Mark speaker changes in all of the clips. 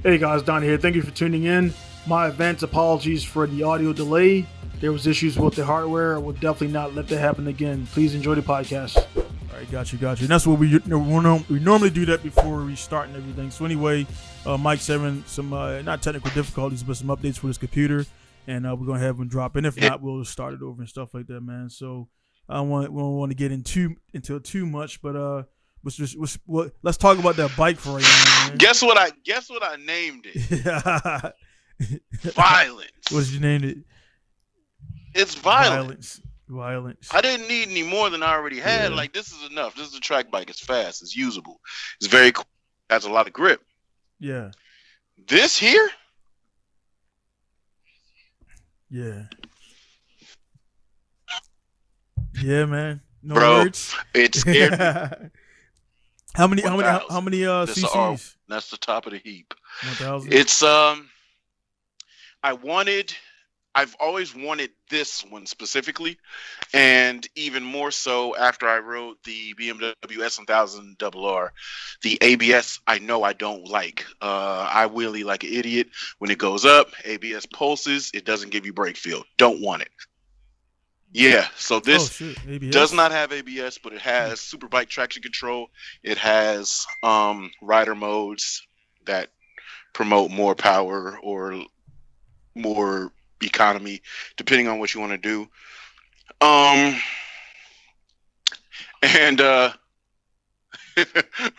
Speaker 1: Hey guys, Don here. Thank you for tuning in. My advance apologies for the audio delay. There was issues with the hardware. I will definitely not let that happen again. Please enjoy the podcast.
Speaker 2: All right, got you. And that's what we normally do that before we start and everything. So anyway, Mike's having some not technical difficulties, but some updates for his computer, and we're gonna have him drop in. If not, we'll just start it over and stuff like that, man. So we don't want to get into too much, but let's talk about that bike for right now, man.
Speaker 3: Guess what I named it? Violence.
Speaker 2: What did you name it?
Speaker 3: It's violence.
Speaker 2: Violence.
Speaker 3: I didn't need any more than I already had. Like, this is enough. This is a track bike. It's fast. It's usable. It's very cool. Has a lot of grip.
Speaker 2: Yeah.
Speaker 3: This here?
Speaker 2: Yeah. Yeah, man. No
Speaker 3: Bro,
Speaker 2: words.
Speaker 3: It scared me.
Speaker 2: How many cc's?
Speaker 3: That's the top of the heap.
Speaker 2: 1,000.
Speaker 3: It's I've always wanted this one specifically, and even more so after I rode the BMW S1000RR. The ABS, I know I don't like. I wheelie like an idiot when it goes up. ABS pulses. It doesn't give you brake feel. Don't want it. Yeah, so this does not have ABS, but it has Superbike traction control. It has rider modes that promote more power or more economy, depending on what you want to do. And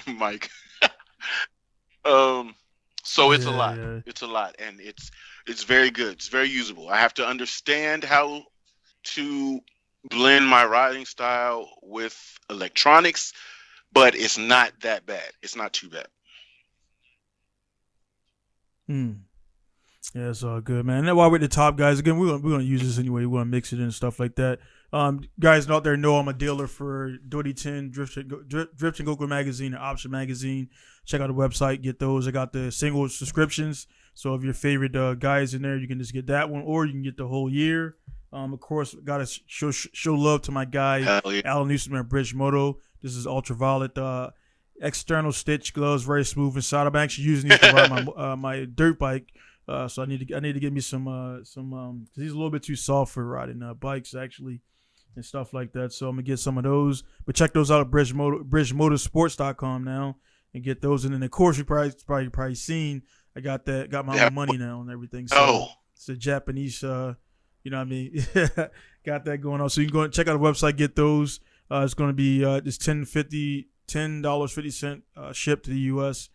Speaker 3: Mike. So it's a lot. Yeah. It's a lot, and it's very good. It's very usable. I have to understand how to blend my riding style with electronics, but it's not that bad. It's not too bad.
Speaker 2: Yeah, it's all good, man. And while we're at the top, guys, again, we're gonna use this anyway. We're gonna mix it in and stuff like that. Guys out there know I'm a dealer for Doty 10, Drift and Go magazine, and Option magazine. Check out the website, get those. I got the single subscriptions, so if your favorite guys in there, you can just get that one, or you can get the whole year. Of course, gotta show love to my guy Alan Newsom at Bridge Moto. This is ultraviolet external stitch gloves, very smooth inside. I'm actually using these to ride my dirt bike. So I need to get me some cause he's a little bit too soft for riding bikes actually and stuff like that. So I'm gonna get some of those. But check those out at bridgemotorsports.com now and get those. And then of course you probably seen I got my own money now and everything. So it's a Japanese you know what I mean? Got that going on. So you can go and check out the website, get those. It's gonna be it's $10.50 shipped to the US.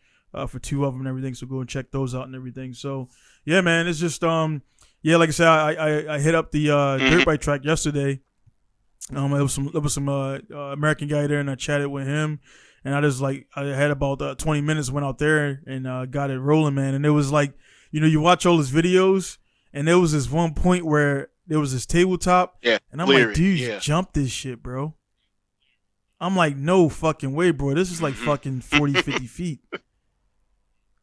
Speaker 2: For two of them and everything, so go and check those out and everything. So yeah, man, it's just like I said, I hit up the dirt bike track yesterday. There was some American guy there, and I chatted with him, and I had about 20 minutes, went out there and got it rolling, man. And it was like, you watch all his videos, and there was this one point where there was this tabletop, and I'm like, dude, jump this shit, bro. I'm like, no fucking way, bro. This is like fucking 40, 50 feet.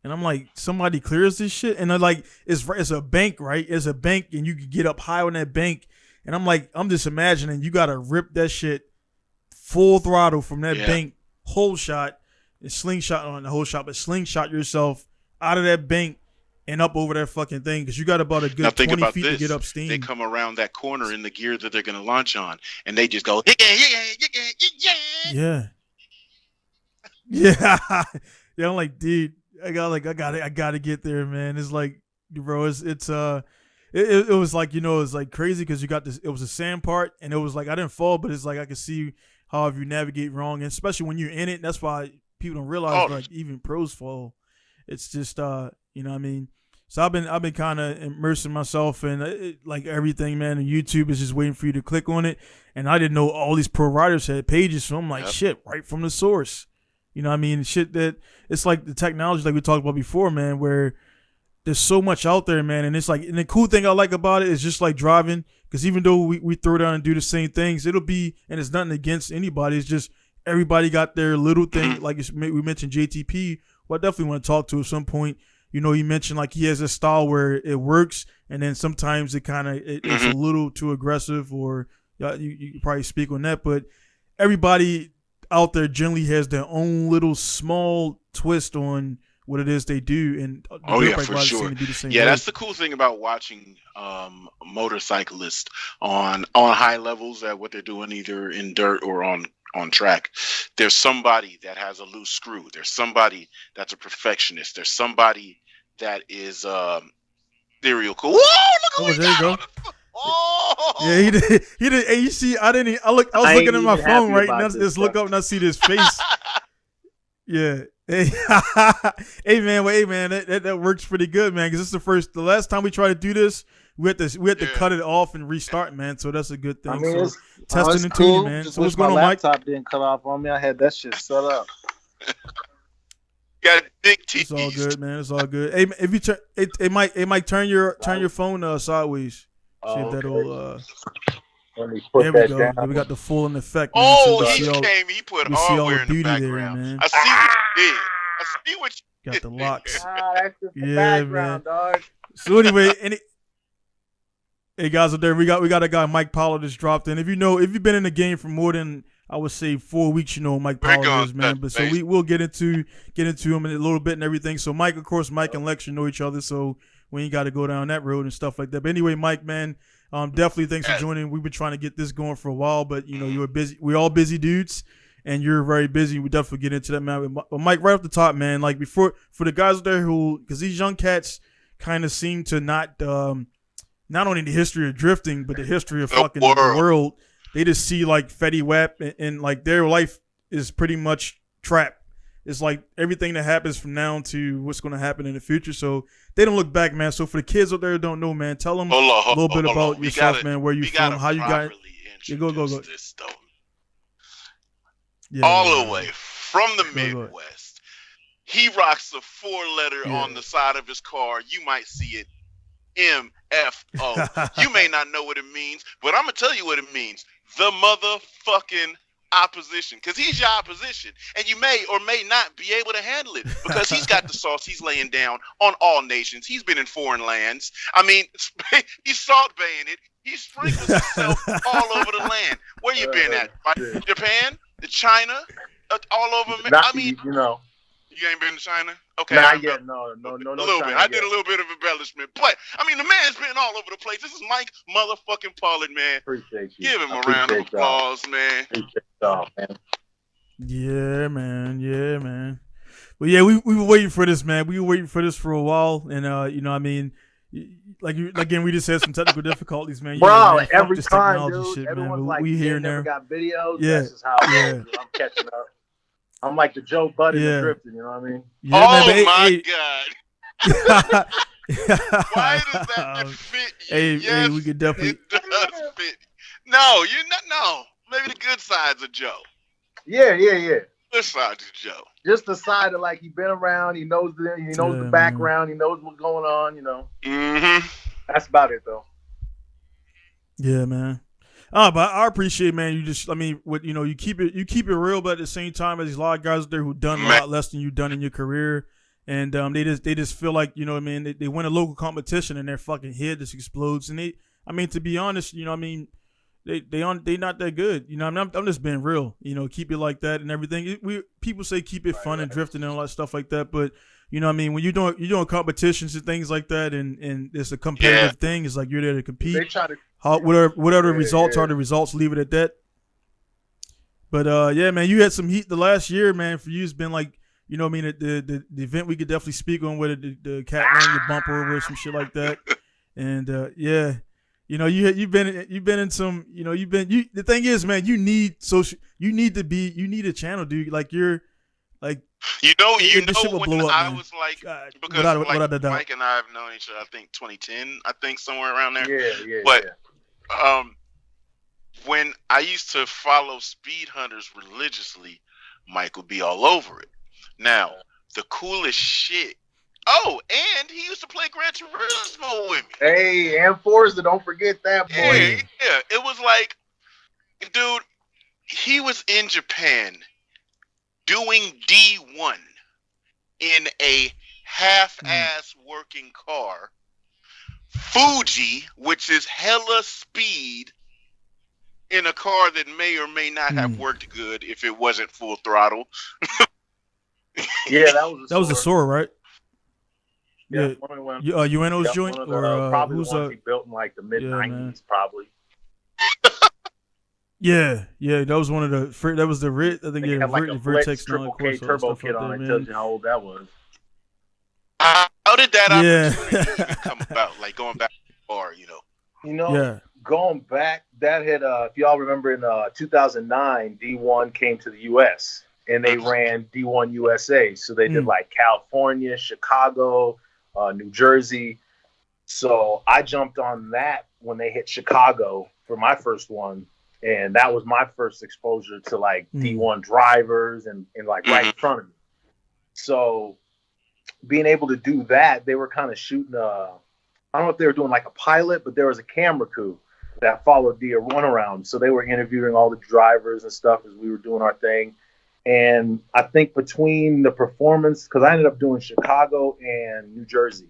Speaker 2: And I'm like, somebody clears this shit, and they're like, it's a bank, right? It's a bank, and you can get up high on that bank. And I'm like, I'm just imagining you gotta rip that shit full throttle from that bank, whole shot, and slingshot on the whole shot, but slingshot yourself out of that bank and up over that fucking thing because you got about a good 20 feet to get up steam.
Speaker 3: They come around that corner in the gear that they're gonna launch on, and they just go,
Speaker 2: yeah. Yeah, I'm like, dude. I gotta get there, man. It's like, bro, it was like, it was like crazy because you got this. It was a sand part, and it was like I didn't fall, but it's like I could see how if you navigate wrong, and especially when you're in it. That's why people don't realize like even pros fall. It's just you know what I mean. So I've been kind of immersing myself in like everything, man. And YouTube is just waiting for you to click on it, and I didn't know all these pro riders had pages, so I'm like, shit, right from the source. You know what I mean? Shit that it's like the technology like we talked about before, man, where there's so much out there, man. And it's like, and the cool thing I like about it is just like driving, because even though we throw down and do the same things, it'll be, and it's nothing against anybody. It's just everybody got their little thing. Like we mentioned JTP, who I definitely want to talk to at some point. He mentioned like he has a style where it works, and then sometimes it kind of it's a little too aggressive, or you probably speak on that. But everybody out there generally has their own little small twist on what it is they do, and the
Speaker 3: Oh
Speaker 2: dirt
Speaker 3: yeah,
Speaker 2: bike
Speaker 3: for
Speaker 2: riders
Speaker 3: sure.
Speaker 2: seem to be the same
Speaker 3: Yeah,
Speaker 2: way.
Speaker 3: that's the cool thing about watching motorcyclists on high levels at what they're doing, either in dirt or on track. There's somebody that has a loose screw. There's somebody that's a perfectionist. There's somebody that is serial cool. Whoa, look
Speaker 2: Oh,
Speaker 3: who we
Speaker 2: there you
Speaker 3: got
Speaker 2: go.
Speaker 3: on the Oh,
Speaker 2: Yeah, he did. He did. Hey, you see, I didn't. I was
Speaker 4: I
Speaker 2: looking
Speaker 4: ain't
Speaker 2: at my
Speaker 4: even
Speaker 2: phone
Speaker 4: happy
Speaker 2: right
Speaker 4: about
Speaker 2: now.
Speaker 4: this
Speaker 2: Just look
Speaker 4: stuff.
Speaker 2: up and I see this face. Yeah. Hey, hey man, well, hey man, that works pretty good, man. Because this is the last time we tried to do this, we had to cut it off and restart, man. So that's a good thing.
Speaker 4: I mean,
Speaker 2: so
Speaker 4: it's
Speaker 2: testing into
Speaker 4: cool.
Speaker 2: you, man.
Speaker 4: Just
Speaker 2: So
Speaker 4: wish
Speaker 2: what's going
Speaker 4: my
Speaker 2: on, Mike?
Speaker 4: laptop didn't cut off on me. I had that shit set up.
Speaker 3: got big teeth.
Speaker 2: It's all good, man. It's all good. Hey, if you turn, it might turn your phone sideways. See if that'll.
Speaker 4: Let me put
Speaker 2: There we
Speaker 4: that
Speaker 2: go.
Speaker 4: down.
Speaker 2: There we got the full in effect, man.
Speaker 3: Oh,
Speaker 2: so
Speaker 3: he came. He put
Speaker 2: we see all
Speaker 3: hardware
Speaker 2: the
Speaker 3: in the
Speaker 2: beauty there,
Speaker 3: background.
Speaker 2: man.
Speaker 3: I see what you did. I see what you
Speaker 2: Got the locks.
Speaker 4: That's just the
Speaker 2: Yeah,
Speaker 4: background, dog.
Speaker 2: So anyway, hey guys out there, we got a guy Mike Pollard just dropped in. If you've been in the game for more than I would say 4 weeks, you know who Mike Pollard is, man. But so we'll get into him in a little bit and everything. So Mike, of course, Mike and Lex know each other, so we ain't got to go down that road and stuff like that. But anyway, Mike, man, definitely thanks for joining. We've been trying to get this going for a while, but you were busy. We're all busy dudes, and you're very busy. We definitely get into that, man. But Mike, right off the top, man, like for the guys out there because these young cats kind of seem to not only the history of drifting, but the history of fucking the world. They just see like Fetty Wap and like their life is pretty much trap. It's like everything that happens from now to what's going to happen in the future. So they don't look back, man. So for the kids out there who don't know, man, tell them a little bit about yourself, man, where you from, how you got. Yeah, go.
Speaker 3: This,
Speaker 2: Yeah,
Speaker 3: all the way from the Midwest. He rocks a 4-letter on the side of his car. You might see it. MFO. You may not know what it means, but I'm gonna tell you what it means. The motherfucking opposition, because he's your opposition, and you may or may not be able to handle it because he's got the sauce he's laying down on all nations. He's been in foreign lands. I mean, he's salt baying it. He sprinkles himself all over the land. Where you been at? Japan, China, all over. I mean, you ain't been to China? Okay.
Speaker 4: Not yet. No.
Speaker 3: A little bit. I did a little bit of embellishment. But, I mean, the man's been all over the place. This is Mike motherfucking Pollard, man.
Speaker 4: Appreciate you.
Speaker 3: Give him a round of applause, man.
Speaker 4: Appreciate y'all, man.
Speaker 2: Yeah, man. Well, yeah, we were waiting for this, man. We were waiting for this for a while. And, I mean, again, we just had some technical difficulties, man.
Speaker 4: Bro,
Speaker 2: man,
Speaker 4: every time, dude.
Speaker 2: shit,
Speaker 4: Everyone's
Speaker 2: man.
Speaker 4: like,
Speaker 2: we here and
Speaker 4: never
Speaker 2: there.
Speaker 4: got videos.
Speaker 2: Yeah.
Speaker 4: That's just how it goes, dude. I'm catching up. I'm like the Joe Budden of drifting, you know what I mean?
Speaker 2: Yeah,
Speaker 3: my God. Why does that fit you?
Speaker 2: Hey, we could definitely.
Speaker 3: It does fit. No, you're not. No, maybe the good side's of Joe.
Speaker 4: Yeah.
Speaker 3: Good side's of Joe.
Speaker 4: Just the side of like he been around, he knows the background, he knows what's going on,
Speaker 3: Mm-hmm.
Speaker 4: That's about it though.
Speaker 2: Yeah, man. But I appreciate, man. You keep it real, but at the same time, there's a lot of guys out there who done a lot less than you done in your career, and they just feel like they win a local competition and their fucking head just explodes. And to be honest, they not that good. I'm just being real. Keep it like that and everything. People say keep it fun and drifting and all that stuff like that, but when you're doing competitions and things like that, and it's a competitive thing, it's like you're there to compete.
Speaker 4: They try to.
Speaker 2: Whatever the results are, the results, leave it at that. But yeah, man, you had some heat the last year, man. For you, it's been like, the event we could definitely speak on, whether the cat ran your bumper over or some shit like that. And yeah, you've been in some, the thing is, man, you need a channel, dude. Like you're like.
Speaker 3: When
Speaker 2: up,
Speaker 3: I
Speaker 2: man.
Speaker 3: was like, because
Speaker 2: without a doubt.
Speaker 3: Mike and I have known each other, I think 2010, somewhere around there.
Speaker 4: Yeah.
Speaker 3: But when I used to follow Speed Hunters religiously, Mike would be all over it. Now, the coolest shit. Oh, and he used to play Gran Turismo with me.
Speaker 4: Hey, and Forza, don't forget that, boy.
Speaker 3: Yeah. It was like, dude, he was in Japan doing D1 in a half-ass working car. Fuji, which is hella speed in a car that may or may not have worked good if it wasn't full throttle.
Speaker 4: Yeah, that was
Speaker 2: a Sora, right? Yeah.
Speaker 4: One
Speaker 2: Ueno's
Speaker 4: yep,
Speaker 2: joint
Speaker 4: one of the,
Speaker 2: or
Speaker 4: probably
Speaker 2: who's
Speaker 4: the ones he built in like the mid '90s, probably.
Speaker 2: Yeah, that was one of the. That was the I think
Speaker 4: It had like a Blitz
Speaker 2: Vertex
Speaker 4: Triple K
Speaker 2: all that
Speaker 4: turbo
Speaker 2: stuff
Speaker 4: kit
Speaker 2: out
Speaker 4: on
Speaker 2: there,
Speaker 4: it.
Speaker 2: man.
Speaker 4: Tells you how old that was.
Speaker 3: How did that
Speaker 2: Yeah.
Speaker 3: opportunity even come about? Like going back far,
Speaker 2: Yeah.
Speaker 4: Going back, that had if y'all remember in 2009, D1 came to the U.S. and they ran D1 USA. So they did like California, Chicago, New Jersey. So I jumped on that when they hit Chicago for my first one. And that was my first exposure to like D1 drivers and like right in front of me. So being able to do that, they were kind of shooting I don't know if they were doing like a pilot, but there was a camera crew that followed the runaround. So they were interviewing all the drivers and stuff as we were doing our thing. And I think between the performance, because I ended up doing Chicago and New Jersey.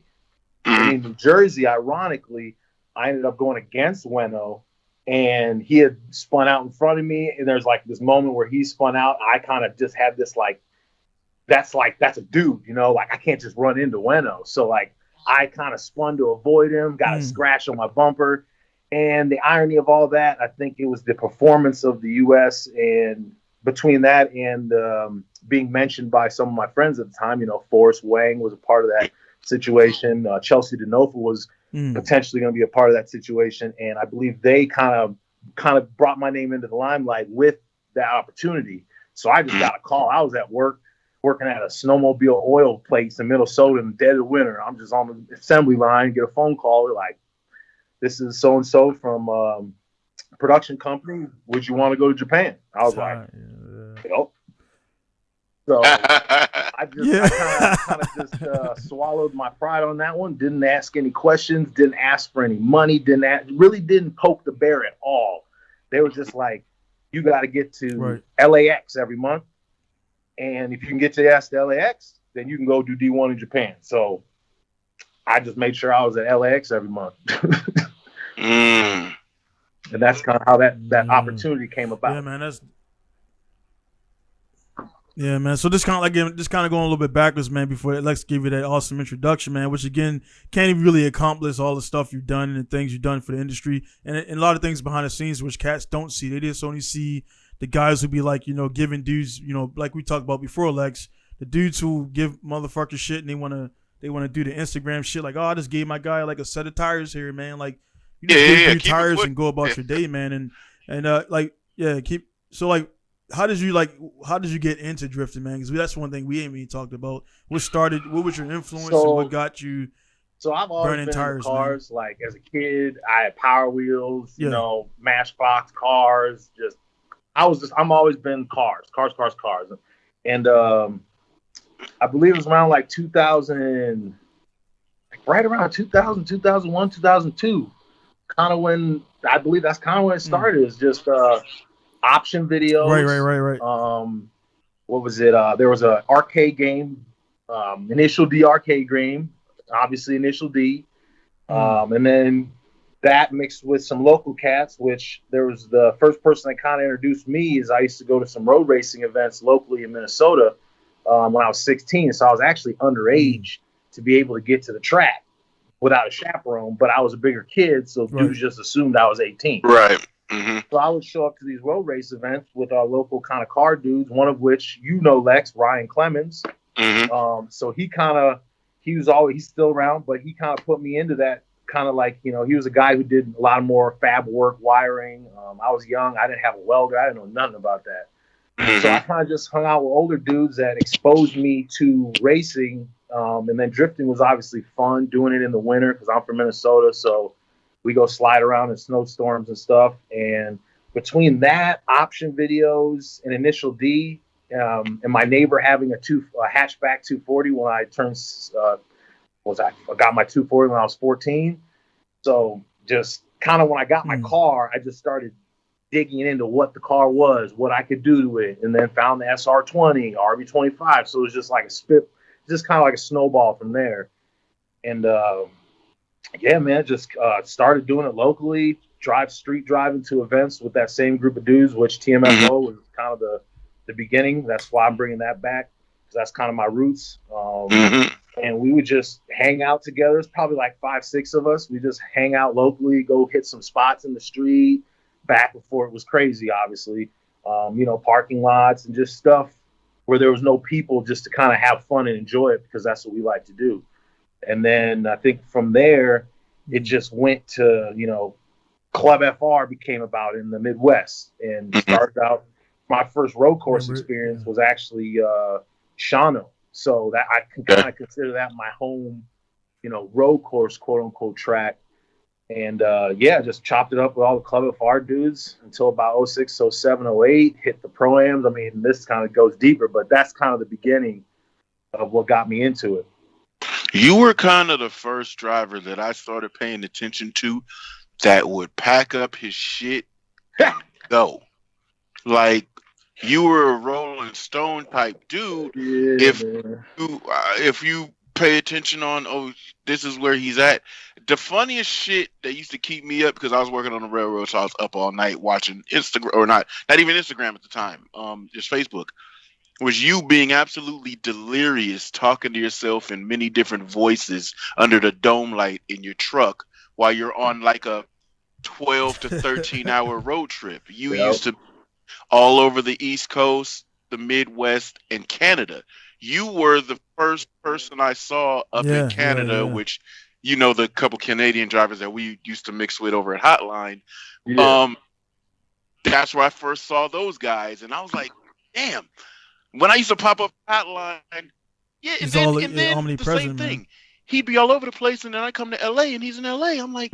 Speaker 4: And in New Jersey, ironically, I ended up going against Ueno, and he had spun out in front of me. And there's like this moment where he spun out. I kind of just had this that's a dude, like I can't just run into Ueno. So like I kind of spun to avoid him, got a scratch on my bumper. And the irony of all that, I think it was the performance of the U.S. And between that and being mentioned by some of my friends at the time, Forrest Wang was a part of that situation. Chelsea DeNofa was potentially going to be a part of that situation. And I believe they kind of brought my name into the limelight with that opportunity. So I just got a call. I was at work, working at a snowmobile oil place in Minnesota in the dead of winter. I'm just on the assembly line, get a phone call. They're like, "This is so-and-so from production company. Would you want to go to Japan?" I was like, "Yep." So I kind of just swallowed my pride on that one. Didn't ask any questions. Didn't ask for any money. Really didn't poke the bear at all. They were just like, "You got to get to LAX every month. And if you can get to the LAX, then you can go do D1 in Japan." So I just made sure I was at LAX every month. And that's kind of how that opportunity came about.
Speaker 2: Yeah, man. So just kind of going a little bit backwards, man, before Lex give you that awesome introduction, man, which again, can't even really accomplish all the stuff you've done and the things you've done for the industry and a lot of things behind the scenes, which cats don't see. They just only see the guys who be like, giving dudes, like we talked about before, Lex, the dudes who give motherfuckers shit and they want to do the Instagram shit. Like, "Oh, I just gave my guy like a set of tires here, man." Like, you just give tires and go about your day, man. How did you get into drifting, man? Because that's one thing we ain't even talked about. What was your influence and what got you?
Speaker 4: So I've always
Speaker 2: burning
Speaker 4: been
Speaker 2: tires,
Speaker 4: into cars.
Speaker 2: man.
Speaker 4: Like as a kid, I had Power Wheels, Matchbox cars. I'm always been cars. And I believe it was around like 2000, right around 2000, 2001, 2002. Kind of when I believe that's kind of when it started. Is just option videos.
Speaker 2: Right.
Speaker 4: What was it? There was an arcade game, Initial D arcade game, obviously Initial D, and then that mixed with some local cats, which there was the first person that kind of introduced me is I used to go to some road racing events locally in Minnesota when I was 16. So I was actually underage to be able to get to the track without a chaperone, but I was a bigger kid, so dudes just assumed I was 18.
Speaker 3: Right.
Speaker 4: So I would show up to these road race events with our local kind of car dudes, one of which, Lex, Ryan Clemens. So he's still around, but he kind of put me into that kind of like, he was a guy who did a lot more fab work, wiring. I was young. I didn't have a welder. I didn't know nothing about that. So I kind of just hung out with older dudes that exposed me to racing. And then drifting was obviously fun, doing it in the winter because I'm from Minnesota. So we go slide around in snowstorms and stuff. And between that, option videos, and Initial D, and my neighbor having a hatchback 240 when I got my 240 when I was 14. So just kind of when I got my car, I just started digging into what the car was, what I could do to it, and then found the SR20, RB25. So it was just like just kind of like a snowball from there. And just started doing it locally, street driving to events with that same group of dudes, which TMFO was kind of the beginning. That's why I'm bringing that back, because that's kind of my roots. and we would just hang out together. It's probably like 5, 6 of us. We just hang out locally, go hit some spots in the street. Back before it was crazy, obviously. Parking lots and just stuff where there was no people, just to kind of have fun and enjoy it, because that's what we like to do. And then I think from there, it just went to, Club FR became about in the Midwest, and started out. My first road course experience was actually Shawano. So that I can kind of consider that my home, road course, quote unquote, track. And just chopped it up with all the Club FR dudes until about 06, 07, 08, hit the Pro-Ams. I mean, this kind of goes deeper, but that's kind of the beginning of what got me into it.
Speaker 3: You were kind of the first driver that I started paying attention to that would pack up his shit and go. Like, you were a Rolling Stone type dude.
Speaker 4: Yeah,
Speaker 3: If you pay attention on, this is where he's at. The funniest shit that used to keep me up, because I was working on the railroad, so I was up all night watching Instagram, or not even Instagram at the time, just Facebook, was you being absolutely delirious, talking to yourself in many different voices under the dome light in your truck while you're on like a 12 to 13 hour road trip. You used to all over the East Coast, the Midwest, and Canada. You were the first person I saw up in Canada, which, the couple Canadian drivers that we used to mix with over at Hotline. Yeah. That's where I first saw those guys. And I was like, damn. When I used to pop up Hotline, and then the same thing. Man. He'd be all over the place, and then I come to LA, and he's in LA. I'm like,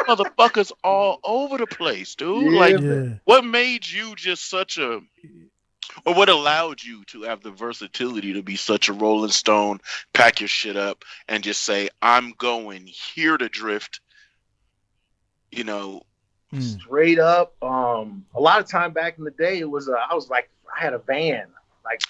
Speaker 3: motherfuckers all over the place, dude. What made you just or what allowed you to have the versatility to be such a Rolling Stone, pack your shit up, and just say, I'm going here to drift,
Speaker 4: Straight up. A lot of time back in the day, it was, I had a van. Like,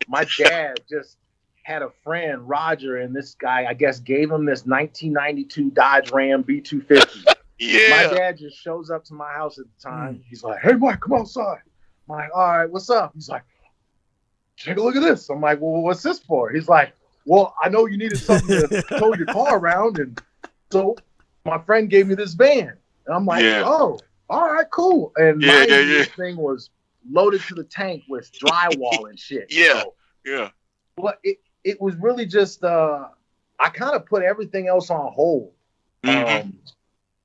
Speaker 4: my dad just had a friend, Roger, and this guy, I guess, gave him this 1992 Dodge Ram B250.
Speaker 3: Yeah.
Speaker 4: My dad just shows up to my house at the time. He's like, hey, Mike, come outside. I'm like, all right, what's up? He's like, take a look at this. I'm like, well, what's this for? He's like, well, I know you needed something to tow your car around, and so my friend gave me this van. And I'm like, oh, all right, cool. And this thing was loaded to the tank with drywall and shit. But it was really just, I kind of put everything else on hold. I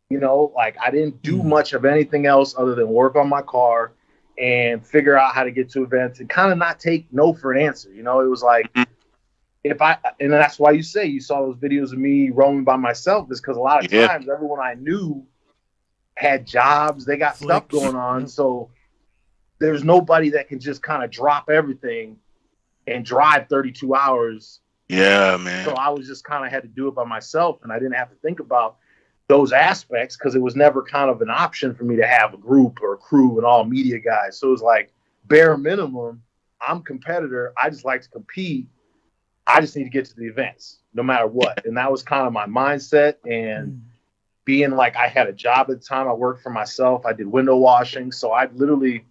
Speaker 4: didn't do much of anything else other than work on my car and figure out how to get to events and kind of not take no for an answer. It was like, and that's why you saw those videos of me roaming by myself, is because a lot of times everyone I knew had jobs, they got stuff going on. So there's nobody that can just kind of drop everything and drive 32 hours.
Speaker 3: Yeah, man.
Speaker 4: So I was just kind of had to do it by myself, and I didn't have to think about those aspects because it was never kind of an option for me to have a group or a crew and all media guys. So it was like, bare minimum, I'm a competitor. I just like to compete. I just need to get to the events no matter what. And that was kind of my mindset. And being like, I had a job at the time. I worked for myself. I did window washing. So I'd literally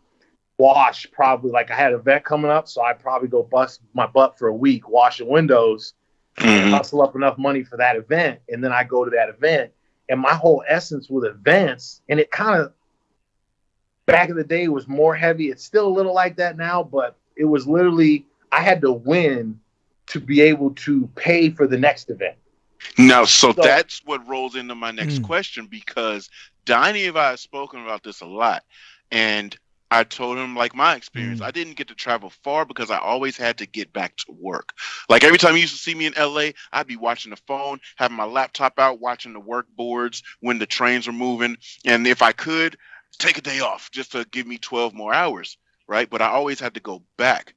Speaker 4: wash probably, like, I had an event coming up. So I'd probably go bust my butt for a week washing windows and hustle up enough money for that event. And then I go to that event. And my whole essence with events, and it kind of, back in the day, was more heavy. It's still a little like that now, but it was literally, I had to win to be able to pay for the next event.
Speaker 3: Now, so that's what rolls into my next question, because Donnie and I have spoken about this a lot. And I told him, like, my experience. I didn't get to travel far because I always had to get back to work. Like, every time you used to see me in LA, I'd be watching the phone, having my laptop out, watching the work boards when the trains were moving. And if I could, take a day off just to give me 12 more hours, right? But I always had to go back.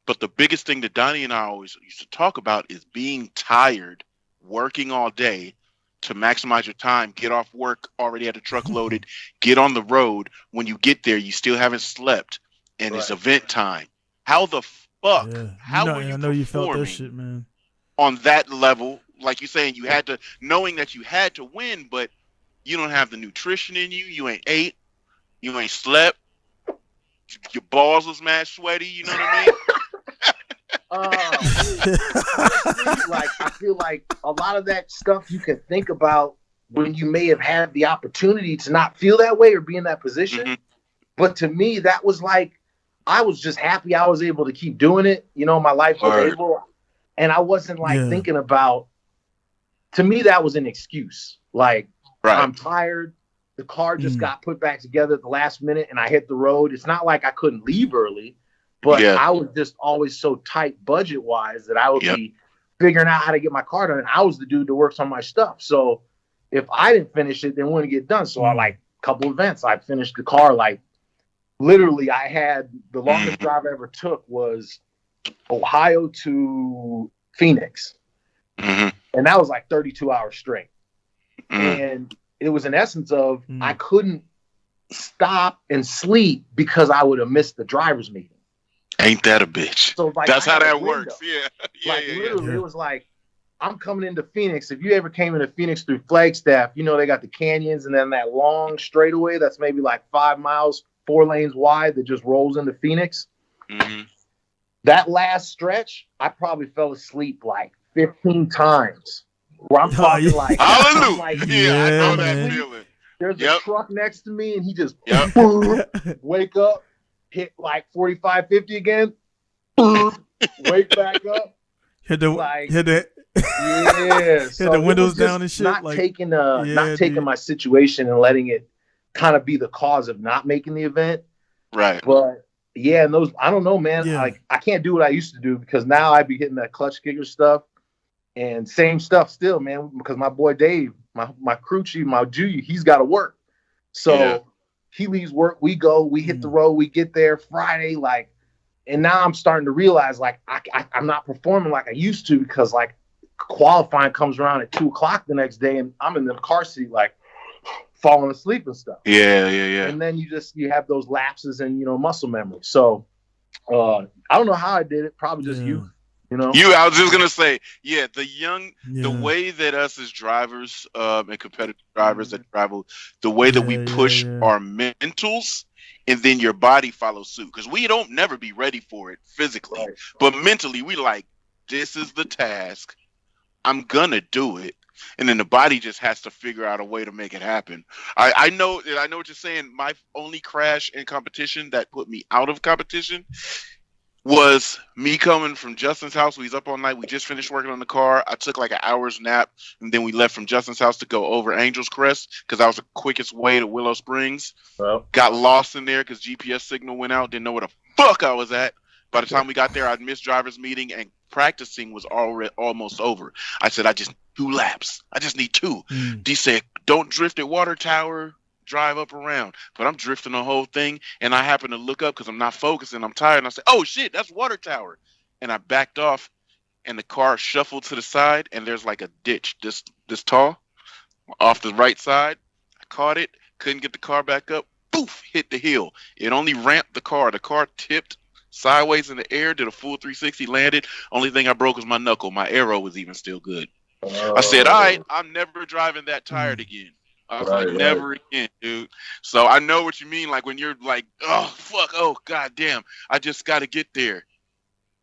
Speaker 3: But the biggest thing that Donnie and I always used to talk about is being tired, working all day, to maximize your time, get off work, already had a truck loaded, get on the road. When you get there, you still haven't slept, and it's event time. How the fuck? Yeah.
Speaker 2: I know you felt that shit, man.
Speaker 3: On that level, like you're saying, you had to, knowing that you had to win, but you don't have the nutrition in you. You ain't ate. You ain't slept. Your balls was mad sweaty. You know what I mean?
Speaker 4: like a lot of that stuff you can think about when you may have had the opportunity to not feel that way or be in that position.
Speaker 3: Mm-hmm.
Speaker 4: But to me, that was like, I was just happy I was able to keep doing it. You know, my life was able, and I wasn't like thinking about, to me, that was an excuse. Like, I'm tired. The car just got put back together at the last minute and I hit the road. It's not like I couldn't leave early, but I was just always so tight budget wise that I would be figuring out how to get my car done. And I was the dude that works on my stuff. So if I didn't finish it, then it wouldn't get done. So I like a couple events, I finished the car. Like literally I had the longest drive I ever took was Ohio to Phoenix. And that was like 32 hours straight. And it was in essence of I couldn't stop and sleep because I would have missed the driver's meeting.
Speaker 3: Ain't that a bitch?
Speaker 4: So like,
Speaker 3: that's how that works. Yeah.
Speaker 4: Literally, it was like, I'm coming into Phoenix. If you ever came into Phoenix through Flagstaff, you know, they got the canyons and then that long straightaway that's maybe like 5 miles, 4 lanes wide that just rolls into Phoenix. That last stretch, I probably fell asleep like 15 times. Where I'm talking like,
Speaker 3: hallelujah.
Speaker 4: Like,
Speaker 3: I know that feeling.
Speaker 4: There's a truck next to me and he just wake up, hit like 45, 50 again, wake back up.
Speaker 2: Hit the windows down and shit.
Speaker 4: Not taking my situation and letting it kind of be the cause of not making the event.
Speaker 3: Right.
Speaker 4: But yeah, and those, I don't know, man. Yeah. Like I can't do what I used to do because now I be hitting that clutch kicker stuff. And same stuff still, man, because my boy Dave, my crew chief, my Juju, he's got to work. So he leaves work, we go, we hit the road, we get there Friday, like, and now I'm starting to realize, like, I'm not performing like I used to because, like, qualifying comes around at 2:00 the next day and I'm in the car seat, like, falling asleep and stuff.
Speaker 3: Yeah.
Speaker 4: And then you have those lapses in, you know, muscle memory. So I don't know how I did it, probably just you. You know?
Speaker 3: I was just gonna say, the way that us as drivers and competitive drivers that travel, the way that we push our mentals, and then your body follows suit. Because we don't never be ready for it physically, but mentally we like, this is the task, I'm gonna do it, and then the body just has to figure out a way to make it happen. I know what you're saying. My only crash in competition that put me out of competition was me coming from Justin's house. We was up all night. We just finished working on the car. I took like an hour's nap, and then we left from Justin's house to go over Angel's Crest because that was the quickest way to Willow Springs. Got lost in there because GPS signal went out. Didn't know where the fuck I was at. By the time we got there, I'd missed driver's meeting, and practicing was already almost over. I said, I just 2 laps. I just need 2. D said, don't drift at Water Tower. Drive up around, but I'm drifting the whole thing, and I happen to look up because I'm not focusing. I'm tired, and I say, "Oh shit, that's Water Tower," and I backed off, and the car shuffled to the side, and there's like a ditch this tall off the right side. I caught it, couldn't get the car back up. Poof, hit the hill. It only ramped the car. The car tipped sideways in the air, did a full 360, landed. Only thing I broke was my knuckle. My arrow was even still good. I said, "All right, I'm never driving that tired again." I was like, never again, dude. So I know what you mean. Like when you're like, oh, fuck, oh, goddamn, I just got to get there.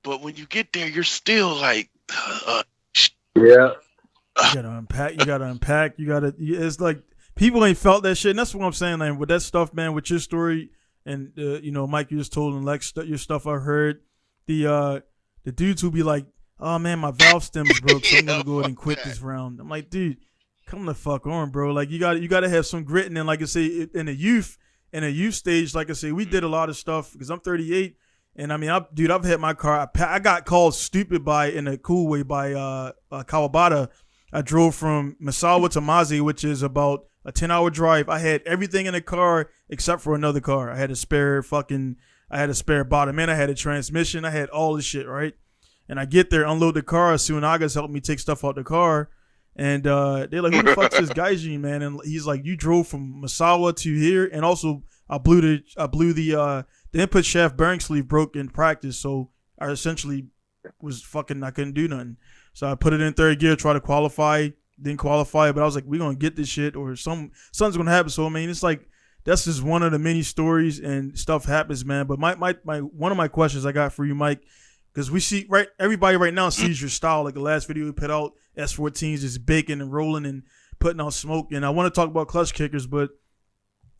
Speaker 3: But when you get there, you're still like,
Speaker 2: You gotta unpack. It's like people ain't felt that shit. And that's what I'm saying. Like with that stuff, man, with your story and, you know, Mike, you just told and Lex, your stuff I heard, the dudes who be like, oh man, my valve stem's broke, so I'm going to go ahead and quit this round. I'm like, dude, come the fuck on, bro. Like you got to have some grit. And then, like I say, in a youth stage, like I say, we did a lot of stuff because I'm 38, and I mean, I've had my car. I got called stupid in a cool way by Kawabata. I drove from Misawa to Mazi, which is about a 10-hour drive. I had everything in the car except for another car. I had a spare bottom end. I had a transmission. I had all this shit, right? And I get there, unload the car. Suinaga's helped me take stuff out the car. And they're like, who the fuck's this Gaijin, man? And he's like, you drove from Misawa to here, and also I blew the input shaft bearing sleeve broke in practice, so I essentially I couldn't do nothing. So I put it in third gear, try to qualify, didn't qualify, but I was like, we're gonna get this shit, or something's gonna happen. So I mean, it's like that's just one of the many stories, and stuff happens, man. But my one of my questions I got for you, Mike, because we see everybody right now sees your style, like the last video we put out. S14s just baking and rolling and putting out smoke. And I want to talk about clutch kickers, but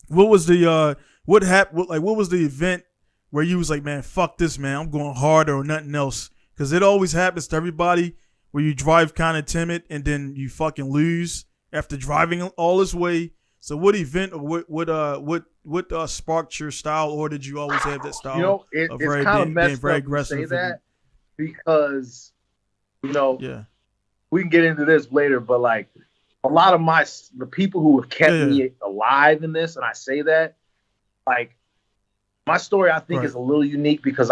Speaker 2: what was the what happened? Like, what was the event where you was like, man, fuck this, man, I'm going harder or nothing else? Because it always happens to everybody where you drive kind of timid and then you fucking lose after driving all this way. So what event or what sparked your style, or did you always have that style?
Speaker 4: You know, it's kind of messed up to say that because, you know, we can get into this later, but like a lot of the people who have kept me alive in this, and I say that, like, my story I think is a little unique because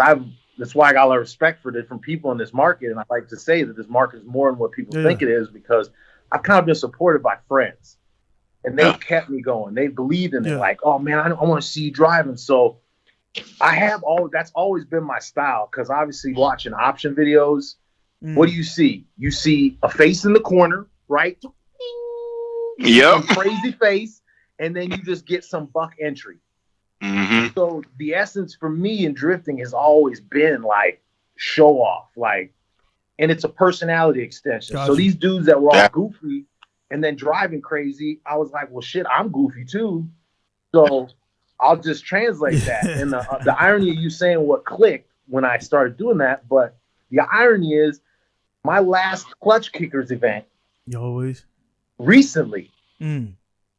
Speaker 4: that's why I got a lot of respect for different people in this market, and I like to say that this market is more than what people think it is because I've kind of been supported by friends. And they kept me going. They believed in it. Like, oh man, I want to see you driving. So that's always been my style. Cause obviously watching option videos, what do you see? You see a face in the corner, right?
Speaker 3: Yep.
Speaker 4: Some crazy face. And then you just get some buck entry.
Speaker 3: Mm-hmm.
Speaker 4: So the essence for me in drifting has always been like show off, like, and it's a personality extension.
Speaker 2: Gotcha.
Speaker 4: So these dudes that were all goofy and then driving crazy, I was like, well, shit, I'm goofy too. So I'll just translate that. And the irony of you saying what clicked when I started doing that, but the irony is my last Clutch Kickers event recently,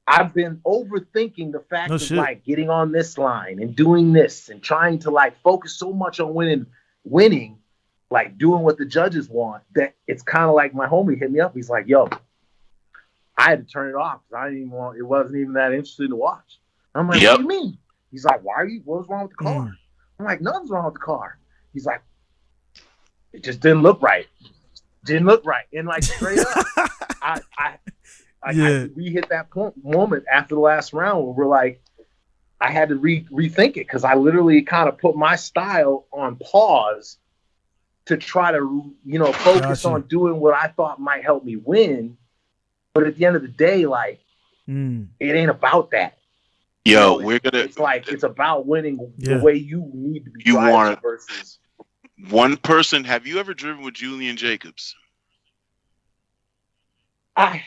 Speaker 4: I've been overthinking the fact of like getting on this line and doing this and trying to like focus so much on winning, like doing what the judges want, that it's kind of like my homie hit me up. He's like, yo, I had to turn it off because I didn't even it wasn't even that interesting to watch. I'm like, what do you mean? He's like, what was wrong with the car? I'm like, nothing's wrong with the car. He's like, it just didn't look right. And like straight up, we hit that moment after the last round where we're like, I had to rethink it because I literally kind of put my style on pause to try to, focus on doing what I thought might help me win. But at the end of the day, like, it ain't about that.
Speaker 3: Yo,
Speaker 4: it's about winning the way you need to be driving versus
Speaker 3: one person. Have you ever driven with Julian Jacobs?
Speaker 4: You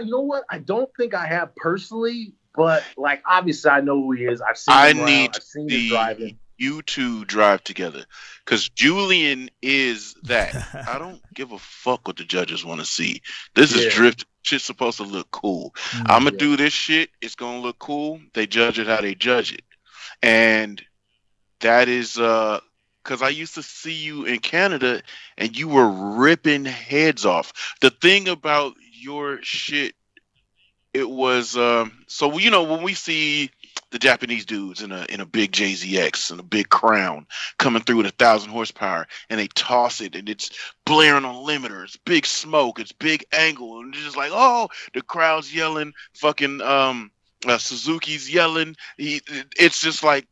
Speaker 4: know what? I don't think I have personally, but like obviously I know who he is. I've seen him driving.
Speaker 3: You two drive together because Julian is that. I don't give a fuck what the judges want to see. This is drift. Shit's supposed to look cool. I'm gonna do this shit. It's gonna look cool. They judge it how they judge it, and that is because I used to see you in Canada and you were ripping heads off. The thing about your shit, it was so when we see the Japanese dudes in a big JZX and a big Crown coming through with 1,000 horsepower, and they toss it, and it's blaring on limiters, big smoke, it's big angle, and it's just like, oh, the crowd's yelling, fucking Suzuki's yelling. It's just like,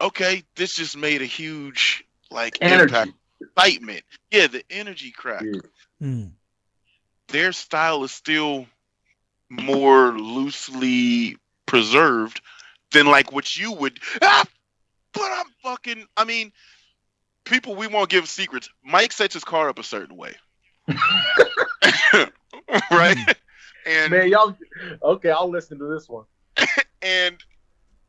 Speaker 3: okay, this just made a huge like impact, excitement. Yeah, the energy crack. Their style is still more loosely preserved than like what you would. But I'm fucking. I mean, people, we won't give secrets. Mike sets his car up a certain way, right? And
Speaker 4: man, y'all. Okay, I'll listen to this one.
Speaker 3: And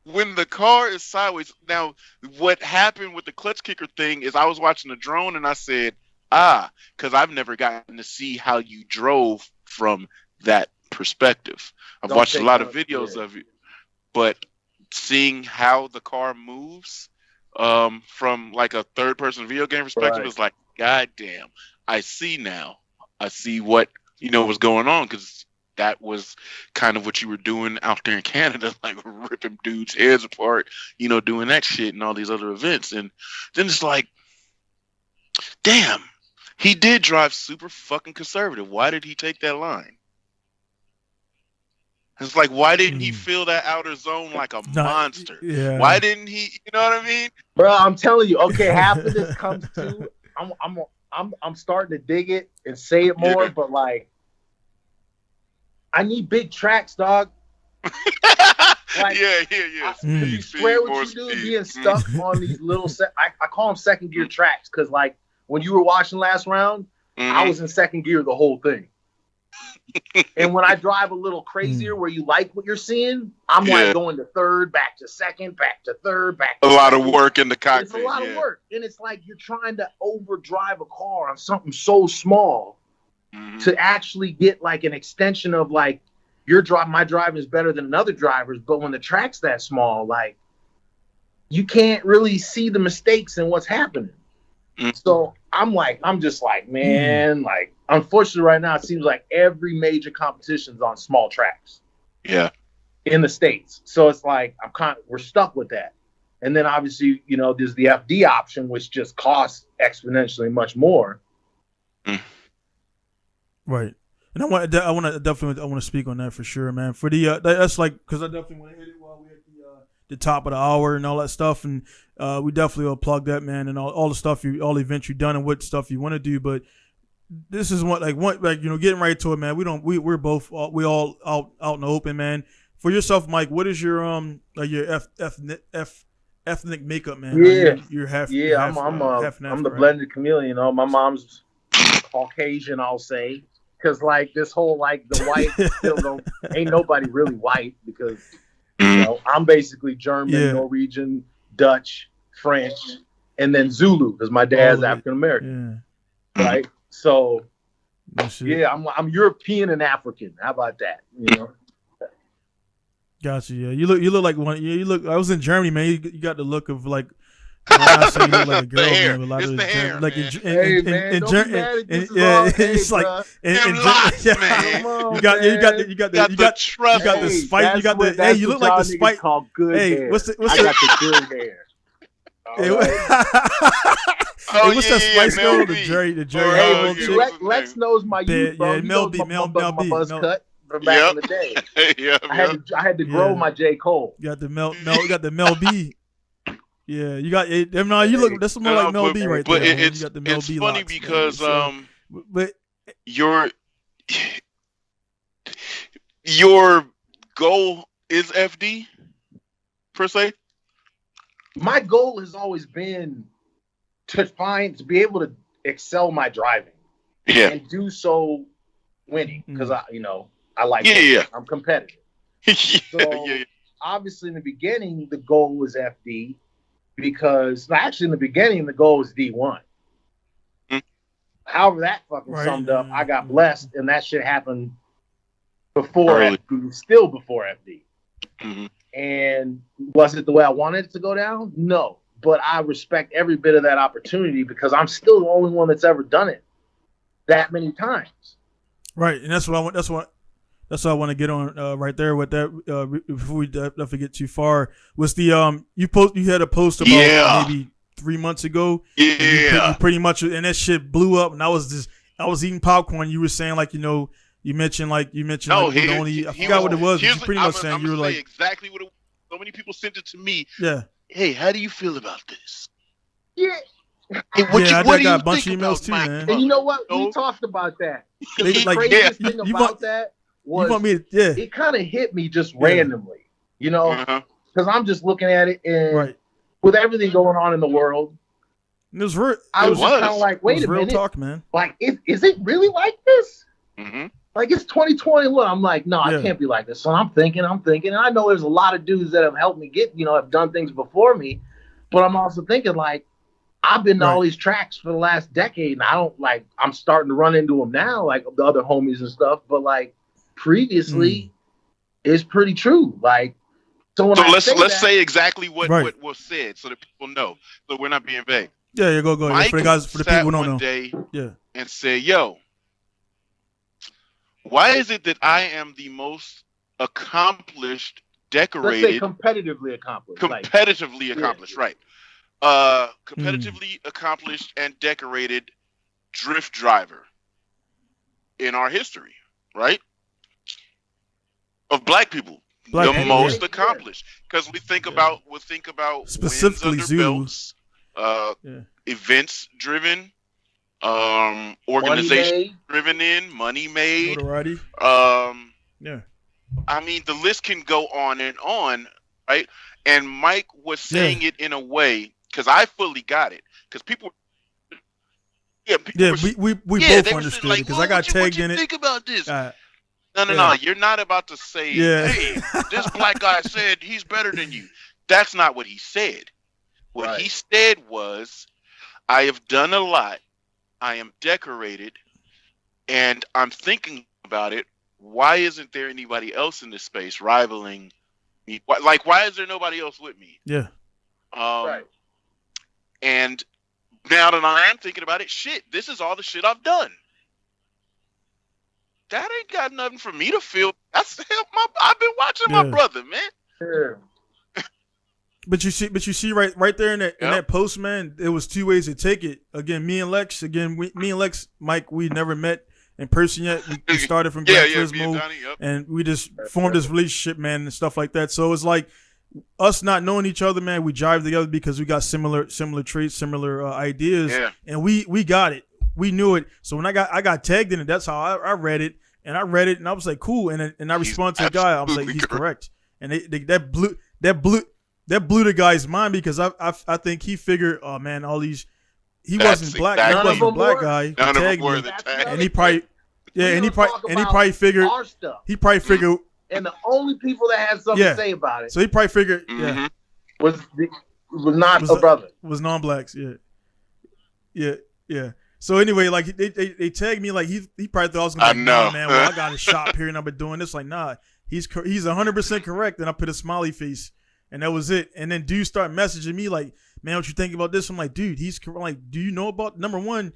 Speaker 3: when the car is sideways, now what happened with the clutch kicker thing is I was watching the drone and I said, because I've never gotten to see how you drove from that perspective. I've watched a lot of videos of it, but seeing how the car moves from like a third person video game perspective is like, God damn, I see now. I see what was going on, because that was kind of what you were doing out there in Canada, like ripping dudes' heads apart, doing that shit and all these other events. And then it's like, damn, he did drive super fucking conservative. Why did he take that line? It's like, why didn't he fill that outer zone like a monster?
Speaker 2: Yeah.
Speaker 3: Why didn't he? You know what I mean?
Speaker 4: Bro, I'm telling you. Okay, half of this comes to I'm starting to dig it and say it more, but like, I need big tracks, dog. Like, You swear what you do being stuck on these little I call them second gear tracks, because like when you were watching last round, I was in second gear the whole thing. And when I drive a little crazier where you like what you're seeing, I'm like going to third, back to second, back to third, back to
Speaker 3: a lot
Speaker 4: second.
Speaker 3: of work in the cockpit.
Speaker 4: It's a lot of work. And it's like you're trying to overdrive a car on something so small to actually get like an extension of like my driving is better than another driver's, but when the track's that small, like you can't really see the mistakes and what's happening. So I'm just like, man, like, unfortunately right now, it seems like every major competition's on small tracks.
Speaker 3: Yeah.
Speaker 4: In the States. So it's like, we're stuck with that. And then obviously, you know, there's the FD option, which just costs exponentially much more.
Speaker 2: Right. And I want to speak on that for sure, man. For the, that's like, cause I definitely want to hit it while we're at the top of the hour and all that stuff. And, we definitely will plug that, man, and all the stuff all the events you've done and what stuff you want to do. But this is getting right to it, man. We're both all out in the open, man. For yourself, Mike, what is your ethnic makeup, man?
Speaker 4: Yeah,
Speaker 2: you're half.
Speaker 4: Yeah,
Speaker 2: half,
Speaker 4: I'm the blended chameleon. You know, my mom's Caucasian, I'll say, because like this whole like the white still ain't nobody really white because you know I'm basically German, Norwegian, Dutch, French, and then Zulu because my dad's African American, right? So, I'm European and African. How about that? You know.
Speaker 2: Gotcha. Yeah, you look like one. Yeah, you look. I was in Germany, man. You got the look of like. I say you look like a girl, man. A lot of hair, like it's like you got the spice. You got the hey. You look like the spice. Hey, what's the
Speaker 4: I got the good hair.
Speaker 2: Hey, what's that spice girl? The Jerry.
Speaker 4: Lex knows my youth, bro.
Speaker 2: Yeah, Mel B.
Speaker 4: My buzz cut from back in the day. I had to grow my J. Cole.
Speaker 2: You got the Mel B. Yeah, you got it. No, you look. That's more like Mel B right there.
Speaker 3: But it's funny because
Speaker 2: but
Speaker 3: your goal is FD per se.
Speaker 4: My goal has always been to be able to excel my driving, and do so winning because I like I'm competitive. So obviously in the beginning the goal was FD. Because actually, in the beginning, the goal was D1. However, that fucking summed up, I got blessed, and that shit happened before FD, still before FD. And was it the way I wanted it to go down? No, but I respect every bit of that opportunity because I'm still the only one that's ever done it that many times.
Speaker 2: Right, and that's what I want. That's what I want to get on right there with that. Before we definitely get too far, was the you had a post about maybe 3 months ago.
Speaker 3: Yeah,
Speaker 2: you pretty much, and that shit blew up. And I was eating popcorn. You were saying like you mentioned I forgot what it was. But you pretty much saying you were like
Speaker 3: exactly what it was. So many people sent it to me.
Speaker 2: Yeah.
Speaker 3: Hey, how do you feel about this?
Speaker 4: Yeah.
Speaker 3: Hey,
Speaker 2: I got a bunch of emails too, man.
Speaker 4: And you know what? We talked about that. The craziest thing about that. It kind of hit me just randomly, because I'm just looking at it and with everything going on in the world,
Speaker 2: it was real.
Speaker 4: I was kind of like, wait a minute,
Speaker 2: talk, man.
Speaker 4: Like, is it really like this? Like it's 2021. I'm like, no, I can't be like this. So I'm thinking, and I know there's a lot of dudes that have helped me get, have done things before me, but I'm also thinking like, I've been to all these tracks for the last decade, and I'm starting to run into them now, like the other homies and stuff, but like. Previously is pretty true. Like, so let's say exactly what was said so that people know, so we're not being vague.
Speaker 2: Yeah, go.
Speaker 3: Mike
Speaker 2: for the people who don't know.
Speaker 3: Day and say, yo, why is it that I am the most accomplished, decorated,
Speaker 4: competitively accomplished,
Speaker 3: right? Competitively accomplished and decorated drift driver in our history, right? Of black people, most accomplished, because we think about
Speaker 2: specifically
Speaker 3: wins under belts, events driven, organization driven in, money made,
Speaker 2: notoriety.
Speaker 3: I mean, the list can go on and on, right? And Mike was saying it in a way because I fully got it because people.
Speaker 2: We both understood it because I got tagged in it.
Speaker 3: Think about this. No. You're not about to say,
Speaker 2: Yeah.
Speaker 3: hey, this black guy said he's better than you. That's not what he said. What he said was, I have done a lot. I am decorated, and I'm thinking about it. Why isn't there anybody else in this space rivaling me? Like, why is there nobody else with me?
Speaker 2: Yeah.
Speaker 3: And now that I am thinking about it, shit, this is all the shit I've done. That ain't got nothing for me to feel. I've been watching my brother, man.
Speaker 4: Yeah.
Speaker 2: But you see right there in that post, man, it was two ways to take it. Again, me and Lex, Mike, we never met in person yet. We started from Gran Turismo, and we just formed this relationship, man, and stuff like that. So it's like us not knowing each other, man. We jive together because we got similar traits, similar ideas, and we got it. We knew it. So when I got tagged in it, that's how I read it, and I was like, cool, and I responded to the guy. I was like, he's correct, and that blew the guy's mind because I think he figured, oh man, all these he wasn't black, he wasn't a black guy.
Speaker 3: None of them were
Speaker 2: me,
Speaker 3: the tag.
Speaker 2: and he probably figured
Speaker 4: our stuff.
Speaker 2: He probably figured,
Speaker 4: and the only people that had something to say about it,
Speaker 2: so he probably figured,
Speaker 4: was not a brother,
Speaker 2: was non-blacks, yeah. So anyway, like they tagged me, like he probably thought I was gonna be like, nah, man, well I got a shop here and I've been doing this. Like, nah, he's 100% correct. And I put a smiley face, and that was it. And then dude started messaging me like, man, what you think about this? I'm like, dude, he's like, do you know about, number one,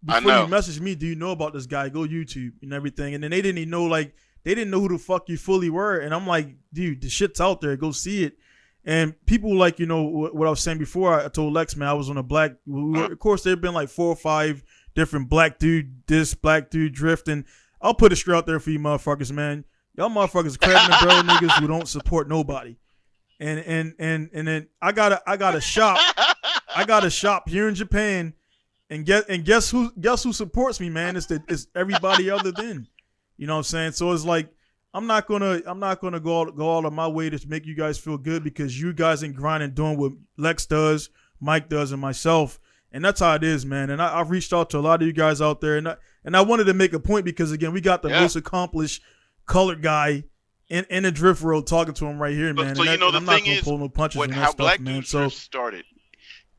Speaker 2: before you message me, do you know about this guy? Go YouTube and everything. And then they didn't even know, like, they didn't know who the fuck you fully were. And I'm like, dude, the shit's out there. Go see it. And people like, you know, what I was saying before, I told Lex, man, I was on a black, of course, there have been like 4 or 5 different black dude drift. And I'll put it straight out there for you motherfuckers, man. Y'all motherfuckers crab and barrel niggas who don't support nobody. And then I got a shop here in Japan, and guess who supports me, man? It's everybody other than, you know what I'm saying? So it's like, I'm not gonna go all of my way to make you guys feel good, because you guys ain't grinding doing what Lex does, Mike does, and myself, and that's how it is, man. And I've reached out to a lot of you guys out there, and I wanted to make a point, because again, we got the most accomplished colored guy in the drift world talking to him right here, man.
Speaker 3: So you know, the
Speaker 2: I'm not
Speaker 3: thing
Speaker 2: gonna
Speaker 3: is,
Speaker 2: pull no punches
Speaker 3: when
Speaker 2: and
Speaker 3: how
Speaker 2: that
Speaker 3: Black
Speaker 2: stuff, man.
Speaker 3: Dudes
Speaker 2: So
Speaker 3: Drift started,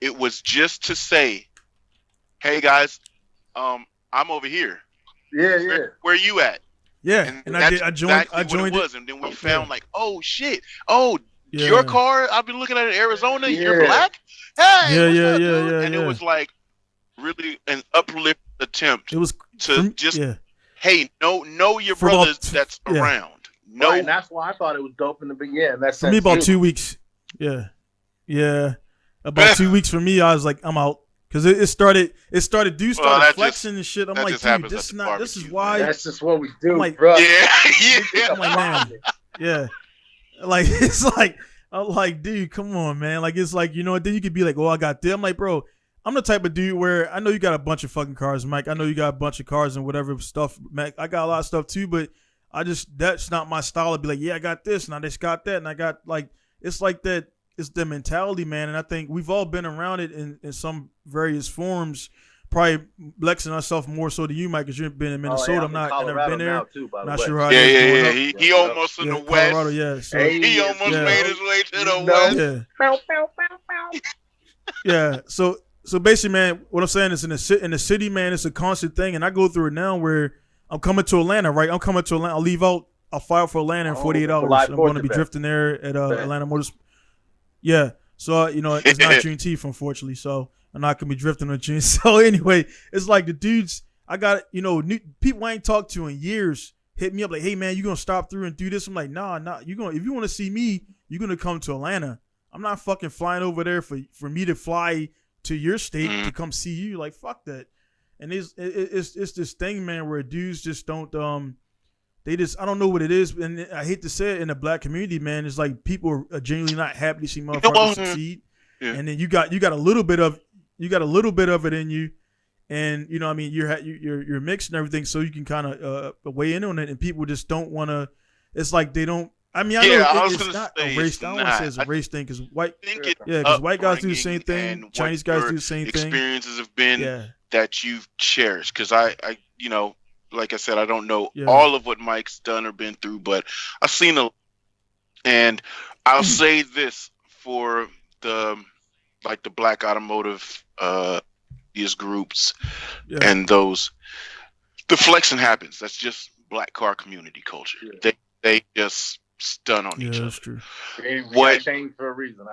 Speaker 3: it was just to say, hey guys, I'm over here.
Speaker 4: Yeah.
Speaker 3: Where you at?
Speaker 2: Yeah, and I joined.
Speaker 3: What it was, and then we found like, oh shit, your car. I've been looking at it in Arizona. You're black. Hey,
Speaker 2: yeah.
Speaker 3: And it was like really an uplift attempt.
Speaker 2: It was
Speaker 3: to hey, know your brothers that's around. No,
Speaker 4: right, and that's why I thought it was dope in the beginning. That's
Speaker 2: for me about 2 weeks. Yeah, about 2 weeks for me. I was like, I'm out. Because it started dudes started flexing and shit. I'm like, dude, this is why.
Speaker 4: That's just what we do,
Speaker 3: like,
Speaker 4: bro.
Speaker 3: Yeah.
Speaker 2: I'm like, man, yeah. Like, it's like, I'm like, dude, come on, man. Like, it's like, you know, then you could be like, oh, I got this. I'm like, bro, I'm the type of dude where I know you got a bunch of fucking cars, Mike. I know you got a bunch of cars and whatever stuff, Mac. I got a lot of stuff too, but that's not my style to be like, yeah, I got this and I just got that. And I got like, it's like that. It's the mentality, man, and I think we've all been around it in some various forms. Probably Lex and myself more so than you, Mike, because you've been in Minnesota.
Speaker 4: I've never been there. Too,
Speaker 2: not sure how.
Speaker 3: Yeah. He almost in the west.
Speaker 2: Colorado, yeah. So,
Speaker 3: he almost made his way to the west.
Speaker 2: Yeah. So basically, man, what I'm saying is in the city, man, it's a constant thing, and I go through it now where I'm coming to Atlanta, right? I'm coming to Atlanta. I'll leave out. I'll file for Atlanta in 48 hours. I'm going to be drifting there at Atlanta Motors. Yeah, so you know it's not Juneteenth, unfortunately, so I'm not gonna be drifting on June. So anyway, it's like the dudes I got, you know, new people I ain't talked to in years hit me up like, hey man, you gonna stop through and do this? I'm like, nah, you gonna, if you want to see me, you're gonna come to Atlanta. I'm not fucking flying over there for me to fly to your state to come see you. Like, fuck that. And it's this thing, man, where dudes just don't they just, I don't know what it is, and I hate to say it, in the black community, man, it's like people are genuinely not happy to see motherfuckers succeed, and then you got a little bit of it in you, and you know what I mean, you're mixed and everything, so you can kind of weigh in on it, and people just don't want to. It's like they don't. I mean, I know it's not a race. I don't want to say it's a race thing, because white guys do the same thing, Chinese guys do the same thing.
Speaker 3: Experiences have been that you've cherished, because I you know. like I said, I don't know
Speaker 2: Yeah.
Speaker 3: all of what Mike's done or been through, but I've seen a. And I'll say this for the the Black automotive these groups
Speaker 2: Yeah.
Speaker 3: and those, the flexing happens. That's just Black car community culture.
Speaker 4: Yeah.
Speaker 3: They just stun on
Speaker 2: Yeah,
Speaker 3: each
Speaker 2: that's
Speaker 3: other.
Speaker 2: true.
Speaker 3: What?
Speaker 4: Changed for a reason.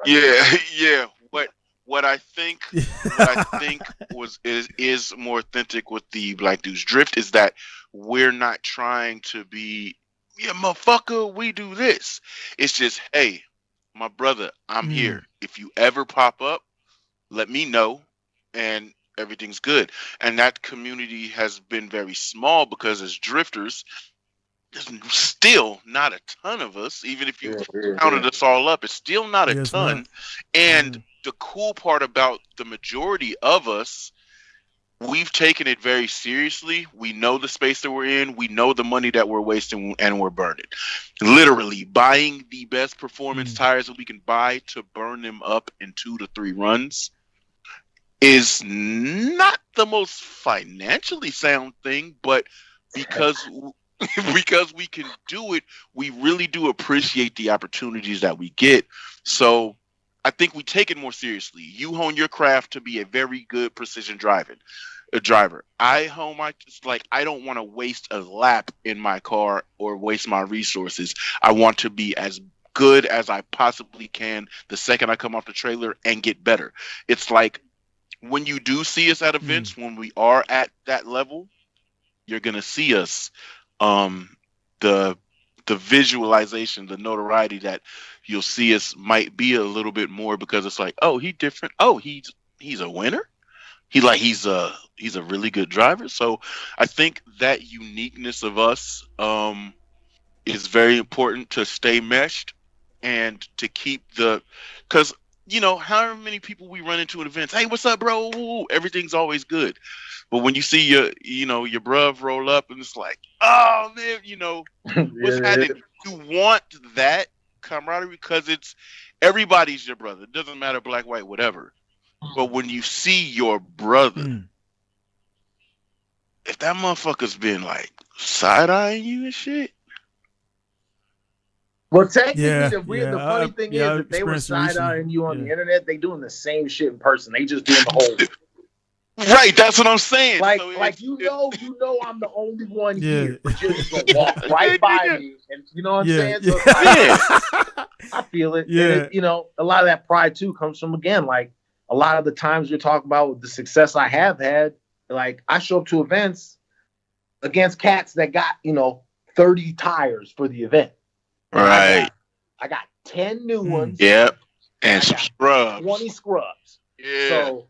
Speaker 3: Yeah. What I think is more authentic with the Black Dudes Drift is that we're not trying to be, yeah, motherfucker, we do this. It's just, hey, my brother, I'm here. If you ever pop up, let me know, and everything's good. And that community has been very small because as drifters, there's still not a ton of us. Even if you counted us all up, it's still not a
Speaker 2: Yeah, it's
Speaker 3: ton.
Speaker 2: not.
Speaker 3: And the cool part about the majority of us, we've taken it very seriously. We know the space that we're in. We know the money that we're wasting and we're burning. Literally buying the best performance tires that we can buy to burn them up in 2 to 3 runs is not the most financially sound thing, but because we can do it, we really do appreciate the opportunities that we get. So I think we take it more seriously. You hone your craft to be a very good precision driver. I hone my, I don't want to waste a lap in my car or waste my resources. I want to be as good as I possibly can the second I come off the trailer and get better. It's like when you do see us at events, when we are at that level, you're gonna see us. The visualization, the notoriety that you'll see us might be a little bit more because it's like, oh, he different. Oh, he's a winner. He's a really good driver. So I think that uniqueness of us is very important to stay meshed and to keep because however many people we run into at events, hey, what's up, bro? Everything's always good. But when you see your bruv roll up and it's like, oh man, what's happening? You want that camaraderie because it's everybody's your brother. It doesn't matter black, white, whatever. But when you see your brother, if that motherfucker's been like side-eyeing you and shit.
Speaker 4: Well, technically, the funny thing is, if they were
Speaker 2: experienced
Speaker 4: side-eyeing you on the internet, they doing the same shit in person. They just doing the whole.
Speaker 3: Right, that's what I'm saying.
Speaker 4: Like,
Speaker 3: so
Speaker 4: I'm the only one here. But you're just gonna walk right by me, and you know what I'm saying? So I feel it.
Speaker 2: Yeah.
Speaker 4: And a lot of that pride too comes from, again, like a lot of the times you're talking about with the success I have had. Like, I show up to events against cats that got 30 tires for the event.
Speaker 3: Right.
Speaker 4: I got 10 new ones.
Speaker 3: Yep. And some scrubs.
Speaker 4: 20 scrubs.
Speaker 3: Yeah.
Speaker 4: So,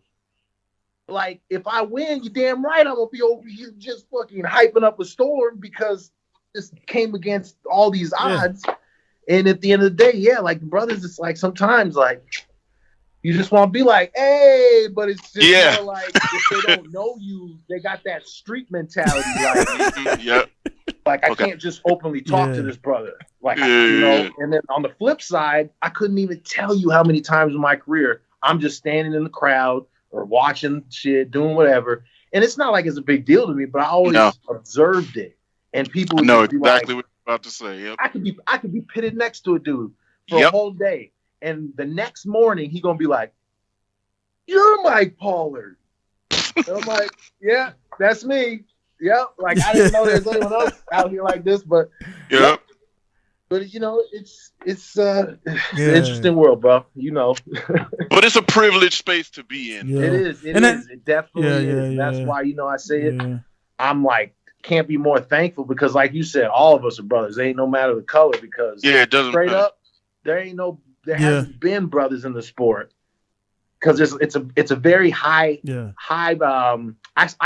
Speaker 4: like, if I win, you're damn right I'm gonna be over here just fucking hyping up a storm because this came against all these odds. And at the end of the day, like the brothers, it's like sometimes like you just want to be like, hey, but it's just more like if they don't know you, they got that street mentality. Like, like I can't just openly talk to this brother. Like, and then on the flip side, I couldn't even tell you how many times in my career I'm just standing in the crowd or watching shit, doing whatever. And it's not like it's a big deal to me, but I always observed it. And people would
Speaker 3: know
Speaker 4: be
Speaker 3: exactly
Speaker 4: like,
Speaker 3: what you're about to say. Yep.
Speaker 4: I could be pitted next to a dude for a whole day. And the next morning, he gonna be like, "You're Mike Pollard." And I'm like, "Yeah, that's me." Yep. Like, I didn't know there's anyone else out here like this, but
Speaker 3: yep.
Speaker 4: But it's an interesting world, bro.
Speaker 3: But it's a privileged space to be in.
Speaker 4: It is. It definitely is. That's why I say it. I'm like, can't be more thankful because, like you said, all of us are brothers. It ain't no matter the color because
Speaker 3: it doesn't
Speaker 4: straight
Speaker 3: matter.
Speaker 4: up, there hasn't been brothers in the sport because it's a very high. I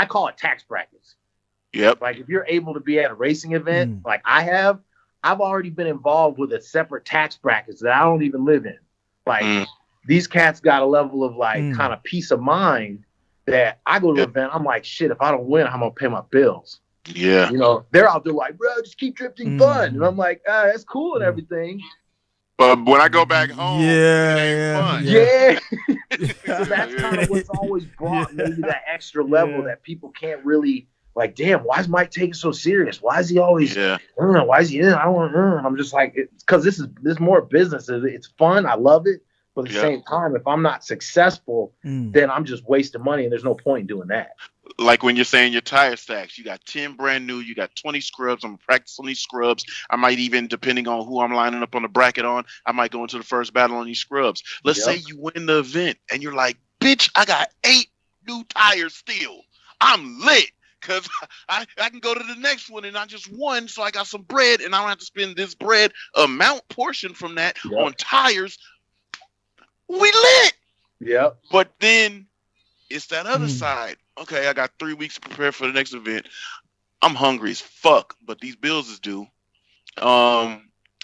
Speaker 4: call it tax brackets.
Speaker 3: Yep.
Speaker 4: Like if you're able to be at a racing event, like I've already been involved with a separate tax brackets that I don't even live in. Like these cats got a level of like kind of peace of mind that I go to an event, I'm like, shit, if I don't win, I'm gonna pay my bills.
Speaker 3: Yeah.
Speaker 4: They're out there like, bro, just keep drifting fun. And I'm like, that's cool and everything.
Speaker 3: But when I go back home, it ain't fun.
Speaker 4: So that's kind of what's always brought maybe that extra level that people can't really like, damn, why is Mike taking so serious? Why is he always?
Speaker 3: Yeah.
Speaker 4: Why is he? I don't want. I'm just like, because this is more business. It's fun. I love it. But at the same time, if I'm not successful, then I'm just wasting money, and there's no point in doing that.
Speaker 3: Like when you're saying your tire stacks, you got 10 brand new, you got 20 scrubs. I'm practicing these scrubs. I might even, depending on who I'm lining up on the bracket on, I might go into the first battle on these scrubs. Let's say you win the event and you're like, bitch, I got 8 new tires still. I'm lit. Because I can go to the next one and I just won, so I got some bread and I don't have to spend this bread amount portion from that on tires. We lit.
Speaker 4: Yep.
Speaker 3: But then it's that other side. Okay, I got 3 weeks to prepare for the next event. I'm hungry as fuck, but these bills is due. A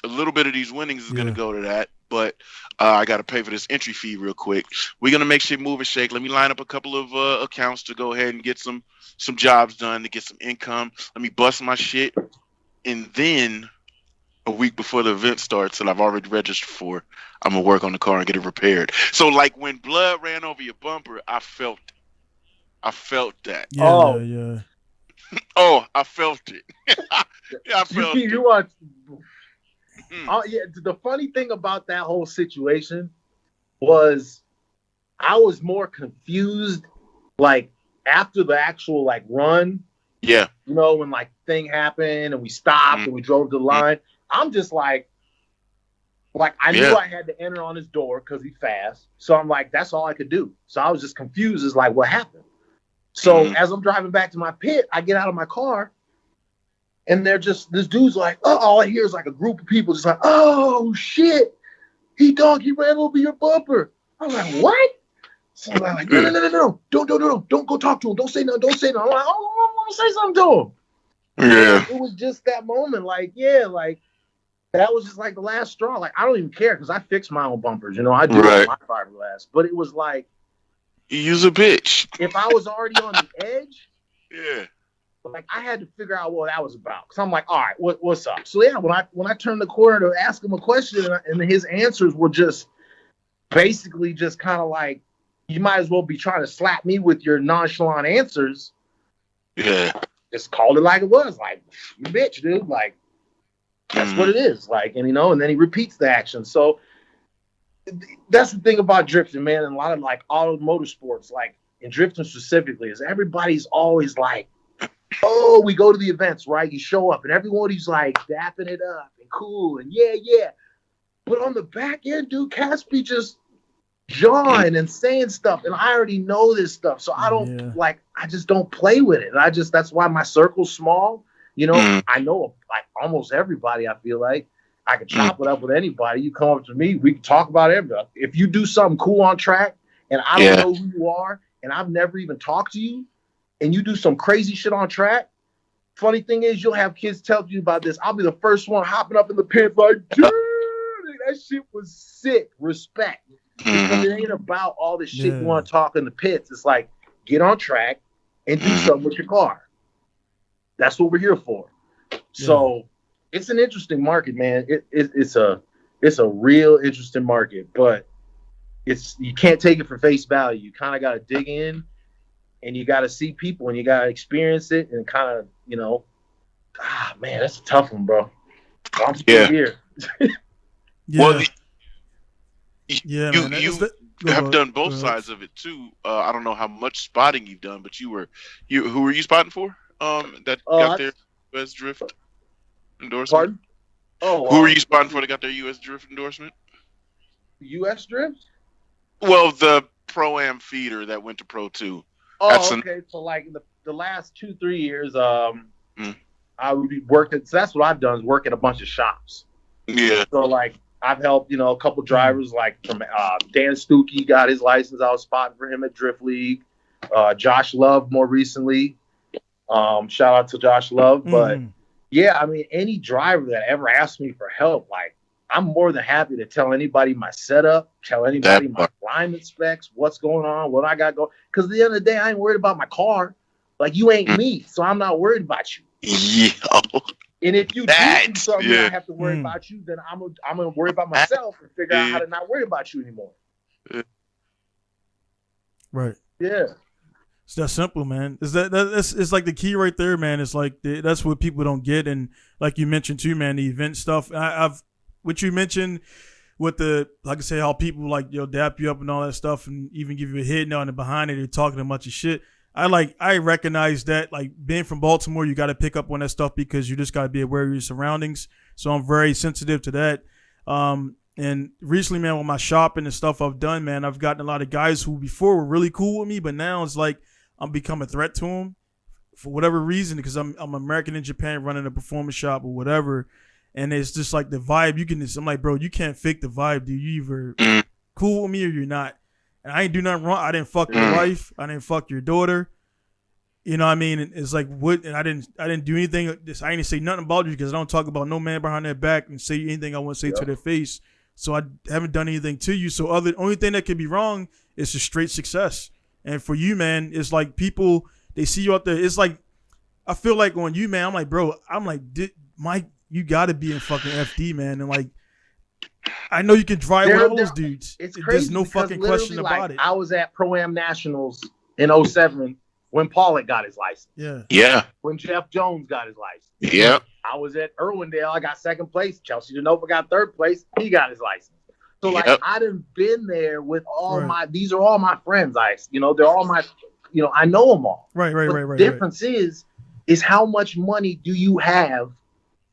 Speaker 3: little bit of these winnings is gonna go to that, but I gotta pay for this entry fee real quick. We're gonna make shit move and shake. Let me line up a couple of accounts to go ahead and get some jobs done to get some income. Let me bust my shit, and then a week before the event starts that I've already registered for, I'm gonna work on the car and get it repaired. So like when blood ran over your bumper, I felt it. I felt that.
Speaker 2: Yeah.
Speaker 3: Oh, I felt it. I felt it.
Speaker 4: You want? The funny thing about that whole situation was I was more confused, like after the actual like run.
Speaker 3: Yeah.
Speaker 4: You know, when like thing happened and we stopped and we drove to the line. I'm just like I knew I had to enter on his door because he's fast. So I'm like, that's all I could do. So I was just confused as like, what happened? So as I'm driving back to my pit, I get out of my car and they're just, this dude's like, oh, all I hear is like a group of people just like, oh shit, he ran over your bumper. I'm like, what? So I'm like, no, don't go talk to him. Don't say no. I'm like, oh, I want to say something to him.
Speaker 3: Yeah.
Speaker 4: It was just that moment, like that was just like the last straw. Like I don't even care because I fix my own bumpers. You know, I do my fiberglass. But it was like,
Speaker 3: you's a bitch.
Speaker 4: if I was already on the edge, like I had to figure out what that was about. Cause I'm like, all right, what's up? So yeah, when I turned the corner to ask him a question, and his answers were just basically just kind of like, you might as well be trying to slap me with your nonchalant answers.
Speaker 3: Yeah.
Speaker 4: Just called it like it was. Like, you bitch, dude. Like, that's what it is. Like, and and then he repeats the action. So that's the thing about drifting, man, and a lot of like auto motorsports, like in drifting specifically, is everybody's always like, oh, we go to the events, right? You show up and everybody's like dapping it up and cool and yeah. But on the back end, dude, cats be just jawing and saying stuff, and I already know this stuff, so I don't I just don't play with it. And that's why my circle's small. I know like almost everybody. I feel like I can chop it up with anybody. You come up to me, we can talk about everything. If you do something cool on track and I don't know who you are and I've never even talked to you, and you do some crazy shit on track, funny thing is you'll have kids tell you about this. I'll be the first one hopping up in the pit like, dude, that shit was sick. Respect. Because it ain't about all this shit you want to talk in the pits. It's like, get on track and do something with your car. That's what we're here for. So it's an interesting market, man. It's a real interesting market, but you can't take it for face value. You kind of got to dig in, and you got to see people, and you got to experience it, and kind of, man, that's a tough one, bro. I'm still here.
Speaker 3: Well,
Speaker 2: you
Speaker 3: have done both sides of it too. I don't know how much spotting you've done, but who were you spotting for? That got their U.S. Drift endorsement.
Speaker 4: Pardon? Oh,
Speaker 3: who were you spotting for that got their U.S. Drift endorsement?
Speaker 4: U.S. Drift?
Speaker 3: Well, the Pro-Am feeder that went to Pro 2.
Speaker 4: Oh, okay. So like in the last 2-3 years, I would be working. So that's what I've done, is work at a bunch of shops.
Speaker 3: Yeah.
Speaker 4: So like I've helped, a couple drivers, like from Dan Stuckey got his license. I was spotting for him at Drift League. Josh Love more recently. Shout out to Josh Love. But yeah, I mean, any driver that ever asked me for help, like I'm more than happy to tell anybody my setup, tell anybody my alignment specs, what's going on, what I got going. Because at the end of the day, I ain't worried about my car. Like, you ain't me, so I'm not worried about you.
Speaker 3: Yeah.
Speaker 4: And if you do something I have to worry about you, then I'm gonna worry about myself and figure out how to not worry about you anymore.
Speaker 2: Right.
Speaker 4: Yeah.
Speaker 2: It's that simple, man. Is that's it's like the key right there, man. It's like that's what people don't get, and like you mentioned too, man, the event stuff. I've what you mentioned with the like I say, how people like dap you up and all that stuff, and even give you a hit now and behind it, they're talking a bunch of shit. I recognize that, like being from Baltimore, you got to pick up on that stuff because you just got to be aware of your surroundings. So I'm very sensitive to that. And recently, man, with my shopping and stuff I've done, man, I've gotten a lot of guys who before were really cool with me, but now it's like I'm becoming a threat to them for whatever reason because I'm American in Japan running a performance shop or whatever. And it's just like the vibe I'm like, bro, you can't fake the vibe, dude. You either cool with me or you're not. And I ain't do nothing wrong. I didn't fuck your wife. I didn't fuck your daughter. You know what I mean? And it's like what? And I didn't do anything. I didn't say nothing about you because I don't talk about no man behind their back and say anything I want to say to their face. So I haven't done anything to you. So only thing that could be wrong is just straight success. And for you, man, it's like people, they see you out there. It's like, I feel like on you, man, I'm like, bro, Mike, you got to be in fucking FD, man. And like, I know you can drive with all those dudes.
Speaker 4: It's crazy.
Speaker 2: There's no fucking question about it.
Speaker 4: I was at Pro-Am Nationals in 2007 when Pollard got his license.
Speaker 2: Yeah.
Speaker 3: Yeah.
Speaker 4: When Jeff Jones got his license.
Speaker 3: Yeah.
Speaker 4: I was at Irwindale. I got second place. Chelsea DeNova got third place. He got his license. So like I done been there with all these are all my friends. They're all my, I know them all.
Speaker 2: Right.
Speaker 4: The difference is how much money do you have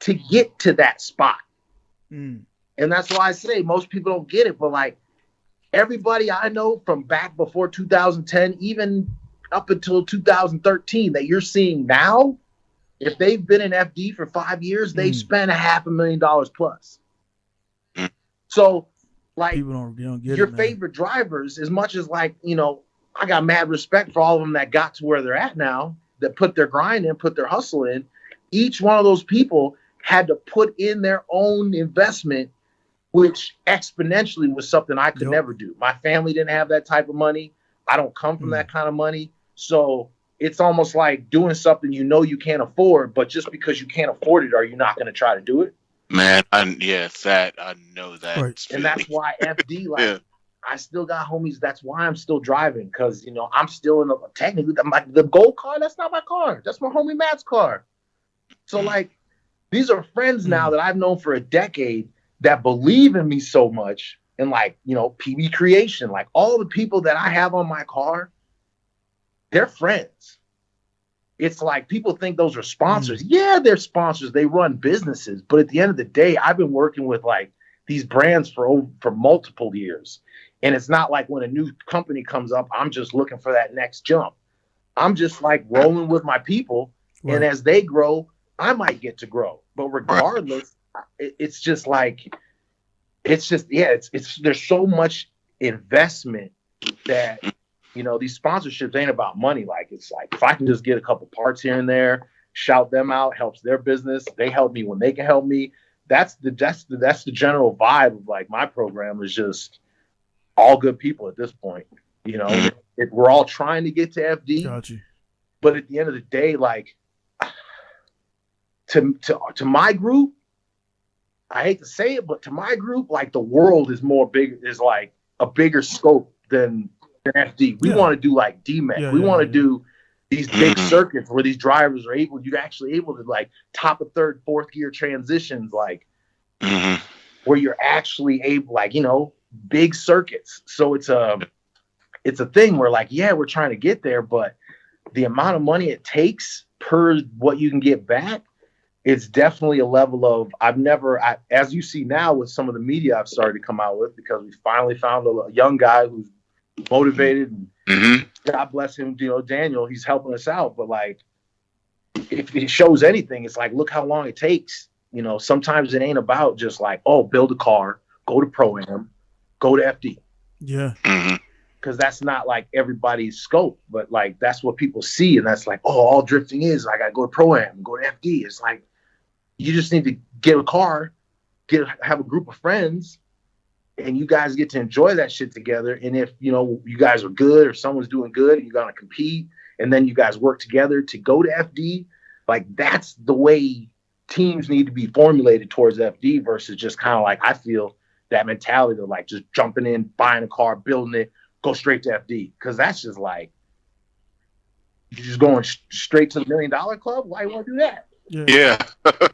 Speaker 4: to get to that spot? And that's why I say most people don't get it. But like everybody I know from back before 2010, even up until 2013 that you're seeing now, if they've been in FD for 5 years, they've spent $500,000 plus. So like
Speaker 2: people don't get
Speaker 4: your
Speaker 2: it,
Speaker 4: favorite drivers, as much as like, I got mad respect for all of them that got to where they're at now, that put their grind in, put their hustle in. Each one of those people had to put in their own investment, which exponentially was something I could never do. My family didn't have that type of money. I don't come from that kind of money. So it's almost like doing something you can't afford, but just because you can't afford it, are you not going to try to do it?
Speaker 3: Man, I know that.
Speaker 2: Right.
Speaker 4: And that's why FD, I still got homies. That's why I'm still driving, because, I'm still technically, the gold car, that's not my car. That's my homie Matt's car. So, like, these are friends now that I've known for a decade that believe in me so much. And, like, PB Creation, like, all the people that I have on my car, they're friends. It's like people think those are sponsors. Yeah, they're sponsors. They run businesses. But at the end of the day, I've been working with like these brands for multiple years. And it's not like when a new company comes up, I'm just looking for that next jump. I'm just like rolling with my people. Right. And as they grow, I might get to grow. But regardless, it's just like, it's there's so much investment that, these sponsorships ain't about money. Like, it's like, if I can just get a couple parts here and there, shout them out, helps their business. They help me when they can help me. That's the general vibe of like my program is just all good people at this point. We're all trying to get to FD.
Speaker 2: Got you.
Speaker 4: But at the end of the day, like to my group, I hate to say it, but to my group, like the world is like a bigger scope than FD. We want to do like DMEC. We want to do these big circuits where these drivers are you're actually able to like top of third, fourth gear transitions, like where you're actually able, like, big circuits. So it's a thing where like, we're trying to get there, but the amount of money it takes per what you can get back, it's definitely a level of, as you see now with some of the media I've started to come out with, because we finally found a young guy who's motivated and God bless him, Daniel, he's helping us out. But like, if it shows anything, it's like, look how long it takes. Sometimes it ain't about just like, build a car, go to Pro-Am, go to FD.
Speaker 2: Yeah.
Speaker 4: Because that's not like everybody's scope, but like that's what people see, and that's like, all drifting is I gotta go to Pro-Am, go to FD. It's like you just need to get a car, have a group of friends, and you guys get to enjoy that shit together. And if you guys are good or someone's doing good, and you're gonna compete, and then you guys work together to go to FD. Like that's the way teams need to be formulated towards FD versus just kind of like, I feel that mentality of like just jumping in, buying a car, building it, go straight to FD. Because that's just like, You just going straight to the $1 million club? Why you want to do that?
Speaker 3: Yeah.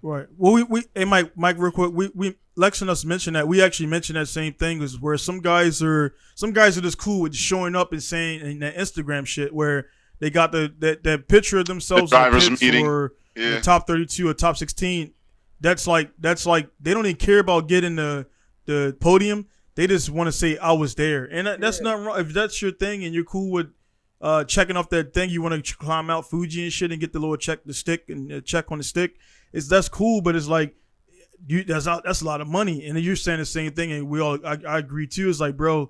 Speaker 2: Right. Well, hey, Mike, real quick. We Lex and us mentioned that. We actually mentioned that same thing, is where some guys are just cool with showing up and saying in that Instagram shit where they got that picture of themselves in the pits
Speaker 3: meeting.
Speaker 2: or the top 32 or top 16. That's like they don't even care about getting the podium. They just want to say I was there, and that's not wrong. If that's your thing and you're cool with checking off that thing, you want to climb out Fuji and shit and get the little check on the stick. That's cool, but it's like that's a lot of money, and then you're saying the same thing, and I agree too. It's like, bro,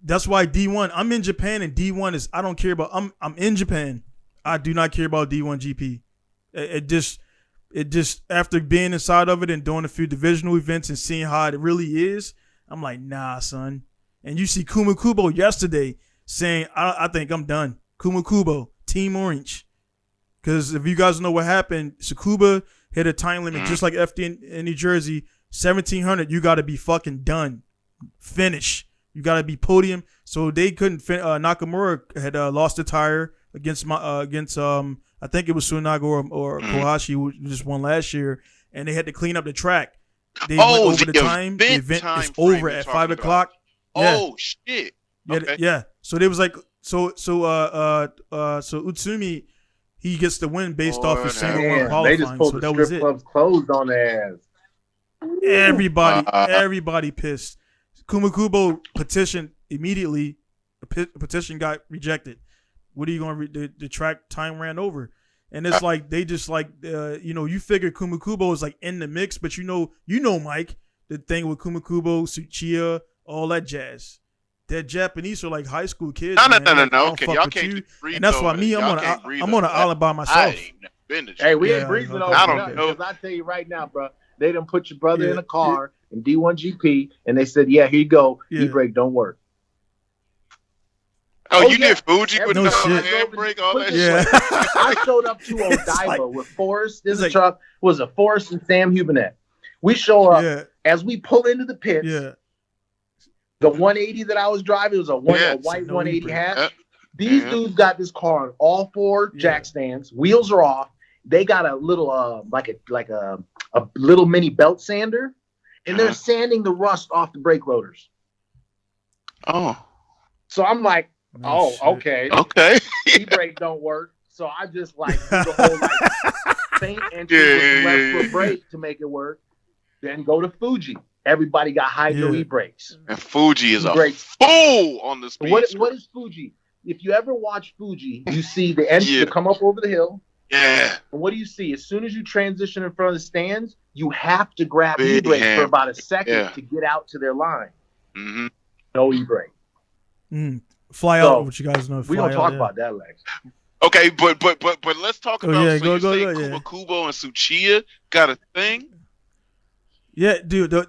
Speaker 2: that's why D1. I'm in Japan, and D1 is I don't care about. I'm in Japan. I do not care about D1 GP. It just after being inside of it and doing a few divisional events and seeing how it really is, I'm like, nah, son. And you see Kubo yesterday saying, I think I'm done. Kubo, Team Orange. Because if you guys know what happened, Tsukuba hit a time limit just like FD in New Jersey, 1,700. You got to be fucking done. Finish. You got to be podium. So they couldn't. Nakamura had lost the tire against I think it was Sunaga or Kohashi, who just won last year, and they had to clean up the track. They went over the time. The event is over at 5 o'clock. Yeah.
Speaker 3: Oh shit.
Speaker 2: Okay. Yeah. So they was like, so Utsumi, he gets the win based off his single run qualifying.
Speaker 4: They just pulled
Speaker 2: so
Speaker 4: the
Speaker 2: that was
Speaker 4: strip
Speaker 2: it.
Speaker 4: clubs closed on their ass.
Speaker 2: Everybody pissed. Kubo petitioned immediately. The petition got rejected. What are you going to the track time ran over? And it's like they just like you figure Kubo is like in the mix, but you know Mike, the thing with Kubo, Tsuchiya, all that jazz. That Japanese are like high school kids.
Speaker 3: No. Okay, y'all can't do free.
Speaker 2: And that's why I'm on an island by myself.
Speaker 4: Hey, we ain't breathing over.
Speaker 3: I don't know.
Speaker 4: Because I tell you right now, bro, they done put your brother in a car in D1 GP, and they said, "Yeah, here you go. E-brake don't work."
Speaker 3: Oh, you did Fuji with
Speaker 2: no
Speaker 3: the
Speaker 2: shit.
Speaker 3: handbrake, all that
Speaker 2: Yeah.
Speaker 3: shit.
Speaker 4: I showed up to Odaiba with Forrest. This truck was a Forrest and Sam Hubinet. We show up as we pull into the pits.
Speaker 2: Yeah.
Speaker 4: The 180 that I was driving was a white 180 hatch. These dudes got this car on all four jack stands. Wheels are off. They got a little like a little mini belt sander, and they're sanding the rust off the brake rotors.
Speaker 3: Oh.
Speaker 4: So I'm like, okay. E-brake don't work. So I just like do the whole like faint entry with the left foot brake to make it work. Then go to Fuji. Everybody got hydro e-brakes.
Speaker 3: And Fuji is a fool on the speed.
Speaker 4: What is Fuji? If you ever watch Fuji, you see the engine to come up over the hill.
Speaker 3: Yeah.
Speaker 4: And what do you see? As soon as you transition in front of the stands, you have to grab e-brake for about a second to get out to their line.
Speaker 3: Mm-hmm.
Speaker 4: No e-brake.
Speaker 2: Fly out, what you guys know.
Speaker 4: We don't talk about that, Lex.
Speaker 3: Okay, but let's talk about Kubo and Tsuchiya got a thing.
Speaker 2: Yeah, dude, that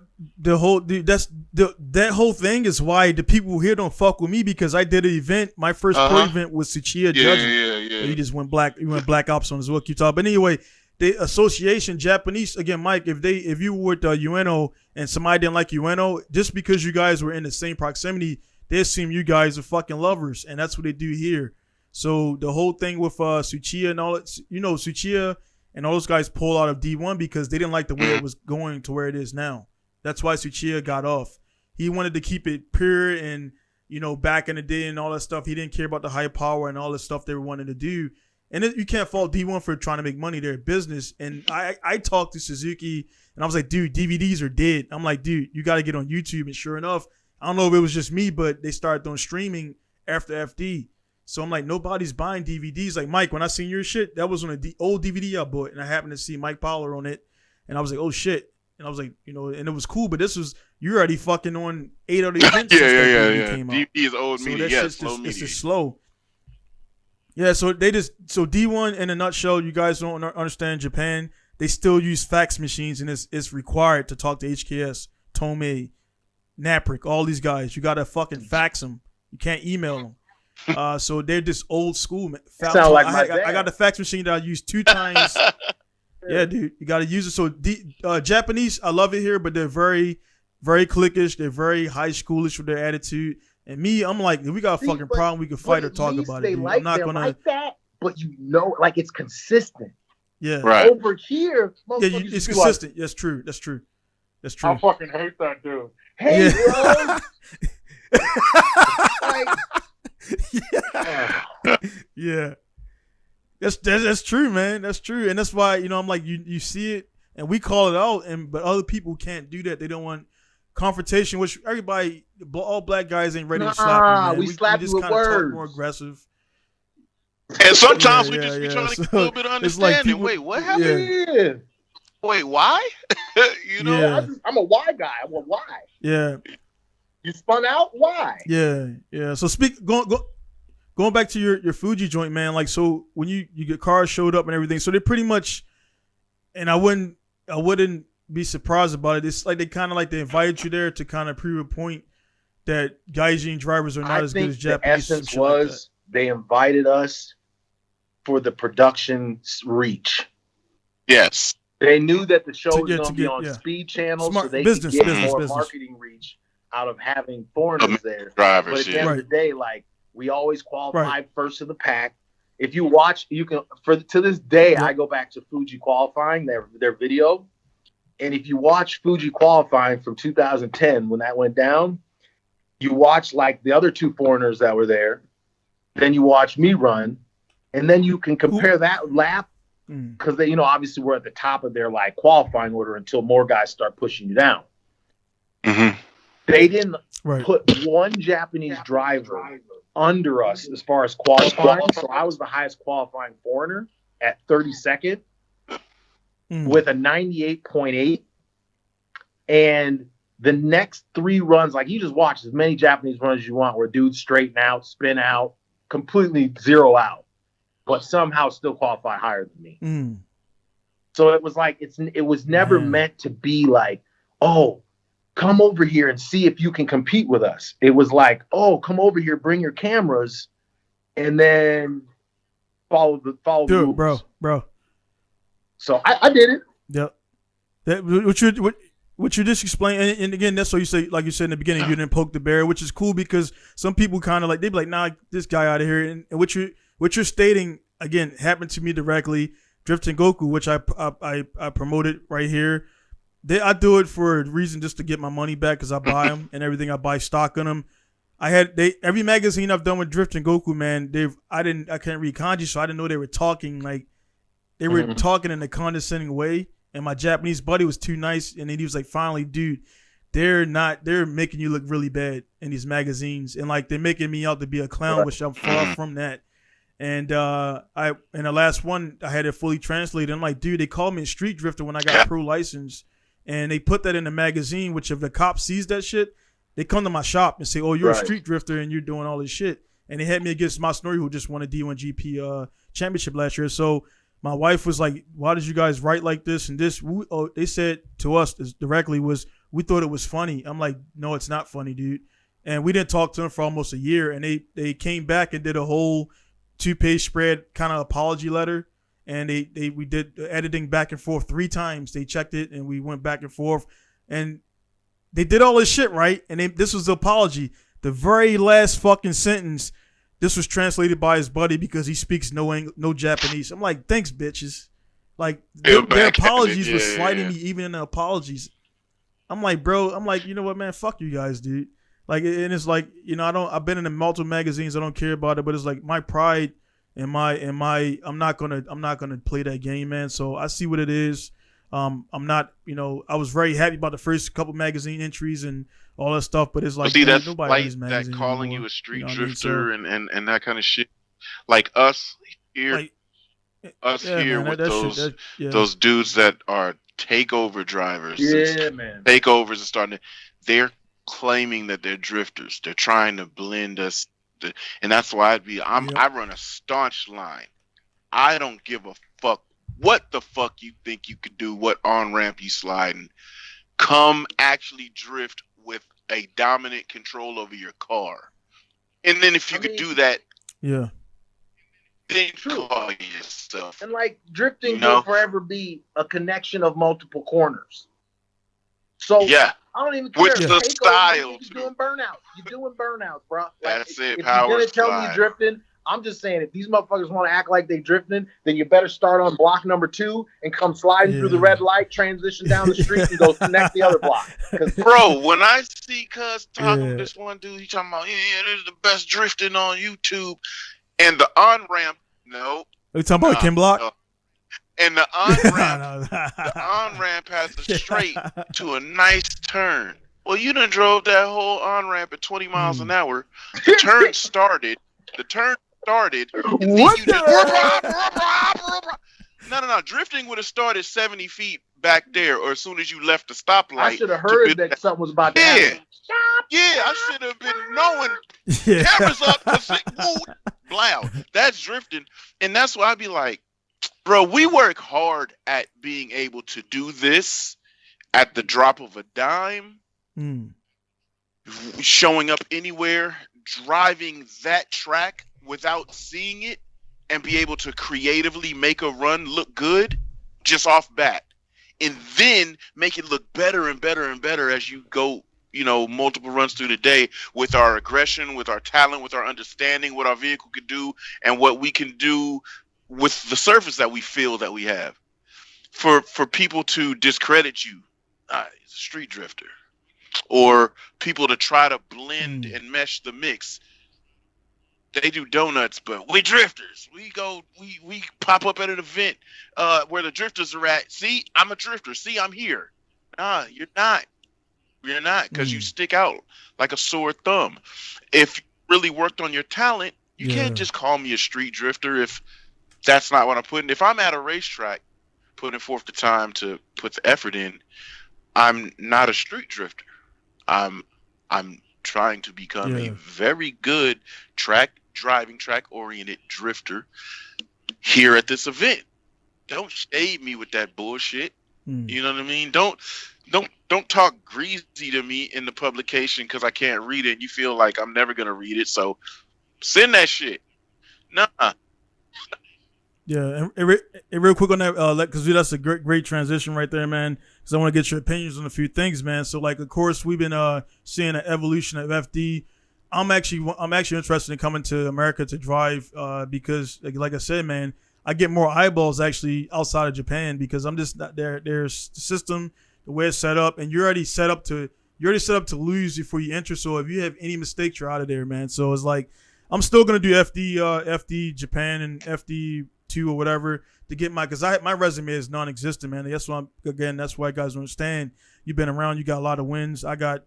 Speaker 2: whole thing is why the people here don't fuck with me, because I did an event. My first pro event was Tsuchiya judging. Yeah. He just went black. He went black ops on his Wiki talk. But anyway, the association Japanese again, Mike. If you were with Ueno and somebody didn't like Ueno, just because you guys were in the same proximity, they assume you guys are fucking lovers, and that's what they do here. So the whole thing with Tsuchiya and all that, Tsuchiya and all those guys pulled out of D1 because they didn't like the way it was going to where it is now. That's why Tsuchiya got off. He wanted to keep it pure and, back in the day and all that stuff. He didn't care about the high power and all the stuff they were wanting to do. And you can't fault D1 for trying to make money. They're a business. And I talked to Suzuki, and I was like, dude, DVDs are dead. I'm like, dude, you got to get on YouTube. And sure enough, I don't know if it was just me, but they started doing streaming after FD. So I'm like, nobody's buying DVDs. Like, Mike, when I seen your shit, that was on an old DVD I bought, and I happened to see Mike Pollard on it, and I was like, oh shit. And I was like, and it was cool, but you're already fucking on 8 other events.
Speaker 3: DVD is old media.
Speaker 2: It's just slow. Yeah, so D1 in a nutshell, you guys don't understand Japan. They still use fax machines, and it's required to talk to HKS, Tomei, Naprick, all these guys. You gotta fucking fax them. You can't email them. So they're just old school.
Speaker 4: Sound like
Speaker 2: I got a fax machine that I used 2 times. Yeah, dude, you got to use it. So Japanese, I love it here, but they're very, very cliquish. They're very high schoolish with their attitude. And me, I'm like, if we got a fucking problem, we can fight or talk about it. Dude. I'm not gonna.
Speaker 4: Like that. but you know, like it's consistent.
Speaker 2: Yeah.
Speaker 3: Right.
Speaker 4: Over here,
Speaker 2: Yeah,
Speaker 4: motherfuckers
Speaker 2: it's
Speaker 4: be
Speaker 2: consistent. That's true. That's true. That's true.
Speaker 4: I fucking hate that dude. Hey,
Speaker 2: Yeah.
Speaker 4: bro. Like,
Speaker 2: Yeah. That's true, man. That's true. And that's why, I'm like, you see it and we call it out, but other people can't do that. They don't want confrontation, which everybody, all black guys ain't ready to slap you, man.
Speaker 4: we slap
Speaker 2: just
Speaker 4: you with
Speaker 2: kinda talk
Speaker 4: words.
Speaker 2: more aggressive.
Speaker 3: And sometimes
Speaker 2: Yeah,
Speaker 3: we just be
Speaker 2: yeah,
Speaker 3: trying
Speaker 2: yeah.
Speaker 3: to get a little bit of
Speaker 2: It's like
Speaker 3: understanding.
Speaker 2: people-
Speaker 3: Wait, what happened?
Speaker 4: Yeah.
Speaker 3: Wait, why? You know?
Speaker 2: Yeah.
Speaker 4: I'm a why guy. I'm a why.
Speaker 2: Yeah.
Speaker 4: You spun out? Why?
Speaker 2: Yeah. So going back to your Fuji joint, man, like, so when you get cars showed up and everything, so they pretty much, and I wouldn't be surprised about it. It's like they invited you there to kind of prove a point that Gaijin drivers are not as good as Japanese.
Speaker 4: The essence was they invited us for the production reach.
Speaker 3: Yes.
Speaker 4: They knew that the show was
Speaker 2: to
Speaker 4: going to be
Speaker 2: get-
Speaker 4: on
Speaker 2: yeah.
Speaker 4: Speed Channel,
Speaker 2: Smart
Speaker 4: so they
Speaker 2: business,
Speaker 4: could get
Speaker 2: business,
Speaker 4: more
Speaker 2: business.
Speaker 4: marketing reach out of having foreigners there. But
Speaker 3: Drivers,
Speaker 4: at the
Speaker 3: yeah.
Speaker 4: end of the day, like, we always qualify
Speaker 2: Right.
Speaker 4: first of the pack. If you watch, you can to this day,
Speaker 2: Yep.
Speaker 4: I go back to Fuji qualifying, their video. And if you watch Fuji qualifying from 2010 when that went down, you watch like the other two foreigners that were there, then you watch me run, and then you can compare that lap because they, obviously we're at the top of their like qualifying order until more guys start pushing you down.
Speaker 3: Mm-hmm.
Speaker 4: They didn't
Speaker 2: Right.
Speaker 4: put one Japanese driver under us as far as qualifying. So I was the highest qualifying foreigner at 32nd with a 98.8. And the next three runs, like you just watch as many Japanese runs as you want where dudes straighten out, spin out, completely zero out, but somehow still qualify higher than me. So it was like, it was never meant to be like, oh, come over here and see if you can compete with us. It was like, oh, come over here, bring your cameras, and then follow the rules.
Speaker 2: bro.
Speaker 4: So I did it.
Speaker 2: Yep. What you just explained, and again, that's what you say, like you said in the beginning, you didn't poke the bear, which is cool because some people kind of like, they'd be like, nah, this guy out of here. And what you're stating, again, happened to me directly. Drifting Goku, which I promoted right here. I do it for a reason, just to get my money back because I buy them and everything. I buy stock on them. Every magazine I've done with Drifting Goku, man, I can't read kanji, so I didn't know they were talking like they were talking in a condescending way. And my Japanese buddy was too nice, and then he was like, "Finally, dude, they're making you look really bad in these magazines, and like they're making me out to be a clown, which I'm far from that." And in the last one, I had it fully translated. I'm like, dude, they called me a street drifter when I got pro license. And they put that in the magazine, which if the cop sees that shit, they come to my shop and say, oh, you're a street drifter and you're doing all this shit. And they had me against Masanori, who just won a D1GP championship last year. So my wife was like, why did you guys write like this and this? They said to us directly we thought it was funny. I'm like, no, it's not funny, dude. And we didn't talk to them for almost a year. And they came back and did a whole 2-page spread kind of apology letter. And we did the editing back and forth 3 times. They checked it and we went back and forth, and they did all this shit right. And this was the apology. The very last fucking sentence, this was translated by his buddy because he speaks no Japanese. I'm like, thanks, bitches. Like their apologies were sliding me even in the apologies. I'm like, bro. I'm like, you know what, man? Fuck you guys, dude. Like, and it's like, I've been in the multiple magazines. I don't care about it, but it's like my pride. I'm not gonna play that game, man. So I see what it is. I'm not, I was very happy about the first couple magazine entries and all that stuff, but it's like,
Speaker 3: see, that's
Speaker 2: nobody
Speaker 3: like
Speaker 2: reads
Speaker 3: that
Speaker 2: magazines
Speaker 3: calling
Speaker 2: anymore,
Speaker 3: you a street
Speaker 2: what I mean?
Speaker 3: drifter and that kind of shit. Like us here,
Speaker 2: Like,
Speaker 3: with those dudes that are takeover drivers.
Speaker 4: Yeah, man.
Speaker 3: Takeovers and starting. They're claiming that they're drifters. They're trying to blend us. And that's why I run a staunch line. I don't give a fuck what the fuck you think you could do, what on-ramp you sliding. Come actually drift with a dominant control over your car. And then if you could do that, then call yourself.
Speaker 4: And like drifting will forever be a connection of multiple corners. So I don't even care.
Speaker 3: With the style,
Speaker 4: you're doing burnouts. You're doing burnouts, bro. Like,
Speaker 3: That's it.
Speaker 4: If you're gonna tell me drifting, I'm just saying, if these motherfuckers want to act like they drifting, then you better start on block number 2 and come sliding through the red light, transition down the street, and go connect the other block.
Speaker 3: Bro, when I see Cuz talking to this one dude, he talking about, this is the best drifting on YouTube, and the on ramp, no.
Speaker 2: Are you talking about Kim Block?
Speaker 3: No. And the on ramp has a straight to a nice turn. Well, you done drove that whole on ramp at 20 miles an hour. The turn started. And then you just no. Drifting would have started 70 feet back there, or as soon as you left the stoplight.
Speaker 4: I should have heard that something was about to happen.
Speaker 3: Yeah, I should have been knowing. Cameras up, blow. That's drifting, and that's why I'd be like, bro, we work hard at being able to do this at the drop of a dime. Showing up anywhere, driving that track without seeing it, and be able to creatively make a run look good just off bat, and then make it look better and better and better as you go, multiple runs through the day, with our aggression, with our talent, with our understanding what our vehicle could do and what we can do with the surface that we feel that we have. For people to discredit you, he's a street drifter. Or people to try to blend and mesh the mix. They do donuts, but we drifters. We pop up at an event where the drifters are at. See, I'm a drifter. See, I'm here. Nah, you're not. You're not, because you stick out like a sore thumb. If you really worked on your talent, you can't just call me a street drifter if that's not what I'm putting. If I'm at a racetrack putting forth the time to put the effort in, I'm not a street drifter. I'm trying to become a very good track oriented drifter here at this event. Don't shade me with that bullshit. You know what I mean? Don't talk greasy to me in the publication because I can't read it and you feel like I'm never gonna read it. So send that shit. Nah.
Speaker 2: Yeah, and real quick on that, because that's a great transition right there, man. Because I want to get your opinions on a few things, man. So, like, of course, we've been seeing an evolution of FD. I'm actually interested in coming to America to drive because, like I said, man, I get more eyeballs actually outside of Japan because I'm just not there. There's the system, the way it's set up, and you're already set up to lose before you enter. So if you have any mistakes, you're out of there, man. So it's like I'm still gonna do FD Japan and FD 2 or whatever to get my resume is non-existent, man. That's why that's why guys understand. You've been around, you got a lot of wins. I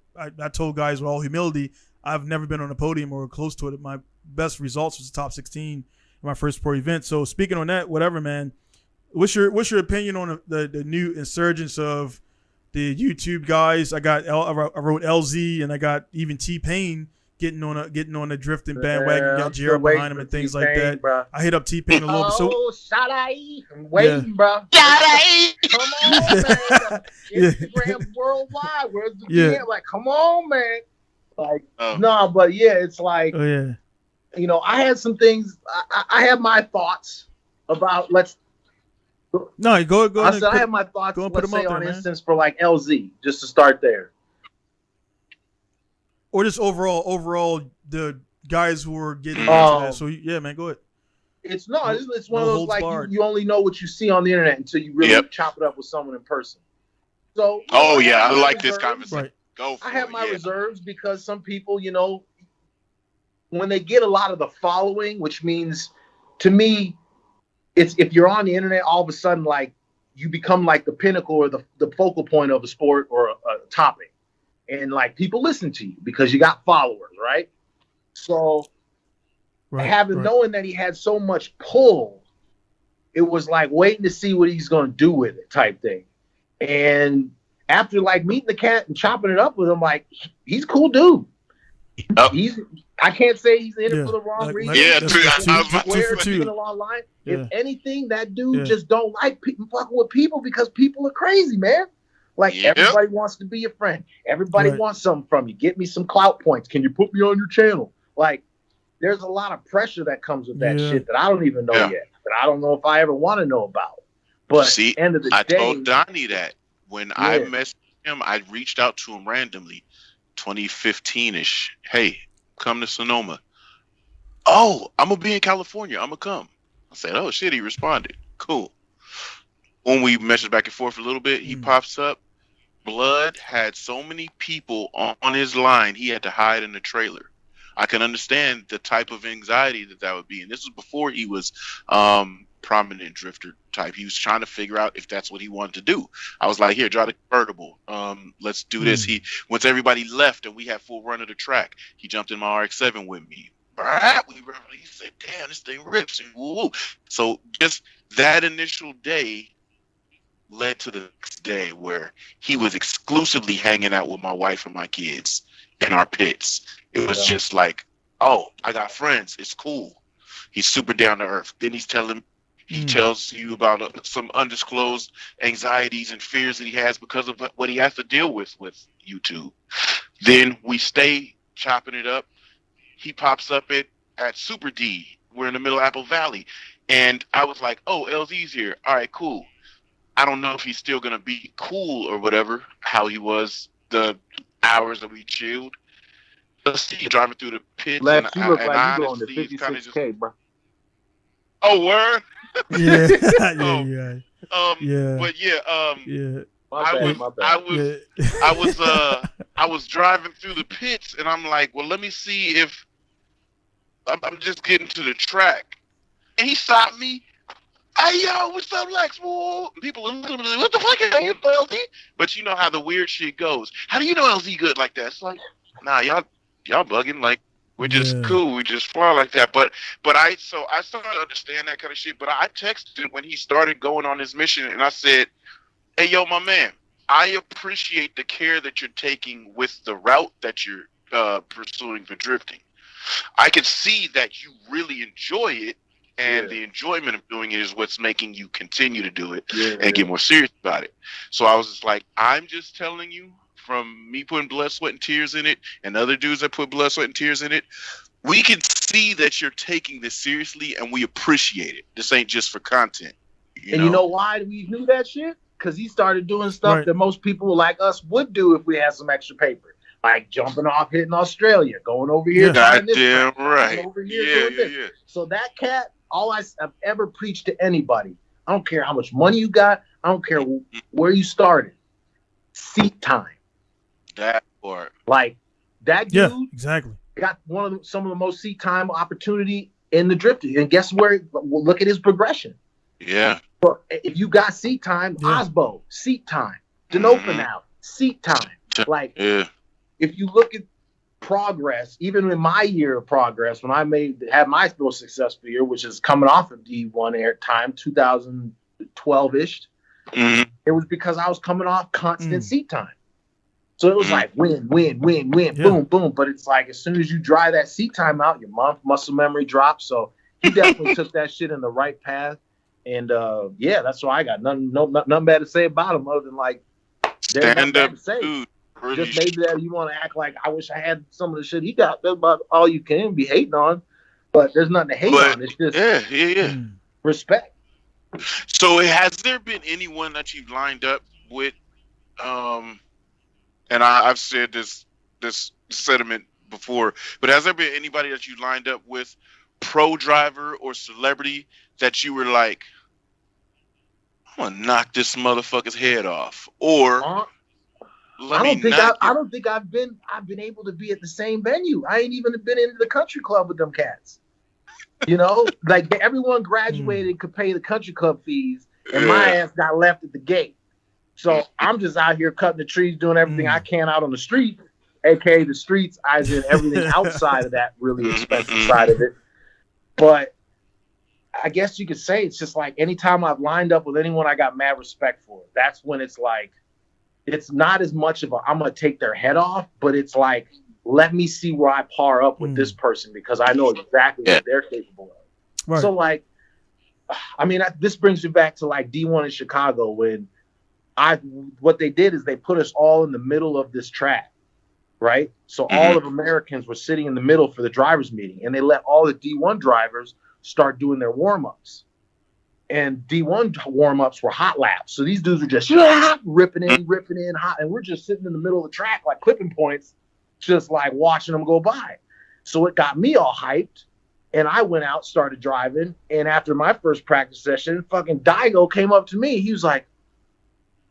Speaker 2: told guys with all humility, I've never been on a podium or close to it. My best results was the top 16 in my first pro event. So speaking on that, whatever, man. What's your opinion on the new insurgence of the YouTube guys? I wrote LZ and I got even T-Pain getting on a drifting bandwagon, got JR behind him and things like that. Bro. I hit up T-Pain a little bit. So
Speaker 4: I'm waiting, bro. Come on, man. Instagram worldwide. Where's the DM? Like, come on, man. Like, no, but yeah, it's like, I had some things. I have my thoughts about.
Speaker 2: No, go.
Speaker 4: I said I have my thoughts. Let's say on instance for like LZ, just to start there.
Speaker 2: Or just overall, the guys who are getting into that. So yeah, man, go ahead.
Speaker 4: It's one of those like you only know what you see on the internet until you really chop it up with someone in person. So
Speaker 3: I like this conversation. Right. Go for
Speaker 4: I have my reserves because some people, when they get a lot of the following, which means to me, it's if you're on the internet, all of a sudden like you become like the pinnacle or the focal point of a sport or a topic. And like people listen to you because you got followers, right? So knowing that he had so much pull, it was like waiting to see what he's going to do with it type thing. And after like meeting the cat and chopping it up with him, like he's a cool dude. I can't say he's in it for the wrong reason. Online. If anything, that dude just don't like fucking with people because people are crazy, man. Like everybody wants to be your friend. Everybody wants something from you. Get me some clout points. Can you put me on your channel? Like there's a lot of pressure that comes with that shit that I don't even know yet. That I don't know if I ever want to know about. But see, end of the day,
Speaker 3: I told Donnie that when I messaged him, I reached out to him randomly, 2015-ish. Hey, come to Sonoma. "Oh, I'm gonna be in California. I'm gonna come." I said, "Oh shit." He responded, "Cool." When we messaged back and forth a little bit, he pops up. Blood had so many people on his line, he had to hide in the trailer. I can understand the type of anxiety that would be. And this was before he was prominent drifter type. He was trying to figure out if that's what he wanted to do. I was like, here, drive the convertible. Let's do this. Once everybody left and we had full run of the track, he jumped in my RX-7 with me. He said, damn, this thing rips. And woo-woo. So just that initial day led to the next day where he was exclusively hanging out with my wife and my kids in our pits. It was just like, oh, I got friends. It's cool. He's super down to earth. Then he tells you about some undisclosed anxieties and fears that he has because of what he has to deal with YouTube. Then we stay chopping it up. He pops up at Super D. We're in the middle of Apple Valley. And I was like, oh, LZ's here. All right, cool. I don't know if he's still going to be cool or whatever, how he was the hours that we chilled. Let's see, driving through the pits.
Speaker 4: Lex, you look like you going to 56K, bro.
Speaker 3: Oh, word?
Speaker 2: Yeah.
Speaker 3: But I was driving through the pits, and I'm like, well, let me see if I'm just getting to the track. And he stopped me. Hey, yo, what's up, Lex? Whoa. People are looking at me like, what the fuck are you, LZ? But you know how the weird shit goes. How do you know LZ good like that? It's like, nah, y'all bugging. Like, we're just cool. We just fly like that. But I started to understand that kind of shit. But I texted when he started going on his mission, and I said, hey, yo, my man, I appreciate the care that you're taking with the route that you're pursuing for drifting. I can see that you really enjoy it. And the enjoyment of doing it is what's making you continue to do it and get more serious about it. So I was just like, I'm just telling you, from me putting blood, sweat, and tears in it, and other dudes that put blood, sweat, and tears in it, we can see that you're taking this seriously, and we appreciate it. This ain't just for content. You know
Speaker 4: why we knew that shit? Because he started doing stuff that most people like us would do if we had some extra paper. Like jumping off, hitting Australia, going over here.
Speaker 3: Goddamn right.
Speaker 4: Over here doing this. So that cat, all I've ever preached to anybody, I don't care how much money you got, I don't care where you started, seat time.
Speaker 3: That part.
Speaker 4: Like that dude
Speaker 2: exactly.
Speaker 4: got some of the most seat time opportunity in the drifting. And guess where? Look at his progression.
Speaker 3: Yeah.
Speaker 4: But if you got seat time, Osbo, seat time. Denofa now, seat time. Like, if you look at progress, even in my year of progress, when I had my most successful year, which is coming off of D1 air time, 2012-ish, it was because I was coming off constant seat time. So it was like win, boom, boom. But it's like as soon as you dry that seat time out, your muscle memory drops. So he definitely took that shit in the right path. And that's why I got nothing bad to say about him other than like
Speaker 3: stand up, dude.
Speaker 4: Just maybe that you want to act like I wish I had some of the shit he got. That's about all you can be hating on, but there's nothing to hate on. It's just respect.
Speaker 3: So has there been anyone that you've lined up with? And I've said this sentiment before, but has there been anybody that you lined up with, pro driver or celebrity, that you were like, I'm gonna knock this motherfucker's head off, or
Speaker 4: I don't think I've been able to be at the same venue. I ain't even been into the country club with them cats. You know, like everyone graduated and could pay the country club fees, and my ass got left at the gate. So I'm just out here cutting the trees, doing everything I can out on the street, aka the streets, as in everything outside of that really expensive side of it. But I guess you could say it's just like anytime I've lined up with anyone I got mad respect for. That's when it's like, it's not as much of a I'm going to take their head off, but it's like, let me see where I par up with this person because I know exactly what they're capable of. Right. So like, I mean, this brings me back to like D1 in Chicago when what they did is they put us all in the middle of this track, right? So all of Americans were sitting in the middle for the drivers meeting, and they let all the D1 drivers start doing their warm-ups. And D1 warm-ups were hot laps. So these dudes were just ripping in hot, and we're just sitting in the middle of the track like clipping points, just like watching them go by. So it got me all hyped. And I went out, started driving. And after my first practice session, fucking Daigo came up to me. He was like,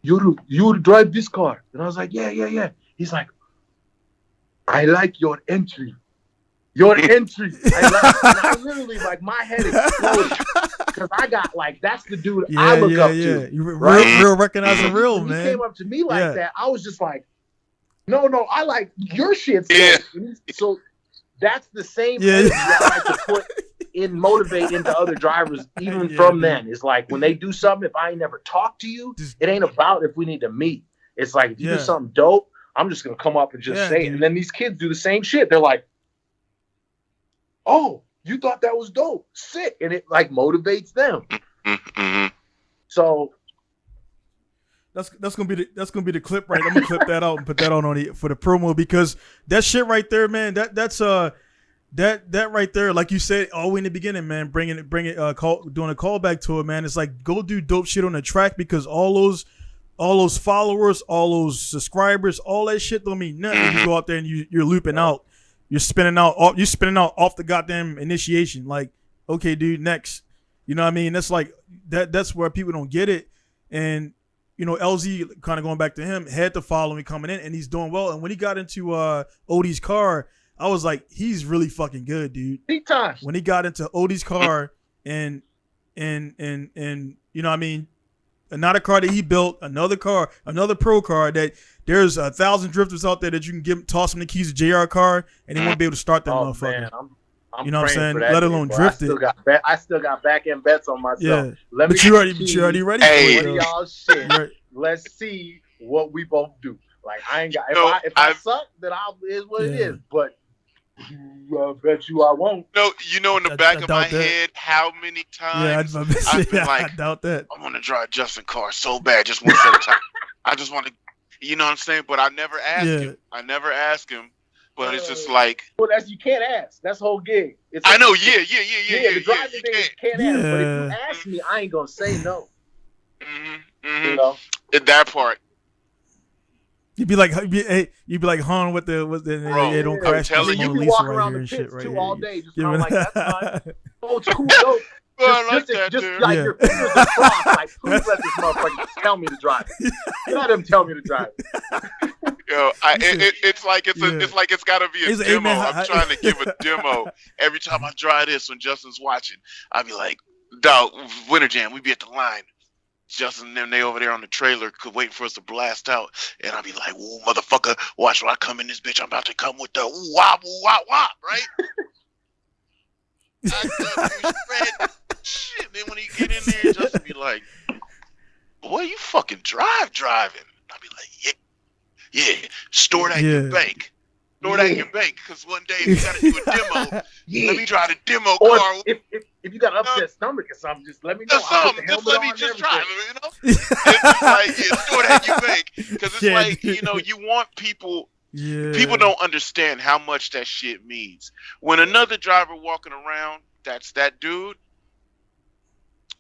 Speaker 4: you drive this car? And I was like, yeah. He's like, I like your entry. Your entry. And I literally, like, my head exploded. Because I got, like, that's the dude I look up to.
Speaker 2: You
Speaker 4: right?
Speaker 2: real recognizing real,
Speaker 4: when
Speaker 2: man.
Speaker 4: He came up to me like that. I was just like, no, I like your shit. So that's the same energy I like to put motivate into other drivers, even from then. It's like when they do something, if I ain't never talked to you, it ain't about if we need to meet. It's like, if you do something dope, I'm just going to come up and just say it. And then these kids do the same shit. They're like, oh, you thought that was dope. Sick. And it like motivates them.
Speaker 3: Mm-hmm.
Speaker 4: So
Speaker 2: that's gonna be the clip, right? I'm gonna clip that out and put that on for the promo, because that shit right there, man. That's that right there, like you said, all in the beginning, man. Doing a callback to it, man. It's like, go do dope shit on the track, because all those followers, all those subscribers, all that shit don't mean nothing. You go out there and you're looping out. You're spinning out off the goddamn initiation. Like, okay, dude, next. You know what I mean? That's like that's where people don't get it. And you know, LZ, kind of going back to him, had to follow me coming in, and he's doing well. And when he got into Odie's car, I was like, he's really fucking good, dude.
Speaker 4: Big time.
Speaker 2: When he got into Odie's car and you know what I mean, another car that he built, another pro car that there's 1,000 drifters out there that you can toss them the keys to JR car and they won't be able to start that motherfucker.
Speaker 4: Man, I'm
Speaker 2: you know what I'm saying?
Speaker 4: That,
Speaker 2: let alone drift it.
Speaker 4: I still got back end bets on myself.
Speaker 2: Yeah.
Speaker 4: But
Speaker 2: you already ready
Speaker 3: for
Speaker 2: it.
Speaker 4: Y'all shit.
Speaker 2: Right.
Speaker 4: Let's see what we both do. Like, I ain't got if I suck, then is what it is. But I bet you I won't.
Speaker 3: No, you know, in the back of my head, how many times I've been like,
Speaker 2: I doubt that.
Speaker 3: I want to drive Justin car so bad, just one at a time. I just want to, you know what I'm saying? But I never ask him. But it's just like,
Speaker 4: well, you can't ask. That's the whole gig.
Speaker 3: I know, yeah.
Speaker 4: The driving thing is can't ask. But if you ask me, I ain't gonna say no. You know,
Speaker 3: in that part.
Speaker 2: You'd be like Han with the don't crash.
Speaker 3: You
Speaker 4: can walk around the pits too all day, just like that's fine. Oh, it's cool. Just like your fingers are crossed, like, please let this motherfucker tell me to drive. Let him tell me to drive.
Speaker 3: Yo, it's like it's got to be a demo. I'm trying to give a demo every time I drive this when Justin's watching. I'd be like, dog, Winter Jam, we be at the line. Justin and them, they over there on the trailer waiting for us to blast out. And I'll be like, ooh, motherfucker, watch when I come in this bitch. I'm about to come with the wop, wop, wop, right? Shit. Then when he get in there, Justin be like, boy, you fucking driving. I'll be like, yeah, store that in your bank. Store that in your bank, because one day if you got to do a demo, let me drive the demo car.
Speaker 4: If you got an upset stomach or something, just let me know.
Speaker 3: Just let me just drive it, you know? It's just like, store that in your bank. Because it's like, you know, you want people. Yeah. People don't understand how much that shit means. When another driver walking around, that's that dude,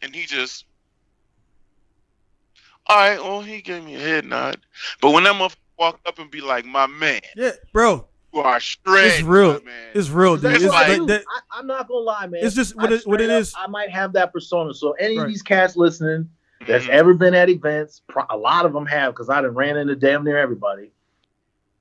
Speaker 3: and he just, all right, well, he gave me a head nod. But when that motherfucker walk up and be like, my man.
Speaker 2: Yeah, bro.
Speaker 3: You are straight.
Speaker 2: It's real.
Speaker 3: Man.
Speaker 2: It's real, dude.
Speaker 4: It's like, I'm not going to lie, man.
Speaker 2: It's just what it is.
Speaker 4: I might have that persona. So any of these cats listening that's ever been at events, a lot of them have, because I done ran into damn near everybody.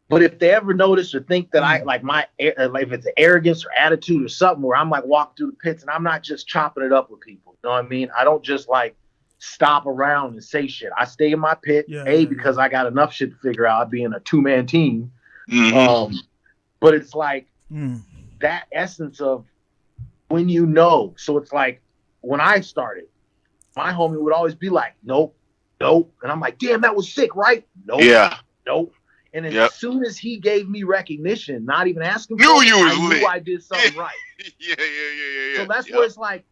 Speaker 4: But if they ever notice or think that I like if it's arrogance or attitude or something where I'm like walking through the pits and I'm not just chopping it up with people, you know what I mean? I don't just like stop around and say shit. I stay in my pit, because I got enough shit to figure out being a 2-man team. But it's like that essence of when you know. So it's like when I started, my homie would always be like, nope. And I'm like, damn, that was sick, right? Nope. Yeah. Nope. And as soon as he gave me recognition, not even asking for it, I knew I did something right.
Speaker 3: Yeah.
Speaker 4: So that's where it's like,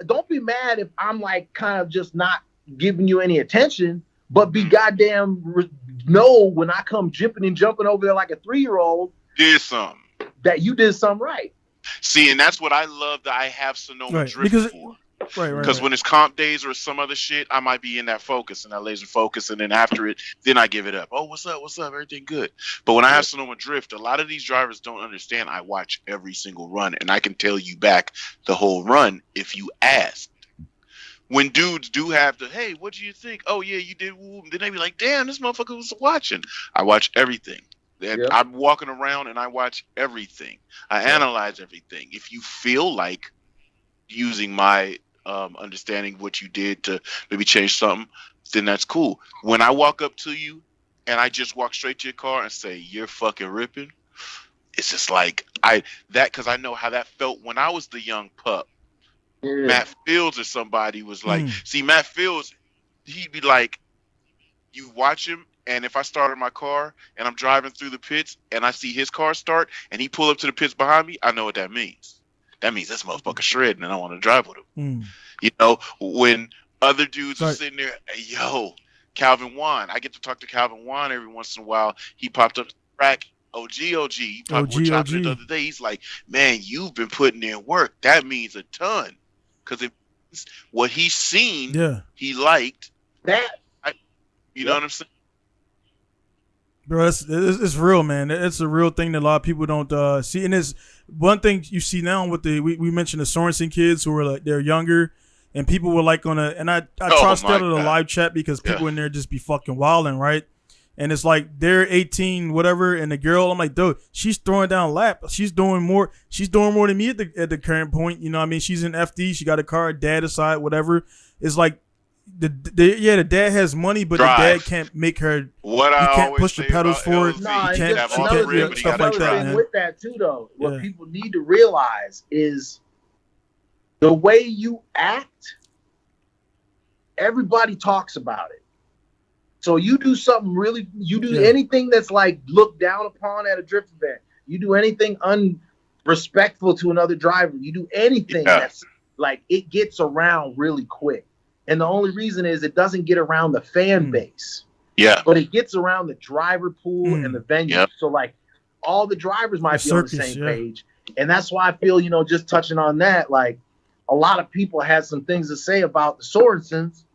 Speaker 4: don't be mad if I'm like kind of just not giving you any attention, but be goddamn know when I come jumping over there like a 3-year-old.
Speaker 3: Did something.
Speaker 4: That you did something right.
Speaker 3: See, and that's what I love that I have Sonoma Drift for. Because when it's comp days or some other shit, I might be in that focus and that laser focus, and then after it, then I give it up. Oh, what's up? What's up? Everything good. But when I have Sonoma Drift, a lot of these drivers don't understand. I watch every single run, and I can tell you back the whole run if you ask. When dudes do have the, hey, what do you think? Oh yeah, you did. Then they be like, damn, this motherfucker was watching. I watch everything. And I'm walking around and I watch everything. I analyze everything. If you feel like using my understanding what you did to maybe change something, then that's cool. When I walk up to you and I just walk straight to your car and say, you're fucking ripping, it's just like because I know how that felt when I was the young pup. Matt Fields or somebody was like, see, Matt Fields, he'd be like, you watch him, and if I started my car and I'm driving through the pits and I see his car start and he pull up to the pits behind me, I know what that means. That means this motherfucker shredding and I want to drive with him. You know, when other dudes are sitting there, hey, yo, Calvin Wan, I get to talk to Calvin Wan every once in a while. He popped up to the track. OG. He popped up chopping it the other day. He's like, man, you've been putting in work. That means a ton. Because if what he's seen, he liked that. You know what I'm saying?
Speaker 2: Bro, it's real, man. It's a real thing that a lot of people don't see. And it's one thing you see now with we mentioned the Sorensen kids who are like, they're younger, and people were like and I try to start the live chat because people in there just be fucking wilding, right? And it's like they're 18, whatever, and the girl, I'm like, dude, she's throwing down lap. She's doing more than me at the current point. You know what I mean? She's in FD, she got a car, dad aside, whatever. It's like the dad has money, but the dad can't make her. You can't push the pedals forward. You can't
Speaker 4: have stuff like that, man. With that too, though, what people need to realize is the way you act. Everybody talks about it. So you do something anything that's like looked down upon at a drift event. You do anything unrespectful to another driver. You do anything that's like, it gets around really quick. And the only reason is it doesn't get around the fan base. Yeah. But it gets around the driver pool and the venue. Yep. So like all the drivers might be on the same page. And that's why I feel, just touching on that, like a lot of people had some things to say about the Sorensens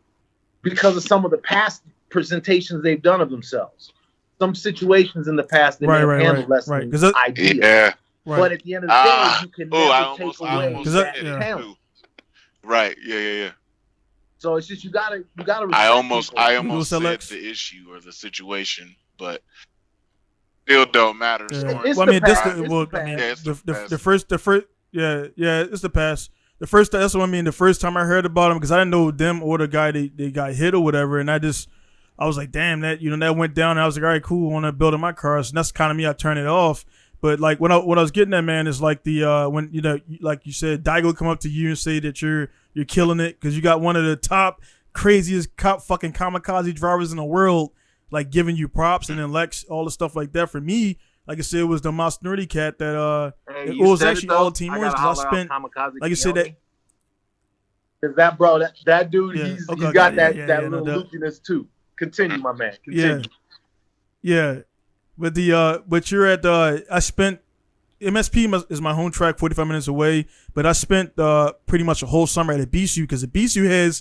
Speaker 4: because of some of the past presentations they've done of themselves. Some situations in the past they may have handled less than ideal. Yeah. But at the end of the day, you can never take away that talent. Right. Yeah. So it's just you gotta respect I almost said the issue or the situation, but still don't matter. Yeah. It's
Speaker 2: the first it's the past. That's what I mean. The first time I heard about him, because I didn't know them or the guy they got hit or whatever, and I was like, damn, that that went down. And I was like, all right, cool. I want to build in my cars, and that's kind of me. I turn it off. But like what I was getting at, man, is like the when like you said, Daigo come up to you and say that you're killing it because you got one of the top craziest fucking kamikaze drivers in the world, like giving you props, and then Lex, all the stuff like that. For me, like I said, it was the Moss Nerdy Cat that it was actually all Team Orange because I spent, like I said, that.
Speaker 4: Is that bro? That dude, he's got that little lookiness too. Continue, my man. Continue.
Speaker 2: Yeah. But but you're at I spent MSP is my home track, 45 minutes away. But I spent pretty much a whole summer at a BSU because the BSU has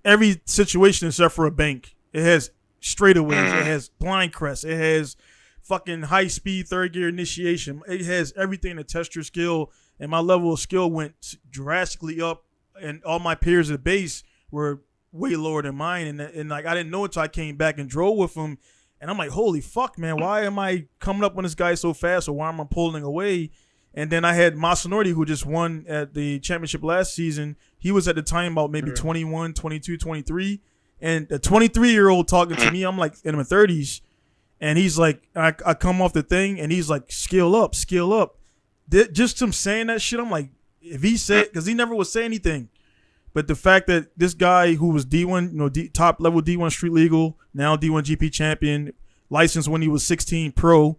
Speaker 2: every situation except for a bank. It has straightaways, it has blind crests, it has fucking high speed third gear initiation. It has everything to test your skill, and my level of skill went drastically up. And all my peers at the base were way lower than mine, and like I didn't know it until I came back and drove with them. And I'm like, holy fuck, man, why am I coming up on this guy so fast, or why am I pulling away? And then I had Masanori, who just won at the championship last season. He was at the time about maybe 21, 22, 23. And a 23-year-old talking to me, I'm like in my 30s. And he's like, I come off the thing, and he's like, skill up. Just him saying that shit, I'm like, if he said, because he never would say anything. But the fact that this guy who was D1, top level D1 street legal, now D1 GP champion, licensed when he was 16 pro,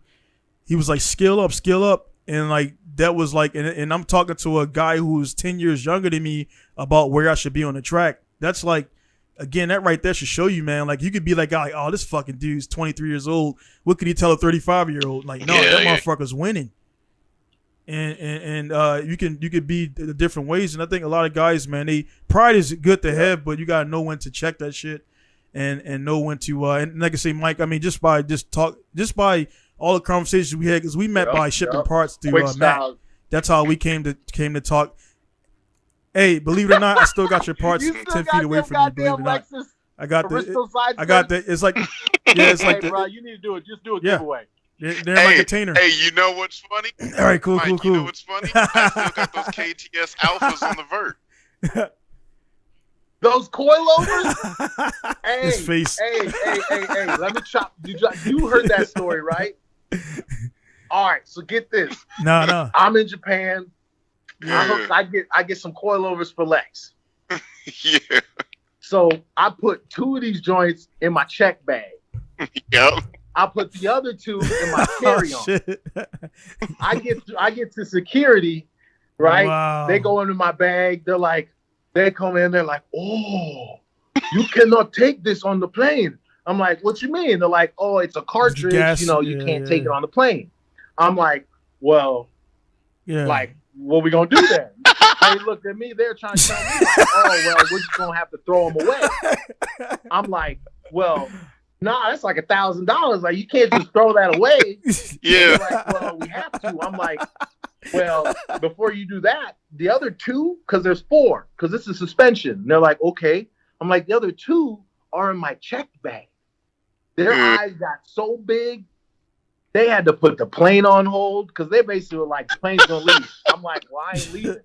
Speaker 2: he was like, skill up. And like, that was like, and I'm talking to a guy who's 10 years younger than me about where I should be on the track. That's like, again, that right there should show you, man. Like, you could be like, oh, this fucking dude's 23 years old. What could he tell a 35-year-old? Like, no, that motherfucker's winning. and you could be the different ways. And I think a lot of guys, man, pride is good to have, but you gotta know when to check that shit, and know when to and like I say, Mike, I mean, just by all the conversations we had, because we met by shipping parts to Matt. That's how we came to talk. Hey, believe it or not, I still got your parts 10 feet away from you. Believe it or not, I got the. It's like, yeah, it's like,
Speaker 5: bro, you need to do it. Just do a giveaway.
Speaker 2: They're in my container.
Speaker 3: Hey, you know what's funny?
Speaker 2: All right, cool.
Speaker 3: You know what's funny? I still got those KTS Alphas on the vert.
Speaker 5: Those coilovers? Hey,
Speaker 2: his face.
Speaker 5: Hey. Let me chop. You heard that story, right? All right, so get this.
Speaker 2: No.
Speaker 5: I'm in Japan.
Speaker 3: Yeah.
Speaker 5: I get some coilovers for Lex.
Speaker 3: Yeah.
Speaker 5: So I put 2 of these joints in my check bag.
Speaker 3: Yep.
Speaker 5: I put the other 2 in my carry-on.
Speaker 2: Shit.
Speaker 5: I get to security, right?
Speaker 2: Wow.
Speaker 5: They go into my bag. They come in. They're like, "Oh, you cannot take this on the plane." I'm like, "What you mean?" They're like, "Oh, it's a cartridge.
Speaker 2: Gas,
Speaker 5: you can't take it on the plane." I'm like, "Well,
Speaker 2: Yeah.
Speaker 5: like, what we gonna do then?" They looked at me. They're trying to tell me, like, "Oh, well, we're just gonna have to throw them away." I'm like, "Well, nah, that's like $1,000. Like, you can't just throw that away."
Speaker 3: Yeah.
Speaker 5: They're like, "Well, we have to." I'm like, "Well, before you do that, the other 2, because there's 4, because this is suspension." And they're like, "Okay." I'm like, "The other 2 are in my check bag." Their eyes got so big, they had to put the plane on hold, because they basically were like, "Plane's gonna leave." I'm like, "Well, I ain't leaving."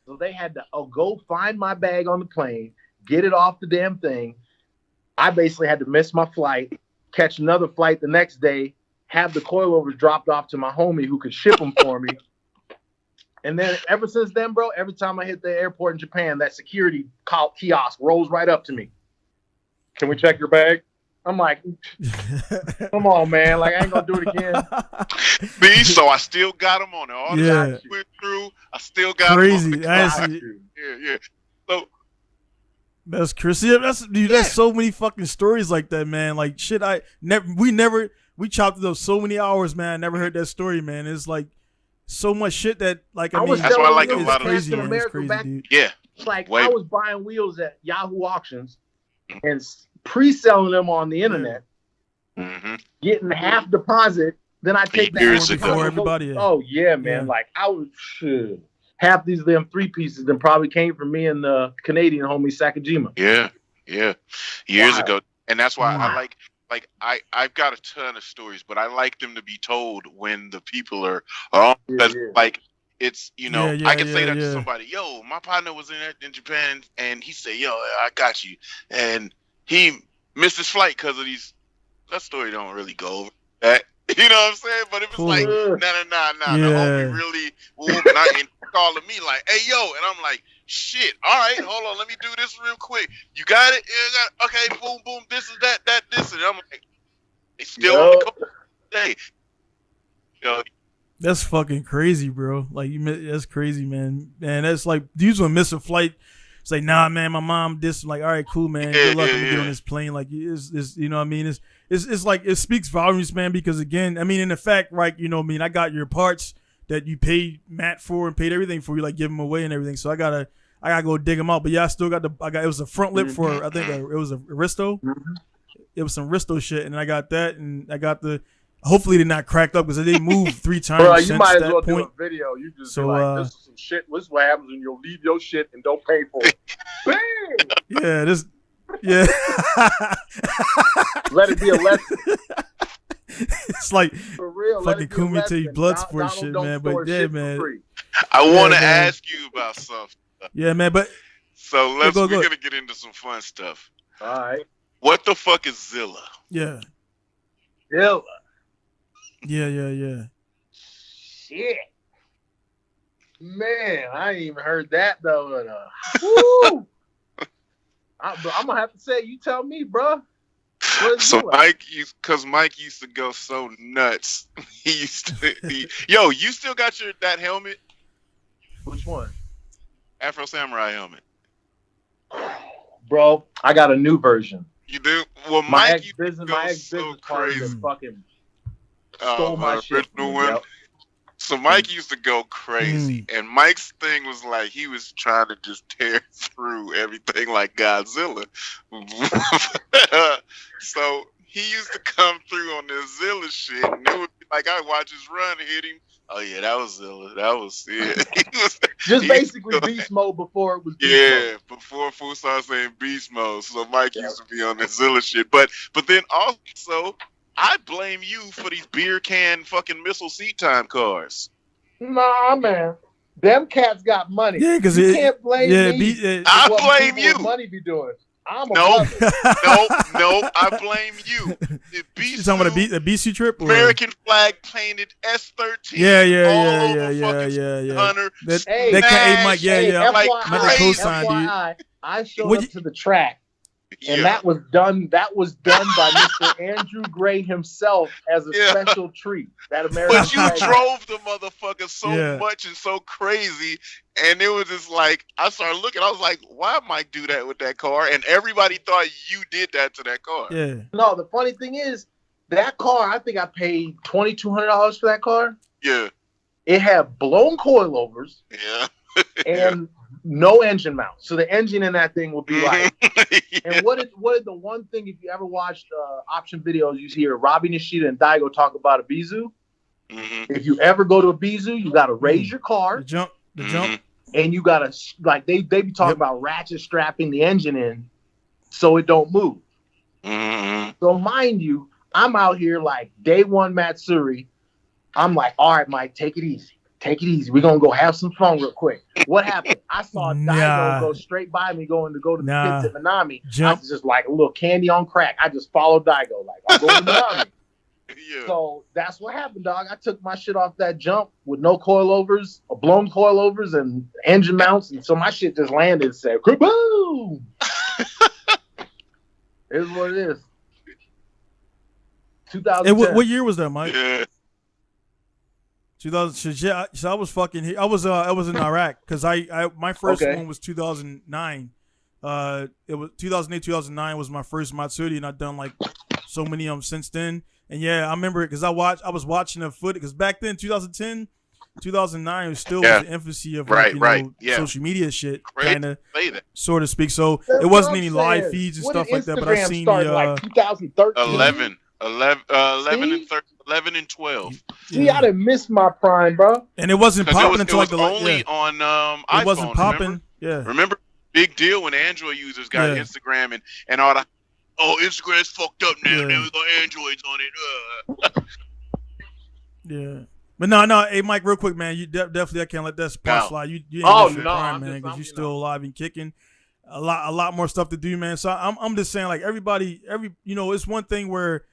Speaker 5: So they had to go find my bag on the plane, get it off the damn thing. I basically had to miss my flight, catch another flight the next day, have the coilovers dropped off to my homie who could ship them for me. And then ever since then, bro, every time I hit the airport in Japan, that security kiosk rolls right up to me. "Can we check your bag?" I'm like, "Come on, man. Like, I ain't going to do it again."
Speaker 3: See, so I still got them on there. All the
Speaker 2: Yeah.
Speaker 3: time we went through, I still got
Speaker 2: Crazy.
Speaker 3: them on
Speaker 2: That's
Speaker 3: Yeah. So,
Speaker 2: That's crazy. Yeah, that's so many fucking stories like that, man. Like shit, we chopped it up so many hours, man. I never heard that story, man. It's like so much shit that like I mean,
Speaker 3: that's why I like a
Speaker 2: it's
Speaker 3: lot of
Speaker 2: crazy,
Speaker 5: in
Speaker 2: man. It's
Speaker 5: America
Speaker 2: crazy,
Speaker 5: back.
Speaker 2: dude.
Speaker 3: yeah.
Speaker 5: Like,
Speaker 3: Wait.
Speaker 5: I was buying wheels at Yahoo auctions and pre-selling them on the internet,
Speaker 3: Mm-hmm.
Speaker 5: getting half deposit. Then I take that
Speaker 3: Years
Speaker 5: half
Speaker 3: ago.
Speaker 5: deposit.
Speaker 2: Everybody,
Speaker 5: Oh yeah, man.
Speaker 2: Yeah.
Speaker 5: Like, I was half these damn 3 pieces then probably came from me and the Canadian homie Sakajima.
Speaker 3: Yeah. Years
Speaker 5: Wow.
Speaker 3: ago. And that's why
Speaker 5: Wow.
Speaker 3: I like I've got a ton of stories, but I like them to be told when the people are on. Because like it's I can say that to somebody, "Yo, my partner was in Japan and he said, 'Yo, I got you,' and he missed his flight because of these." That story don't really go over that. You know what I'm saying? But it was like, nah. The homie really and calling me like, "Hey, yo," and I'm like, "Shit, all right, hold on, let me do this real quick. You got it? Yeah, got it. Okay, boom, this is that, this, and I'm like, they still on the call today.
Speaker 2: That's fucking crazy, bro. Like that's crazy, man. And that's like dudes will miss a flight. It's like, "Nah, man, my mom this." Like, all right, cool, man. Good luck when we get on this plane. Like, it's you know what I mean? It's like it speaks volumes, man. Because again, I mean, in the fact, right? You know what I mean? I got your parts that you paid Matt for and paid everything for. You like give them away and everything. So I gotta go dig them out. But yeah, I still got it was a front lip for I think it was a Aristo.
Speaker 5: Mm-hmm.
Speaker 2: It was some Aristo shit, and I got that, and I got the. Hopefully they're not cracked up because they moved 3 times
Speaker 5: Bro,
Speaker 2: since
Speaker 5: you might as
Speaker 2: that
Speaker 5: well
Speaker 2: point.
Speaker 5: do a video. You just
Speaker 2: So,
Speaker 5: be like, "This is some shit. This is what happens when you leave your shit and don't pay for it." Bam!
Speaker 2: Yeah.
Speaker 5: Let it be a lesson.
Speaker 2: It's like
Speaker 5: For real.
Speaker 2: fucking Kumite blood sport shit, man. But yeah, man.
Speaker 3: I want to
Speaker 2: man.
Speaker 3: ask you about something.
Speaker 2: Yeah, man. But
Speaker 3: So we're gonna get into some fun stuff.
Speaker 5: All right.
Speaker 3: What the fuck is Zilla?
Speaker 2: yeah.
Speaker 5: Zilla.
Speaker 2: Yeah.
Speaker 5: Shit. Man, I ain't even heard that though. Woo! I'm gonna have to say, you tell me, bro.
Speaker 3: So Mike used to go so nuts. He used to. Yo, you still got that helmet?
Speaker 5: Which one?
Speaker 3: Afro Samurai helmet.
Speaker 5: Bro, I got a new version.
Speaker 3: You do? Well,
Speaker 5: My
Speaker 3: Mike
Speaker 5: ex-business
Speaker 3: used to go so
Speaker 5: partner
Speaker 3: crazy.
Speaker 5: fucking stole my shit.
Speaker 3: Original one.
Speaker 5: Yep.
Speaker 3: So Mike used to go crazy, and Mike's thing was like he was trying to just tear through everything like Godzilla. So he used to come through on this Zilla shit, and it would be like I'd watch his run, hit him. Oh yeah, that was Zilla. That was it.
Speaker 5: Just basically beast mode before it was beast mode.
Speaker 3: Before Fu started saying beast mode. So Mike used to be on this Zilla shit. But then also, I blame you for these beer can fucking missile seat time cars.
Speaker 5: Nah, man. Them cats got money.
Speaker 2: Yeah, because
Speaker 5: you can't blame me.
Speaker 3: I blame you.
Speaker 5: Money be doing. I'm a
Speaker 3: no, I blame you. The
Speaker 2: you talking about a BC trip? Or?
Speaker 3: American flag painted S13.
Speaker 2: Yeah.
Speaker 3: Hunter.
Speaker 2: Hey, Mike,
Speaker 5: FYI, I showed up to the track. And that was done by Mr. Andrew Gray himself as a special treat. That American.
Speaker 3: But you drove the motherfucker so much and so crazy, and it was just like I started looking. I was like, "Why Mike do that with that car?" And everybody thought you did that to that car.
Speaker 2: Yeah.
Speaker 5: No, the funny thing is that car. I think I paid $2,200 for that car.
Speaker 3: Yeah.
Speaker 5: It had blown coilovers.
Speaker 3: Yeah.
Speaker 5: And no engine mount. So the engine in that thing would be like. And what is the one thing, if you ever watched option videos, you hear Robbie Nishida and Daigo talk about a Bizu.
Speaker 3: Mm-hmm.
Speaker 5: If you ever go to a Bizu, you got to raise your car.
Speaker 2: The jump.
Speaker 5: And you got to, like, they be talking about ratchet strapping the engine in so it don't move.
Speaker 3: Mm-hmm.
Speaker 5: So mind you, I'm out here like day one Matsuri. I'm like, all right, Mike, take it easy. Take it easy. We're going to go have some fun real quick. What happened? I saw Daigo go straight by me go to the pits at Minami. I was just like a little candy on crack. I just followed Daigo. Like, I'm going to Minami.
Speaker 3: Yeah.
Speaker 5: So that's what happened, dog. I took my shit off that jump with no coilovers, or blown coilovers and engine mounts. And so my shit just landed and said, kaboom! It is what it is. 2010.
Speaker 2: And what year was that, Mike?
Speaker 3: Yeah.
Speaker 2: 2000. So I was fucking. I was in Iraq because my first one was 2009. It was 2008, 2009 was my first Matsuri, and I've done like so many of them since then. And yeah, I remember it because I was watching the footage because back then 2010, 2009 was still the infancy of social media shit, kind of so to speak. So
Speaker 5: that's
Speaker 2: it wasn't any live feeds and stuff like that. But I've seen
Speaker 5: like 2013,
Speaker 3: 11 and 12.
Speaker 5: See, I didn't miss my prime, bro.
Speaker 2: And it wasn't popping until like
Speaker 3: only on iPhone.
Speaker 2: It wasn't popping.
Speaker 3: Remember, big deal when Android users got Instagram and all the. Oh, Instagram's fucked up now. Now we got Androids on it.
Speaker 2: Yeah. But no. Hey, Mike, real quick, man. You definitely I can't let that spot slide. You ain't your prime, man, because you still alive and kicking. A lot more stuff to do, man. So I'm just saying, like everybody, it's one thing where,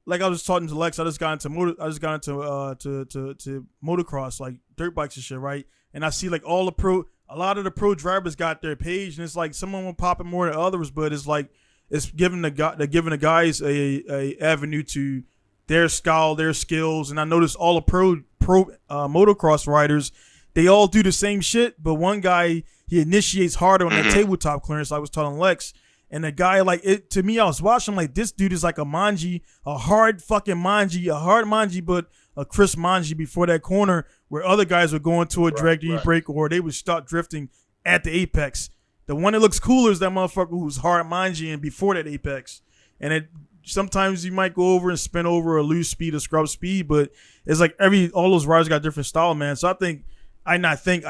Speaker 2: like I was talking to Lex, I just got into motocross, like dirt bikes and shit, right? And I see like a lot of the pro drivers got their page, and it's like some of them popping more than others, but it's like. It's giving the guys a avenue to their style, their skills, and I noticed all the pro motocross riders, they all do the same shit, but one guy he initiates harder on that tabletop clearance. I was telling Lex, and the guy like it to me, I was watching like this dude is like a manji, a hard manji, but a crisp manji before that corner where other guys were going to a direct e-brake or they would start drifting at the apex. The one that looks cooler is that motherfucker who's hard manji and before that apex. And sometimes you might go over and spin over or lose speed or scrub speed, but it's like all those riders got different style, man. So I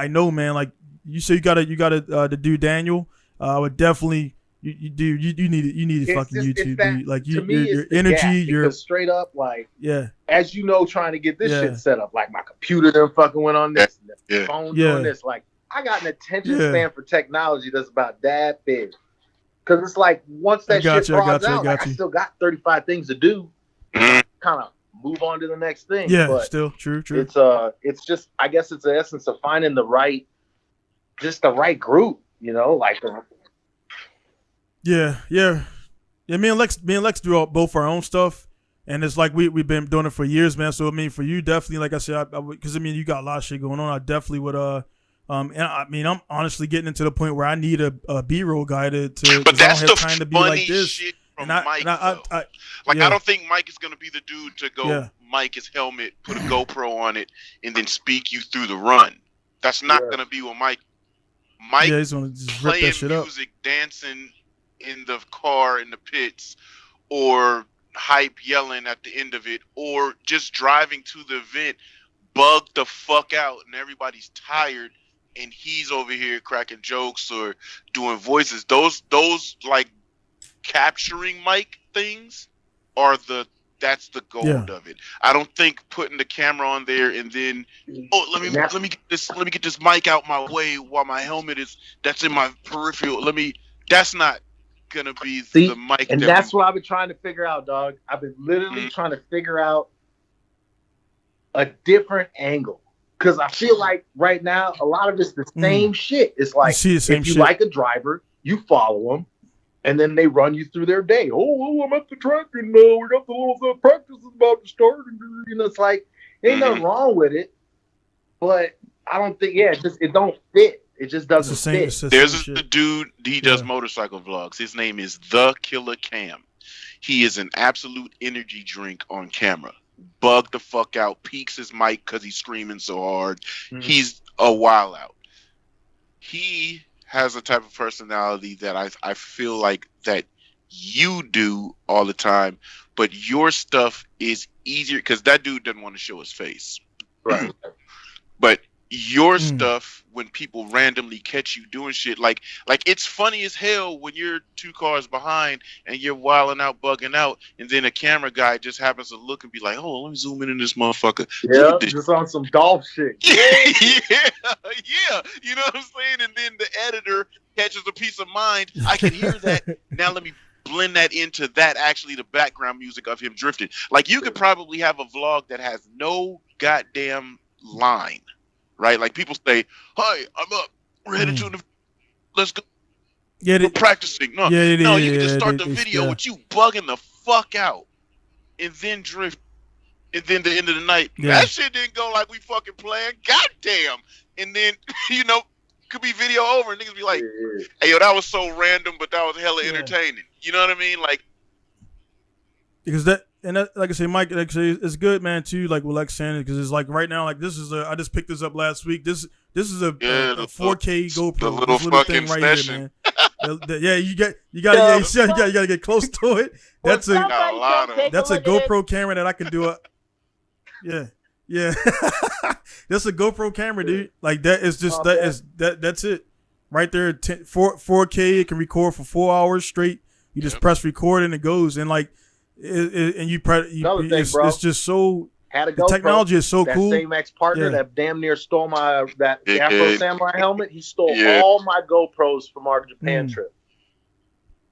Speaker 2: know, man. Like you say, you got to do Daniel. I would definitely you need to fucking YouTube, dude. Like your energy, your
Speaker 5: straight up like as you know, trying to get this shit set up. Like my computer done fucking went on this, the phone doing this, like. I got an attention span for technology that's about that big. Because it's like, once that shit falls out, I still got 35 things to do. Kind of move on to the next thing.
Speaker 2: Yeah,
Speaker 5: but
Speaker 2: still true.
Speaker 5: It's just, I guess it's the essence of finding the right group, like.
Speaker 2: Yeah. Me and Lex do both our own stuff. And it's like we've been doing it for years, man. So, I mean, for you, definitely, like I said, because, you got a lot of shit going on. I definitely would, and I'm honestly getting into the point where I need a B-roll guy to
Speaker 3: but that's
Speaker 2: I don't have time to be like this.
Speaker 3: from
Speaker 2: And
Speaker 3: Mike.
Speaker 2: I
Speaker 3: I
Speaker 2: yeah.
Speaker 3: don't think Mike is gonna be the dude to go
Speaker 2: Yeah.
Speaker 3: mic his helmet, put a GoPro on it, and then speak you through the run. That's not gonna be what Mike. Mike
Speaker 2: Yeah, he's gonna just rip
Speaker 3: playing
Speaker 2: that shit up.
Speaker 3: music, dancing in the car in the pits, or hype yelling at the end of it, or just driving to the event, bugged the fuck out, and everybody's tired, and he's over here cracking jokes or doing voices. Those like capturing mic things are that's the gold of it. I don't think putting the camera on there and then let me get this mic out my way while my helmet that's in my peripheral. That's not gonna be the mic.
Speaker 5: And that's what I've been trying to figure out, dog. I've been literally trying to figure out a different angle. Because I feel like right now a lot of it's the same shit. It's like if you like a driver, you follow them. And then they run you through their day. Oh, I'm at the track, and we got the little practice is about to start. And it's like, ain't nothing wrong with it, but I don't think, it don't fit. It just doesn't fit.
Speaker 3: There's a dude, he does motorcycle vlogs. His name is The Killer Cam. He is an absolute energy drink on camera. Bug the fuck out, peaks his mic because he's screaming so hard. He's a wild out. He has a type of personality that I feel like that you do all the time, but your stuff is easier because that dude doesn't want to show his face.
Speaker 5: Right.
Speaker 3: But your stuff, when people randomly catch you doing shit, like it's funny as hell when you're 2 cars behind and you're wilding out, bugging out, and then a camera guy just happens to look and be like, "Oh, let me zoom in this motherfucker."
Speaker 5: Yeah, just on some golf shit.
Speaker 3: Yeah. You know what I'm saying? And then the editor catches a piece of mind. I can hear that. Now let me blend that into actually the background music of him drifting. Like you could probably have a vlog that has no goddamn line. Right, like people say, "Hi, I'm up. We're headed to the. Let's go. We're practicing." No, you can just start the video with you bugging the fuck out, and then drift, and then the end of the night. That shit didn't go like we fucking planned. Goddamn! And then could be video over, and niggas be like, "Hey, yo, that was so random, but that was hella entertaining." You know what I mean? Like,
Speaker 2: because that. And that, like I say, Mike, like I say, it's good, man, too. Like what Lex saying, because it's like right now, like this is I just picked this up last week. This is a 4K GoPro,
Speaker 3: the little
Speaker 2: fucking thing right here, man. You gotta get close to it. That's a GoPro camera that I can do. That's a GoPro camera, dude. Like that is just that's it, right there. 4K, it can record for 4 hours straight. You just press record and it goes, and like. It's just so.
Speaker 5: Had a GoPro.
Speaker 2: The technology is so cool.
Speaker 5: That same ex-partner that damn near stole my Afro Samurai helmet. He stole all my GoPros from our Japan trip.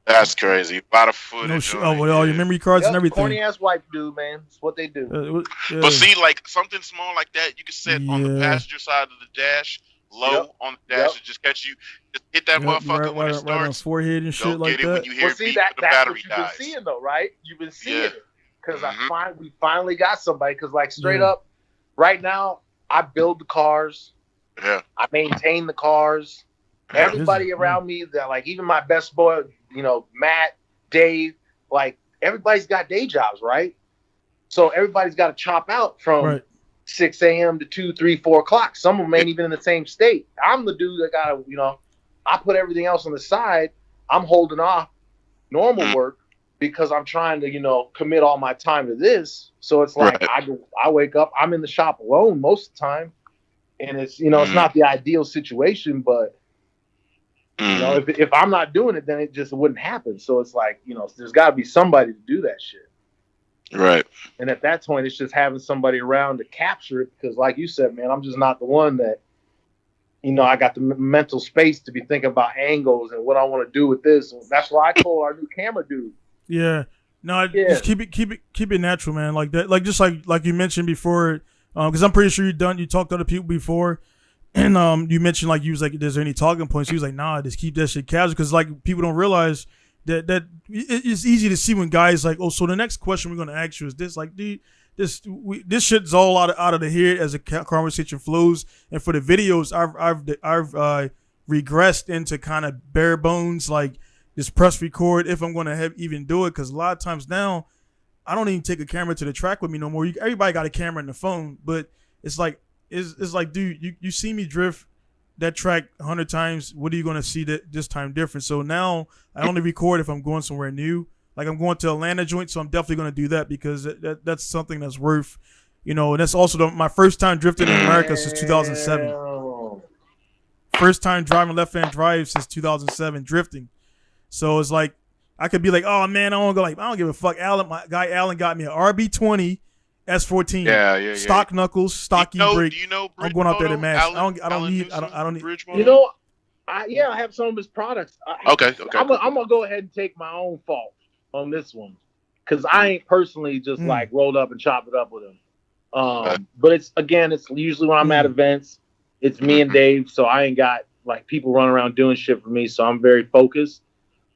Speaker 3: That's crazy. A lot of footage.
Speaker 2: With all your memory cards and everything.
Speaker 5: Corny ass white dude, man. That's what they do.
Speaker 3: But see, like something small like that, you can set on the passenger side of the dash, low on the dash, and just catch you. Just hit that motherfucker when it starts.
Speaker 2: Right on forehead and shit like that.
Speaker 3: When you hear beep, the battery
Speaker 5: that's what you've been seeing, though, right? You've been seeing it. Because we finally got somebody. Because, like, straight up, right now, I build the cars.
Speaker 3: Yeah.
Speaker 5: I maintain the cars. Everybody around me, that like, even my best boy, Matt, Dave, like, everybody's got day jobs, right? So everybody's got to chop out from 6 a.m. to 2, 3, 4 o'clock. Some of them ain't even in the same state. I'm the dude that got to, I put everything else on the side. I'm holding off normal work because I'm trying to, commit all my time to this. So it's like I wake up, I'm in the shop alone most of the time. And it's, it's not the ideal situation, but, if I'm not doing it, then it just wouldn't happen. So it's like, there's got to be somebody to do that shit.
Speaker 3: Right.
Speaker 5: And at that point, it's just having somebody around to capture it because, like you said, man, I'm just not the one that, I got the mental space to be thinking about angles and what I want to do with this. And that's why I told our new camera dude.
Speaker 2: Yeah. No, just keep it natural, man. Like that, just like you mentioned before, because I'm pretty sure you talked to other people before, and you mentioned like you was like, "Is there any talking points?" He was like, "Nah, just keep that shit casual," because like people don't realize that it's easy to see when guys like, "Oh, so the next question we're gonna ask you is this," like, dude. This shit's all out of the head as the conversation flows, and for the videos, I've regressed into kind of bare bones. Like just press record if I'm gonna even do it. Because a lot of times now, I don't even take a camera to the track with me no more. Everybody got a camera in the phone, but it's like dude, you see me drift that track 100 times. What are you gonna see that this time different? So now I only record if I'm going somewhere new. Like I'm going to Atlanta joint, so I'm definitely gonna do that because that's something that's worth, you know. And that's also my first time drifting in America since 2007. First time driving left-hand drive since 2007 drifting. So it's like I could be like, oh man, I don't give a fuck. My guy Alan got me an RB20 S14.
Speaker 3: Yeah.
Speaker 2: Stock knuckles, stock e-brake.
Speaker 3: Do you know
Speaker 2: I'm going out there to mash.
Speaker 3: Alan,
Speaker 2: I don't need.
Speaker 5: You know, I have some of his products.
Speaker 3: Okay.
Speaker 5: I'm gonna go ahead and take my own fault on this one because I ain't personally just like rolled up and chopped it up with him. But it's usually when I'm at events, it's me and Dave, so I ain't got like people running around doing shit for me, so I'm very focused.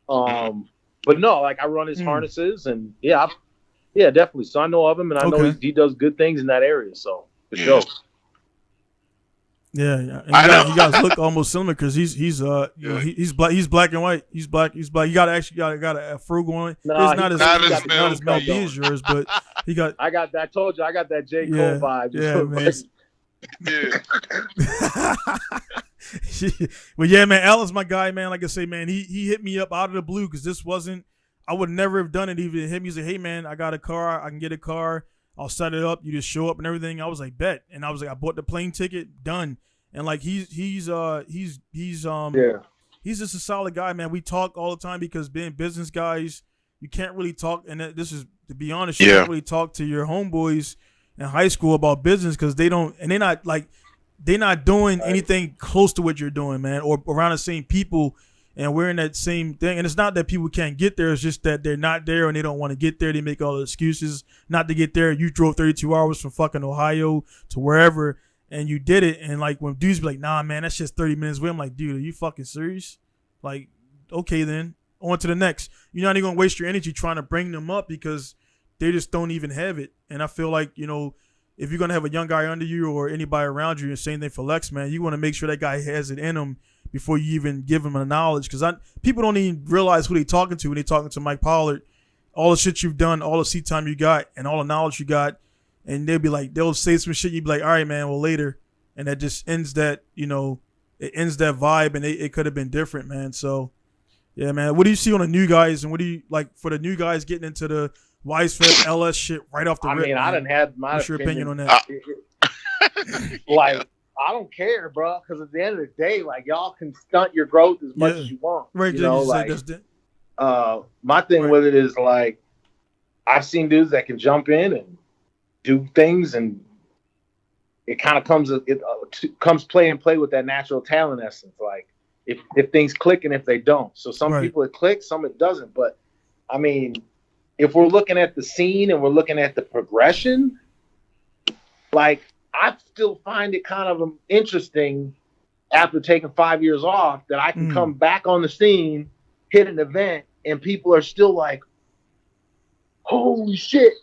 Speaker 5: But no, like I run his harnesses and yeah, definitely. So I know of him and I know he does good things in that area. So for sure.
Speaker 2: Yeah. And you guys look almost similar because he's black. He's black and white. He's black. You got a fro going.
Speaker 5: No,
Speaker 2: it's not as Mel B as yours, but he got.
Speaker 5: I told you I got that J. Cole vibe.
Speaker 2: Yeah, man. But yeah, man, Alan's my guy, man. Like I say, man, he hit me up out of the blue because I would never have done it. Even hit me, he's like, hey man, I got a car, I can get a car, I'll set it up, you just show up and everything. I was like, bet. And I was like, I bought the plane ticket, done. And like he's just a solid guy, man. We talk all the time because being business guys, you can't really talk, and this is to be honest, you can't really talk to your homeboys in high school about business because they're not doing anything close to what you're doing, man, or around the same people, and we're in that same thing. And it's not that people can't get there, it's just that they're not there and they don't want to get there. They make all the excuses not to get there. You drove 32 hours from fucking Ohio to wherever and you did it, and like when dudes be like, nah man, that's just 30 minutes away, I'm like, dude, are you fucking serious? Like, okay then, on to the next. You're not even gonna waste your energy trying to bring them up because they just don't even have it. And I feel like, you know, if you're gonna have a young guy under you or anybody around you, and same thing for Lex, man, you want to make sure that guy has it in him before you even give him a knowledge. Because people don't even realize who they talking to when they talking to Mike Pollard. All the shit you've done, all the seat time you got, and all the knowledge you got, and they'll say some shit. You be like, all right, man, well later, and that just ends that, you know, it ends that vibe, and it could have been different, man. So, yeah, man, what do you see on the new guys, and what do you like for the new guys getting into the Wisefed LS shit right off the rip?
Speaker 5: I mean,
Speaker 2: man?
Speaker 5: I done had my
Speaker 2: What's your opinion on that?
Speaker 5: Like, I don't care, bro, because at the end of the day, like, y'all can stunt your growth as much as you want.
Speaker 2: Right,
Speaker 5: you know, like, my thing
Speaker 2: right.
Speaker 5: with it is, like, I've seen dudes that can jump in and do things, and it kind of comes play with that natural talent essence. Like, if things click and if they don't. So some people it clicks, some it doesn't. But, I mean, if we're looking at the scene and we're looking at the progression, like, I still find it kind of interesting after taking 5 years off that I can come back on the scene, hit an event, and people are still like, holy shit.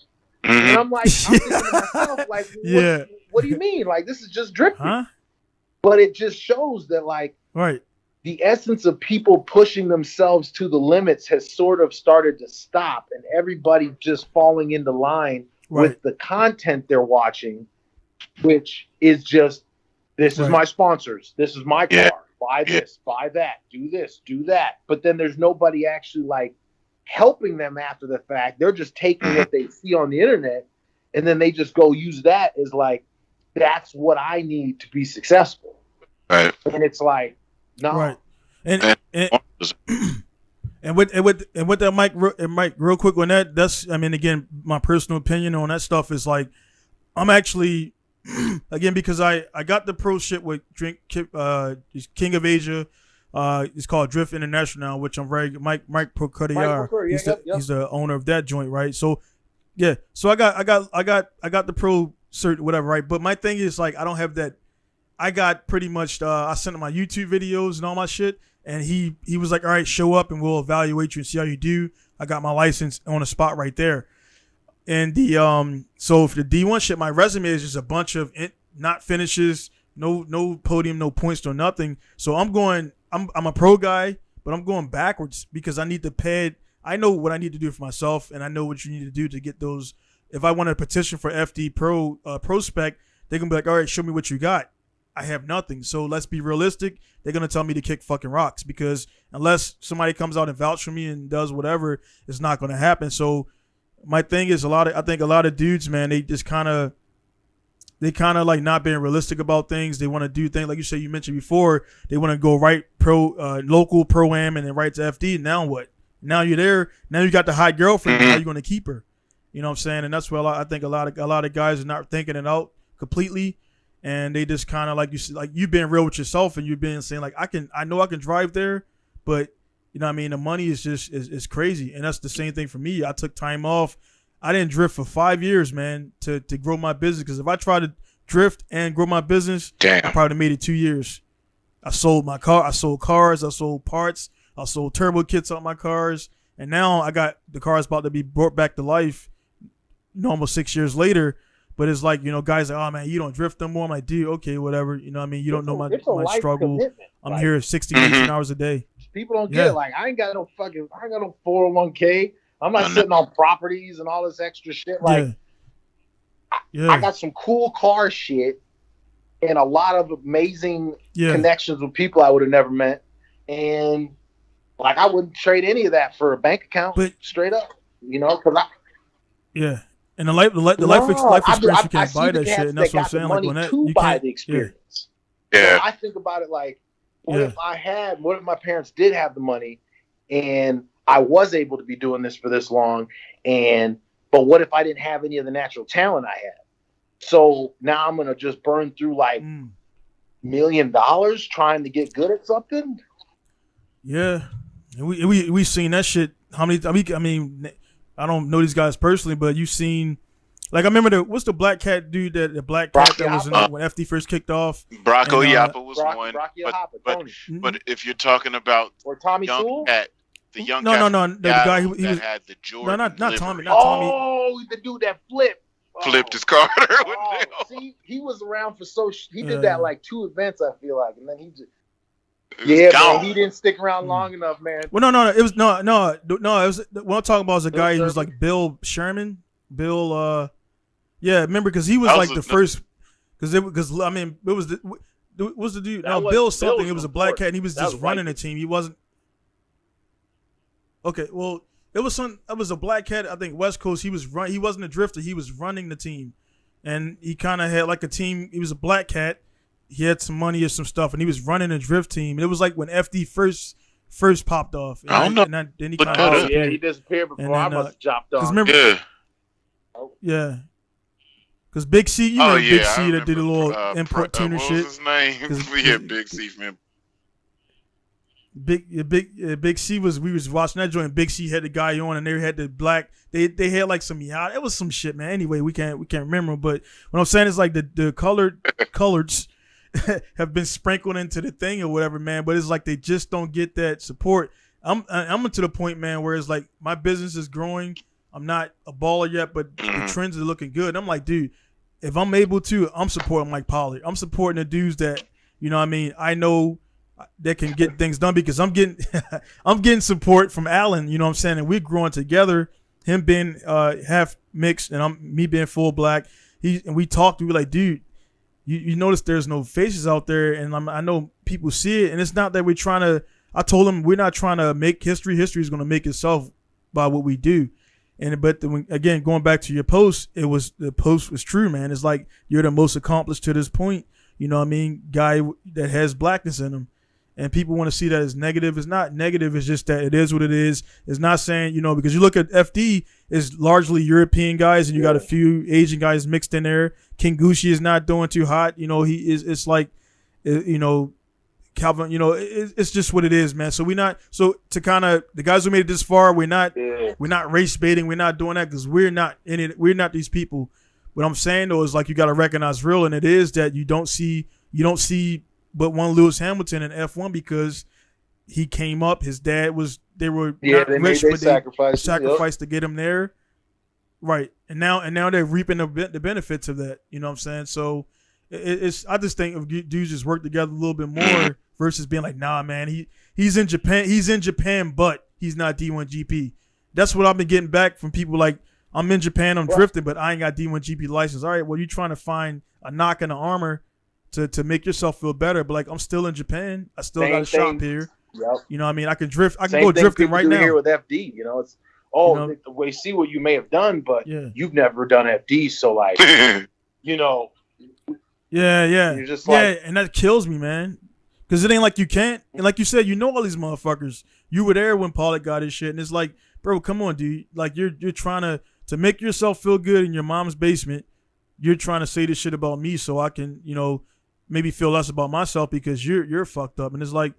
Speaker 5: And I'm like, I'm thinking to myself, like, what do you mean? Like, this is just drifting.
Speaker 2: Huh?
Speaker 5: But it just shows that, like, the essence of people pushing themselves to the limits has sort of started to stop, and everybody just falling into line with the content they're watching, which is just, this is my sponsors, this is my car, buy this, buy that, do this, do that. But then there's nobody actually like helping them after the fact. They're just taking what they see on the internet, and then they just go use that as like, that's what I need to be successful.
Speaker 3: Right.
Speaker 5: And it's like, no.
Speaker 2: Right. And with that, Mike, real quick on that, that's, I mean, again, my personal opinion on that stuff is like, I'm actually, again, because I got the pro shit with King of Asia. It's called Drift International, which I'm very Mike Pollard. He's the owner of that joint, right? So yeah, so I got the pro cert, whatever, right? But my thing is like, I don't have that. I got pretty much I sent him my YouTube videos and all my shit, and he was like, all right, show up and we'll evaluate you and see how you do. I got my license on the spot right there. And the so for the D1 shit, my resume is just a bunch of not finishes, no podium, no points, no nothing. So I'm a pro guy, but I'm going backwards because I need to pay. I know what I need to do for myself, and I know what you need to do to get those. If I want to petition for FD prospect, they're gonna be like, all right, show me what you got. I have nothing. So let's be realistic. They're gonna tell me to kick fucking rocks because unless somebody comes out and vouch for me and does whatever, it's not gonna happen. So my thing is I think a lot of dudes, man, they just kind of like not being realistic about things. They want to do things like you mentioned before. They want to go right local pro-am and then right to FD. Now what? Now you're there. Now you got the hot girlfriend. How you going to keep her? You know what I'm saying? And that's where I think a lot of guys are not thinking it out completely, and they just kind of like you've been real with yourself and you've been saying like I know I can drive there, but you know what I mean, the money is just is crazy, and that's the same thing for me. I took time off. I didn't drift for 5 years, man, to grow my business. Because if I tried to drift and grow my business, I probably made it 2 years. I sold my car. I sold cars. I sold parts. I sold turbo kits on my cars, and now I got the cars about to be brought back to life. Almost 6 years later. But it's like, you know, guys are like, oh man, you don't drift no more. I'm like, dude, okay, whatever. You know what I mean? You don't know my struggle. I'm like, here 16, 18 hours a day.
Speaker 5: People don't get it. Like, I ain't got no 401k. I'm not sitting on properties and all this extra shit. Like, I got some cool car shit and a lot of amazing connections with people I would have never met. And like, I wouldn't trade any of that for a bank account, straight up, you know, because
Speaker 2: and the life experience, you can't buy that shit, and that's what I'm saying. Like when that you
Speaker 5: buy
Speaker 2: can't
Speaker 5: the experience.
Speaker 3: Yeah.
Speaker 5: So I think about it like, what if my parents did have the money, and I was able to be doing this for this long, but what if I didn't have any of the natural talent I had? So now I'm gonna just burn through like $1 million trying to get good at something.
Speaker 2: Yeah, and we seen that shit. How many? I mean. I don't know these guys personally, but you've seen, like, I remember what's the black cat dude the black cat that was in it when FD first kicked off?
Speaker 3: Brocco Yappa was one.
Speaker 2: But
Speaker 3: if you're talking about
Speaker 5: or Tommy
Speaker 3: young
Speaker 5: Sewell?
Speaker 3: cat, the young
Speaker 2: no, the guy who was
Speaker 3: had the Jordan.
Speaker 2: not Tommy.
Speaker 5: Oh, the dude that
Speaker 3: flipped his car.
Speaker 5: See, he was around for he did that like 2 events, I feel like, and then he just. Man, he didn't stick around long enough, man.
Speaker 2: Well, no. It was no. It was what I'm talking about is a guy who was like Bill Sherman. Remember because he was like the first. Because it was the dude. No, Bill something. It was a black cat, and he was just running the team. He wasn't. Okay, well, it was a black cat. I think West Coast. He wasn't a drifter. He was running the team, and he kind of had like a team. He was a black cat. He had some money or some stuff, and he was running a drift team. And it was like when FD first popped off. And
Speaker 3: I don't know.
Speaker 2: Then he kind of
Speaker 5: he disappeared before I must have chopped off.
Speaker 2: Remember, because Big C, Big C that did a little import tuner shit.
Speaker 3: What was his name? Big C, man.
Speaker 2: Big C we was watching that joint. Big C had the guy on, and they had the black. They had like some yacht. It was some shit, man. Anyway, we can't remember. But what I'm saying is like the coloreds have been sprinkled into the thing or whatever, man. But it's like they just don't get that support. I'm to the point, man, where it's like my business is growing. I'm not a baller yet, but the trends are looking good. I'm like, dude, if I'm able to, I'm supporting Mike Pollard. I'm supporting the dudes that, you know what I mean, I know that can get things done because I'm getting support from Allen, you know what I'm saying? And we're growing together, him being half mixed and me being full black. And we talked, we were like, dude, you notice there's no faces out there, and I know people see it, and it's not that we're trying to. I told him we're not trying to make history. History is going to make itself by what we do. Again, going back to your post, the post was true, man. It's like you're the most accomplished to this point. You know what I mean? Guy that has blackness in him. And people want to see that as negative. It's not negative. It's just that it is what it is. It's not saying, because you look at FD, it's largely European guys, and you got a few Asian guys mixed in there. King Gucci is not doing too hot. He is. It's like, Calvin. It's just what it is, man. So to kind of the guys who made it this far, we're not race baiting. We're not doing that because we're not in it. We're not these people. What I'm saying though is like you got to recognize real, and it is that you don't see but one Lewis Hamilton in F1 because he came up. His dad they were not rich, but they sacrificed to get him there, right? And now they're reaping the benefits of that. You know what I'm saying? So I just think if dudes just work together a little bit more versus being like, nah, man, he's in Japan, but he's not D1 GP. That's what I've been getting back from people like, I'm in Japan, I'm drifting, but I ain't got D1 GP license. All right, well, you're trying to find a knock in the armor to make yourself feel better, but like, I'm still in Japan. I still got a shop here.
Speaker 4: Yep.
Speaker 2: You know what I mean? I can drift. I can
Speaker 4: Same
Speaker 2: go
Speaker 4: thing
Speaker 2: drifting
Speaker 4: people
Speaker 2: right
Speaker 4: do
Speaker 2: now.
Speaker 4: Here with FD, it's we see what you may have done, but you've never done FD, so like,
Speaker 2: Yeah.
Speaker 4: you're just like,
Speaker 2: and that kills me, man. Because it ain't like you can't. And like you said, you know all these motherfuckers. You were there when Pollard got his shit, and it's like, bro, come on, dude. Like you're trying to make yourself feel good in your mom's basement. You're trying to say this shit about me so I can, maybe feel less about myself because you're fucked up. And it's like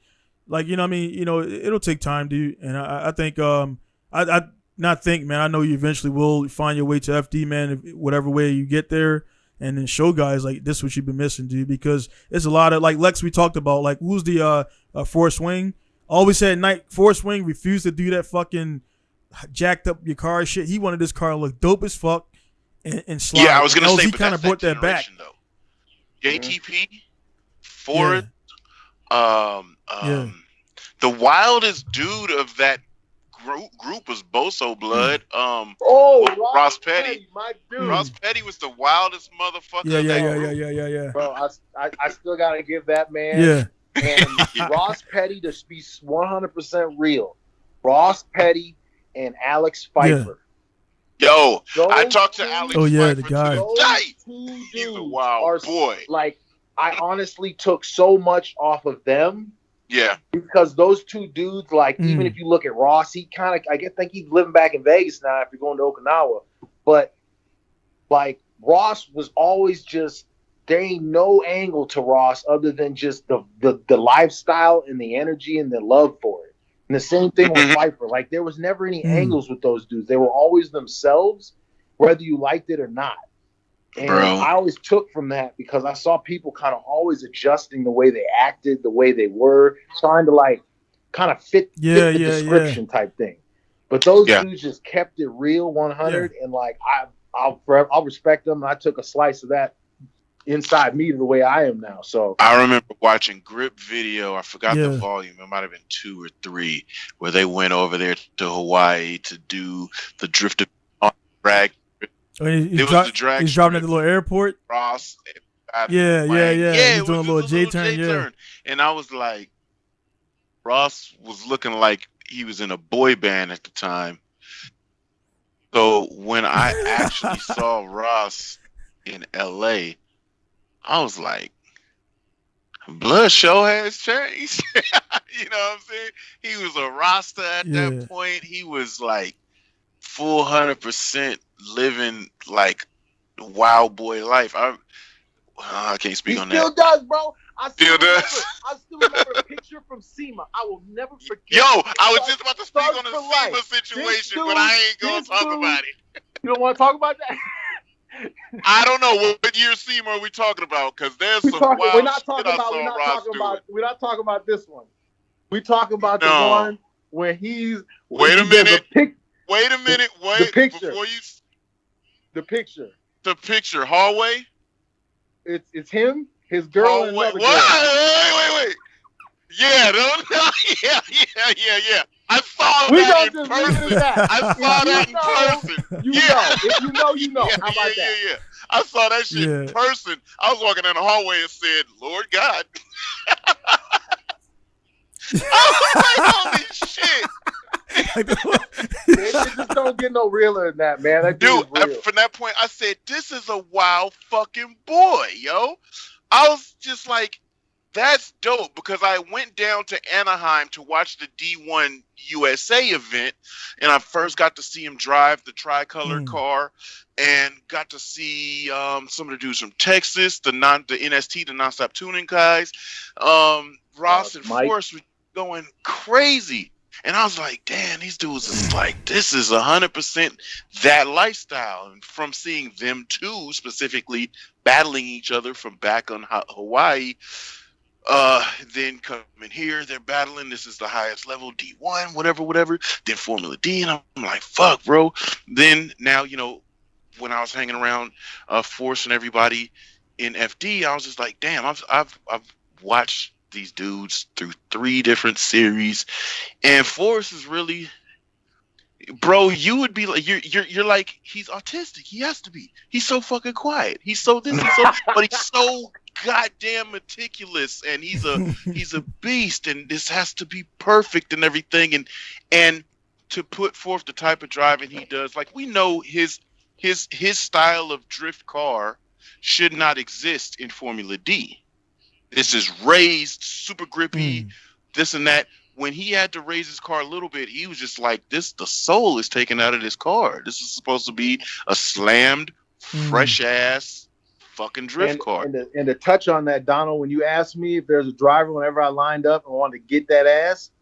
Speaker 2: you know what I mean, it'll take time, dude. And I think I not think, man, I know you eventually will find your way to FD, man, whatever way you get there. And then show guys like this what you've been missing, dude, because it's a lot of like Lex we talked about, like who's the Forest Wing? Always said night Forest Wing refused to do that fucking jacked up your car shit. He wanted this car to look dope as fuck and slide.
Speaker 3: Yeah, I was gonna say,
Speaker 2: he
Speaker 3: but
Speaker 2: kind of brought that back.
Speaker 3: Though. JTP, Ford, the wildest dude of that group was Boso Blood. Ross Petty.
Speaker 4: my dude.
Speaker 3: Ross Petty was the wildest motherfucker.
Speaker 2: Yeah.
Speaker 4: Bro, I still gotta give that man. And Ross Petty, to be 100% real, Ross Petty and Alex Pfeiffer.
Speaker 3: Yo, I talked to Alex Pfeiffer
Speaker 2: the guy.
Speaker 3: today. He's a wild boy.
Speaker 4: Like, I honestly took so much off of them.
Speaker 3: Yeah.
Speaker 4: Because those two dudes, like, even if you look at Ross, he kind of, I think he's living back in Vegas now after going to Okinawa. But, like, Ross was always just, there ain't no angle to Ross other than just the lifestyle and the energy and the love for it. And the same thing with Pfeiffer. Like, there was never any angles with those dudes. They were always themselves, whether you liked it or not. And I always took from that because I saw people kind of always adjusting the way they acted, the way they were, trying to like kind of fit the description type thing. But those dudes just kept it real 100, and like I'll respect them. I took a slice of that inside me the way I am now. So
Speaker 3: I remember watching Grip video. I forgot the volume. It might have been 2 or 3, where they went over there to Hawaii to do the drift on drag.
Speaker 2: He's driving at the little airport.
Speaker 3: Ross.
Speaker 2: Yeah. He's doing a little J turn.
Speaker 3: And I was like, Ross was looking like he was in a boy band at the time. So when I actually saw Ross in LA, I was like, blood show has changed. You know what I'm saying? He was a Rasta at that point. He was like full 100% living like wild boy life. I can't speak on that.
Speaker 4: He still does, bro. I still remember a picture from SEMA. I will never forget.
Speaker 3: Yo, I was just about to speak on the SEMA situation, but I ain't gonna talk about it.
Speaker 4: You don't want to talk about that?
Speaker 3: I don't know what year SEMA are we talking about, because there's some wild
Speaker 4: we're not
Speaker 3: shit
Speaker 4: talking
Speaker 3: I
Speaker 4: about.
Speaker 3: saw
Speaker 4: We're not
Speaker 3: Ross
Speaker 4: talking
Speaker 3: doing.
Speaker 4: about. We're not talking about this one. We talking about the one when he's.
Speaker 3: Wait a minute.
Speaker 4: The picture.
Speaker 3: Before you.
Speaker 4: The picture.
Speaker 3: The picture. Hallway.
Speaker 4: It's him, his girl, and another girl.
Speaker 3: Wait. Yeah, yeah. I saw that in person. I saw that in person.
Speaker 4: You know. If you know, you know. How about that?
Speaker 3: Yeah. I saw that shit in person. I was walking down the hallway and said, Lord God. I was like, holy shit.
Speaker 4: It just don't get no realer than that, man. That dude,
Speaker 3: from that point, I said, this is a wild fucking boy, yo. I was just like, that's dope, because I went down to Anaheim to watch the D1 USA event, and I first got to see him drive the tricolor car, and got to see some of the dudes from Texas, the NST, the Nonstop Tuning guys. Ross and
Speaker 4: Mike.
Speaker 3: Forrest were going crazy. And I was like, damn, these dudes is like, this is 100% that lifestyle. And from seeing them two specifically battling each other from back on Hawaii, then coming here, they're battling. This is the highest level, D1, whatever. Then Formula D, and I'm like, fuck, bro. Then now, when I was hanging around Force and everybody in FD, I was just like, damn, I've watched these dudes through 3 different series, and Forrest is really, bro. You would be like, you're like, he's autistic. He has to be. He's so fucking quiet. He's so this. He's so, but he's so goddamn meticulous, and he's a beast, and this has to be perfect and everything, and to put forth the type of driving he does, like, we know his style of drift car should not exist in Formula D. This is raised, super grippy, this and that. When he had to raise his car a little bit, he was just like, the soul is taken out of this car. This is supposed to be a slammed, fresh ass fucking drift car.
Speaker 5: And to touch on that, Donald, when you asked me if there's a driver whenever I lined up and wanted to get that ass,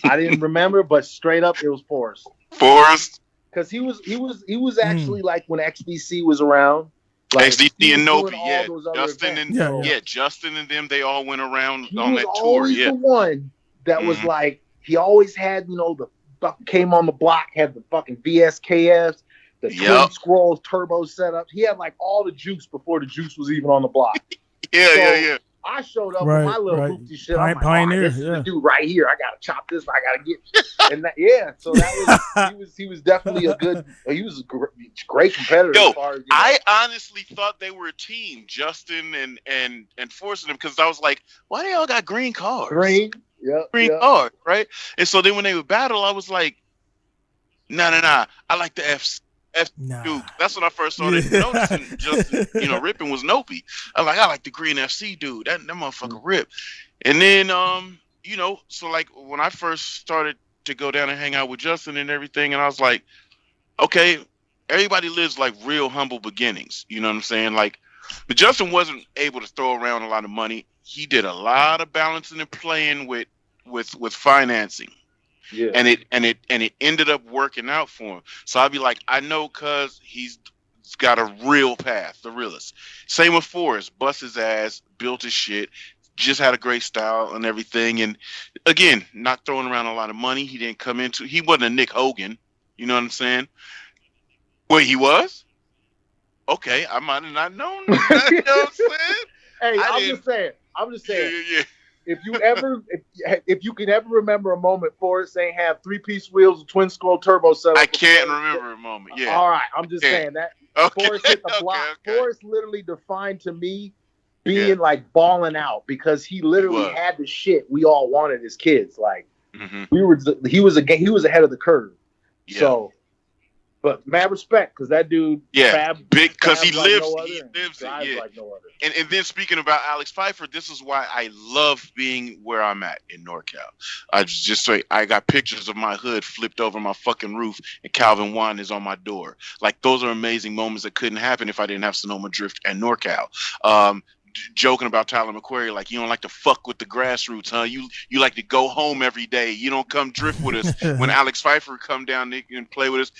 Speaker 5: I didn't remember, but straight up it was Forrest.
Speaker 3: Forrest?
Speaker 5: Because he was actually like when XDC was around. Like,
Speaker 3: XDC and Nopi,
Speaker 5: Justin
Speaker 3: and them, they all went around
Speaker 5: he
Speaker 3: on
Speaker 5: was
Speaker 3: that tour.
Speaker 5: Always the one that was like, he always had, the came on the block, had the fucking VSKFs, the Twin Scrolls turbo setups. He had like all the juice before the juice was even on the block.
Speaker 3: Yeah.
Speaker 5: I showed up with my little hoopty shit. I'm like,
Speaker 2: Pioneer,
Speaker 5: this is the dude right here. I gotta chop this. I gotta get, and that, so that was he was definitely he was a great competitor.
Speaker 3: Yo,
Speaker 5: as far as,
Speaker 3: I honestly thought they were a team, Justin and forcing them, because I was like, why they all got green cars?
Speaker 5: Green
Speaker 3: cars, right? And so then when they would battle, I was like, nah. I like the F. Dude, that's when I first started noticing Justin, ripping was Nopi. I like the green FC dude. That motherfucker rip. And then, so like when I first started to go down and hang out with Justin and everything, and I was like, okay, everybody lives like real humble beginnings. You know what I'm saying? Like, but Justin wasn't able to throw around a lot of money. He did a lot of balancing and playing with financing.
Speaker 5: Yeah.
Speaker 3: And it ended up working out for him. So I'd be like, I know, cuz he's got a real path, the realest. Same with Forrest, bust his ass, built his shit, just had a great style and everything. And again, not throwing around a lot of money. He wasn't a Nick Hogan. You know what I'm saying? Wait, he was? Okay, I might have not known that. You know what I'm saying?
Speaker 5: Hey, I'm just saying.
Speaker 3: Yeah.
Speaker 5: If you can ever remember a moment Forrest ain't have 3-piece wheels, a twin scroll turbo setup.
Speaker 3: I can't remember a moment. Yeah.
Speaker 5: All right, I'm just saying that Forrest hit the block.
Speaker 3: Okay.
Speaker 5: Forrest literally defined to me being like balling out, because he literally had the shit we all wanted as kids. Like he was ahead of the curve. Yeah. So, but mad respect, because that dude,
Speaker 3: big, because he lives
Speaker 5: it. Yeah. Like no other.
Speaker 3: And then speaking about Alex Pfeiffer, this is why I love being where I'm at in NorCal. I just say I got pictures of my hood flipped over my fucking roof, and Calvin Wan is on my door. Like, those are amazing moments that couldn't happen if I didn't have Sonoma Drift and NorCal. Joking about Tyler McQuarrie, like, you don't like to fuck with the grassroots, huh? You like to go home every day. You don't come drift with us. When Alex Pfeiffer come down and play with us,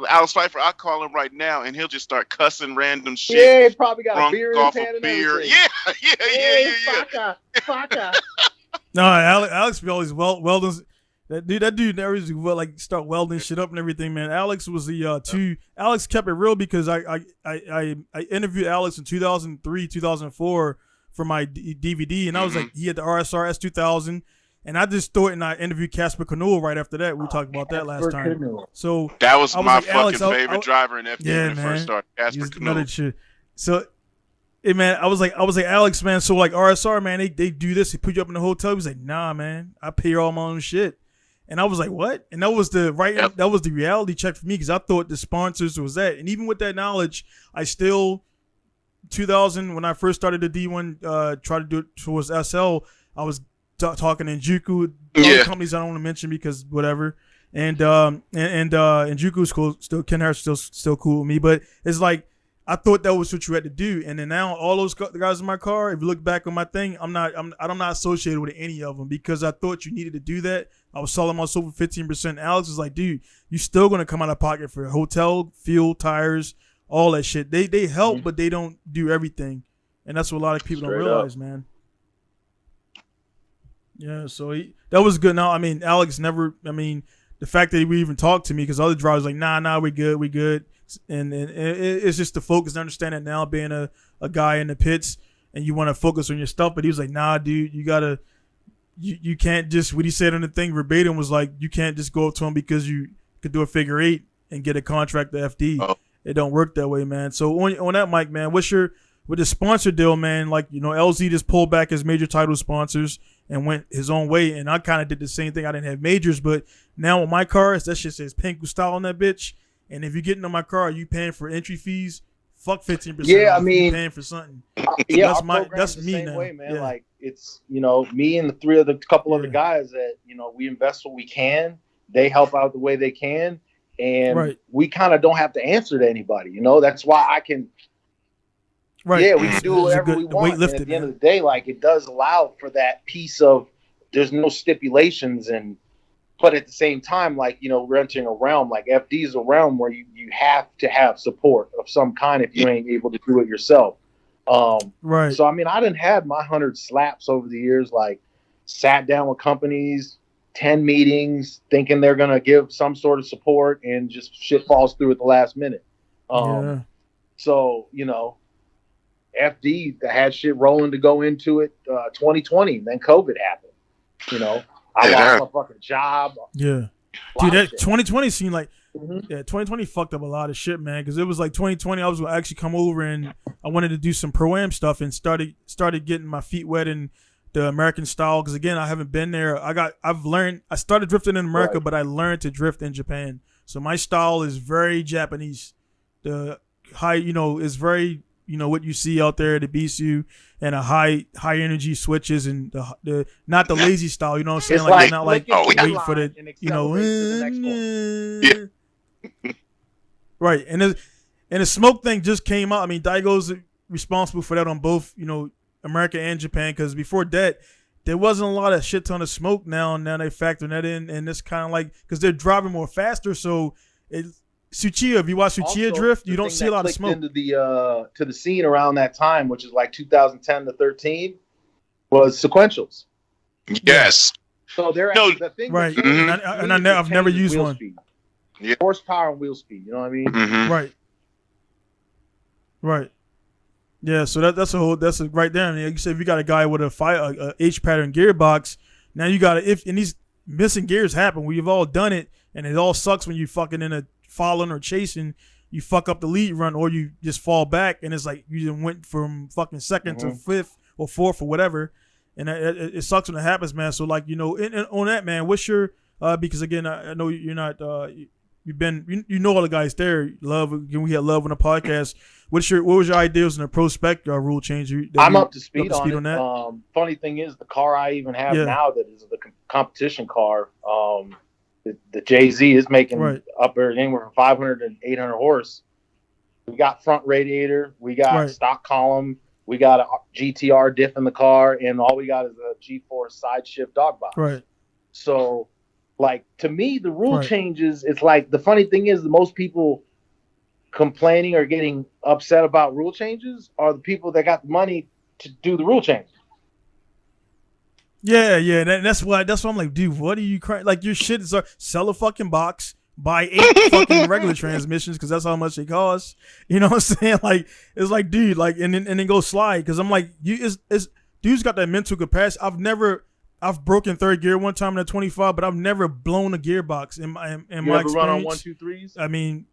Speaker 3: Alex Pfeiffer, I call him right now, and he'll just start cussing random shit.
Speaker 5: Yeah, he probably got a beer in his hand and everything.
Speaker 3: Yeah.
Speaker 5: Fucker.
Speaker 2: No, Alex be always welding. That dude never used to like start welding shit up and everything, man. Alex was the Alex kept it real, because I interviewed Alex in 2003, 2004 for my DVD, and I was like, he had the RSR S2000. And I just thought, and I interviewed Casper Canoe right after that. We talked about that last time. So
Speaker 3: that was my fucking favorite driver in F1 when it first started. Casper Canoe.
Speaker 2: So, man, I was like, Alex, man. So like RSR, man, they do this. They put you up in the hotel. He was like, nah, man, I pay all my own shit. And I was like, what? And that was that was the reality check for me, because I thought the sponsors was that. And even with that knowledge, I still 2000 when I first started the D1, tried to do it towards SL. I was talking to Njuku, other companies I don't want to mention because whatever, and Njuku's cool, still Ken Harris still cool with me, but it's like I thought that was what you had to do, and then now all those guys in my car, if you look back on my thing, I'm not associated with any of them, because I thought you needed to do that. I was selling myself for 15%. Alex is like, dude, you still gonna come out of pocket for hotel, fuel, tires, all that shit. They help, but they don't do everything, and that's what a lot of people don't realize, man. Yeah, so that was good. Now, I mean, Alex never. I mean, the fact that he would even talk to me, because other drivers like, nah, we good, and it's just the focus and understand that now, being a guy in the pits, and you want to focus on your stuff. But he was like, nah, dude, you gotta. you can't just, what he said on the thing verbatim was like, you can't just go up to him because you could do a figure 8 and get a contract to FD.
Speaker 3: Oh.
Speaker 2: It don't work that way, man. So on that, Mike, man, with the sponsor deal, man, like, you know, LZ just pulled back his major title sponsors and went his own way, and I kind of did the same thing. I didn't have majors, but now with my cars, that shit says Pinku style on that bitch, and if you get into my car, you paying for entry fees, fuck 15%.
Speaker 5: Yeah, I
Speaker 2: off.
Speaker 5: mean,
Speaker 2: you paying for something.
Speaker 5: Yeah,
Speaker 2: that's me
Speaker 5: same
Speaker 2: now.
Speaker 5: way, man.
Speaker 2: Yeah.
Speaker 5: Like, it's, you know, me and the couple other guys that, you know, we invest what we can. They help out the way they can, and we kind of don't have to answer to anybody. You know, that's why I can.
Speaker 2: Right.
Speaker 5: Yeah, we can do whatever we want. And at the end of the day, like, it does allow for that piece of there's no stipulations, but at the same time, like, you know, we're entering a realm, like FD is a realm where you have to have support of some kind if you ain't able to do it yourself.
Speaker 2: Right.
Speaker 5: So, I mean, I done had my 100 slaps over the years, like sat down with companies, 10 meetings, thinking they're going to give some sort of support, and just shit falls through at the last minute. So, you know, FD had shit rolling to go into it 2020, then COVID happened. You know, I lost my fucking job.
Speaker 2: Yeah. Dude, that 2020 seemed like, 2020 fucked up a lot of shit, man, because it was like 2020, I was going to actually come over and I wanted to do some Pro-Am stuff and started getting my feet wet in the American style, because again, I haven't been there. I started drifting in America, but I learned to drift in Japan. So my style is very Japanese. The high, you know, is very, you know, what you see out there, the BCU and a high energy switches, and the not the lazy style, you know what I'm saying? Like it's not like wait for the, you know, right. And the smoke thing just came out. I mean, Daigo's responsible for that on both, you know, America and Japan, because before that there wasn't a lot of shit ton of smoke. Now they factoring that in, and it's kind of like, because they're driving more faster, so Tsuchiya, if you watch Tsuchiya drift, you don't see a lot of smoke.
Speaker 5: Into to the scene around that time, which is like 2010 to 13, was sequentials.
Speaker 3: Yes.
Speaker 5: So they're the thing,
Speaker 2: right? I've never used one.
Speaker 5: Speed. Yeah. Horsepower and wheel speed. You know what I mean?
Speaker 3: Mm-hmm.
Speaker 2: Right. Right. Yeah. So that's right there. I mean, like you said, if you got a guy with a H pattern gearbox, now you got and these missing gears happen. We've all done it, and it all sucks when you fucking in a following or chasing, you fuck up the lead run, or you just fall back, and it's like you just went from fucking second to fifth or fourth or whatever, and it sucks when it happens, man. So like, you know, on that, man, what's your because again, I know you're not you've been you know all the guys there. Love, again, we had Love on the podcast. What was your ideas on the pro spec rule change?
Speaker 5: I'm up to speed on that. Funny thing is, the car I even have now that is the competition car, the JZ is making up there anywhere from 500 and 800 horse. We got front radiator, we got stock column, we got a GTR diff in the car, and all we got is a G4 side shift dog box.
Speaker 2: Right.
Speaker 5: So, like, to me, the rule changes, it's like, the funny thing is, the most people complaining or getting upset about rule changes are the people that got the money to do the rule change.
Speaker 2: Yeah. That's why I'm like, dude, what are you crying? Like, your shit is sell a fucking box, buy 8 fucking regular transmissions, because that's how much they cost. You know what I'm saying? Like, it's like, dude, like, and then go slide, because I'm like, dude's got that mental capacity. I've broken third gear one time in a 25, but I've never blown a gearbox in my experience.
Speaker 5: Run on 1-2-3s?
Speaker 2: I mean,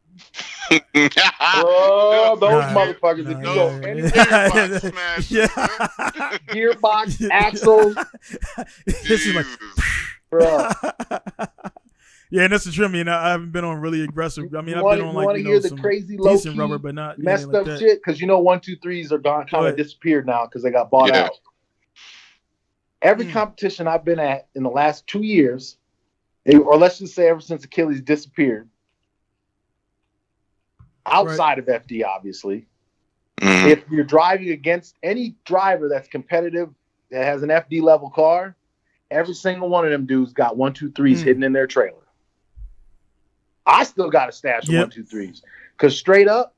Speaker 5: oh, those motherfuckers! If you go any gearbox, axles,
Speaker 2: this is like,
Speaker 5: bro.
Speaker 2: Yeah, and that's the trim. I mean, I haven't been on really aggressive. I mean, I've been on like,
Speaker 5: hear the
Speaker 2: some
Speaker 5: crazy
Speaker 2: decent rubber, but not
Speaker 5: messed
Speaker 2: like
Speaker 5: up
Speaker 2: that.
Speaker 5: shit. Because 1-2-3s are kind of disappeared now because they got bought out. Every competition I've been at in the last 2 years, or let's just say ever since Achilles disappeared, outside of FD, obviously, if you're driving against any driver that's competitive that has an FD level car, every single one of them dudes got 1-2-3s hidden in their trailer. I still got a stash of 1-2-3s because straight up,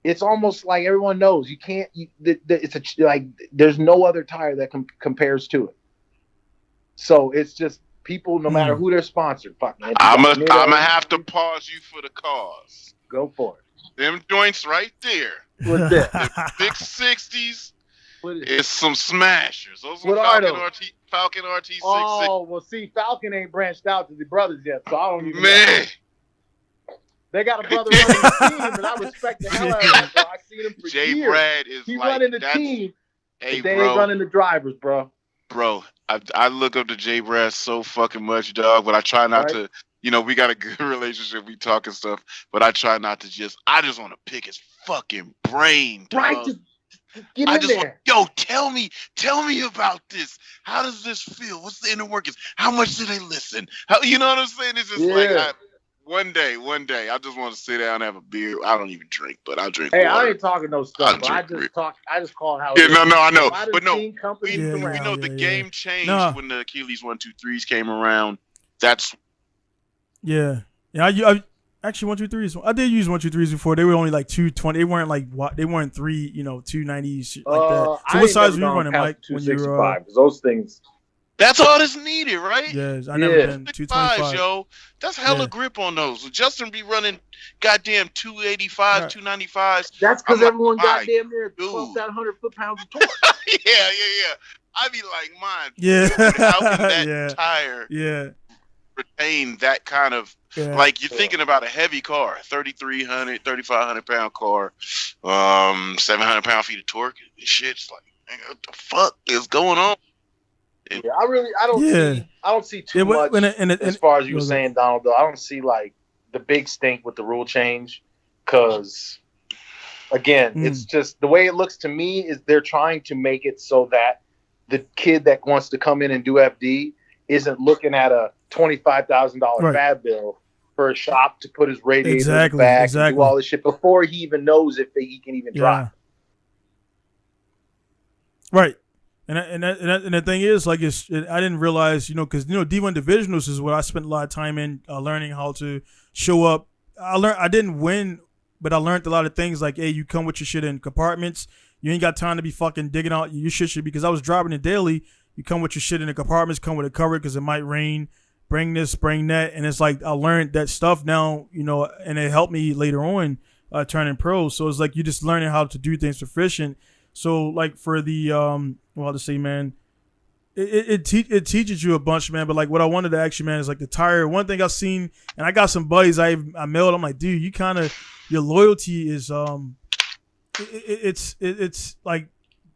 Speaker 5: it's almost like everyone knows you can't. There's no other tire that compares to it. So it's just people, no matter who they're sponsored. Fuck, man.
Speaker 3: I'm gonna have to pause you for the cause.
Speaker 5: Go for it.
Speaker 3: Them joints right there.
Speaker 5: What's that?
Speaker 3: The big 60s It's some smashers. Those are
Speaker 5: What are
Speaker 3: Falcon
Speaker 5: those?
Speaker 3: Falcon RT66.
Speaker 5: Oh, well, see, Falcon ain't branched out to the brothers yet, so I don't even know.
Speaker 3: Man,
Speaker 5: They got a brother running the team, and I respect the hell out of him, bro. I've seen him for
Speaker 3: Jay
Speaker 5: years.
Speaker 3: Brad is
Speaker 5: He's
Speaker 3: like
Speaker 5: running the
Speaker 3: that's,
Speaker 5: team,
Speaker 3: hey,
Speaker 5: but they
Speaker 3: bro,
Speaker 5: ain't running the drivers, bro.
Speaker 3: bro. I look up to Jay Brad so fucking much, dog. But I try not
Speaker 5: Right.
Speaker 3: to. You know, we got a good relationship. We talk and stuff, but I try not to just. I just want to pick his fucking brain, dog.
Speaker 5: Right, just get
Speaker 3: I
Speaker 5: in
Speaker 3: just
Speaker 5: there.
Speaker 3: want, tell me about this. How does this feel? What's the inner workings? How much do they listen? How, you know what I'm saying? It's just like
Speaker 5: Yeah.
Speaker 3: one day, I just want to sit down and have a beer. I don't even drink, but I'll drink
Speaker 5: Hey,
Speaker 3: water.
Speaker 5: I ain't talking no stuff,
Speaker 3: I'll
Speaker 5: but I
Speaker 3: drink
Speaker 5: just talk. I just call it how
Speaker 3: Yeah,
Speaker 5: it is.
Speaker 3: no, I know,
Speaker 5: If I done
Speaker 3: but no,
Speaker 5: seen companies
Speaker 3: we
Speaker 5: around.
Speaker 3: know the
Speaker 2: yeah.
Speaker 3: game changed
Speaker 2: Nah.
Speaker 3: when the Achilles 1-2-3s came around. That's
Speaker 2: Yeah. I actually 1-2-3s. I did use 1-2-3s before. They were only like 220. They weren't like what? They weren't 290s like that. So
Speaker 5: I
Speaker 2: what
Speaker 5: ain't
Speaker 2: size
Speaker 5: never
Speaker 2: were you
Speaker 5: gone
Speaker 2: running,
Speaker 5: past
Speaker 2: Mike? When you were
Speaker 5: 265, because those things.
Speaker 3: that's all that's needed, right?
Speaker 2: yeah, I never
Speaker 5: Yeah.
Speaker 2: been
Speaker 3: 225s,
Speaker 2: 225.
Speaker 3: yo. That's hella
Speaker 2: Yeah.
Speaker 3: grip on those. Justin be running goddamn 285s,
Speaker 2: Right.
Speaker 3: 295s.
Speaker 5: That's because
Speaker 3: I'm like,
Speaker 5: everyone
Speaker 3: all
Speaker 5: got
Speaker 3: right,
Speaker 5: damn near
Speaker 3: dude.
Speaker 5: 12,100 foot-pounds of torque.
Speaker 3: yeah. I be like, mine.
Speaker 2: Yeah.
Speaker 3: Dude, how can that
Speaker 2: Yeah.
Speaker 3: tire
Speaker 2: Yeah.
Speaker 3: retain that kind of
Speaker 2: Yeah.
Speaker 3: like you're thinking about a heavy car, 3,300, 3,500 pound car, 700 pound-feet of torque. Shit's like, nigga, what the fuck is going on?
Speaker 5: Yeah, I don't see too
Speaker 2: Yeah,
Speaker 5: much as far as you were saying, Donald. Though I don't see like the big stink with the rule change, because again, it's just the way it looks to me is they're trying to make it so that the kid that wants to come in and do FD isn't looking at a $25,000
Speaker 2: Right.
Speaker 5: fab bill for a shop to put his radiator
Speaker 2: Exactly,
Speaker 5: back
Speaker 2: exactly.
Speaker 5: and do all this shit before he even knows if he can even drive.
Speaker 2: Right. And the thing is, like, I didn't realize, because D1 divisionals is what I spent a lot of time in, learning how to show up. I didn't win, but I learned a lot of things. Like, hey, you come with your shit in compartments. You ain't got time to be fucking digging out your shit. Because I was driving it daily. You come with your shit in the compartments, come with a cover because it might rain. Bring this, bring that, and it's like I learned that stuff now, and it helped me later on turning pro. So it's like you just learning how to do things proficient. So like for the to say, man, it teaches you a bunch, man. But like what I wanted to ask you, man, is like the tire. One thing I've seen, and I got some buddies I mailed. I'm like, dude, you kind of your loyalty is it's like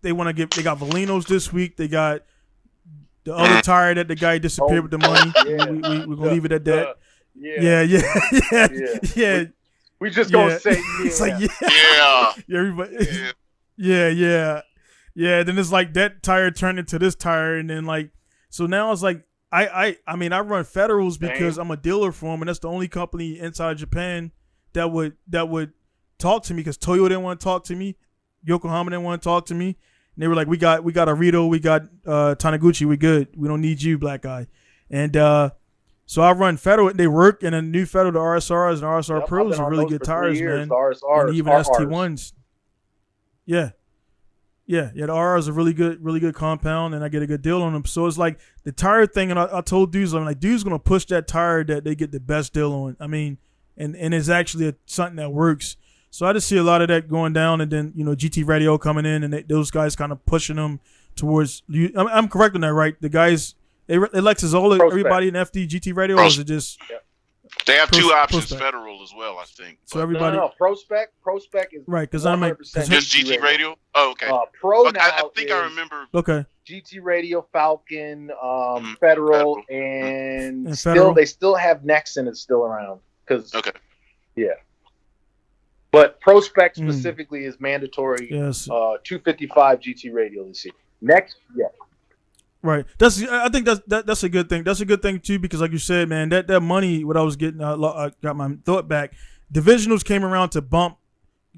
Speaker 2: they want to get. They got Valinos this week. They got the other tire that the guy disappeared with the money.
Speaker 5: Yeah.
Speaker 2: We're gonna leave it at that. Yeah.
Speaker 5: We just gonna say
Speaker 2: It's like
Speaker 3: Yeah.
Speaker 2: everybody.
Speaker 3: Yeah.
Speaker 2: Yeah. Then it's like that tire turned into this tire, and then like so now it's like I mean I run Federals because I'm a dealer for them, and that's the only company inside Japan that would talk to me, because Toyo didn't want to talk to me, Yokohama didn't want to talk to me. And they were like, we got Arito, we got Taniguchi, we good. We don't need you, black guy. And so I run Federal. They work, and a new Federal, the RSRs and RSR Pros are really good tires, man.
Speaker 5: RSRs,
Speaker 2: and even ST1s. Yeah. The RRs are really good compound, and I get a good deal on them. So it's like the tire thing, and I told dudes, I'm like, dude's gonna push that tire that they get the best deal on. I mean, and it's actually something that works. So I just see a lot of that going down, and then GT Radio coming in, and those guys kind of pushing them towards. I'm correct on that, right? The guys, Lexis, everybody in FD GT Radio, or is it just?
Speaker 3: Yeah. They have two options,
Speaker 2: Prospect.
Speaker 3: Federal as well, I think.
Speaker 2: So everybody,
Speaker 5: no, Prospect is
Speaker 2: right? Because I'm like,
Speaker 3: just GT Radio. Oh, okay.
Speaker 5: Pro
Speaker 3: Okay,
Speaker 5: now
Speaker 3: I think I
Speaker 5: is
Speaker 3: remember.
Speaker 2: okay.
Speaker 5: GT Radio, Falcon, Federal, and
Speaker 2: Federal.
Speaker 5: they still have Nexon is still around because
Speaker 3: Okay.
Speaker 5: yeah. But Prospect specifically is mandatory.
Speaker 2: Yes.
Speaker 5: 255 GT Radio this year. Next, yeah.
Speaker 2: Right. I think that's a good thing. That's a good thing too, because like you said, man, that money, what I was getting, I got my thought back. Divisionals came around to bump,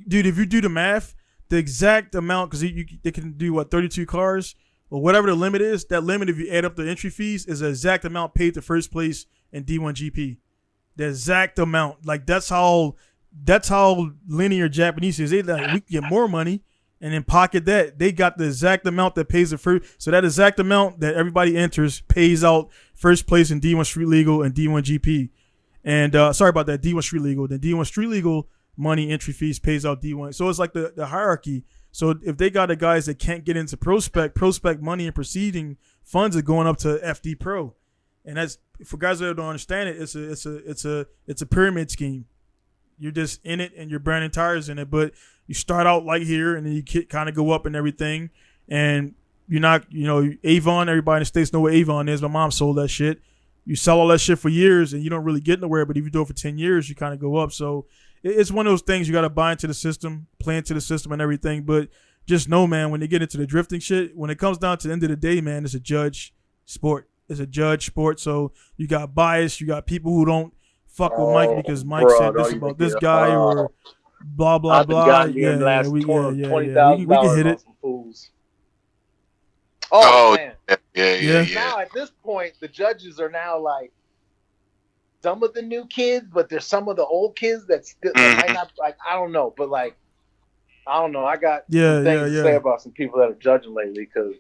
Speaker 2: dude. If you do the math, the exact amount, because they can do 32 cars or whatever the limit is. That limit, if you add up the entry fees, is the exact amount paid to first place in D1 GP. The exact amount. Like that's how linear Japanese is. They like we can get more money and then pocket that. They got the exact amount that pays the first. So that exact amount that everybody enters pays out first place in D1 Street Legal and D1 GP. And sorry about that, D1 Street Legal. The D1 Street Legal money entry fees pays out D1. So it's like the hierarchy. So if they got the guys that can't get into prospect money and proceeding funds are going up to FD Pro, and that's for guys that don't understand it. It's a pyramid scheme. You're just in it and you're burning tires in it, but you start out like here and then you kind of go up and everything, and you're not, Avon. Everybody in the States know what Avon is. My mom sold that shit. You sell all that shit for years and you don't really get nowhere, but if you do it for 10 years, you kind of go up. So it's one of those things you got to buy into the system, play into the system and everything. But just know, man, when you get into the drifting shit, when it comes down to the end of the day, man, it's a judge sport. It's a judge sport. So you got bias. You got people who don't fuck with Mike because Mike said this about this guy or blah, blah, blah. We can hit it.
Speaker 5: Oh, man.
Speaker 3: Yeah.
Speaker 5: Now at this point, the judges are now like some of the new kids, but there's some of the old kids that still might not, like, I don't know, but like, I don't know. I got some things to say about some people that are judging lately because.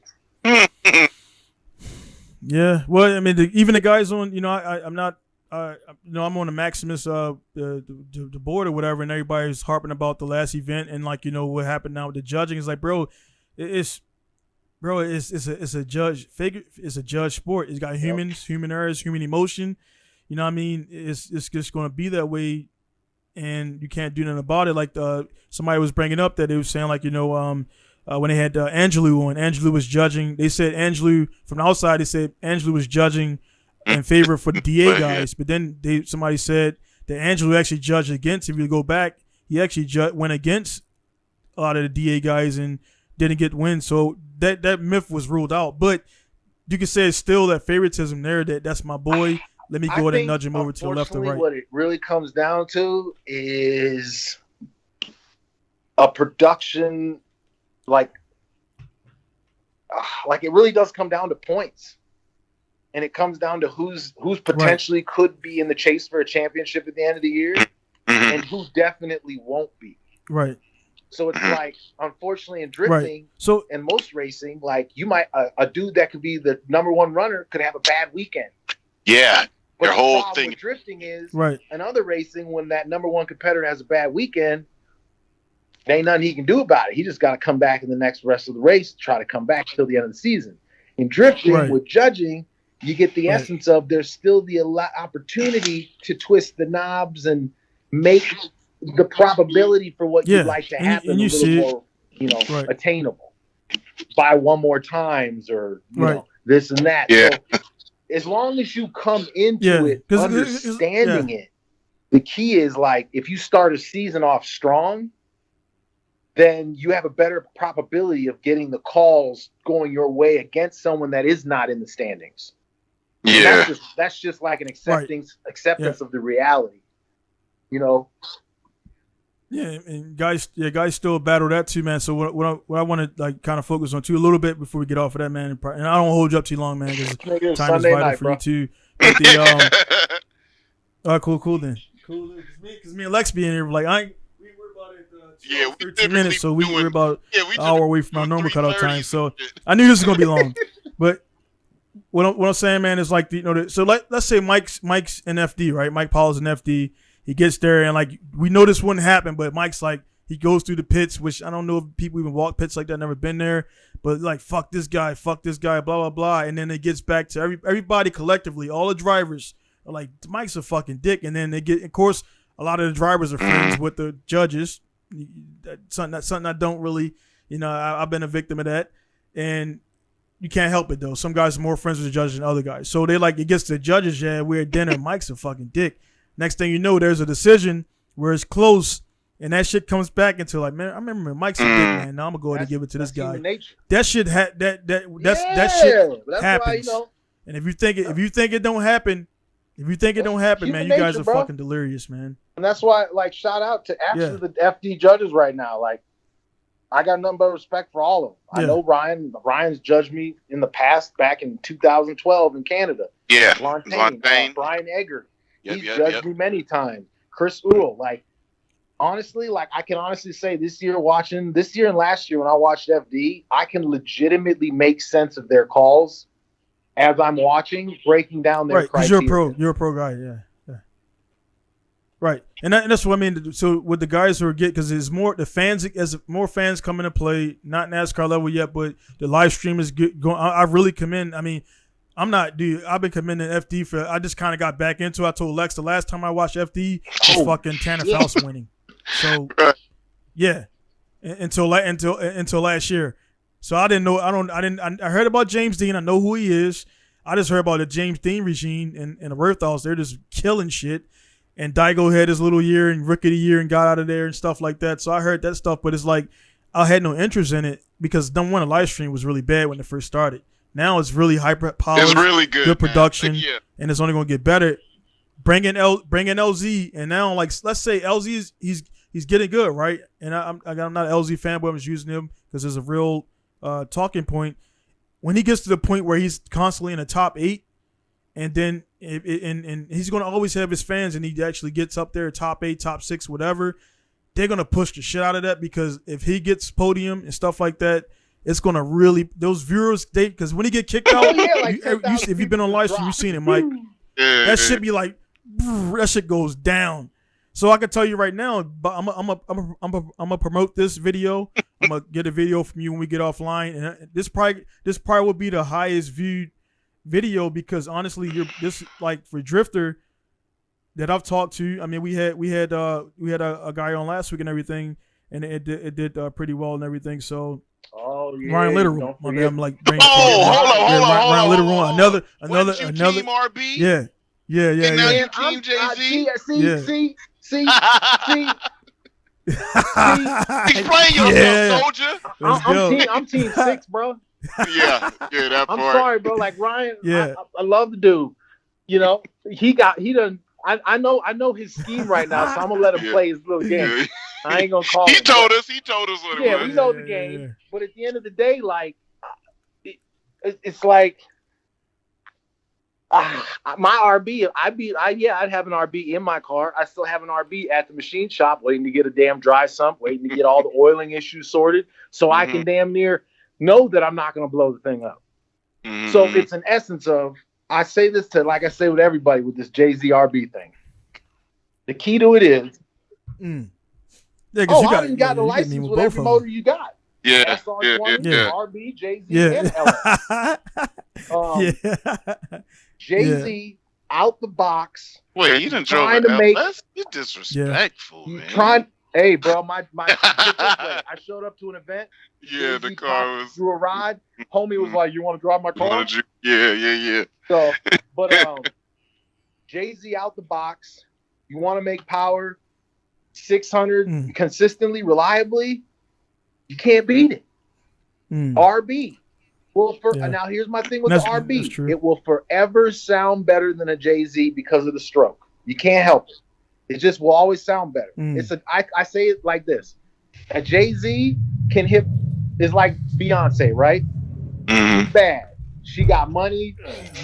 Speaker 2: Yeah, well, I mean, even the guys on, I'm not, I'm on the Maximus, the board or whatever, and everybody's harping about the last event and like, what happened now with the judging. It's like, it's a judge figure. It's a judge sport. It's got humans, human errors, human emotion. You know what I mean? It's just going to be that way, and you can't do nothing about it. Like somebody was bringing up that they was saying like, when they had Angelou on, Angelou was judging. They said Angelou from the outside. They said Angelou was judging in favor for the DA guys, but then somebody said that Angelou actually judged against. If you go back, he actually went against a lot of the DA guys and didn't get wins. So that myth was ruled out. But you could say it's still that favoritism there. That's my boy. Let me go ahead and nudge him over to the left or right.
Speaker 5: What it really comes down to is a production, like it really does come down to points, and it comes down to who's potentially could be in the chase for a championship at the end of the year, and who definitely won't be.
Speaker 2: Right.
Speaker 5: So it's like, unfortunately, in drifting, and most racing, like you might a dude that could be the number one runner could have a bad weekend.
Speaker 3: Yeah.
Speaker 5: But
Speaker 3: Your
Speaker 5: the
Speaker 3: whole
Speaker 5: problem
Speaker 3: thing
Speaker 5: with drifting is,
Speaker 2: right,
Speaker 5: in other racing, when that number one competitor has a bad weekend, there ain't nothing he can do about it. He just got to come back in the rest of the race, try to come back till the end of the season. In drifting, with judging, you get the essence of there's still the opportunity to twist the knobs and make the probability for what you'd like to happen a little more, attainable by one more times or you know this and that.
Speaker 3: Yeah.
Speaker 5: So as long as you come into it understanding it, the key is like if you start a season off strong, then you have a better probability of getting the calls going your way against someone that is not in the standings.
Speaker 3: Yeah.
Speaker 5: That's just like an acceptance of the reality.
Speaker 2: Yeah, and guys still battle that too, man. So what I want to like kind of focus on too a little bit before we get off of that, man. And I don't hold you up too long, man, because time
Speaker 5: Sunday
Speaker 2: is vital
Speaker 5: night,
Speaker 2: for
Speaker 5: bro.
Speaker 2: you too. But the all right, cool then. Cool, because me and Lex be in here like we were about it 13 minutes, so we're about an hour away from our normal cutoff time. So I knew this was gonna be long, but what I'm saying, man, is like so let's say Mike's in FD, right? Mike Pollard's in FD. He gets there and like we know this wouldn't happen, but Mike's like he goes through the pits, which I don't know if people even walk pits like that. Never been there, but like fuck this guy, blah blah blah, and then it gets back to everybody collectively. All the drivers are like Mike's a fucking dick, and then they get. Of course, a lot of the drivers are friends with the judges. That's something I don't really, I've been a victim of that, and you can't help it though. Some guys are more friends with the judges than other guys, so they like it gets to the judges. Yeah, we're at dinner. Mike's a fucking dick. Next thing you know, there's a decision where it's close, and that shit comes back into like, man, I remember when Mike's a dick, man. Now I'm gonna go ahead and give it to this guy. That shit that shit happens. And if you think it don't happen, man, you guys are fucking delirious, man.
Speaker 5: And that's why, like, shout out to the FD judges right now. Like, I got nothing but respect for all of them. I know Ryan's judged me in the past, back in 2012 in Canada.
Speaker 3: Yeah,
Speaker 5: Lontaine, Brian Egger. He's judged me many times. Chris Uhl, like, honestly, like, I can honestly say this year and last year when I watched FD, I can legitimately make sense of their calls as I'm watching, breaking down their criteria.
Speaker 2: Because you're a pro guy, yeah. Right, and that's what I mean. So with the guys who are getting, because there's more as more fans come into play, not NASCAR level yet, but the live stream is going. I really commend. I mean, I'm not, dude. I've been commending FD for. I just kind of got back into it. I told Lex the last time I watched FD was fucking Tanner Faust winning. So yeah, until last year. So I didn't know. I heard about James Dean. I know who he is. I just heard about the James Dean regime and the Werthals. They're just killing shit. And Daigo had his little year and rookie of the year and got out of there and stuff like that. So I heard that stuff, but it's like I had no interest in it because number one, the live stream was really bad when it first started. Now it's really hyper polished.
Speaker 3: It's really good
Speaker 2: production,
Speaker 3: yeah.
Speaker 2: And it's only going to get better. Bring in LZ, and now like let's say LZ he's getting good, right? And I'm not an LZ fan, but I'm just using him because there's a real talking point. When he gets to the point where he's constantly in the top 8. And then and he's going to always have his fans, and he actually gets up there, top 8, top 6, whatever. They're going to push the shit out of that because if he gets podium and stuff like that, it's going to really those viewers. Because when he get kicked out, if you've been on live stream, you've seen it, Mike. That shit be like that shit goes down. So I can tell you right now, but I'm gonna promote this video. I'm gonna get a video from you when we get offline, and this probably will be the highest viewed video because honestly you're this like for Drifter that I've talked to. I mean we had a guy on last week and everything, and it did pretty well and everything. So Ryan Literal, my man, I'm like Ryan Literal, another
Speaker 3: Team RB,
Speaker 2: yeah.
Speaker 3: And now you're Team JZ.
Speaker 5: See.
Speaker 3: Explain yourself, soldier.
Speaker 5: I'm team 6, bro.
Speaker 3: Yeah, that part.
Speaker 5: I'm sorry, bro. Like Ryan,
Speaker 2: yeah,
Speaker 5: I love the dude. You know, he done. I know his scheme right now, so I'm gonna let him play his little game.
Speaker 3: Yeah.
Speaker 5: I ain't gonna call him.
Speaker 3: He told us what it
Speaker 5: Yeah,
Speaker 3: was.
Speaker 5: we know the game.
Speaker 2: Yeah.
Speaker 5: But at the end of the day, like, it's like my RB. I'd have an RB in my car. I still have an RB at the machine shop, waiting to get a damn dry sump, waiting to get all the oiling issues sorted, so I can damn near know that I'm not going to blow the thing up.
Speaker 3: Mm-hmm.
Speaker 5: So it's an essence of, I say this to, like I say with everybody with this Jay-Z RB thing. The key to it is,
Speaker 2: yeah,
Speaker 5: you got the license with every motor you got.
Speaker 3: Yeah,
Speaker 5: RB, Jay-Z, and LS. Jay-Z out the box.
Speaker 3: Wait, you done drove an LS? You're disrespectful, man.
Speaker 5: Hey, bro, I showed up to an event.
Speaker 3: Yeah, the car was.
Speaker 5: Through a ride. Homie was like, "You want to drive my car?"
Speaker 3: Yeah.
Speaker 5: So, but Jay-Z out the box. You want to make power, 600 consistently, reliably. You can't beat it. RB. Well, now here's my thing with the RB. It will forever sound better than a Jay-Z because of the stroke. You can't help it. It just will always sound better. I say it like this: a Jay-Z can hit is like Beyonce, right? She's bad. She got money.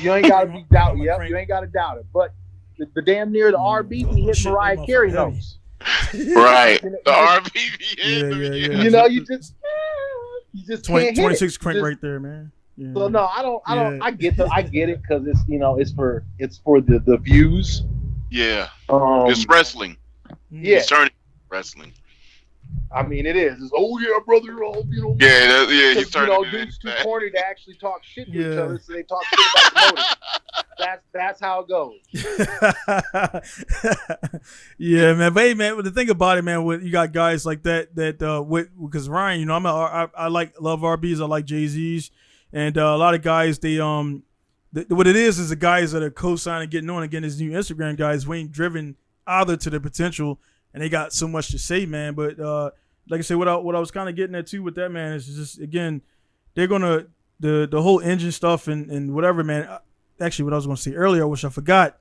Speaker 5: You ain't gotta be doubting. Yep, you ain't gotta doubt it. But the damn near the RB can hit Mariah Carey notes.
Speaker 3: Right. The RB
Speaker 2: yeah.
Speaker 5: You know, you just
Speaker 2: 26
Speaker 5: can't hit it.
Speaker 2: crank right there, man. Yeah.
Speaker 5: So no, I don't. I get it because it's for the views.
Speaker 3: Yeah. It's wrestling.
Speaker 5: Yeah.
Speaker 3: It's turning wrestling.
Speaker 5: I mean, it is. It's, brother.
Speaker 3: Yeah. He's turning.
Speaker 5: Dudes too corny to actually talk shit to each other, so they talk shit about the motor. That's how it goes.
Speaker 2: Yeah, man. But hey, man, the thing about it, man, you got guys like that because Ryan, I love RBs, I like Jay-Z's, and a lot of guys what it is the guys that are co-signing, getting on again, these new Instagram guys, we ain't driven either to the potential, and they got so much to say, man. But like I said, what I was kind of getting at too with that, man, is just again, they're gonna the whole engine stuff and whatever, man. Actually, what I was gonna say earlier, I wish I forgot.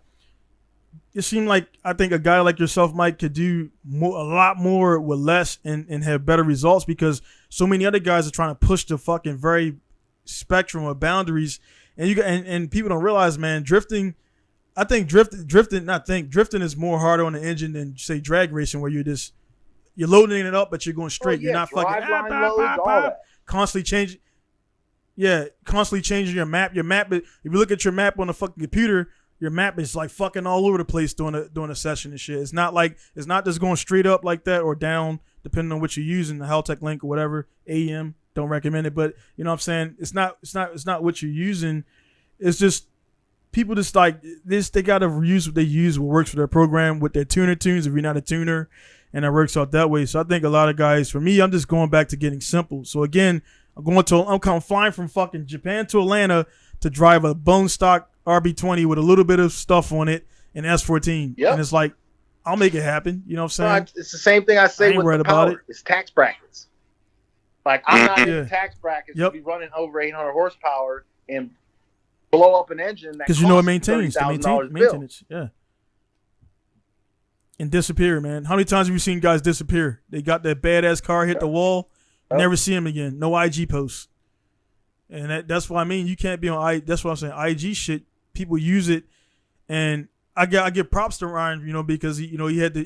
Speaker 2: It seemed like I think a guy like yourself, Mike, could do a lot more with less and have better results because so many other guys are trying to push the fucking very spectrum of boundaries. And people don't realize, man, drifting. I think drifting is more harder on the engine than say drag racing, where you're loading it up, but you're going straight. You're not fucking constantly changing. Yeah, constantly changing your map. But if you look at your map on the fucking computer, your map is like fucking all over the place during a session and shit. It's not just going straight up like that or down depending on what you're using, the Haltech link or whatever. AM, don't recommend it, but you know what I'm saying? It's not what you're using. It's just people just like this. They gotta use what they use, what works for their program with their tuner tunes. If you're not a tuner, and it works out that way. So I think a lot of guys, for me, I'm just going back to getting simple. So again, I'm flying from fucking Japan to Atlanta to drive a bone stock RB20 with a little bit of stuff on it and S14.
Speaker 5: Yep.
Speaker 2: And it's like, I'll make it happen. You know what I'm saying?
Speaker 5: It's the same thing I say with the power. It's tax brackets. Like, I'm not in the tax brackets to be running over 800 horsepower and blow up an engine because
Speaker 2: you know it maintains maintenance. Yeah. And disappear, man. How many times have you seen guys disappear? They got that badass car, hit the wall, never see him again. No IG posts. And that's what I mean. You can't be on that's what I'm saying. IG shit, people use it, and I give props to Ryan, you know, because he had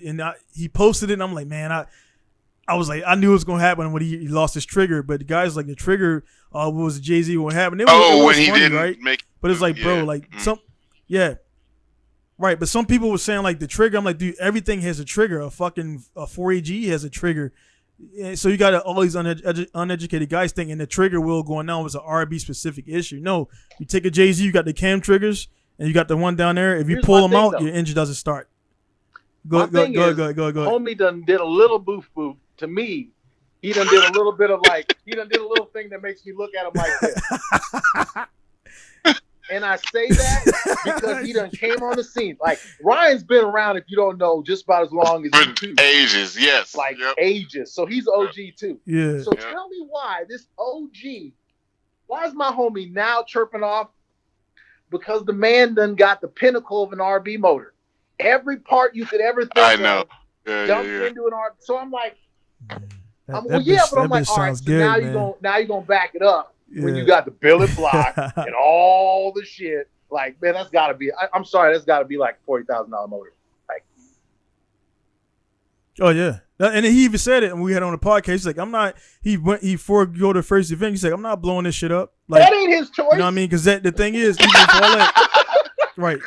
Speaker 2: he posted it, and I'm like, man, I was like, I knew it was gonna happen when he lost his trigger, but the guys like the trigger, what was Jay-Z? What happened? It was
Speaker 3: when he
Speaker 2: funny,
Speaker 3: didn't
Speaker 2: right?
Speaker 3: make.
Speaker 2: But it's like, bro, like right. But some people were saying like the trigger. I'm like, dude, everything has a trigger. A 4AG has a trigger. So you got all these uneducated guys thinking the trigger wheel going down was an RB specific issue. No, you take a Jay-Z, you got the cam triggers, and you got the one down there. If you pull them out, your engine doesn't start. Go.
Speaker 5: Homie done did a little boof to me. He done did a little bit of he done did a little thing that makes me look at him like this. And I say that because he done came on the scene. Like, Ryan's been around, if you don't know, just about as long as you too.
Speaker 3: Ages, yes.
Speaker 5: Ages. So he's OG too.
Speaker 2: Yeah.
Speaker 5: So tell me why this OG, why is my homie now chirping off? Because the man done got the pinnacle of an RB motor. Every part you could ever think of dumped into an RB. So I'm like, I'm like, all right, so
Speaker 2: good,
Speaker 5: now you're gonna back it up. When you got the billet block and all the shit, like, man, that's got to be. I'm sorry, that's got to be like a $40,000 motor. Like,
Speaker 2: oh yeah, and he even said it, and we had on the podcast. He's like, I'm not. He before go to the first event. He's like, I'm not blowing this shit up. Like,
Speaker 5: that ain't his choice.
Speaker 2: You know what I mean? Because the thing is, even for all that, right?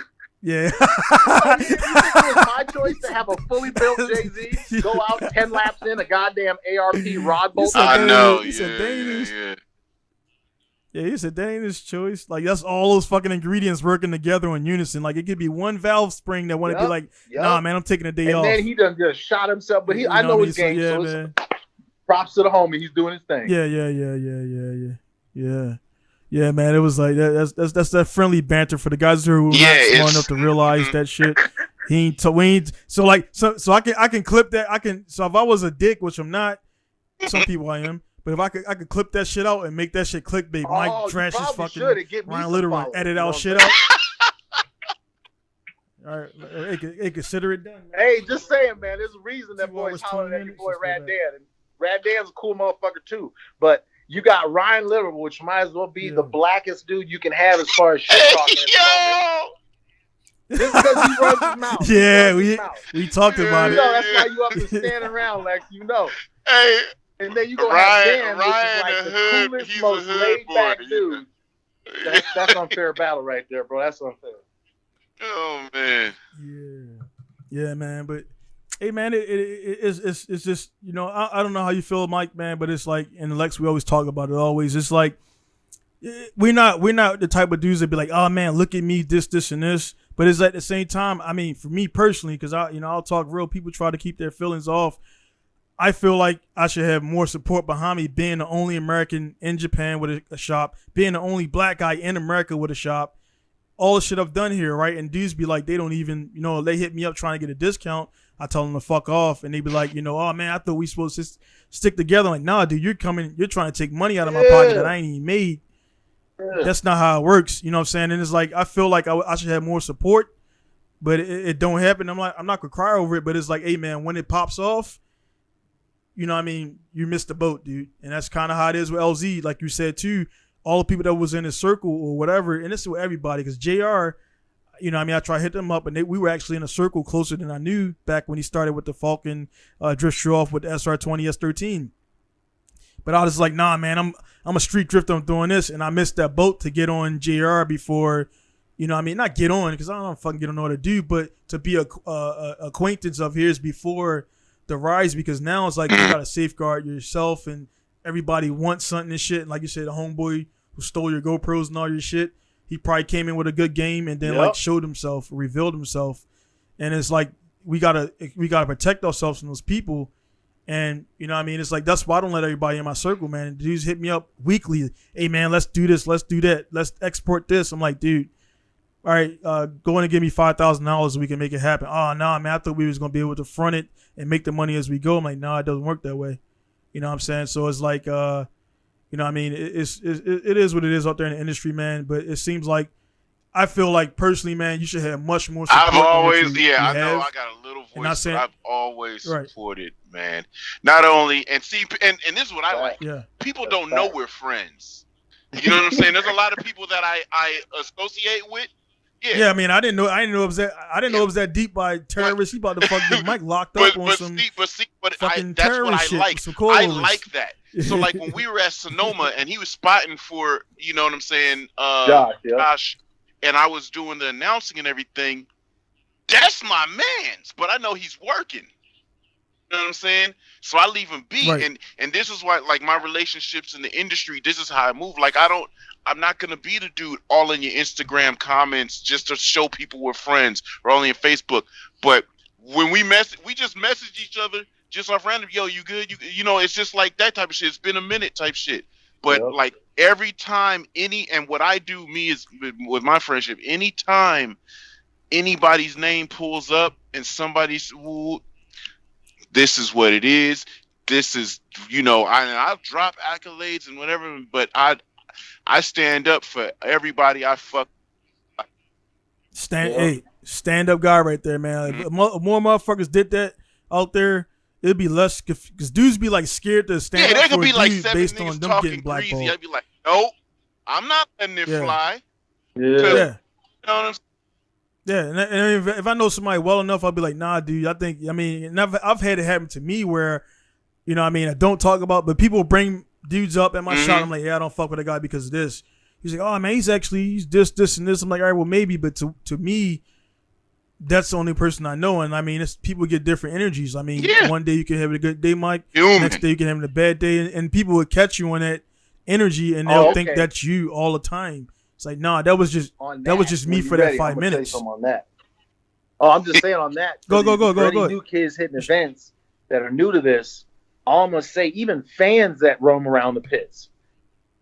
Speaker 2: Yeah.
Speaker 5: It was my choice to have a fully built Jay-Z, go out 10 laps in a goddamn ARP rod bolt.
Speaker 3: I know.
Speaker 2: He said, yeah, he said, dang, this choice. Like, that's all those fucking ingredients working together in unison. Like, it could be one valve spring that want to be like, nah, man, I'm taking a day off.
Speaker 5: And then he done just shot himself. But I know his game.
Speaker 2: Yeah,
Speaker 5: so
Speaker 2: man.
Speaker 5: Props to the homie. He's doing his thing.
Speaker 2: Yeah, man. It was like, that's that friendly banter for the guys who were not smart enough to realize that shit. So I can clip that. So if I was a dick, which I'm not, some people I am. But if I could clip that shit out and make that shit clickbait, Mike trash is fucking Ryan literally edit out shit out. All right, hey, consider it done. Man.
Speaker 5: Hey, just saying, man. There's a reason that boy's hollering at your boy Rad Dan, and Rad Dan's a cool motherfucker too. But you got Ryan Little, which might as well be the blackest dude you can have as far as shit talking. Just because he runs his mouth.
Speaker 2: Yeah, we talked about it.
Speaker 5: That's why you up and standing around, Lex. You know.
Speaker 3: Hey.
Speaker 5: And then you go have Dan, which is like the coolest, most laid-back dude. That's unfair battle right there, bro. That's unfair.
Speaker 3: Oh man.
Speaker 2: Yeah, man. But hey, man, it's just, you know, I don't know how you feel, Mike, man, but it's like, and Lex, we always talk about it. Always, it's like we're not the type of dudes that be like, oh man, look at me, this, and this. But it's at the same time, I mean, for me personally, because I'll talk real. People try to keep their feelings off. I feel like I should have more support behind me, being the only American in Japan with a shop, being the only black guy in America with a shop, all the shit I've done here, right? And dudes be like, they don't even, you know, they hit me up trying to get a discount. I tell them to fuck off, and they be like, you know, oh man, I thought we supposed to stick together. I'm like, nah, dude, you're trying to take money out of my pocket that I ain't even made. That's not how it works, you know what I'm saying? And it's like, I feel like I should have more support, but it don't happen. I'm like, I'm not gonna cry over it, but it's like, hey man, when it pops off, you know what I mean, you missed the boat, dude. And that's kind of how it is with LZ, like you said too. All the people that was in his circle or whatever, and this is with everybody, because JR, you know what I mean, I tried to hit them up, and we were actually in a circle closer than I knew back when he started with the Falcon drift show off with the SR20, S13. But I was like, nah, man, I'm a street drifter, I'm doing this, and I missed that boat to get on JR before, you know what I mean, not get on because I don't fucking get on what to do, but to be a acquaintance of his before the rise, because now it's like you gotta safeguard yourself and everybody wants something and shit. And like you said, the homeboy who stole your GoPros and all your shit, he probably came in with a good game and then like showed himself, revealed himself, and it's like we gotta protect ourselves from those people. And you know what I mean, it's like that's why I don't let everybody in my circle, man. Dudes hit me up weekly, hey man, let's do this, let's do that, let's export this. I'm like, dude, all right, go in and give me $5,000 so we can make it happen. Oh no, man, I thought we was gonna be able to front it and make the money as we go. I'm like, no, it doesn't work that way. You know what I'm saying? So it's like, you know what I mean? It is what it is out there in the industry, man. But it seems like, I feel like personally, man, you should have much more support.
Speaker 3: I've always,
Speaker 2: I
Speaker 3: know I got a little voice, but I've always
Speaker 2: right.
Speaker 3: supported, man. Not only, and see, and this is what I like.
Speaker 2: Yeah.
Speaker 3: People don't know we're friends. You know what I'm saying? There's a lot of people that I associate with.
Speaker 2: Yeah, I mean, I didn't know it was that deep by terrorists. He about to fucking Mike locked up on some fucking
Speaker 3: that's what
Speaker 2: terrorist
Speaker 3: I
Speaker 2: shit.
Speaker 3: like. I like that. So like when we were at Sonoma and he was spotting for, you know what I'm saying, Josh, and I was doing the announcing and everything. That's my man's, but I know he's working. You know what I'm saying? So I leave him be,
Speaker 2: right.
Speaker 3: and this is why, like, my relationships in the industry, this is how I move. Like, I'm not gonna be the dude all in your Instagram comments just to show people we're friends, or only in Facebook. But when we just message each other just off random. Yo, you good? You know, it's just like that type of shit. It's been a minute type shit. But like every time and what I do, me is with my friendship. Anytime anybody's name pulls up and somebody's, this is what it is. This is, you know, I'll drop accolades and whatever, but I stand up for everybody I fuck.
Speaker 2: Stand up guy right there, man. If more motherfuckers did that out there, it'd be less, because dudes be like scared to stand up for a dude based on them getting blackballed.
Speaker 3: I'd be like, nope, I'm not letting it fly.
Speaker 2: Yeah.
Speaker 3: You know what I'm saying?
Speaker 2: Yeah, and if I know somebody well enough, I'll be like, nah, dude, I've had it happen to me where, you know what I mean, I don't talk about, but people bring dudes up at my shot. I'm like, yeah, I don't fuck with a guy because of this. He's like, oh man, he's this and this. I'm like, all right, well maybe, but to me, that's the only person I know. And I mean, people get different energies. I mean, one day you can have a good day, Mike. Next day you can have a bad day, and people will catch you on that energy, and they'll think that's you all the time. It's like, nah, that was just me for that 5 minutes.
Speaker 5: On that. Oh, I'm just saying on that.
Speaker 2: Go.
Speaker 5: New kids hitting events that are new to this. All I'm gonna say, even fans that roam around the pits.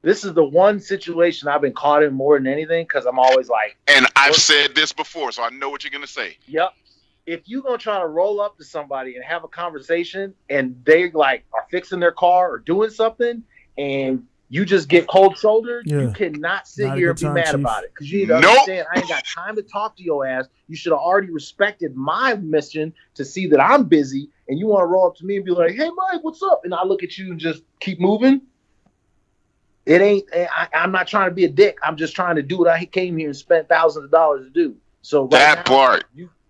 Speaker 5: This is the one situation I've been caught in more than anything, because I'm always like.
Speaker 3: And I've said this before, so I know what you're gonna say.
Speaker 5: Yep. If you're gonna try to roll up to somebody and have a conversation, and they like are fixing their car or doing something, and you just get cold shouldered, you cannot sit here and be mad about it. Because you need to understand, I ain't got time to talk to your ass. You should have already respected my mission to see that I'm busy, and you want to roll up to me and be like, hey, Mike, what's up? And I look at you and just keep moving. It ain't, I'm not trying to be a dick. I'm just trying to do what I came here and spent thousands of dollars to do. So right
Speaker 3: that
Speaker 5: now,
Speaker 3: part.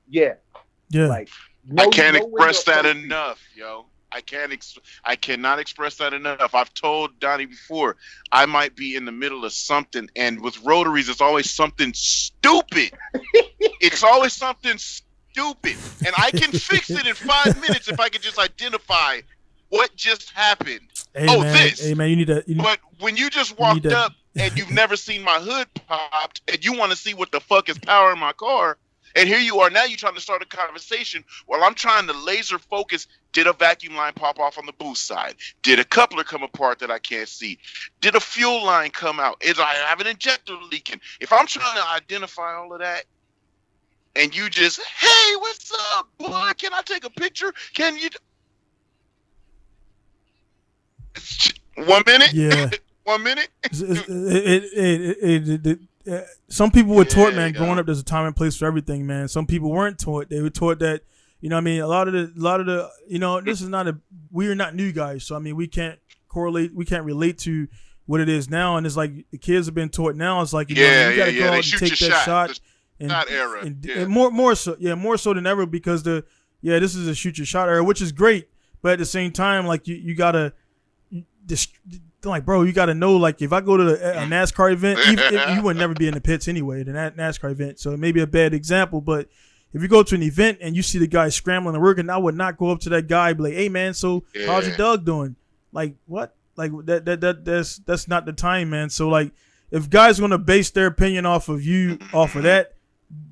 Speaker 2: Yeah.
Speaker 3: Like, I can't express that enough, yo. I cannot express that enough. I've told Donnie before, I might be in the middle of something, and with rotaries, it's always something stupid. It's always something stupid, and I can fix it in 5 minutes if I can just identify what just happened. This.
Speaker 2: Hey man, you need to.
Speaker 3: But when you just walked up and you've never seen my hood popped, and you want to see what the fuck is powering my car. And here you are now, you're trying to start a conversation while I'm trying to laser focus. Did a vacuum line pop off on the boost side? Did a coupler come apart that I can't see? Did a fuel line come out? Is I have an injector leaking? If I'm trying to identify all of that, and you just, hey, what's up, boy? Can I take a picture? Can you? 1 minute?
Speaker 2: Yeah.
Speaker 3: 1 minute?
Speaker 2: Some people were taught, man, growing up, there's a time and place for everything, man. Some people weren't taught. They were taught that, you know what I mean, a lot of the, you know, this is we are not new guys. So, I mean, we can't relate to what it is now. And it's like the kids have been taught now. It's like, you know, you got to go out and take that shot. And more so than ever, because this is a shoot your shot era, which is great. But at the same time, like you gotta, like, bro, you got to know, like, if I go to a NASCAR event, you would never be in the pits anyway, the NASCAR event. So it may be a bad example, but if you go to an event and you see the guy scrambling and working, I would not go up to that guy and be like, hey, man, so how's your dog doing? Like, what? Like, that's not the time, man. So, like, if guys are going to base their opinion off of that,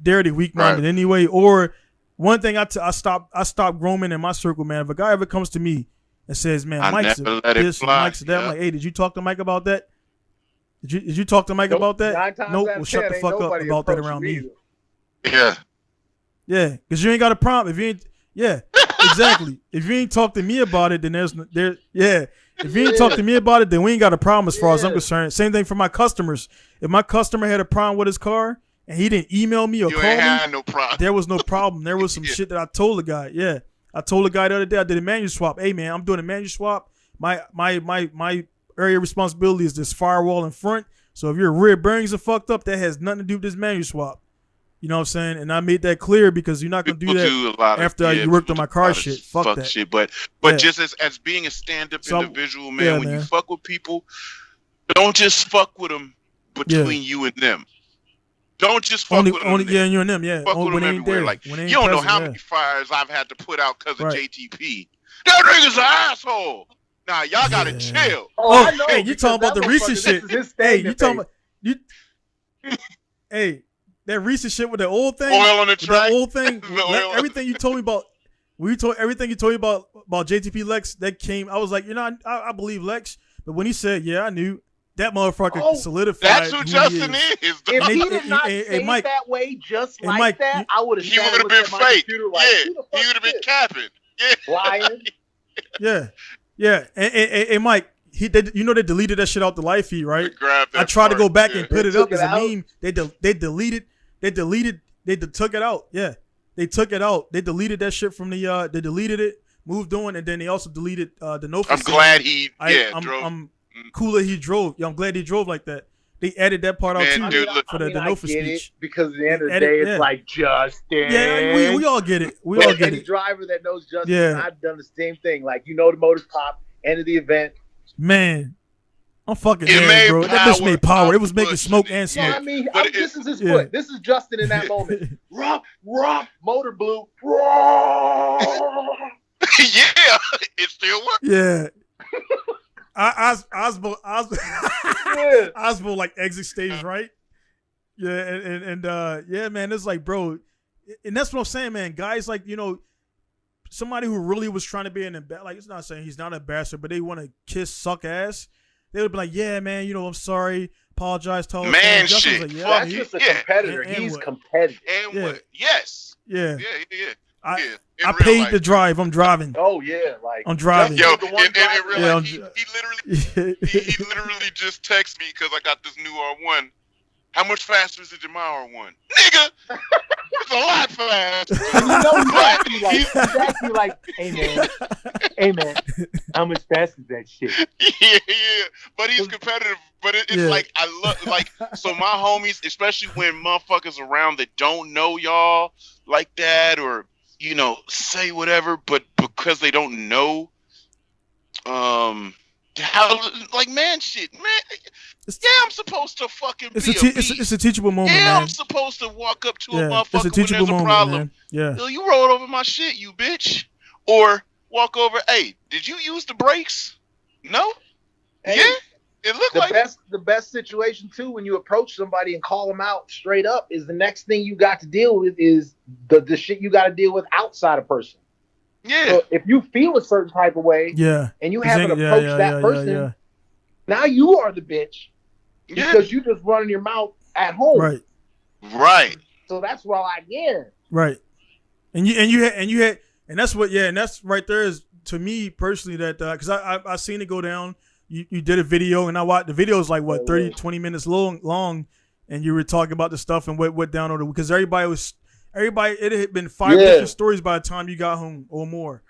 Speaker 2: they're the weak-minded anyway. Or one thing I stopped grooming in my circle, man. If a guy ever comes to me and says, man, Mike's this and Mike's that, I'm like, hey, did you talk to Mike about that? Did you talk to Mike about that? Nope. Well, shut the fuck up about that around me.
Speaker 3: Yeah.
Speaker 2: Yeah, because you ain't got a problem. If you ain't, exactly. If you ain't talk to me about it, then If you ain't talk to me about it, then we ain't got a problem as far as I'm concerned. Same thing for my customers. If my customer had a problem with his car and he didn't email me or call me,
Speaker 3: no problem.
Speaker 2: there was no problem. There was some shit that I told the guy. Yeah, I told the guy the other day I did a manual swap. Hey man, I'm doing a manual swap. My area of responsibility is this firewall in front. So if your rear bearings are fucked up, that has nothing to do with this manual swap. You know what I'm saying? And I made that clear because you're not gonna do that after you worked on my car shit. Fuck that
Speaker 3: shit. But just as being a stand-up individual, man, when you fuck with people, don't just fuck with them between you and them. Don't just fuck with them.
Speaker 2: Yeah, you and them. Yeah,
Speaker 3: fuck with them everywhere. Like you don't know how many fires I've had to put out because of JTP. That nigga's an asshole. Nah, y'all gotta chill.
Speaker 2: Oh, hey, you talking about the recent shit? Hey, you talking about you? Hey. That recent shit with the old thing,
Speaker 3: oil on the track,
Speaker 2: the old thing, everything you told me about, everything you told me about JTP Lex, that came. I was like, I believe Lex, but when he said, yeah, I knew, that motherfucker solidified.
Speaker 3: That's who Justin is.
Speaker 5: If he did not say it that way, just like
Speaker 2: Mike,
Speaker 5: that, I would have.
Speaker 3: He would have been fake. He would have been capping.
Speaker 5: Lying.
Speaker 2: Yeah. And Mike, they deleted that shit out the live feed, right? I tried to go back and put it up as a meme. They deleted. They took it out. Yeah, they took it out. They deleted that shit from the. They deleted it, moved on, and then they also deleted the no.
Speaker 3: I'm glad he.
Speaker 2: drove. I'm cool that he drove. Yeah, I'm glad he drove like that. They added that part out too for the no for speech.
Speaker 5: Because at the end of the day, it's like Justin.
Speaker 2: Yeah, we all get it. We all get
Speaker 5: any
Speaker 2: it.
Speaker 5: driver that knows Justin, I've done the same thing. Like the motors pop, end of the event.
Speaker 2: Man, I'm fucking mad, bro. That bitch made power. It was making smoke and smoke.
Speaker 5: Yeah, I mean, this is his foot. This is Justin in that moment. Rough, motor blew.
Speaker 3: Yeah, it still works.
Speaker 2: Yeah. Osbo like exit stage, right? Yeah, and yeah, man, it's like, bro, and that's what I'm saying, man. Guys like, somebody who really was trying to be like, it's not saying he's not an ambassador, but they want to kiss suck ass. They would be like, yeah, man, I'm sorry, apologize to all the
Speaker 3: man shit.
Speaker 5: Like, that's just a competitor. He's competitive.
Speaker 3: And what? Yes.
Speaker 2: Yeah.
Speaker 3: I
Speaker 2: paid to drive. I'm driving.
Speaker 5: Oh yeah, like
Speaker 2: I'm driving.
Speaker 3: Yo, in real life, he literally just texted me because I got this new R1. How much faster is it than my R1? Nigga, it's a lot faster.
Speaker 5: Exactly like, hey man, how much faster is that shit?
Speaker 3: Yeah. But he's competitive. But it's like, I love, like, so my homies, especially when motherfuckers around that don't know y'all like that, or, say whatever, but because they don't know, how, like, man, I'm supposed to fucking be a beast.
Speaker 2: It's a teachable moment, man.
Speaker 3: I'm supposed to walk up to a motherfucker when there's a problem. Man.
Speaker 2: Yeah.
Speaker 3: Yo, you rolled over my shit, you bitch. Or walk over, hey, did you use the brakes? No?
Speaker 5: Hey,
Speaker 3: yeah? It looked like
Speaker 5: the best situation, too, when you approach somebody and call them out straight up, is the next thing you got to deal with is the shit you got to deal with outside a person.
Speaker 3: Yeah.
Speaker 5: So if you feel a certain type of way, and you haven't approached that person, now you are the bitch because you just running your mouth at home.
Speaker 3: Right.
Speaker 5: So that's why I get it.
Speaker 2: Right. And you had that's what and that's right there is to me personally that because I seen it go down. You did a video and I watched the video is like what 30, 20 minutes long, and you were talking about the stuff and what went down on it because everybody it had been 5 different stories by the time you got home or more.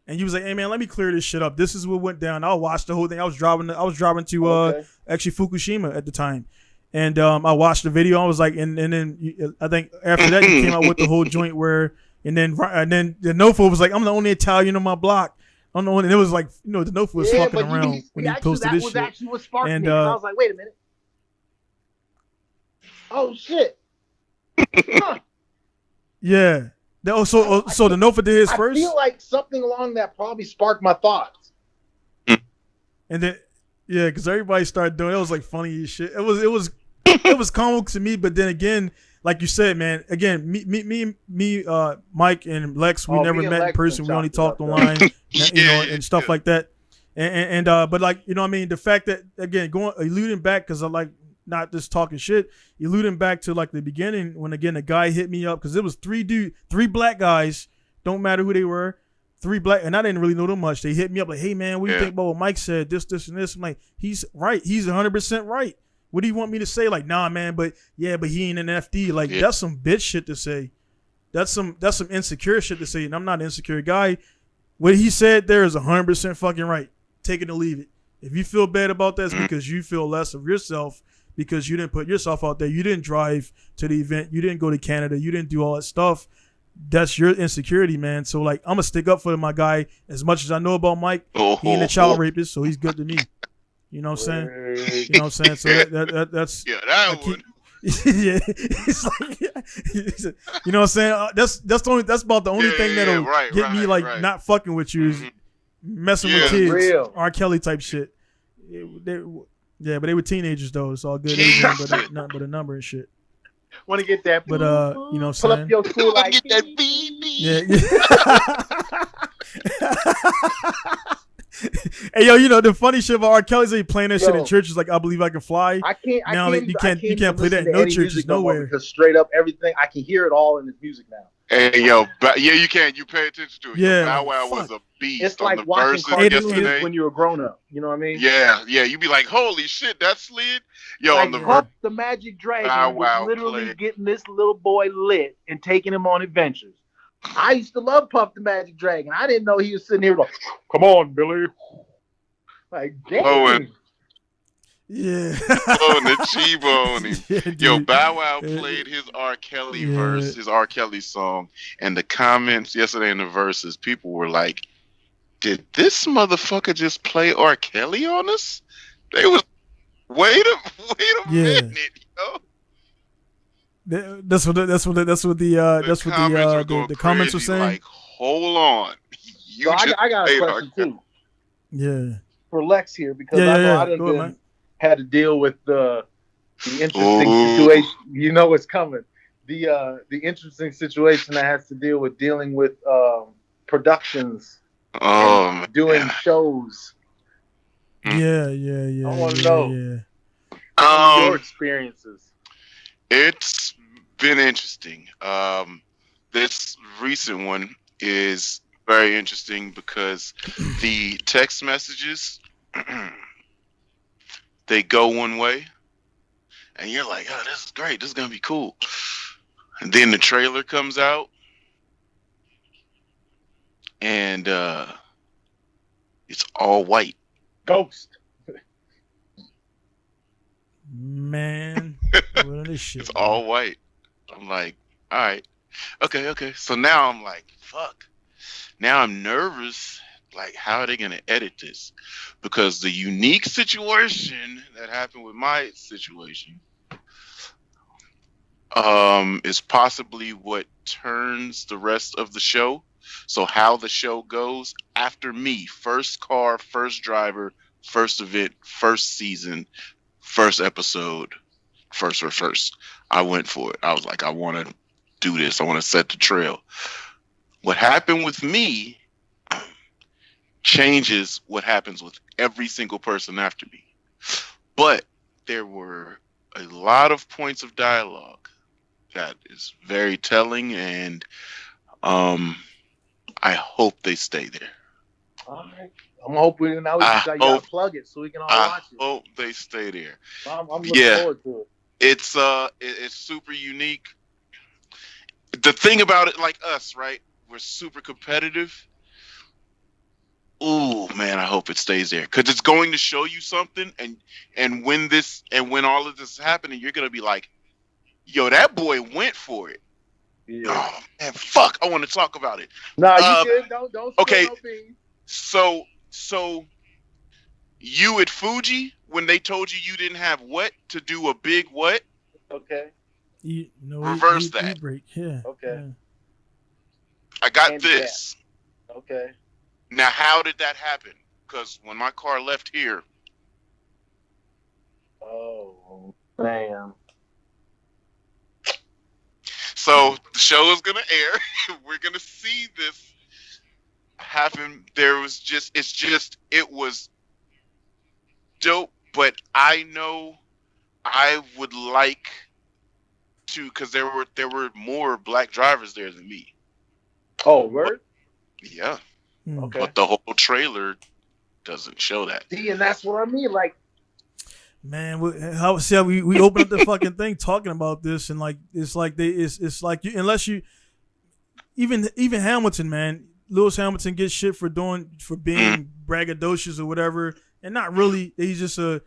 Speaker 2: And you was like, hey man, let me clear this shit up. This is what went down. I'll watch the whole thing. I was driving to actually Fukushima at the time. And I watched the video. I was like, and then I think after that you came out with the whole joint where and then the Nofo was like, I'm the only Italian on my block. don't know, and it was like, the Nofa was fucking
Speaker 5: but
Speaker 2: around when he posted this shit.
Speaker 5: That was actually what sparked
Speaker 2: And,
Speaker 5: me. I was like, wait a minute. Oh shit. Huh.
Speaker 2: Yeah. So the Nofa did his first.
Speaker 5: I feel like something along that probably sparked my thoughts.
Speaker 2: And then, yeah, because everybody started doing it. It was like funny as shit. It was comical to me, but then again, like you said, man, again, me, Mike and Lex, we never met in person. We only talked online, and stuff like that. And but like, I mean, the fact that, again, alluding back, because I like not just talking shit, alluding back to like the beginning when, again, the guy hit me up, because it was three black guys, don't matter who they were, three black, and I didn't really know them much. They hit me up like, hey man, what do you think about what Mike said? This, and this. I'm like, he's right. He's 100% right. What do you want me to say? Like, nah, man, but he ain't an FD. Like, that's some bitch shit to say. That's some insecure shit to say. And I'm not an insecure guy. What he said there is 100% fucking right. Take it or leave it. If you feel bad about that, it's because you feel less of yourself, because you didn't put yourself out there. You didn't drive to the event. You didn't go to Canada. You didn't do all that stuff. That's your insecurity, man. So, like, I'm going to stick up for my guy. As much as I know about Mike, he ain't a child rapist, so he's good to me. You know what I'm saying? You know what I'm saying? So that's
Speaker 3: that one.
Speaker 2: Yeah, it's like, you know what I'm saying? That's about the only thing that'll get me like not fucking with you is messing with kids,
Speaker 5: real.
Speaker 2: R. Kelly type shit. But they were teenagers though. It's all good. They didn't nothing but a number and shit.
Speaker 5: Want to get that?
Speaker 2: But you know what I'm
Speaker 5: pull
Speaker 2: saying?
Speaker 5: up your school like
Speaker 3: Get that BB.
Speaker 2: Yeah. Hey yo, the funny shit about R. Kelly's he playing that shit in churches like I Believe I Can Fly.
Speaker 5: You
Speaker 2: can't play that in no churches nowhere.
Speaker 5: Because straight up everything, I can hear it all in his music now.
Speaker 3: Hey yo, you can. You pay attention to it.
Speaker 2: Yeah,
Speaker 3: Bow Wow was a beast.
Speaker 5: It's
Speaker 3: on
Speaker 5: like
Speaker 3: the
Speaker 5: watching
Speaker 3: verses
Speaker 5: cartoons
Speaker 3: yesterday.
Speaker 5: when you were grown up. You know what I mean?
Speaker 3: Yeah. You be like, holy shit, that's slid. Yo,
Speaker 5: like
Speaker 3: on the
Speaker 5: Puff the Magic Dragon
Speaker 3: Bow
Speaker 5: was
Speaker 3: Wow
Speaker 5: literally
Speaker 3: played.
Speaker 5: getting this little boy lit and taking him on adventures. I used to love Puff the Magic Dragon. I didn't know he was sitting here like, come on, Billy. Like, damn.
Speaker 3: Owen.
Speaker 2: Yeah.
Speaker 3: Oh, the G-Bone.
Speaker 2: Yeah,
Speaker 3: Yo,
Speaker 2: dude.
Speaker 3: Bow Wow played his R. Kelly verse, his R. Kelly song, and the comments yesterday in the verses, people were like, did this motherfucker just play R. Kelly on us? They was, wait a minute, yo.
Speaker 2: That's what the comments were saying.
Speaker 3: Like, hold on.
Speaker 5: So I got a question too.
Speaker 2: Yeah.
Speaker 5: For Lex here, because I know I done had to deal with the interesting situation. You know what's coming. The interesting situation that has to deal with dealing with productions, doing shows.
Speaker 2: Yeah.
Speaker 5: I want to know your experiences.
Speaker 3: It's been interesting. This recent one is very interesting because the text messages, they go one way, and you're like, oh, this is great. This is going to be cool. And then the trailer comes out, and it's all white.
Speaker 5: Ghost.
Speaker 2: Man, what is shit?
Speaker 3: It's all white. I'm like, all right. Okay. So now I'm like, fuck. Now I'm nervous. Like, how are they going to edit this? Because the unique situation that happened with my situation is possibly what turns the rest of the show. So how the show goes after me, first car, first driver, first event, first season, first episode, first. I went for it. I was like, I want to do this. I want to set the trail. What happened with me changes what happens with every single person after me. But there were a lot of points of dialogue that is very telling, and I hope they stay there.
Speaker 5: All right. I'm hoping now we gotta plug it so we can all watch it.
Speaker 3: I hope they stay there.
Speaker 5: I'm looking forward to it.
Speaker 3: It's super unique. The thing about it, like us, right? We're super competitive. Ooh, man, I hope it stays there, because it's going to show you something, and when all of this is happening, you're gonna be like, yo, that boy went for it. Yeah. Oh man, fuck! I want to talk about it.
Speaker 5: No, you good. Don't
Speaker 3: okay.
Speaker 5: No beans.
Speaker 3: So you at Fuji, when they told you didn't have what to do a big what?
Speaker 5: Okay.
Speaker 3: Reverse that.
Speaker 2: E-brake. Yeah.
Speaker 5: Okay.
Speaker 2: Yeah.
Speaker 3: I got
Speaker 5: And
Speaker 3: this.
Speaker 5: Okay.
Speaker 3: Now, how did that happen? Because when my car left here,
Speaker 5: Oh, damn.
Speaker 3: so the show is gonna air. We're gonna see this happen. It was dope. But I know I would like to, because there were more black drivers there than me.
Speaker 5: Oh, word?
Speaker 3: Yeah.
Speaker 5: Okay.
Speaker 3: But the whole trailer doesn't show that.
Speaker 5: See, and that's what I mean. Like,
Speaker 2: Man, we opened up the fucking thing talking about this, and like it's like you, unless you even Hamilton, man, Lewis Hamilton gets shit for being braggadocious or whatever, and not really. He's just a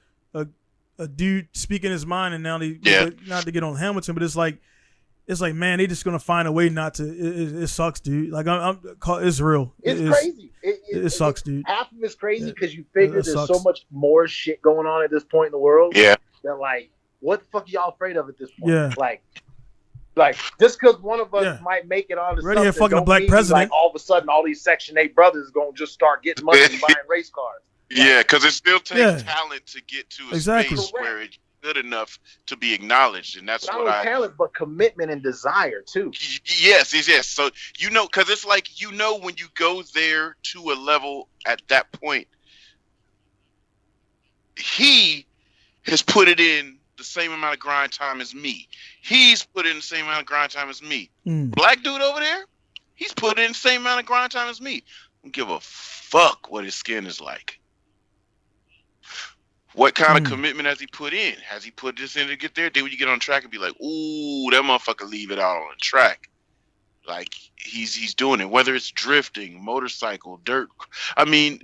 Speaker 2: dude speaking his mind, and now not to get on Hamilton, but it's like man, they just gonna find a way not to. It sucks, dude. Like it's real.
Speaker 5: it's crazy.
Speaker 2: It sucks, dude.
Speaker 5: Half of it's crazy because you figure there's
Speaker 2: sucks.
Speaker 5: so much more shit going on at this point in the world.
Speaker 3: Yeah.
Speaker 5: That like, what the fuck are y'all afraid of at this point?
Speaker 2: Yeah.
Speaker 5: Like just because one of us might make it on the
Speaker 2: Ready here, fucking
Speaker 5: don't
Speaker 2: a black
Speaker 5: mean,
Speaker 2: president.
Speaker 5: like all of a sudden all these Section 8 brothers gonna just start getting money and buying race cars.
Speaker 3: Yeah, because it still takes talent to get to a
Speaker 2: Exactly.
Speaker 3: space where it's good enough to be acknowledged, and that's
Speaker 5: Not
Speaker 3: what
Speaker 5: only talent, but commitment and desire too.
Speaker 3: Yes. So because it's like when you go there to a level at that point, he has put it in the same amount of grind time as me. He's put in the same amount of grind time as me. Black dude over there, he's put in the same amount of grind time as me. I don't give a fuck what his skin is like. What kind of commitment has he put in? Has he put this in to get there? Then when you get on track and be like, ooh, that motherfucker leave it out on the track. Like he's doing it, whether it's drifting, motorcycle, dirt. I mean,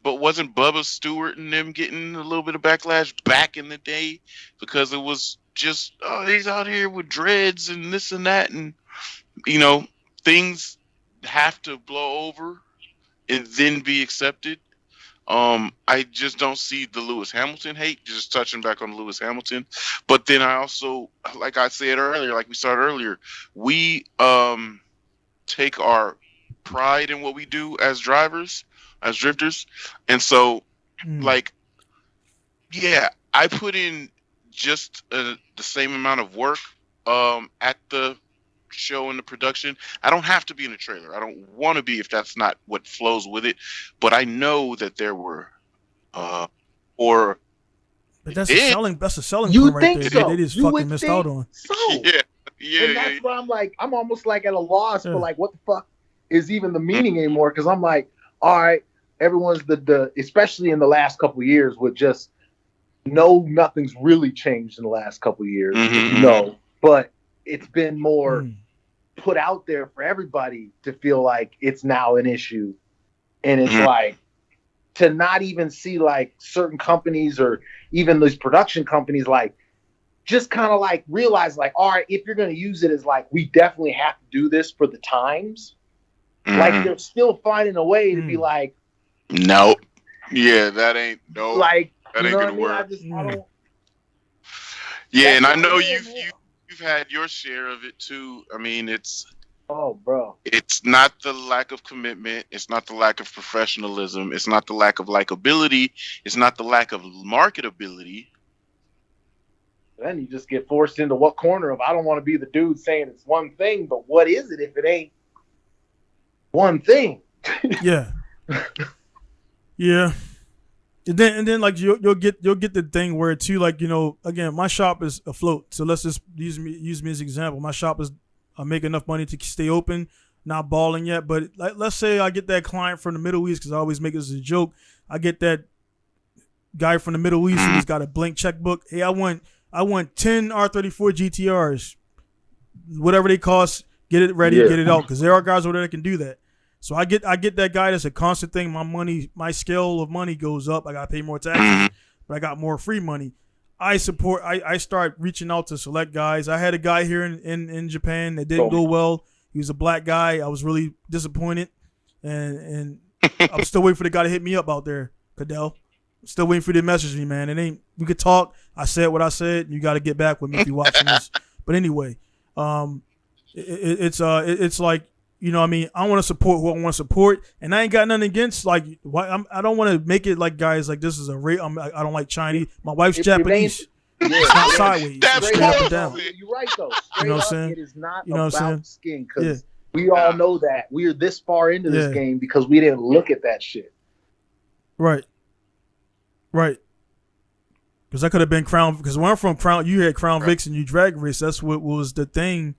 Speaker 3: but wasn't Bubba Stewart and them getting a little bit of backlash back in the day because it was just, he's out here with dreads and this and that, and things have to blow over and then be accepted. I just don't see the Lewis Hamilton hate, just touching back on Lewis Hamilton. But then I also, like I said earlier, like we started earlier, we take our pride in what we do as drivers, as drifters. And so, I put in just the same amount of work at the show and the production. I don't have to be in a trailer. I don't want to be if that's not what flows with it. But I know that there were
Speaker 2: but that's a selling
Speaker 5: You
Speaker 2: point
Speaker 5: think
Speaker 2: right
Speaker 5: so?
Speaker 2: there. They just
Speaker 5: You
Speaker 2: fucking
Speaker 5: would
Speaker 2: missed
Speaker 5: think
Speaker 2: out on.
Speaker 5: so.
Speaker 3: Yeah.
Speaker 5: And that's why I'm like, I'm almost like at a loss for like, what the fuck is even the meaning anymore? Because I'm like, all right, everyone's the especially in the last couple of years with just nothing's really changed in the last couple of years. But it's been more put out there for everybody to feel like it's now an issue. And it's like to not even see like certain companies or even these production companies like just kind of like realize like, all right, if you're going to use it as like, we definitely have to do this for the times. Like they're still finding a way to be like,
Speaker 3: nope. Yeah, that ain't no.
Speaker 5: Like
Speaker 3: that ain't gonna work.
Speaker 5: I don't.
Speaker 3: Yeah, and I know you've had your share of it too. I mean, it's not the lack of commitment. It's not the lack of professionalism. It's not the lack of likability. It's not the lack of marketability.
Speaker 5: Then you just get forced into what corner of I don't want to be the dude saying it's one thing, but what is it if it ain't one thing?
Speaker 2: Yeah. Yeah. And then like you'll get the thing where too, like, again, my shop is afloat. So let's just use me as an example. My shop is, I make enough money to stay open, not balling yet. But like, let's say I get that client from the Middle East, because I always make it as a joke. I get that guy from the Middle East who's got a blank checkbook. Hey, I want 10 R34 GTRs, whatever they cost. Get it ready, get it out, because there are guys over there that can do that. So I get that guy. That's a constant thing. My scale of money goes up. I gotta pay more taxes, but I got more free money. I start reaching out to select guys. I had a guy here in Japan that didn't go well. He was a black guy. I was really disappointed, and I'm still waiting for the guy to hit me up out there, Cadell. Still waiting for you to message me, man. It ain't. We could talk. I said what I said. You got to get back with me if you're watching this. But anyway, it's like, you know what I mean? I want to support who I want to support, and I ain't got nothing against, like, I don't want to make it like guys like this is a race. I don't like Chinese. My wife's Japanese. It's not sideways.
Speaker 3: That's
Speaker 2: It's straight up and down.
Speaker 5: You're right, though. Straight
Speaker 2: You know what I'm
Speaker 5: up,
Speaker 2: saying?
Speaker 5: it is not
Speaker 2: You know what I'm
Speaker 5: about skin, because
Speaker 2: Yeah.
Speaker 5: we all know that. We are this far into this game because we didn't look at that shit.
Speaker 2: Right. Because I could have been Crown. Because when I'm from Crown, you had Crown Vics and you drag race. That's what was the thing.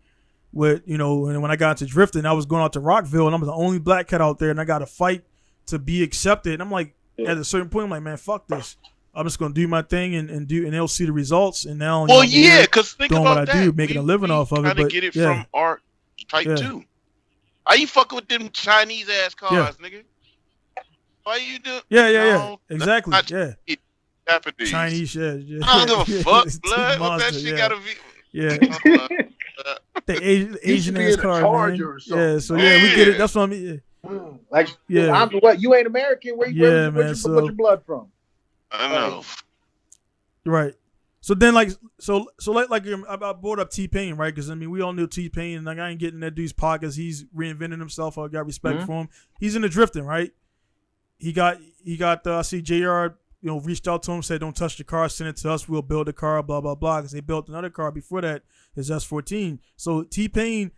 Speaker 2: With, you know, and when I got into drifting, I was going out to Rockville, and I'm the only black cat out there, and I got to fight to be accepted. And I'm like, at a certain point, I'm like, man, fuck this. I'm just gonna do my thing and they'll see the results. And now,
Speaker 3: well, because think
Speaker 2: doing
Speaker 3: about
Speaker 2: what
Speaker 3: that.
Speaker 2: I do, making a living off of it. But
Speaker 3: get it from our type 2. Are you fucking with them Chinese ass cars, nigga? Why you do?
Speaker 2: Yeah. Exactly.
Speaker 3: Japanese.
Speaker 2: Chinese, yeah.
Speaker 3: I don't give a fuck, blood. What that shit gotta be?
Speaker 2: Yeah. The Asian ass car, man. Yeah, so we get it. That's what I mean.
Speaker 5: Like, what? You ain't American? Where's your blood from?
Speaker 3: I know.
Speaker 2: Right. So then, like I brought up T-Pain, right? Because I mean, we all knew T-Pain, and like I ain't getting that dude's pockets. He's reinventing himself. I got respect for him. He's in the drifting, right? He got. I see JR. You know, reached out to him, said, "Don't touch the car. Send it to us. We'll build the car." Blah blah blah. Because they built another car before that, his S14. So T-Pain,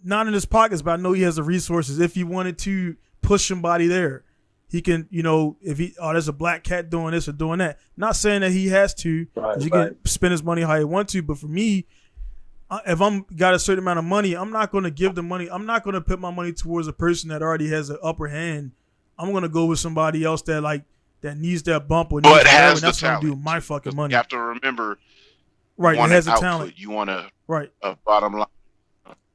Speaker 2: not in his pockets, but I know he has the resources. If he wanted to push somebody there, he can. You know, if there's a black cat doing this or doing that. Not saying that he has to, because he can spend his money how he wants to. But for me, if I'm got a certain amount of money, I'm not going to give the money. I'm not going to put my money towards a person that already has an upper hand. I'm going to go with somebody else that needs that bump or needs
Speaker 3: but has
Speaker 2: and that's
Speaker 3: the
Speaker 2: what
Speaker 3: talent.
Speaker 2: I'm doing my fucking money.
Speaker 3: You have to remember,
Speaker 2: right? It has a
Speaker 3: output.
Speaker 2: talent.
Speaker 3: You want a bottom line.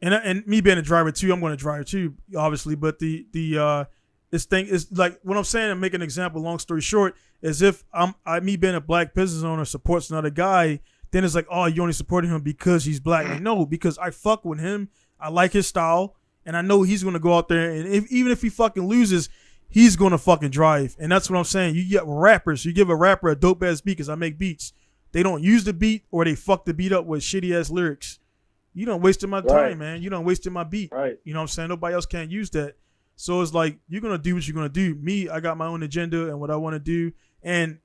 Speaker 2: And me being a driver too, I'm going to drive too, obviously. But this thing is like what I'm saying. And make an example. Long story short, is if me being a black business owner supports another guy, then it's like, oh, you only supporting him because he's black. Like, no, because I fuck with him. I like his style, and I know he's going to go out there and even if he fucking loses, he's gonna fucking drive. And that's what I'm saying. You get rappers, you give a rapper a dope ass beat, because I make beats. They don't use the beat, or they fuck the beat up with shitty ass lyrics. You don't wasted my time, man. You don't wasted my beat.
Speaker 5: Right.
Speaker 2: You know what I'm saying? Nobody else can't use that. So it's like, you're gonna do what you're gonna do. Me, I got my own agenda and what I want to do. And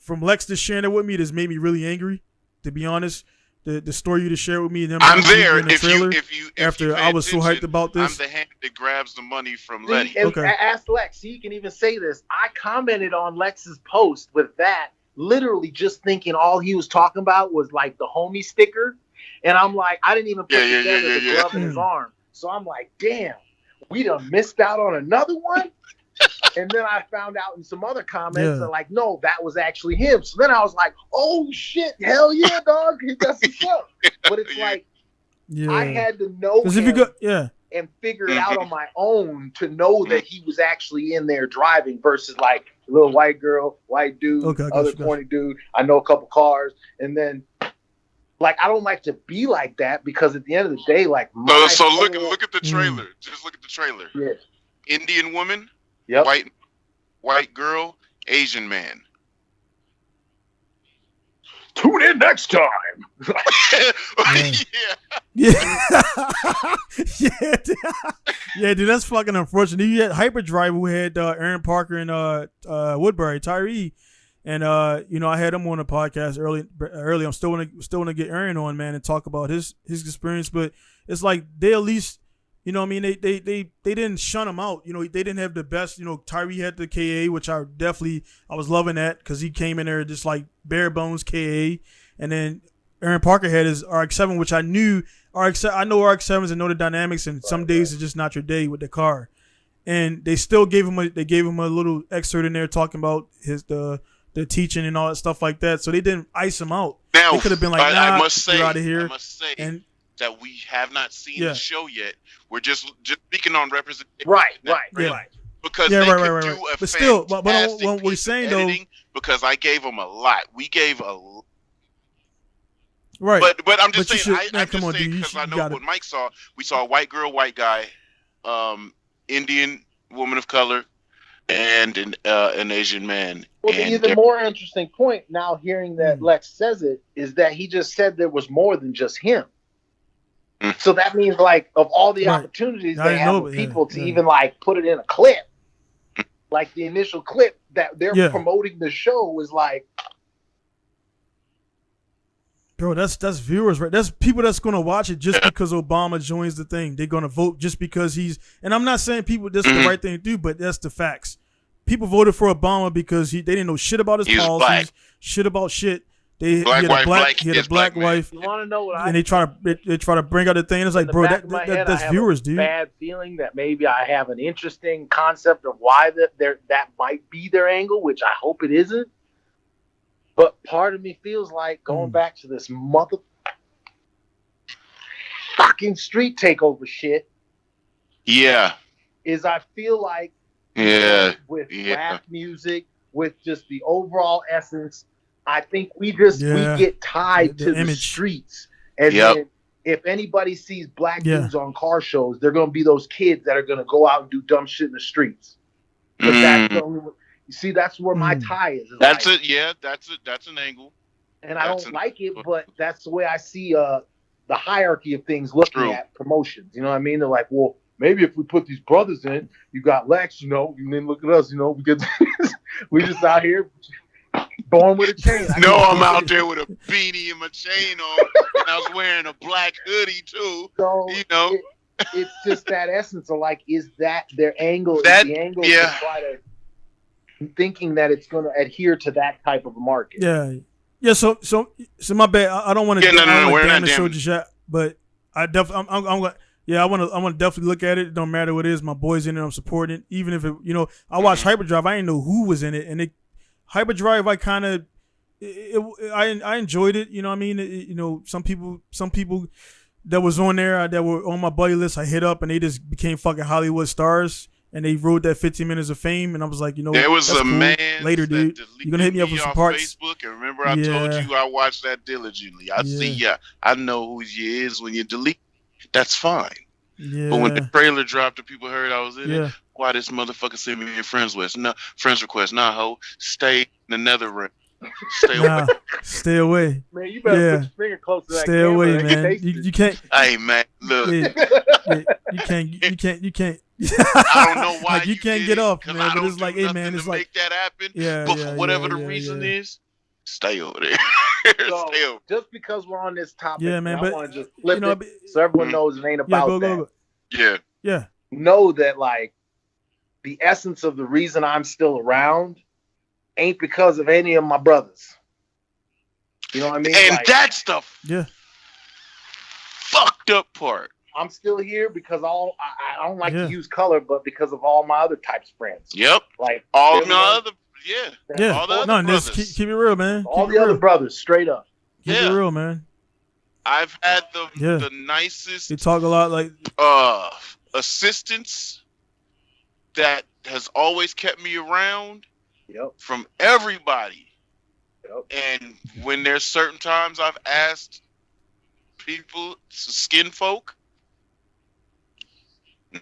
Speaker 2: from Lex to sharing it with me, this made me really angry, to be honest. The story you just shared with me, and them
Speaker 3: I'm there.
Speaker 2: in the trailer,
Speaker 3: If you
Speaker 2: I was so hyped about this.
Speaker 3: I'm the hand that grabs the money from Letty.
Speaker 5: Okay. Ask Lex. He can even say this. I commented on Lex's post with that, literally just thinking all he was talking about was like the homie sticker. And I'm like, I didn't even put together the glove in his arm. So I'm like, damn, we done missed out on another one. And then I found out in some other comments that like, no, that was actually him. So then I was like, oh shit, hell yeah, dog, that's what's up. But it's like, I had to know him and figure it out on my own to know that he was actually in there driving versus like little white girl, white dude, other corny dude. I know a couple cars, and then like I don't like to be like that because at the end of the day, like
Speaker 3: so look at the trailer. Just look at the trailer.
Speaker 5: Yeah.
Speaker 3: Indian woman.
Speaker 5: Yep.
Speaker 3: White girl, Asian man.
Speaker 5: Tune in next time.
Speaker 2: Yeah, dude, that's fucking unfortunate. You had Hyperdrive, who had Aaron Parker and Woodbury, Tyree, and you know, I had him on the podcast early. I'm still wanna get Aaron on, man, and talk about his experience. But it's like they at least, you know what I mean, they didn't shun him out. You know, they didn't have the best. You know, Tyree had the KA, which I was loving that, because he came in there just like bare bones KA, and then Aaron Parker had his RX-7, which I know RX-7s and know the dynamics, and some days it's just not your day with the car. And they still gave him a little excerpt in there talking about the teaching and all that stuff like that. So they didn't ice him out.
Speaker 3: Now,
Speaker 2: they could have been like, nah,
Speaker 3: I must say,
Speaker 2: you're out of here.
Speaker 3: I must say that we have not seen the show yet. We're just speaking on representation.
Speaker 5: Right.
Speaker 3: Because they could do a
Speaker 2: but still, but
Speaker 3: fantastic
Speaker 2: what we're
Speaker 3: piece
Speaker 2: saying
Speaker 3: of
Speaker 2: though,
Speaker 3: editing, because I gave them a lot. We gave a
Speaker 2: right.
Speaker 3: But I'm just saying,
Speaker 2: I'm just saying
Speaker 3: because I know what Mike saw. We saw a white girl, white guy, Indian woman of color, and an Asian man.
Speaker 5: Well, the even more interesting point now, hearing that Lex says it, is that he just said there was more than just him. So that means, like, of all the opportunities they have with people to even, like, put it in a clip, like the initial clip that they're promoting the show was like,
Speaker 2: bro, that's viewers, right? That's people that's gonna watch it just because Obama joins the thing. They're gonna vote just because he's. And I'm not saying people this is the right thing to do, but that's the facts. People voted for Obama because they didn't know shit about his policies,
Speaker 3: black.
Speaker 2: Shit about shit. He had a black wife.
Speaker 5: You want to know what?
Speaker 2: And they try to bring out the thing. It's like, bro, that's viewers, dude.
Speaker 5: Bad feeling that maybe I have an interesting concept of why that might be their angle, which I hope it isn't. But part of me feels like going back to this mother fucking street takeover shit.
Speaker 3: Yeah.
Speaker 5: Is I feel like with rap music, with just the overall essence, I think we get tied to the streets. And then if anybody sees black dudes on car shows, they're gonna be those kids that are gonna go out and do dumb shit in the streets. But that's the only you see, that's where my tie is.
Speaker 3: That's it. Yeah, that's an angle.
Speaker 5: And I don't like it, but that's the way I see the hierarchy of things looking at promotions. You know what I mean? They're like, well, maybe if we put these brothers in, you got Lex, and then look at us, we get we just out here born with a chain.
Speaker 3: I'm out there with a beanie and my chain on, and I was wearing a black hoodie too.
Speaker 5: So, it's just that essence of like, is that their angle? Is the angle to try to thinking that it's going to adhere to that type of a market.
Speaker 2: Yeah. So my bad. I don't want to damn the show just yet, but I definitely I want to definitely look at it. It don't matter what it is. My boy's in it. I'm supporting it. Even if it, I watched Hyperdrive. I didn't know who was in it, and Hyperdrive. I enjoyed it. You know what I mean? Some people that was on there that were on my buddy list, I hit up, and they just became fucking Hollywood stars. And they wrote that 15 minutes of fame, and I was like,
Speaker 3: there was a cool. man
Speaker 2: later, dude. You're gonna hit me up with some parts.
Speaker 3: Facebook, and remember I told you I watched that diligently. I see ya. I know who you is when you delete. That's fine.
Speaker 2: Yeah.
Speaker 3: But when the trailer dropped and people heard I was in it, why this motherfucker send me a friends request? Nah, ho, stay in the nether room.
Speaker 2: Stay away.
Speaker 5: Man, you better put your finger close to that.
Speaker 2: Stay away, man. You can't.
Speaker 3: Hey, man, look.
Speaker 2: You can't.
Speaker 3: I don't know why
Speaker 2: you can't get off, man. But it's like, hey, man, it's like
Speaker 3: make that happen.
Speaker 2: But
Speaker 3: for whatever the reason is, stay over there.
Speaker 5: So, just because we're on this topic,
Speaker 2: man,
Speaker 5: I want to just flip it so everyone knows it ain't about that.
Speaker 3: Yeah.
Speaker 5: Know that, like, the essence of the reason I'm still around ain't because of any of my brothers. You know what I mean?
Speaker 3: And that's the fucked up part.
Speaker 5: I'm still here because I don't like to use color, but because of all my other types of friends.
Speaker 3: Yep.
Speaker 5: Like
Speaker 3: all my other,
Speaker 2: all the other brothers. Keep it real, man.
Speaker 5: All the other brothers, straight up.
Speaker 2: Keep it real, man.
Speaker 3: I've had the nicest.
Speaker 2: They talk a lot like
Speaker 3: assistants that has always kept me around.
Speaker 5: Yep.
Speaker 3: From everybody.
Speaker 5: Yep.
Speaker 3: And when there's certain times I've asked people, skin folk,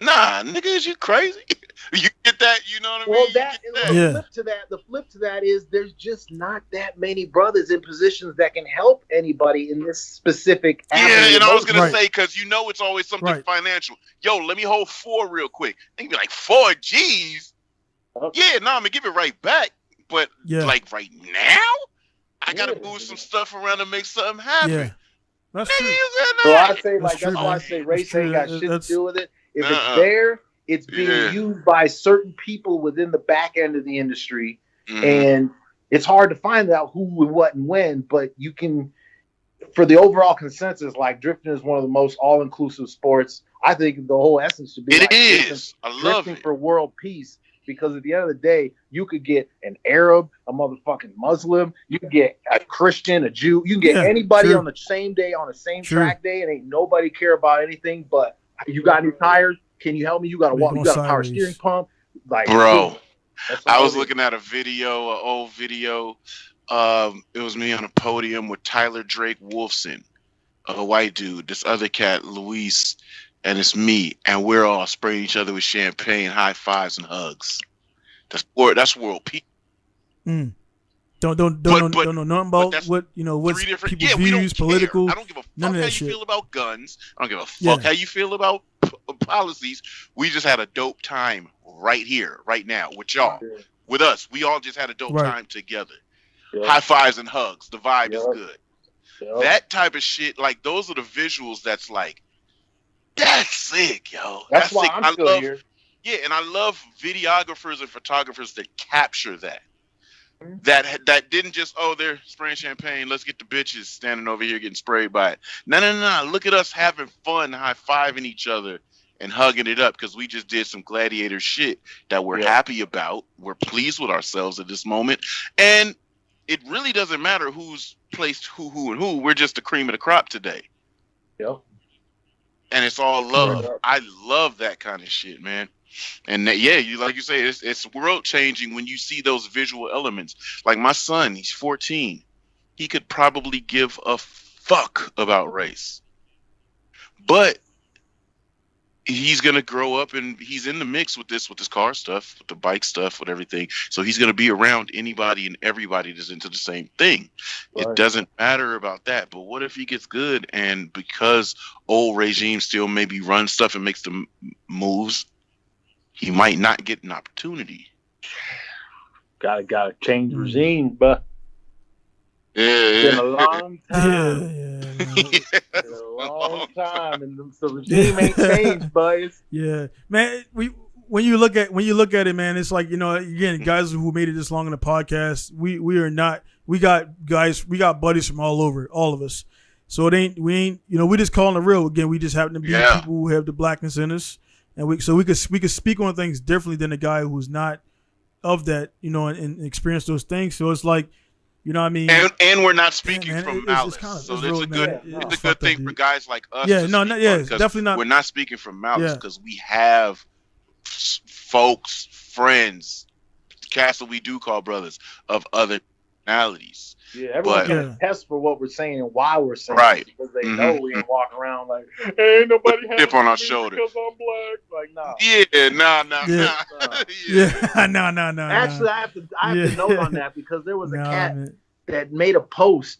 Speaker 3: nah, nigga, is you crazy? You get that? You know what I mean?
Speaker 5: Well, the flip to that is there's just not that many brothers in positions that can help anybody in this specific avenue.
Speaker 3: Yeah, and I was gonna say, because it's always something financial. Yo, let me hold 4 real quick. They be like, 4 G's. Okay. Yeah, no, I'm gonna give it right back. But like right now, I gotta move some stuff around to make something happen.
Speaker 2: Yeah. That's true.
Speaker 5: So I say, like, that's why I say race ain't got shit to do with it. If it's there, it's being used by certain people within the back end of the industry, and it's hard to find out who and what and when. But you can, for the overall consensus, like, drifting is one of the most all-inclusive sports. I think the whole essence should be
Speaker 3: I love
Speaker 5: drifting for world peace. Because at the end of the day, you could get an Arab, a motherfucking Muslim, you can get a Christian, a Jew, you can get anybody on the same day, on the same track day, and ain't nobody care about anything. But you got any tires? Can you help me? You got a power steering pump, like,
Speaker 3: bro. I was looking at an old video. It was me on a podium with Tyler Drake Wolfson, a white dude. This other cat, Luis. And it's me, and we're all spraying each other with champagne, high fives, and hugs. That's world peace.
Speaker 2: Mm. Don't know nothing about what what's people's views, political.
Speaker 3: I don't give a fuck
Speaker 2: none of
Speaker 3: how
Speaker 2: that
Speaker 3: you
Speaker 2: shit.
Speaker 3: feel about guns. I don't give a fuck how you feel about policies. We just had a dope time right here, right now, with y'all, with us. We all just had a dope time together. Yep. High fives and hugs. The vibe is good. Yep. That type of shit, like those are the visuals. That's like, that's sick, yo.
Speaker 5: That's why I'm still here.
Speaker 3: Yeah, and I love videographers and photographers that capture that. That didn't just, they're spraying champagne, let's get the bitches standing over here getting sprayed by it. No. Look at us having fun, high-fiving each other and hugging it up because we just did some gladiator shit that we're happy about. We're pleased with ourselves at this moment. And it really doesn't matter who's placed who, and who. We're just the cream of the crop today.
Speaker 5: Yep.
Speaker 3: And it's all love. I love that kind of shit, man. And you like you say, it's world changing when you see those visual elements. Like my son, he's 14. He could probably give a fuck about race, but he's gonna grow up and he's in the mix with this car stuff, with the bike stuff, with everything. So he's gonna be around anybody and everybody that's into the same thing. Right. It doesn't matter about that. But what if he gets good and because old regime still maybe runs stuff and makes the moves, he might not get an opportunity.
Speaker 5: Gotta change regime, but it's been a long time. It's been a long time, and the regime ain't changed, but
Speaker 2: yeah, man. When you look at it, man, it's like again, guys who made it this long in the podcast, we are not. We got buddies from all over, all of us. So we ain't we just calling it real. Again, we just happen to be people who have the blackness in us. And we could speak on things differently than a guy who's not of that, and experience those things. So it's like, what I mean.
Speaker 3: And we're not speaking from malice, so it's a good thing for guys like us.
Speaker 2: Yeah, definitely not.
Speaker 3: We're not speaking from malice because we have folks, friends, cast that we do call brothers of other nationalities.
Speaker 5: Yeah, everyone can test for what we're saying and why we're saying
Speaker 3: it
Speaker 5: because they know we ain't walking around like, ain't nobody has
Speaker 3: dip on our shoulder
Speaker 5: because I'm black. Like, nah.
Speaker 3: Nah.
Speaker 5: Actually, I have to note on that because there was a cat that made a post,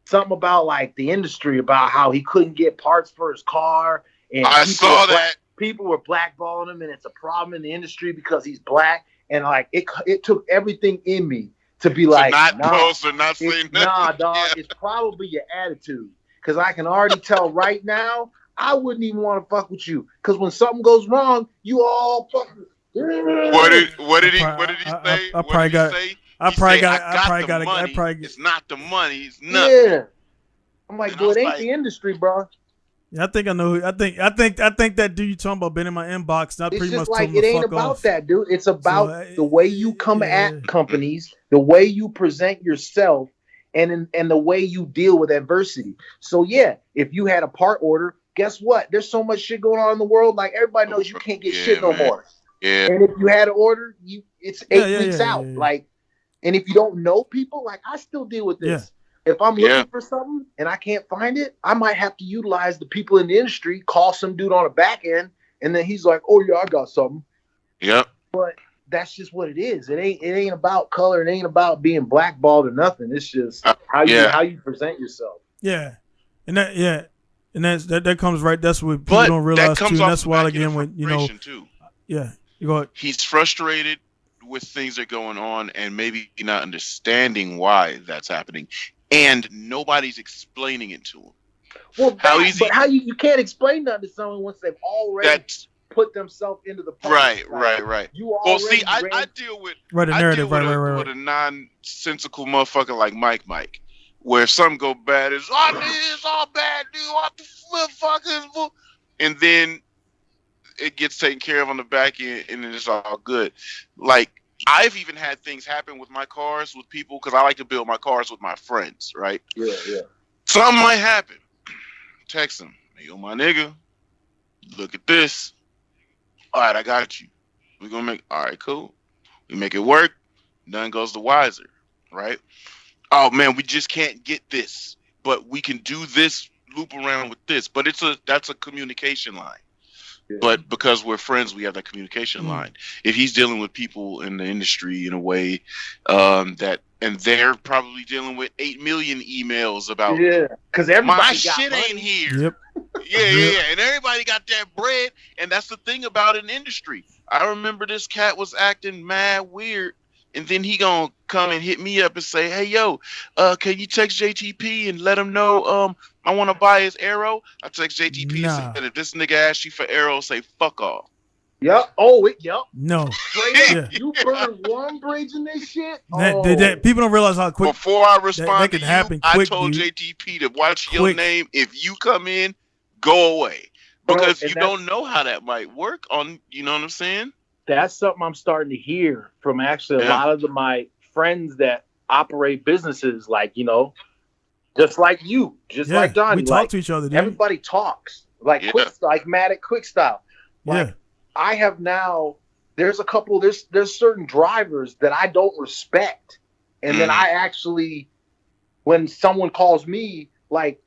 Speaker 5: something about like the industry, about how he couldn't get parts for his car, and
Speaker 3: I saw that
Speaker 5: people were blackballing him, and it's a problem in the industry because he's black, and like it took everything in me to be like,
Speaker 3: not post or not say nothing.
Speaker 5: Nah, dog, it's probably your attitude. Because I can already tell right now, I wouldn't even want to fuck with you. Because when something goes wrong, you all fucking.
Speaker 3: What did he say?
Speaker 2: I probably got
Speaker 3: It's not the money. It's nothing.
Speaker 5: Yeah. I'm like, it ain't the industry, bro.
Speaker 2: Yeah, I think I know. I think that dude you talking about been in my inbox. Not pretty much.
Speaker 5: Like, it ain't about that, dude. It's about the way you come at companies, the way you present yourself, and the way you deal with adversity. So yeah, if you had a part order, guess what? There's so much shit going on in the world. Like everybody knows you can't get shit no more.
Speaker 3: Yeah.
Speaker 5: And if you had an order, it's 8 weeks out. Yeah. Like, and if you don't know people, like I still deal with this. Yeah. If I'm looking for something and I can't find it, I might have to utilize the people in the industry, call some dude on the back end, and then he's like, "Oh yeah, I got something."
Speaker 3: Yep.
Speaker 5: But that's just what it is. It ain't about color. It ain't about being blackballed or nothing. It's just how you present yourself.
Speaker 2: Yeah, and that comes right. That's what people don't realize too. And that's why again when
Speaker 3: too.
Speaker 2: Yeah, you go ahead.
Speaker 3: He's frustrated with things that are going on and maybe not understanding why that's happening. And nobody's explaining it to him.
Speaker 5: Well, but you can't explain that to someone once they've already put themselves into the part.
Speaker 3: Right. Well, see, I deal with with a nonsensical motherfucker like Mike, where if something go bad, it's all bad, dude. What the fuck is? And then it gets taken care of on the back end, and then it's all good. Like, I've even had things happen with my cars with people because I like to build my cars with my friends, right?
Speaker 5: Yeah.
Speaker 3: Something might happen. Text them. Yo, my nigga, look at this. All right, I got you. We're going to make, all right, cool. We make it work. None goes to wiser, right? Oh, man, we just can't get this. But we can do this, loop around with this. But that's a communication line. But because we're friends, we have that communication line. If he's dealing with people in the industry in a way and they're probably dealing with 8 million emails about
Speaker 5: because
Speaker 3: my shit ain't here.
Speaker 2: Yep.
Speaker 3: Yeah. And everybody got that bread. And that's the thing about an industry. I remember this cat was acting mad weird. And then he gonna come and hit me up and say, "Hey, yo, can you text JTP and let him know I want to buy his arrow?" I text JTP and said, "If this nigga asks you for arrow, say fuck off."
Speaker 5: Yep. Yep.
Speaker 2: No.
Speaker 5: Straight up. You burn one bridge in this shit.
Speaker 2: People don't realize how quick.
Speaker 3: Before I respond
Speaker 2: that
Speaker 3: to
Speaker 2: can happen
Speaker 3: you,
Speaker 2: quick,
Speaker 3: I told
Speaker 2: dude.
Speaker 3: JTP to watch your name. If you come in, go away. Because you don't know how that might work on, you know what I'm saying?
Speaker 5: That's something I'm starting to hear from actually a lot of my friends that operate businesses, like, just like you, like Donnie.
Speaker 2: We talk to each other, dude.
Speaker 5: Everybody talks. Like Matic Quick Style. Like, I have now, there's certain drivers that I don't respect. And then I actually, when someone calls me, like,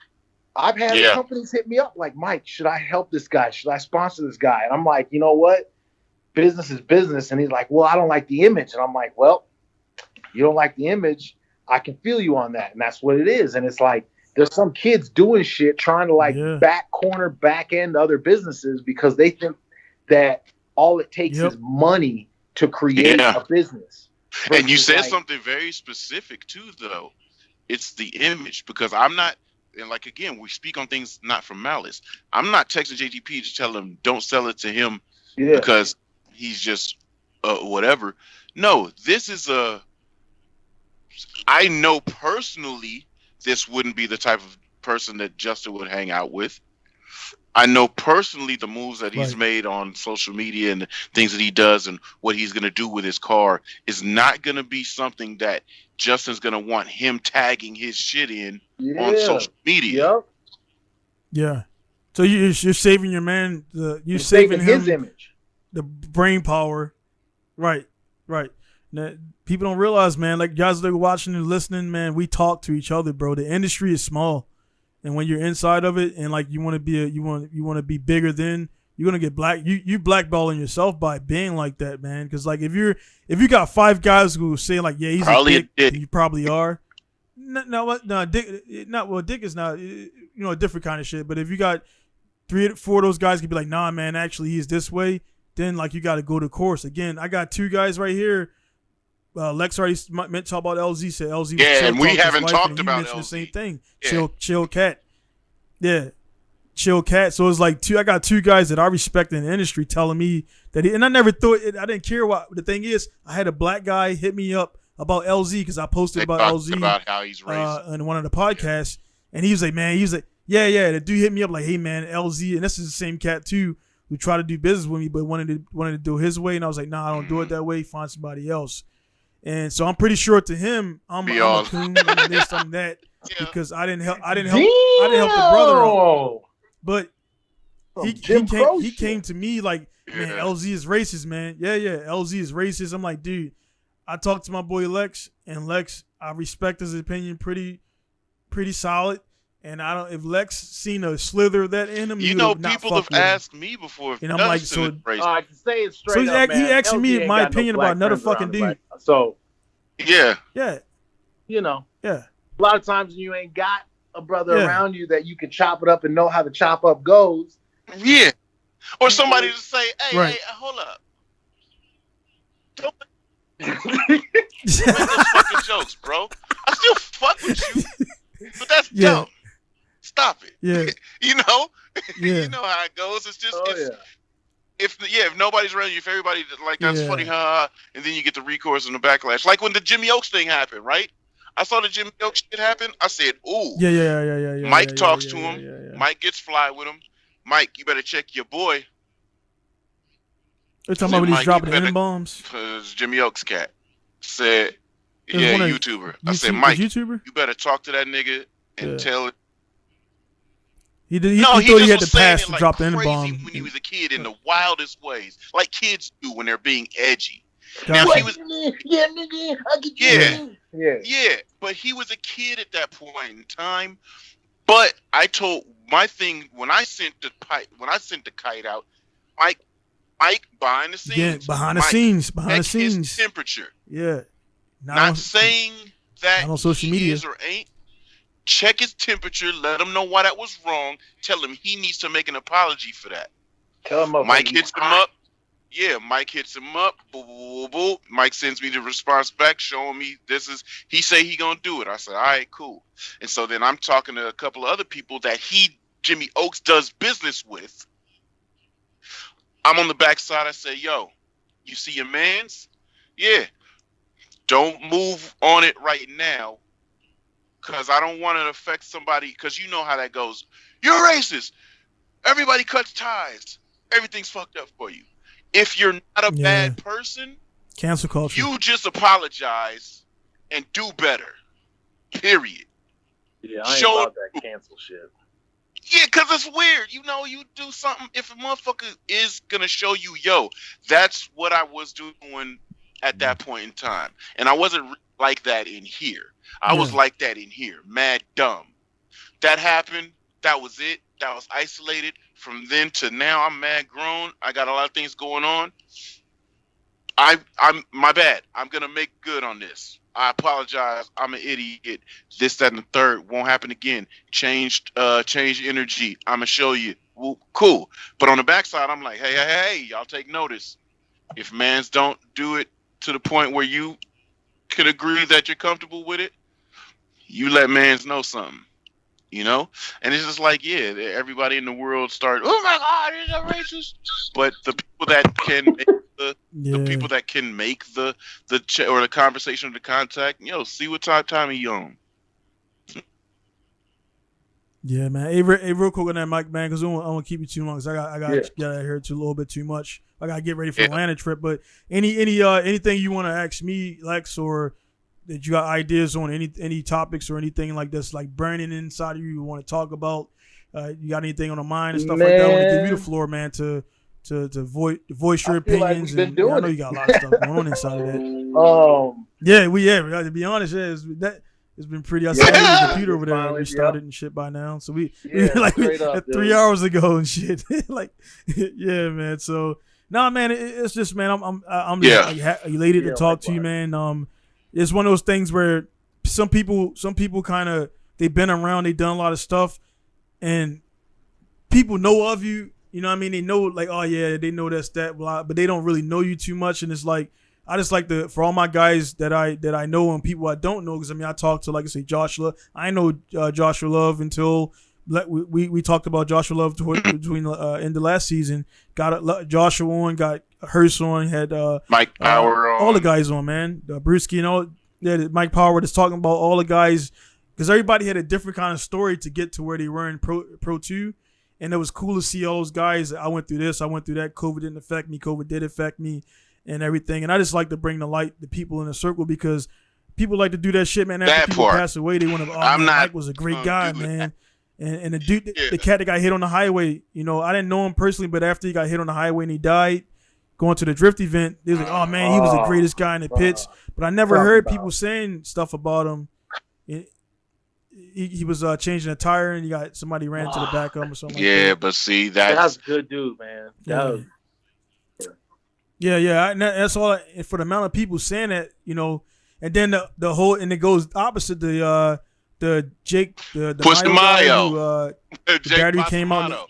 Speaker 5: I've had companies hit me up like, "Mike, should I help this guy? Should I sponsor this guy?" And I'm like, you know what? Business is business. And he's like, "Well, I don't like the image." And I'm like, "Well, you don't like the image. I can feel you on that." And that's what it is. And it's like, there's some kids doing shit, trying to back end other businesses because they think that all it takes is money to create a business.
Speaker 3: And you said something very specific too, though. It's the image, because I'm not, and like, again, we speak on things not from malice. I'm not texting JTP to tell him don't sell it to him because he's just whatever. No, this is I know personally this wouldn't be the type of person that Justin would hang out with. I know personally the moves that he's made on social media and the things that he does and what he's going to do with his car is not going to be something that Justin's going to want him tagging his shit in on social media.
Speaker 5: Yep.
Speaker 2: Yeah. So you're saving your man. You're saving him,
Speaker 5: his image,
Speaker 2: the brain power. Right. Now, people don't realize, man. Like, guys that are watching and listening, man. We talk to each other, bro. The industry is small, and when you're inside of it, and like you want to be you want to be bigger than, you're gonna get you blackballing yourself by being like that, man. Because like if you got 5 guys who say like, yeah, he's
Speaker 3: probably
Speaker 2: a dick, you probably are. No, Dick is not, a different kind of shit. But if you got 3 or 4 of those guys could be like, nah, man, actually he's this way, then like you got to go to course. Again, I got 2 guys right here. Lex already meant to talk about LZ. Said LZ.
Speaker 3: Yeah, and we haven't talked about LZ.
Speaker 2: The same thing. Yeah. Chill cat. Yeah, chill cat. So it's like I got 2 guys that I respect in the industry telling me that, and I never thought I didn't care what the thing is. I had a black guy hit me up about LZ because I posted about LZ
Speaker 3: about how he's raised
Speaker 2: in one of the podcasts, and he was like, yeah. The dude hit me up like, hey man, LZ, and this is the same cat too who tried to do business with me but wanted to do it his way, and I was like, nah, I don't do it that way. Find somebody else. And so I'm pretty sure to him, I'm a coon and this, I'm that, because I didn't help the brother out. But he came to me like, man, LZ is racist, man. Yeah, LZ is racist. I'm like, dude, I talked to my boy Lex, and Lex, I respect his opinion pretty solid. And if Lex seen a slither of that in him,
Speaker 3: people have asked me before.
Speaker 2: And I'm like, so
Speaker 5: I can say it straight up, man.
Speaker 2: He asking me my opinion about another fucking dude.
Speaker 5: So
Speaker 3: yeah.
Speaker 5: A lot of times when you ain't got a brother around you that you can chop it up and know how the chop up goes.
Speaker 3: Yeah. Or somebody to say, hey, hold up. Don't make those fucking jokes, bro. I still fuck with you, but that's dumb. Stop it.
Speaker 2: Yeah.
Speaker 3: You know how it goes. It's just if nobody's around you, if everybody like that's funny, and then you get the recourse and the backlash. Like when the Jimmy Oaks thing happened, right? I saw the Jimmy Oaks shit happen. I said, ooh.
Speaker 2: Yeah.
Speaker 3: Mike talks to him. Yeah. Mike gets fly with him. Mike, you better check your boy.
Speaker 2: They're talking about when he's dropping N-bombs.
Speaker 3: Jimmy Oaks cat said, YouTuber. I said, Mike,
Speaker 2: YouTuber?
Speaker 3: You better talk to that nigga and tell it.
Speaker 2: He thought he had the pass to drop the
Speaker 3: N-bomb when he was a kid in the wildest ways, like kids do when they're being edgy. Now he was, but he was a kid at that point in time. But I told my thing when I sent the kite out. Mike behind the scenes.
Speaker 2: Yeah, behind the
Speaker 3: Mike,
Speaker 2: scenes. Behind the
Speaker 3: check his
Speaker 2: scenes.
Speaker 3: temperature.
Speaker 2: Yeah.
Speaker 3: Not saying that
Speaker 2: not on social
Speaker 3: he
Speaker 2: media.
Speaker 3: is or ain't. Check his temperature. Let him know why that was wrong. Tell him he needs to make an apology for that.
Speaker 4: Tell him
Speaker 3: Mike hits him up. Yeah, Mike hits him up. Boo, boo, boo, boo. Mike sends me the response back, showing me this is. He say he gonna do it. I said, all right, cool. And so then I'm talking to a couple of other people that Jimmy Oaks, does business with. I'm on the backside. I say, yo, you see your man's? Yeah. Don't move on it right now, because I don't want to affect somebody, because you know how that goes. You're racist. Everybody cuts ties. Everything's fucked up for you. If you're not a bad person,
Speaker 2: cancel culture.
Speaker 3: You just apologize and do better. Period.
Speaker 4: Yeah, I ain't about that cancel shit.
Speaker 3: Yeah, because it's weird. You know, you do something. If a motherfucker is going to show you, yo, that's what I was doing at that point in time. And I wasn't like that in here. I was like that in here. Mad dumb. That happened. That was it. That was isolated. From then to now, I'm mad grown. I got a lot of things going on. I'm my bad. I'm going to make good on this. I apologize. I'm an idiot. This, that, and the third won't happen again. Change energy. I'm going to show you. Well, cool. But on the backside, I'm like, hey, y'all take notice. If mans don't do it to the point where you could agree that you're comfortable with it, you let mans know something. You know? And it's just like, yeah, everybody in the world start, oh my God, he's a racist. But the people that can make the people that can make the or the conversation or the contact, see what time he on.
Speaker 2: Yeah, man. Hey, real quick on that, Mike, man, because I don't want to keep you too long, because I got to hear too a little bit too much. I got to get ready for the Atlanta trip. But anything you want to ask me, Lex, or that you got ideas on any topics or anything like this, like burning inside of you want to talk about? You got anything on the mind and stuff like that? I want to give you the floor, man, to voice your opinions.
Speaker 4: Like
Speaker 2: and I know you got a lot of stuff going on inside of that. We got to be honest. It's been pretty. I saw the computer over there restarted and shit by now. So we 3 hours ago and shit. Man. So man, it's just, man, I'm just elated to talk to you, man. It's one of those things where some people kind of, they've been around, they've done a lot of stuff, and people know of you. You know what I mean? They know, like, oh yeah, they know that's that, blah, but they don't really know you too much. And it's like, I just like for all my guys that I know and people I don't know, because I talked to, like I say, Joshua. I know Joshua Love until we talked about Joshua Love between in the last season. Got Joshua on, got Hurst on, had
Speaker 3: Mike Power on,
Speaker 2: all the guys on, man. Brewski and all. Yeah, Mike Pollard is talking about all the guys, because everybody had a different kind of story to get to where they were in Pro 2. And it was cool to see all those guys. I went through this, I went through that. COVID didn't affect me. COVID did affect me and everything. And I just like to bring to light the people in the circle, because people like to do that shit, man. After people pass away, they want to, Mike was a great guy, man. And the dude, the cat that got hit on the highway, I didn't know him personally, but after he got hit on the highway and he died, going to the drift event, they was like, oh man, he was the greatest guy in the pits. But I never heard people saying stuff about him. He was changing a tire and somebody ran into the back of him or something.
Speaker 3: Yeah,
Speaker 2: like that.
Speaker 3: But see,
Speaker 4: that's a good dude, man.
Speaker 2: That's all. For the amount of people saying that, and then the whole, and it goes opposite. The Jake, the
Speaker 3: Mayo,
Speaker 2: the battery came out.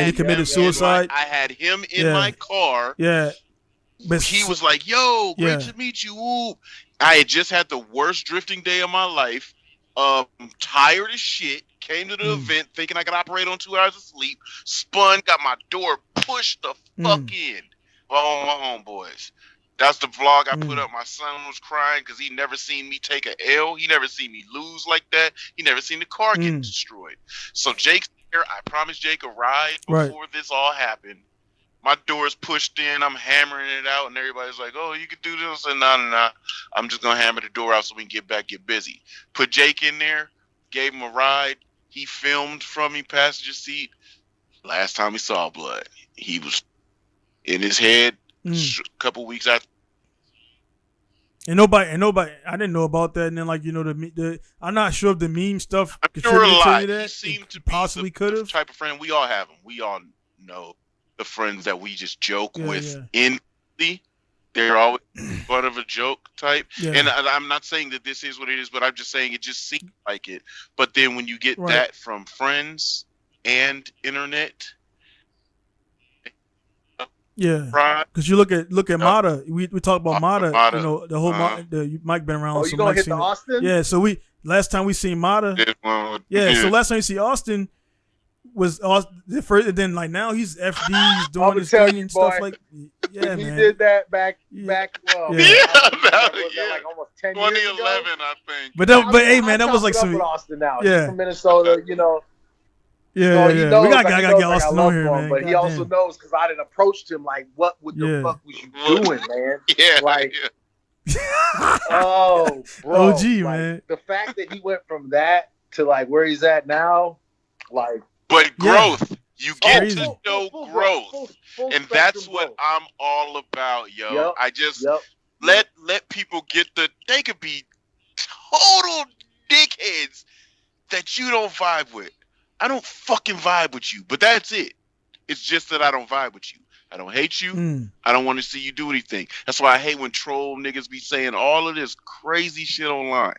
Speaker 2: He committed suicide.
Speaker 3: I had him in my car.
Speaker 2: Yeah.
Speaker 3: But he was like, yo, great to meet you. Ooh. I had just had the worst drifting day of my life. Tired as shit. Came to the event thinking I could operate on 2 hours of sleep. Spun, got my door pushed the fuck in. All my homeboys. That's the vlog I put up. My son was crying because he never seen me take a L. He never seen me lose like that. He never seen the car get destroyed. So Jake's here. I promised Jake a ride before this all happened. My door's pushed in. I'm hammering it out, and everybody's like, "Oh, you could do this." And nah. I'm just gonna hammer the door out so we can get busy. Put Jake in there. Gave him a ride. He filmed from me, passenger seat. Last time he saw blood, he was in his head. A couple weeks after.
Speaker 2: And nobody, I didn't know about that. And then, like, I'm not sure if the meme stuff
Speaker 3: I'm sure a lot.
Speaker 2: That.
Speaker 3: He seemed to
Speaker 2: possibly could have.
Speaker 3: Type of friend we all have him. We all know the friends that we just joke
Speaker 2: Yeah,
Speaker 3: with
Speaker 2: yeah.
Speaker 3: in. They're always part of a joke type.
Speaker 2: Yeah.
Speaker 3: And I'm not saying that this is what it is, but I'm just saying it just seems like it. But then when you get
Speaker 2: Right.
Speaker 3: that from friends and internet,
Speaker 2: Yeah,
Speaker 3: right?
Speaker 2: because you look at Mata. We talked about Mata.
Speaker 3: Mata.
Speaker 2: You know, the whole Mike been around.
Speaker 5: Oh,
Speaker 2: so
Speaker 5: you gonna
Speaker 2: Mike
Speaker 5: hit
Speaker 2: seen
Speaker 5: the
Speaker 2: it.
Speaker 5: Austin?
Speaker 2: Yeah, so last time we seen Mata. Yeah, so last time you see Austin was the first, and then like now he's FD, he's doing
Speaker 5: I'ma
Speaker 2: his
Speaker 5: tell
Speaker 2: thing
Speaker 5: you,
Speaker 2: and stuff
Speaker 5: boy,
Speaker 2: like. Yeah,
Speaker 5: he
Speaker 2: man.
Speaker 5: did that back.
Speaker 2: Yeah.
Speaker 5: Well,
Speaker 2: Yeah.
Speaker 5: man,
Speaker 3: Yeah,
Speaker 5: was
Speaker 3: yeah.
Speaker 5: like almost 10 years
Speaker 3: 2011,
Speaker 5: ago.
Speaker 3: I think.
Speaker 2: But hey, man, that
Speaker 5: I
Speaker 2: was like
Speaker 5: chop it up
Speaker 2: some.
Speaker 5: with Austin now.
Speaker 2: Yeah.
Speaker 5: He's from Minnesota, you know.
Speaker 2: Yeah,
Speaker 5: He
Speaker 2: yeah.
Speaker 5: knows,
Speaker 2: We got
Speaker 5: he
Speaker 2: get
Speaker 5: knows,
Speaker 2: Austin
Speaker 5: I love
Speaker 2: on here,
Speaker 5: him,
Speaker 2: man.
Speaker 5: but he also
Speaker 2: Goddamn.
Speaker 5: knows because I didn't approached him like, what the
Speaker 2: Yeah.
Speaker 5: fuck was you doing, man?
Speaker 3: Yeah,
Speaker 5: Like,
Speaker 3: yeah.
Speaker 5: oh, bro,
Speaker 2: OG,
Speaker 5: like,
Speaker 2: man.
Speaker 5: The fact that he went from that to like where he's at now, like,
Speaker 3: But
Speaker 2: Yeah.
Speaker 3: growth. You get
Speaker 2: Crazy.
Speaker 3: to know
Speaker 5: full
Speaker 3: growth.
Speaker 5: full
Speaker 3: And that's
Speaker 5: spectrum
Speaker 3: what
Speaker 5: growth.
Speaker 3: I'm all about, yo.
Speaker 5: Yep.
Speaker 3: I just
Speaker 5: Yep.
Speaker 3: let people get they could be total dickheads that you don't vibe with. I don't fucking vibe with you, but that's it. It's just that I don't vibe with you. I don't hate you.
Speaker 2: Mm.
Speaker 3: I don't want to see you do anything. That's why I hate when troll niggas be saying all of this crazy shit online.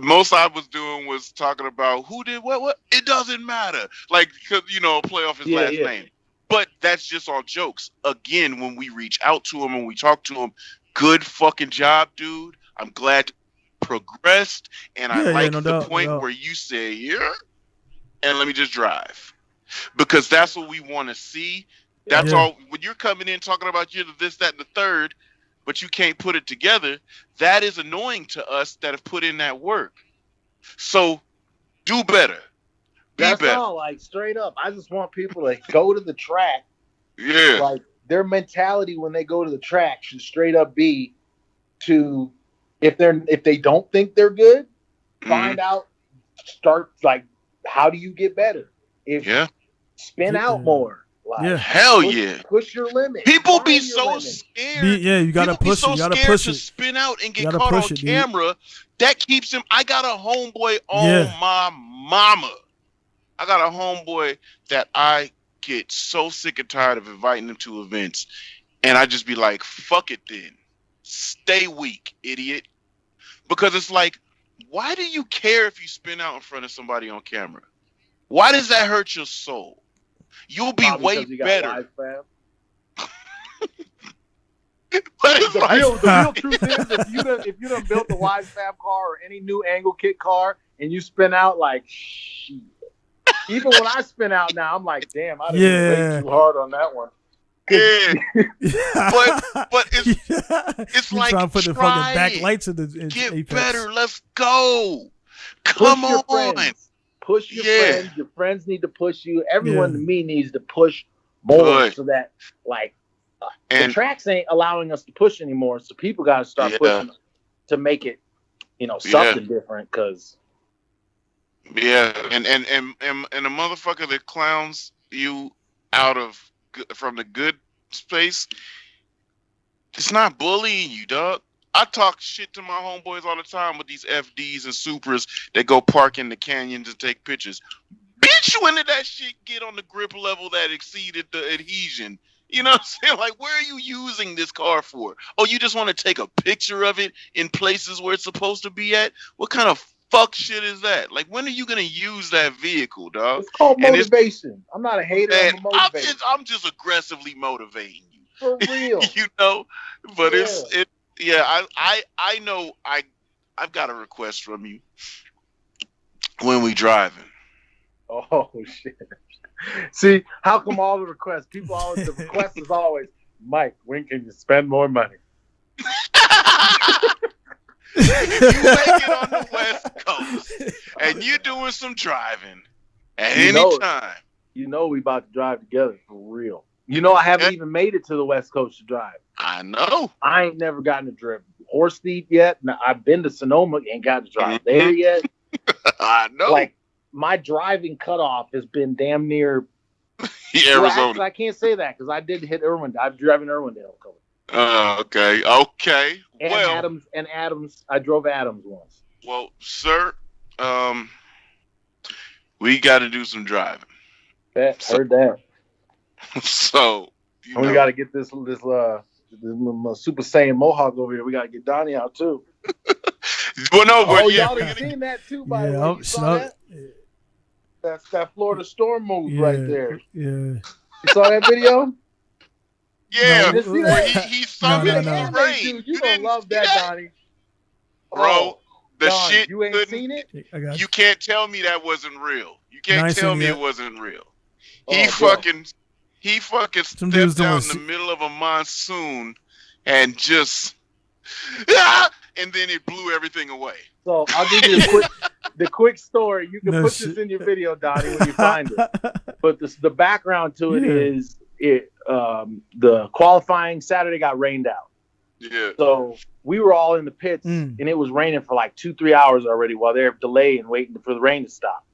Speaker 3: Most I was doing was talking about who did what. It doesn't matter. Like, cause play off his last name. But that's just all jokes. Again, when we reach out to him and we talk to him, good fucking job, dude. I'm glad progressed, and I like
Speaker 2: no
Speaker 3: the
Speaker 2: doubt,
Speaker 3: point
Speaker 2: no doubt.
Speaker 3: where you say, yeah, and let me just drive, because that's what we want to see. That's
Speaker 2: Yeah.
Speaker 3: all. When you're coming in talking about you're the this, that, and the third, but you can't put it together, that is annoying to us that have put in that work. So do better. Be
Speaker 5: That's
Speaker 3: better.
Speaker 5: all. Like, straight up, I just want people to go to the track.
Speaker 3: Yeah.
Speaker 5: Like, their mentality when they go to the track should straight up be to, if they don't think they're good, find out. Start, like, how do you get better?
Speaker 3: Yeah.
Speaker 5: Spin out more. Like,
Speaker 2: Yeah.
Speaker 3: Hell yeah.
Speaker 5: Push your limit.
Speaker 3: People
Speaker 5: Find
Speaker 3: be
Speaker 5: your
Speaker 3: so
Speaker 5: limit.
Speaker 3: scared.
Speaker 2: You gotta
Speaker 3: People be
Speaker 2: push
Speaker 3: so
Speaker 2: it. You gotta
Speaker 3: scared
Speaker 2: push
Speaker 3: to
Speaker 2: it.
Speaker 3: spin out and get
Speaker 2: gotta
Speaker 3: caught
Speaker 2: push
Speaker 3: on
Speaker 2: it, dude.
Speaker 3: camera. That keeps him. I got a homeboy on
Speaker 2: Yeah.
Speaker 3: my mama. I got a homeboy that I get so sick and tired of inviting him to events, and I just be like, "Fuck it, then. Stay weak, idiot." Because it's like, why do you care if you spin out in front of somebody on camera? Why does that hurt your soul? You'll be
Speaker 5: Probably
Speaker 3: way
Speaker 5: 'cause you got
Speaker 3: better.
Speaker 5: live fam.
Speaker 3: What is
Speaker 5: The
Speaker 3: my-
Speaker 5: real truth is, if you done built a wide fab car or any new angle kit car and you spin out, like, shit. Even when I spin out now, I'm like, damn, I done
Speaker 2: Yeah.
Speaker 5: way too hard on that one.
Speaker 3: Yeah. But it's
Speaker 2: You
Speaker 3: like,
Speaker 2: trying to put the
Speaker 3: try
Speaker 2: fucking
Speaker 3: it.
Speaker 2: backlights in
Speaker 3: Get
Speaker 2: Apex.
Speaker 3: better. Let's go. Come
Speaker 5: Push your
Speaker 3: on.
Speaker 5: friends. Push your
Speaker 3: Yeah.
Speaker 5: friends. Your friends need to push you. Everyone
Speaker 2: Yeah.
Speaker 5: to me needs to push more
Speaker 3: Good.
Speaker 5: so that, like, the
Speaker 3: And
Speaker 5: tracks ain't allowing us to push anymore. So people got to start
Speaker 3: Yeah.
Speaker 5: pushing to make it, something different. Because
Speaker 3: yeah, and a motherfucker that clowns you out of from the good space, it's not bullying you, dog. I talk shit to my homeboys all the time with these FDs and Supras that go park in the canyons and take pictures. Bitch, when did that shit get on the grip level that exceeded the adhesion? You know what I'm saying? Like, where are you using this car for? Oh, you just want to take a picture of it in places where it's supposed to be at? What kind of fuck shit is that? Like, when are you going to use that vehicle, dog?
Speaker 5: it's called
Speaker 3: And it's-
Speaker 5: motivation. I'm not a hater.
Speaker 3: Man,
Speaker 5: I'm a motivator.
Speaker 3: I'm just aggressively motivating you.
Speaker 5: For real.
Speaker 3: But
Speaker 5: Yeah.
Speaker 3: I know I've got a request from you when we driving.
Speaker 5: Oh shit! See, how come all the requests? The request is always, Mike, when can you spend more money?
Speaker 3: If you make it on the West Coast and you're doing some driving at
Speaker 5: You
Speaker 3: any
Speaker 5: know it.
Speaker 3: time,
Speaker 5: We about to drive together for real. I haven't even made it to the West Coast to drive.
Speaker 3: I know.
Speaker 5: I ain't never gotten to drive Horse Thief yet. Now, I've been to Sonoma and got to drive there yet.
Speaker 3: I know.
Speaker 5: Like, my driving cutoff has been damn near. Well,
Speaker 3: Arizona.
Speaker 5: actually, I can't say that because I did hit Irwindale. I've driven Irwindale a couple.
Speaker 3: Okay.
Speaker 5: And Adams. I drove Adams once.
Speaker 3: Well, sir, we got to do some driving.
Speaker 5: Heard that.
Speaker 3: So
Speaker 4: we got to get this Super Saiyan Mohawk over here. We got to get Donnie out too.
Speaker 3: Well, no, but
Speaker 4: y'all have seen that too, by the way. You saw that? That's that Florida Storm move right there.
Speaker 2: Yeah.
Speaker 4: You saw that video?
Speaker 3: Yeah,
Speaker 4: No,
Speaker 3: where he summoned
Speaker 2: No.
Speaker 3: the rain.
Speaker 4: Dude, you gonna love that, Donnie.
Speaker 3: Bro, the
Speaker 4: Don,
Speaker 3: shit
Speaker 4: you ain't seen it?
Speaker 3: You can't tell me that wasn't real. You can't tell me it wasn't real. He fucking stepped out in the middle of a monsoon and just and then it blew everything away.
Speaker 4: So I'll give you the quick story. You can put this in your video, Donnie, when you find it. But the background to it is the qualifying Saturday got rained out.
Speaker 3: Yeah.
Speaker 4: So we were all in the pits and it was raining for like 2-3 hours already while they're delaying, waiting for the rain to stop.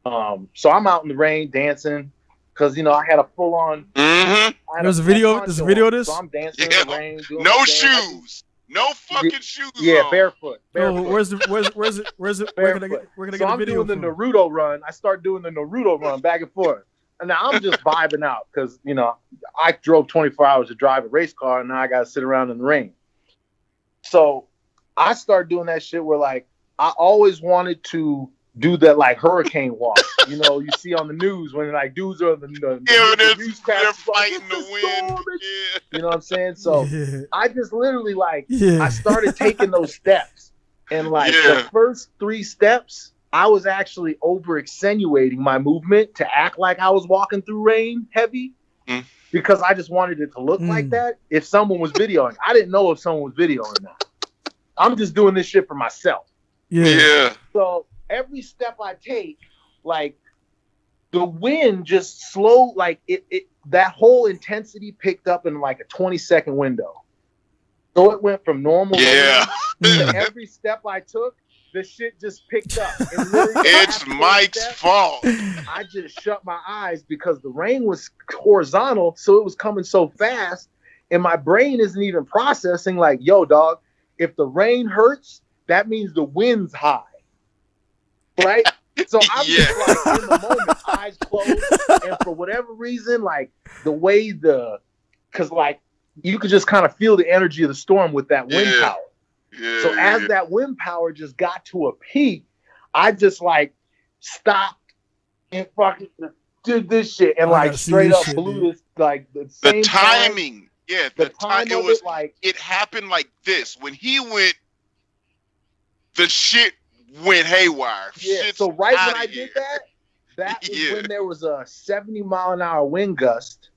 Speaker 4: So I'm out in the rain dancing because I had a full on.
Speaker 2: There's a video. There's a video of this.
Speaker 4: So I'm dancing in the rain.
Speaker 3: No shoes. No fucking shoes.
Speaker 4: Yeah,
Speaker 3: on.
Speaker 4: barefoot.
Speaker 2: Oh, where's it? Where can I get a video?
Speaker 4: I'm doing the Naruto run. I start doing the Naruto run back and forth. And now I'm just vibing out because, I drove 24 hours to drive a race car and now I got to sit around in the rain. So I start doing that shit where, like, I always wanted to do that, like, hurricane walk. You see on the news when, like, dudes are the
Speaker 3: they're fighting the wind. Yeah.
Speaker 4: You know what I'm saying? So I just literally, like, I started taking those steps. And, like, the first 3 steps, I was actually over-extenuating my movement to act like I was walking through rain heavy because I just wanted it to look like that if someone was videoing. I didn't know if someone was videoing or not. I'm just doing this shit for myself.
Speaker 3: Yeah.
Speaker 4: So every step I take, like, the wind just slowed, like, it that whole intensity picked up in, like, a 20-second window. So it went from normal to every step I took, the shit just picked up. And
Speaker 3: it's Mike's fault.
Speaker 4: I just shut my eyes because the rain was horizontal, so it was coming so fast, and my brain isn't even processing like, yo, dog, if the rain hurts, that means the wind's high. Right? So I'm just like in the moment, eyes closed, and for whatever reason, like the way because like you could just kind of feel the energy of the storm with that wind power. Yeah, so as that wind power just got to a peak, I just like stopped and fucking did this shit and like straight up blew this like the same
Speaker 3: timing.
Speaker 4: Time,
Speaker 3: yeah,
Speaker 4: the time
Speaker 3: it was like it happened like this. When he went, the shit went haywire.
Speaker 4: Yeah.
Speaker 3: Shit's
Speaker 4: so right when I did that was when there was a 70-mile-an-hour wind gust.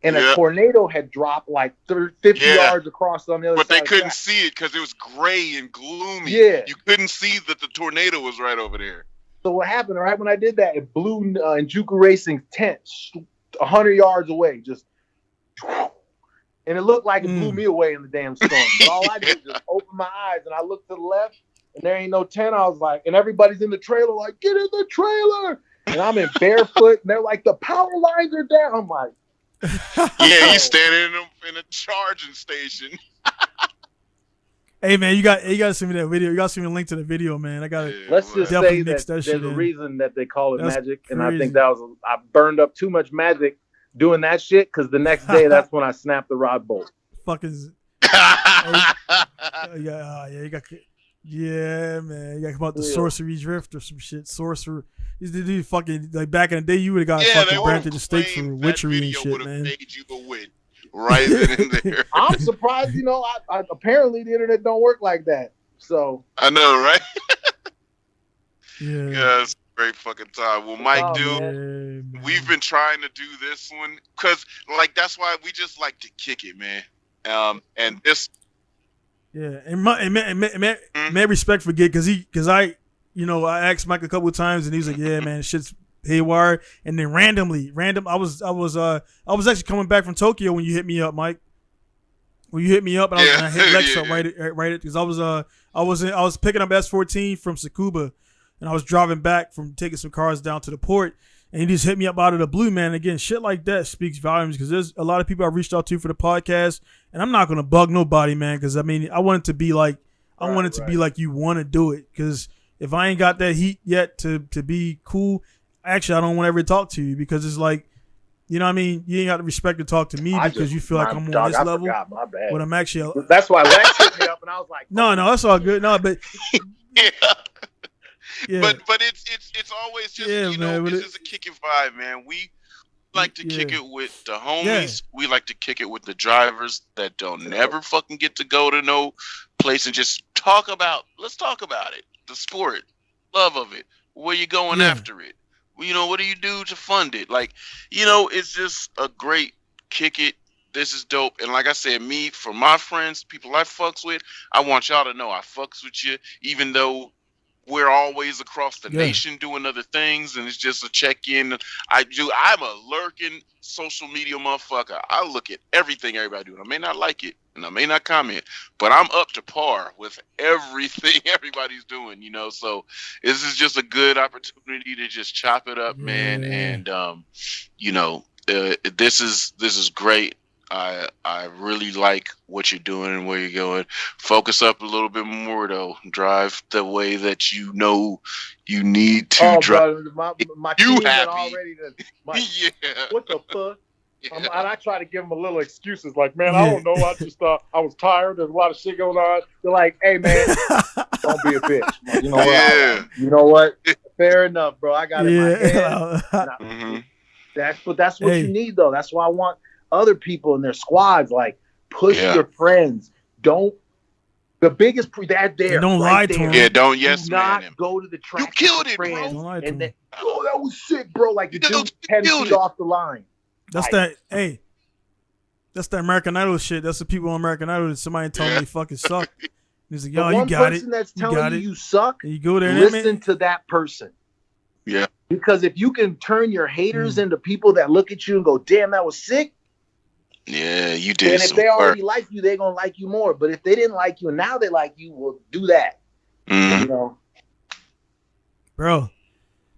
Speaker 4: And a tornado had dropped like 50 yards across on the other side.
Speaker 3: But they couldn't see it because it was gray and gloomy.
Speaker 4: Yeah.
Speaker 3: You couldn't see that the tornado was right over there.
Speaker 4: So what happened, right when I did that, it blew Njuku Racing's tent 100 yards away. Just, and it looked like it blew me away in the damn storm. But all I did was just open my eyes and I looked to the left and there ain't no tent. I was like, and everybody's in the trailer like, get in the trailer. And I'm in barefoot and they're like, the power lines are down. I'm like,
Speaker 3: yeah, he's standing in a charging station.
Speaker 2: Hey man, you got to send me that video. You got to send me a link to the video, man. I got to.
Speaker 4: Let's just say that there's a reason that they call it magic, and I think I burned up too much magic doing that shit because the next day that's when I snapped the rod bolt.
Speaker 2: Fuck is. Yeah, man. You got to come out the sorcery drift or some shit. Sorcerer. These fucking like back in the day, you would have got fucking branded the stake for witchery and shit, man.
Speaker 3: Made you a witch right then and there.
Speaker 4: I'm surprised, I apparently the internet don't work like that. So
Speaker 3: I know, right?
Speaker 2: Yeah,
Speaker 3: it's a great fucking time. Well, Mike, we've been trying to do this one because, like, that's why we just like to kick it, man. And this.
Speaker 2: Yeah, and man, respect for Gig because I asked Mike a couple of times and he was like, "Yeah, man, shit's haywire." And then I was actually coming back from Tokyo when you hit me up, Mike. When you hit me up and I hit Lex up right because I was picking up S14 from Tsukuba and I was driving back from taking some cars down to the port and he just hit me up out of the blue, man. Again, shit like that speaks volumes because there's a lot of people I reached out to for the podcast and I'm not gonna bug nobody, man, because I mean I want it to be like be like you want to do it because if I ain't got that heat yet to be cool, actually I don't want to ever talk to you because it's like You know what I mean? You ain't got the respect to talk to me because you feel like I'm
Speaker 5: dog,
Speaker 2: on this
Speaker 5: I
Speaker 2: level.
Speaker 5: forgot, my bad.
Speaker 2: When I'm actually
Speaker 5: That's why Lex hit me up, and I was like,
Speaker 2: no, that's all good. No, but
Speaker 3: Yeah.
Speaker 2: yeah,
Speaker 3: But it's always just
Speaker 2: Yeah,
Speaker 3: you know
Speaker 2: man, but
Speaker 3: it's just a kicking vibe, man. We like to kick
Speaker 2: yeah.
Speaker 3: it with the homies. We like to kick it with the drivers that don't never fucking get to go to no place and just talk about. Let's talk about it. The sport, love of it. Where you going
Speaker 2: Yeah.
Speaker 3: after it? You know, what do you do to fund it? Like, you know, it's just a great kick it. This is dope. And like I said, me, for my friends, people I fucks with, I want y'all to know I fucks with you, even though we're always across the
Speaker 2: Yeah.
Speaker 3: nation doing other things, and it's just a check-in. I'm a lurking social media motherfucker. I look at everything everybody doing. I may not like it, and I may not comment, but I'm up to par with everything everybody's doing, you know? So this is just a good opportunity to just chop it up, man.
Speaker 2: Yeah.
Speaker 3: And, you know, this is great. I really like what you're doing and where you're going. Focus up a little bit more, though. Drive the way that you know you need to drive.
Speaker 5: Bro, my
Speaker 3: You
Speaker 5: team
Speaker 3: happy.
Speaker 5: already.
Speaker 3: Yeah.
Speaker 5: What the fuck?
Speaker 3: Yeah.
Speaker 5: And I try to give them a little excuses, like, man, I don't know. I just I was tired. There's a lot of shit going on. They're like, hey, man, don't be a bitch. I'm like, you know what?
Speaker 3: Yeah.
Speaker 5: You know what? Fair enough, bro. I got it in my head.
Speaker 3: Mhm.
Speaker 5: That's what you need, though. That's why I want other people in their squads, like, push your friends. Don't. The biggest that there.
Speaker 2: Don't lie to them.
Speaker 3: Yeah, don't
Speaker 5: Do
Speaker 3: yes
Speaker 5: not
Speaker 3: man him.
Speaker 5: go to the track.
Speaker 3: You killed
Speaker 5: with
Speaker 3: it, bro.
Speaker 5: friends
Speaker 2: Don't lie to
Speaker 5: and then,
Speaker 2: him.
Speaker 5: oh, that was sick, bro. Like, you
Speaker 3: You
Speaker 5: do 10
Speaker 3: killed
Speaker 5: feet
Speaker 3: it.
Speaker 5: off the line.
Speaker 2: That's that. Hey, that's that American Idol shit. That's the people on American Idol that somebody told me they fucking suck. He's like, yo,
Speaker 5: The
Speaker 2: you
Speaker 5: one
Speaker 2: got it.
Speaker 5: person that's
Speaker 2: You
Speaker 5: telling
Speaker 2: got
Speaker 5: you
Speaker 2: it.
Speaker 5: you suck,
Speaker 2: And you go there and
Speaker 5: listen to that person.
Speaker 3: Yeah.
Speaker 5: Because if you can turn your haters into people that look at you and go, damn, that was sick,
Speaker 3: Yeah, you did.
Speaker 5: and if
Speaker 3: some
Speaker 5: they
Speaker 3: work.
Speaker 5: already like you, they're going to like you more. But if they didn't like you and now they like you, well, do that.
Speaker 3: Mhm.
Speaker 5: You know?
Speaker 2: bro.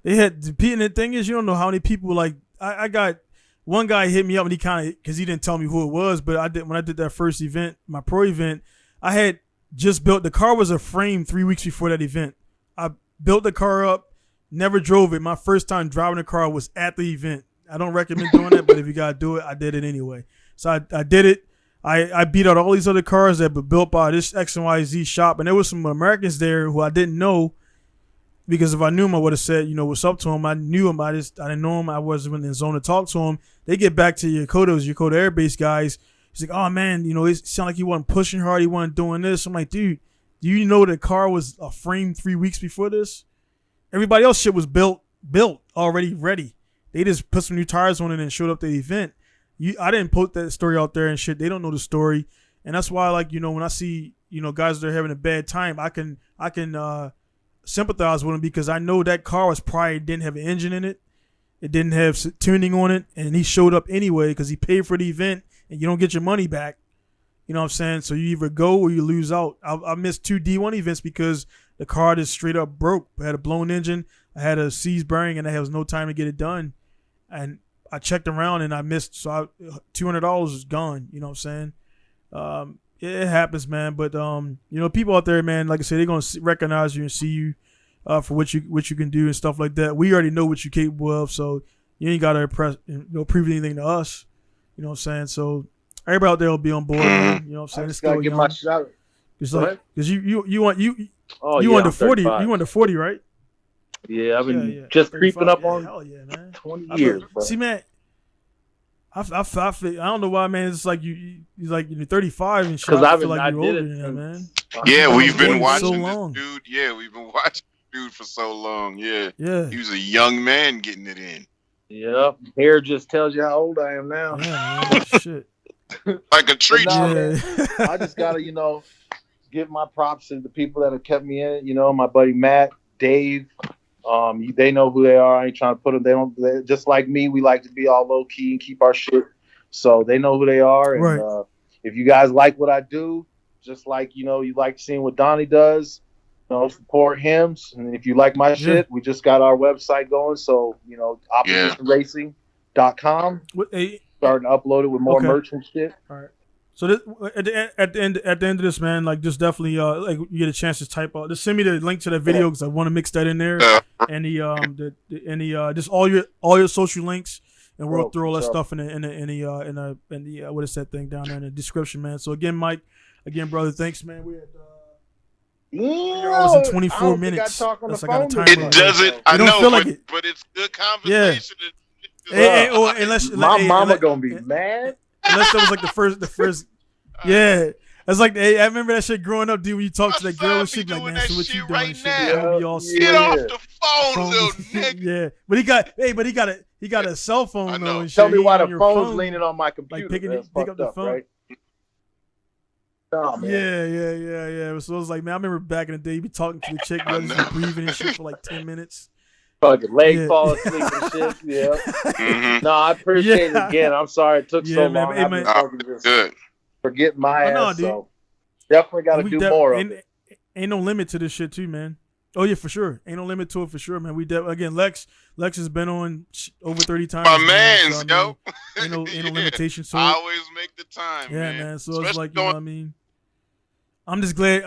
Speaker 2: They had and the thing is, you don't know how many people like. I got one guy hit me up and he kind of because he didn't tell me who it was, but I did when I did that first event, my pro event. I had just built the car was a frame 3 weeks before that event. I built the car up, never drove it. My first time driving the car was at the event. I don't recommend doing that, but if you gotta do it, I did it anyway. So I did it. I beat out all these other cars that were built by this X and Y Z shop, and there was some Americans there who I didn't know, because if I knew him, I would have said, you know, what's up to him. I knew him. I didn't know him. I wasn't in the zone to talk to him. They get back to Yokota Air Base guys. He's like, oh man, you know, it sounded like he wasn't pushing hard. He wasn't doing this. I'm like, dude, do you know the car was a frame 3 weeks before this? Everybody else shit was built already ready. They just put some new tires on it and showed up to the event. I didn't put that story out there and shit. They don't know the story, and that's why, like, you know, when I see, you know, guys that are having a bad time, I can sympathize with them, because I know that car was probably didn't have an engine in it. It didn't have tuning on it, and he showed up anyway because he paid for the event, and you don't get your money back. You know what I'm saying? So you either go or you lose out. I missed 2 D1 events because the car just straight up broke. I had a blown engine, I had a seized bearing, and there was no time to get it done. And I checked around and I missed, so $200 was gone. You know what I'm saying? It happens, man. But you know, people out there, man, like I said, they're gonna recognize you and see you for what you can do and stuff like that. We already know what you're capable of, so you ain't gotta prove anything to us. You know what I'm saying? So everybody out there will be on board. Man. You know what I'm saying?
Speaker 5: I
Speaker 2: It's
Speaker 5: just gotta
Speaker 2: still
Speaker 5: get
Speaker 2: young.
Speaker 5: my shot.
Speaker 2: It's
Speaker 5: Go
Speaker 2: like
Speaker 5: ahead.
Speaker 2: because you want
Speaker 5: Oh,
Speaker 2: you
Speaker 5: yeah,
Speaker 2: want the
Speaker 5: I'm
Speaker 2: 40.
Speaker 5: 35.
Speaker 2: You want the 40, right?
Speaker 5: Yeah, I've been
Speaker 2: Yeah.
Speaker 5: just
Speaker 2: 35.
Speaker 5: creeping up
Speaker 2: Yeah,
Speaker 5: on
Speaker 2: hell yeah, man.
Speaker 5: 20
Speaker 2: I
Speaker 5: years,
Speaker 2: feel-
Speaker 5: bro.
Speaker 2: See, man, I don't know why, man. It's like you're like you're 35 and shit.
Speaker 5: 'Cause
Speaker 2: I
Speaker 5: I've
Speaker 2: feel
Speaker 5: been-
Speaker 2: like
Speaker 5: I
Speaker 2: you're
Speaker 5: did
Speaker 2: older
Speaker 5: it
Speaker 2: than that,
Speaker 5: since-
Speaker 2: man.
Speaker 3: Yeah, we've been
Speaker 2: so
Speaker 3: watching
Speaker 2: long.
Speaker 3: this dude. Yeah, we've been watching this dude for so long. Yeah.
Speaker 2: Yeah.
Speaker 3: He was a young man getting it in.
Speaker 5: Yep. Hair just tells you how old I am now.
Speaker 2: Yeah, man. Shit.
Speaker 3: Like a tree.
Speaker 5: But nah,
Speaker 3: trunk.
Speaker 2: Yeah.
Speaker 5: I just gotta, you know, give my props to the people that have kept me in it. You know, my buddy Matt, Dave. They know who they are. I ain't trying to put them. They just like me. We like to be all low key and keep our shit. So they know who they are. And
Speaker 2: Right.
Speaker 5: if you guys like what I do, just like, you know, you like seeing what Donnie does, you know, support him. And if you like my shit, we just got our website going. So, you know, oppositionracing.com.
Speaker 2: Hey,
Speaker 5: Starting to upload it with more
Speaker 2: Okay.
Speaker 5: merch and shit.
Speaker 2: all right. So this, at the end of this, man, like just definitely like you get a chance to type out. Just send me the link to that video because I want to mix that in there. And the just all your social links. and we'll throw all that
Speaker 5: sure.
Speaker 2: stuff in the what is that thing down there in the description, man. So again, Mike, brother, thanks, man. We had 3 hours and 24 minutes. That's I got a timer.
Speaker 3: It doesn't. I know, but it's good conversation.
Speaker 2: Yeah.
Speaker 5: My mama gonna be mad.
Speaker 2: Unless that was like the first. Yeah. That's like, hey, I remember that shit growing up, dude. When you talk to that girl and shit, like, man, so what you doing?
Speaker 3: Right
Speaker 2: now. Be all
Speaker 3: Get off the phone, little nigga.
Speaker 2: Yeah, but he got a cell phone though. And shit.
Speaker 5: Tell me why the phone's leaning on my computer.
Speaker 2: Like pick up the phone. Right?
Speaker 5: Oh, man.
Speaker 2: Yeah. So it was like, man, I remember back in the day, you be talking to the chick, you just be breathing and shit for like 10 minutes.
Speaker 5: Fucking leg fall asleep and shit. Yeah.
Speaker 3: Mm-hmm.
Speaker 5: No, I appreciate it again. I'm sorry it took so long.
Speaker 2: Man,
Speaker 5: I've been
Speaker 3: good.
Speaker 5: Forgetting my ass.
Speaker 2: Dude.
Speaker 5: So definitely got to do more of it.
Speaker 2: Ain't no limit to this shit too, man. Oh yeah, for sure. Ain't no limit to it for sure, man. Again, Lex has been on over 30 times.
Speaker 3: My man's,
Speaker 2: so,
Speaker 3: yo.
Speaker 2: Ain't no limitation to it.
Speaker 3: I always make the time,
Speaker 2: man. So
Speaker 3: especially
Speaker 2: it's like, you know what I mean? I'm just glad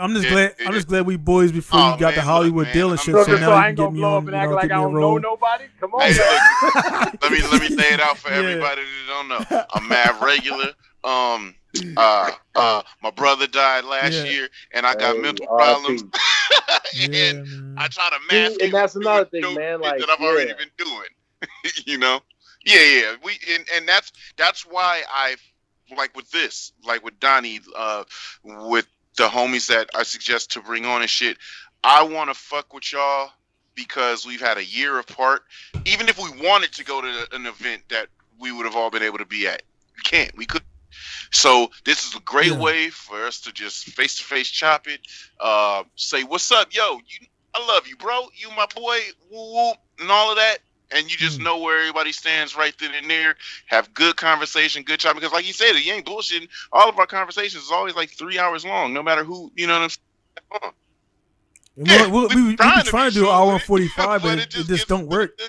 Speaker 2: we boys before we got the Hollywood deal and shit. So now
Speaker 5: I
Speaker 2: you can get me on,
Speaker 5: and act like I don't know nobody. Come on.
Speaker 3: Hey, look, let me lay it out for everybody that don't know. I'm mad regular. My brother died last year, and I got mental problems. And I try to mask it.
Speaker 5: And that's another thing, man. Like
Speaker 3: that I've already been doing. You know? Yeah. And that's why I like with this, like with Donnie, with the homies that I suggest to bring on and shit. I want to fuck with y'all because we've had a year apart. Even if we wanted to go to an event that we would have all been able to be at, we can't. We could. So this is a great way for us to just face to face chop it. Say what's up, yo. I love you, bro. You my boy, woo woo, and all of that. And you just know where everybody stands right then and there. Have good conversation, good chopping. Because like you said, you ain't bullshitting. All of our conversations is always like 3 hours long, no matter who. You know what I'm saying?
Speaker 2: We trying to do an hour and 45, but it just don't work.
Speaker 3: And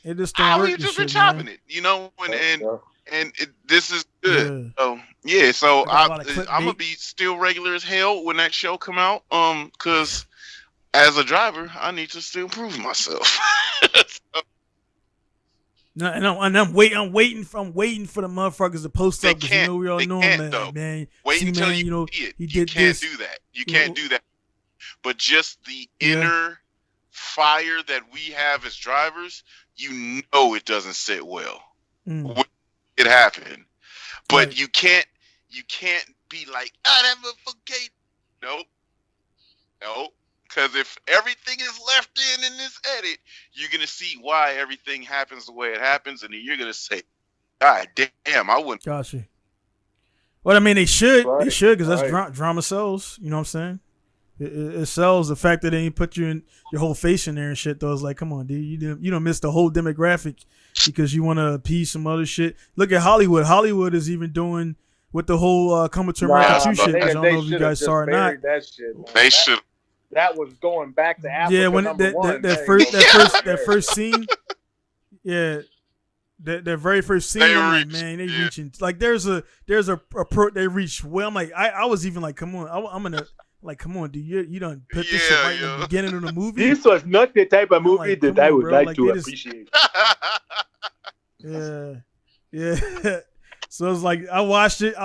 Speaker 2: it just don't work.
Speaker 3: We just been chopping it, you know, and this is good. So I'm gonna be still regular as hell when that show come out. Because as a driver, I need to still prove myself.
Speaker 2: No, and I'm waiting for the motherfuckers to post up because you know we all know him, man.
Speaker 3: Wait until you see it. You can't do that. You can't do that. But just the inner fire that we have as drivers, you know it doesn't sit well. It happened. But you can't be like, that motherfucker. Nope. Because if everything is left in this edit, you're going to see why everything happens the way it happens, and then you're going to say, God damn, I wouldn't.
Speaker 2: Gotcha. Well, I mean, they should. Right. They should, because that's drama sells. You know what I'm saying? It sells. The fact that they ain't put your whole face in there and shit, though, is like, come on, dude. You don't miss the whole demographic because you want to appease some other shit. Look at Hollywood. Hollywood is even doing with the whole Coming to America 2 shit. I don't know if you guys saw or not.
Speaker 5: That shit,
Speaker 3: they should.
Speaker 5: That was going back to Africa.
Speaker 2: Yeah, when that first scene, that very first scene, I'm like, man, they reaching like there's a pro they reach well. I'm like, I was even like, come on, I'm gonna like, come on, dude, you done put this shit right in the beginning of the movie.
Speaker 5: This was not the type of movie that I would like to appreciate.
Speaker 2: Yeah. So it's like I watched it.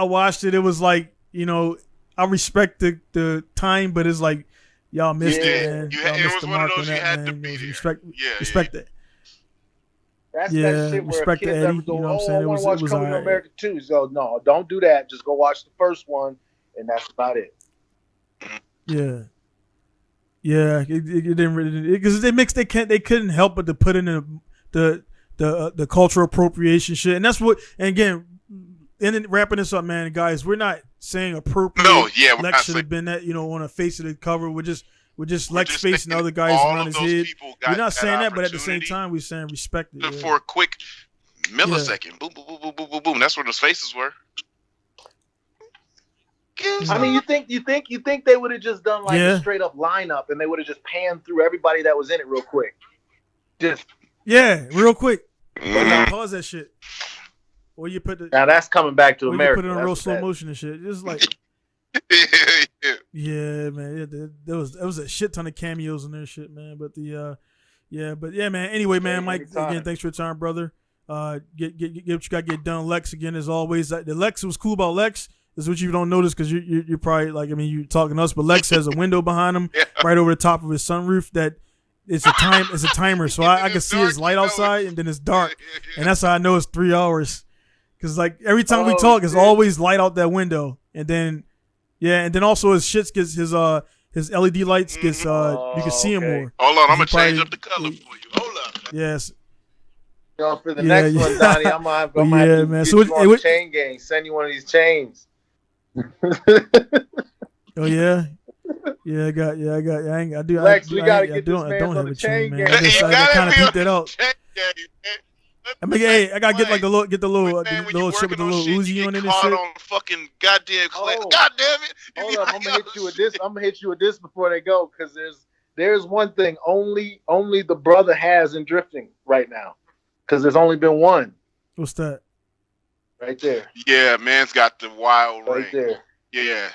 Speaker 2: It was like, you know, I respect the time, but it's like, y'all missed it, man. Y'all missed the mark on that, man. Respect that.
Speaker 5: That's that shit where
Speaker 2: respect
Speaker 5: kids
Speaker 2: Eddie,
Speaker 5: ever go,
Speaker 2: you know what I'm saying?
Speaker 5: I want to watch Coming to America 2. So, no, don't do that. Just go watch the first one, and that's about it.
Speaker 2: Yeah. It didn't really, because they couldn't help but to put in the cultural appropriation shit, and that's what. And again, and then wrapping this up, man, guys, we're not saying appropriate.
Speaker 3: No, yeah,
Speaker 2: Lex should have been that, you know, on the face of the cover. We're just Lex face and other guys around his head. We're not saying that, but at the same time, we're saying respect it.
Speaker 3: For a quick millisecond, boom, boom, boom, boom, boom, boom, boom. That's where those faces were.
Speaker 5: I mean, you think they would have just done like a straight up lineup, and they would have just panned through everybody that was in it real quick.
Speaker 2: Real quick. Pause that shit. Or you put
Speaker 5: now that's coming back to America.
Speaker 2: You put it in real slow motion and shit. Just like, man. There was a shit ton of cameos in there, shit, man. But man. Anyway, man, Mike, again, thanks for your time, brother. Get what you got to get done. Lex again as always. The Lex was cool about Lex is what you don't notice because you're probably like, I mean, you're talking to us, but Lex has a window behind him right over the top of his sunroof that it's a timer, so I can see his light outside and then it's dark, and that's how I know it's 3 hours. Cause like every time we talk, it's always light out that window, and then also his shits gets his LED lights gets you can see him more.
Speaker 3: Hold on, I'm gonna change up the color for you. Hold up.
Speaker 2: Yes.
Speaker 5: For the next one, Donnie, I'm gonna have to
Speaker 2: man.
Speaker 5: Get you on the chain gang. Send you one of these chains.
Speaker 2: Oh yeah. Yeah, I do.
Speaker 5: Lex, we gotta get this man on the chain gang.
Speaker 2: I kind of peeped that out. I mean, hey, I gotta get like the little shit with the little Uzi on it and shit.
Speaker 3: On fucking goddamn
Speaker 5: Oh.
Speaker 3: God damn it!
Speaker 5: Hold up, I'm gonna hit you with this. I'm gonna hit you with this before they go, because there's one thing only the brother has in drifting right now, because there's only been one.
Speaker 2: What's that?
Speaker 5: Right there.
Speaker 3: Yeah, man's got the wild ring.
Speaker 5: Right there.
Speaker 3: Yeah.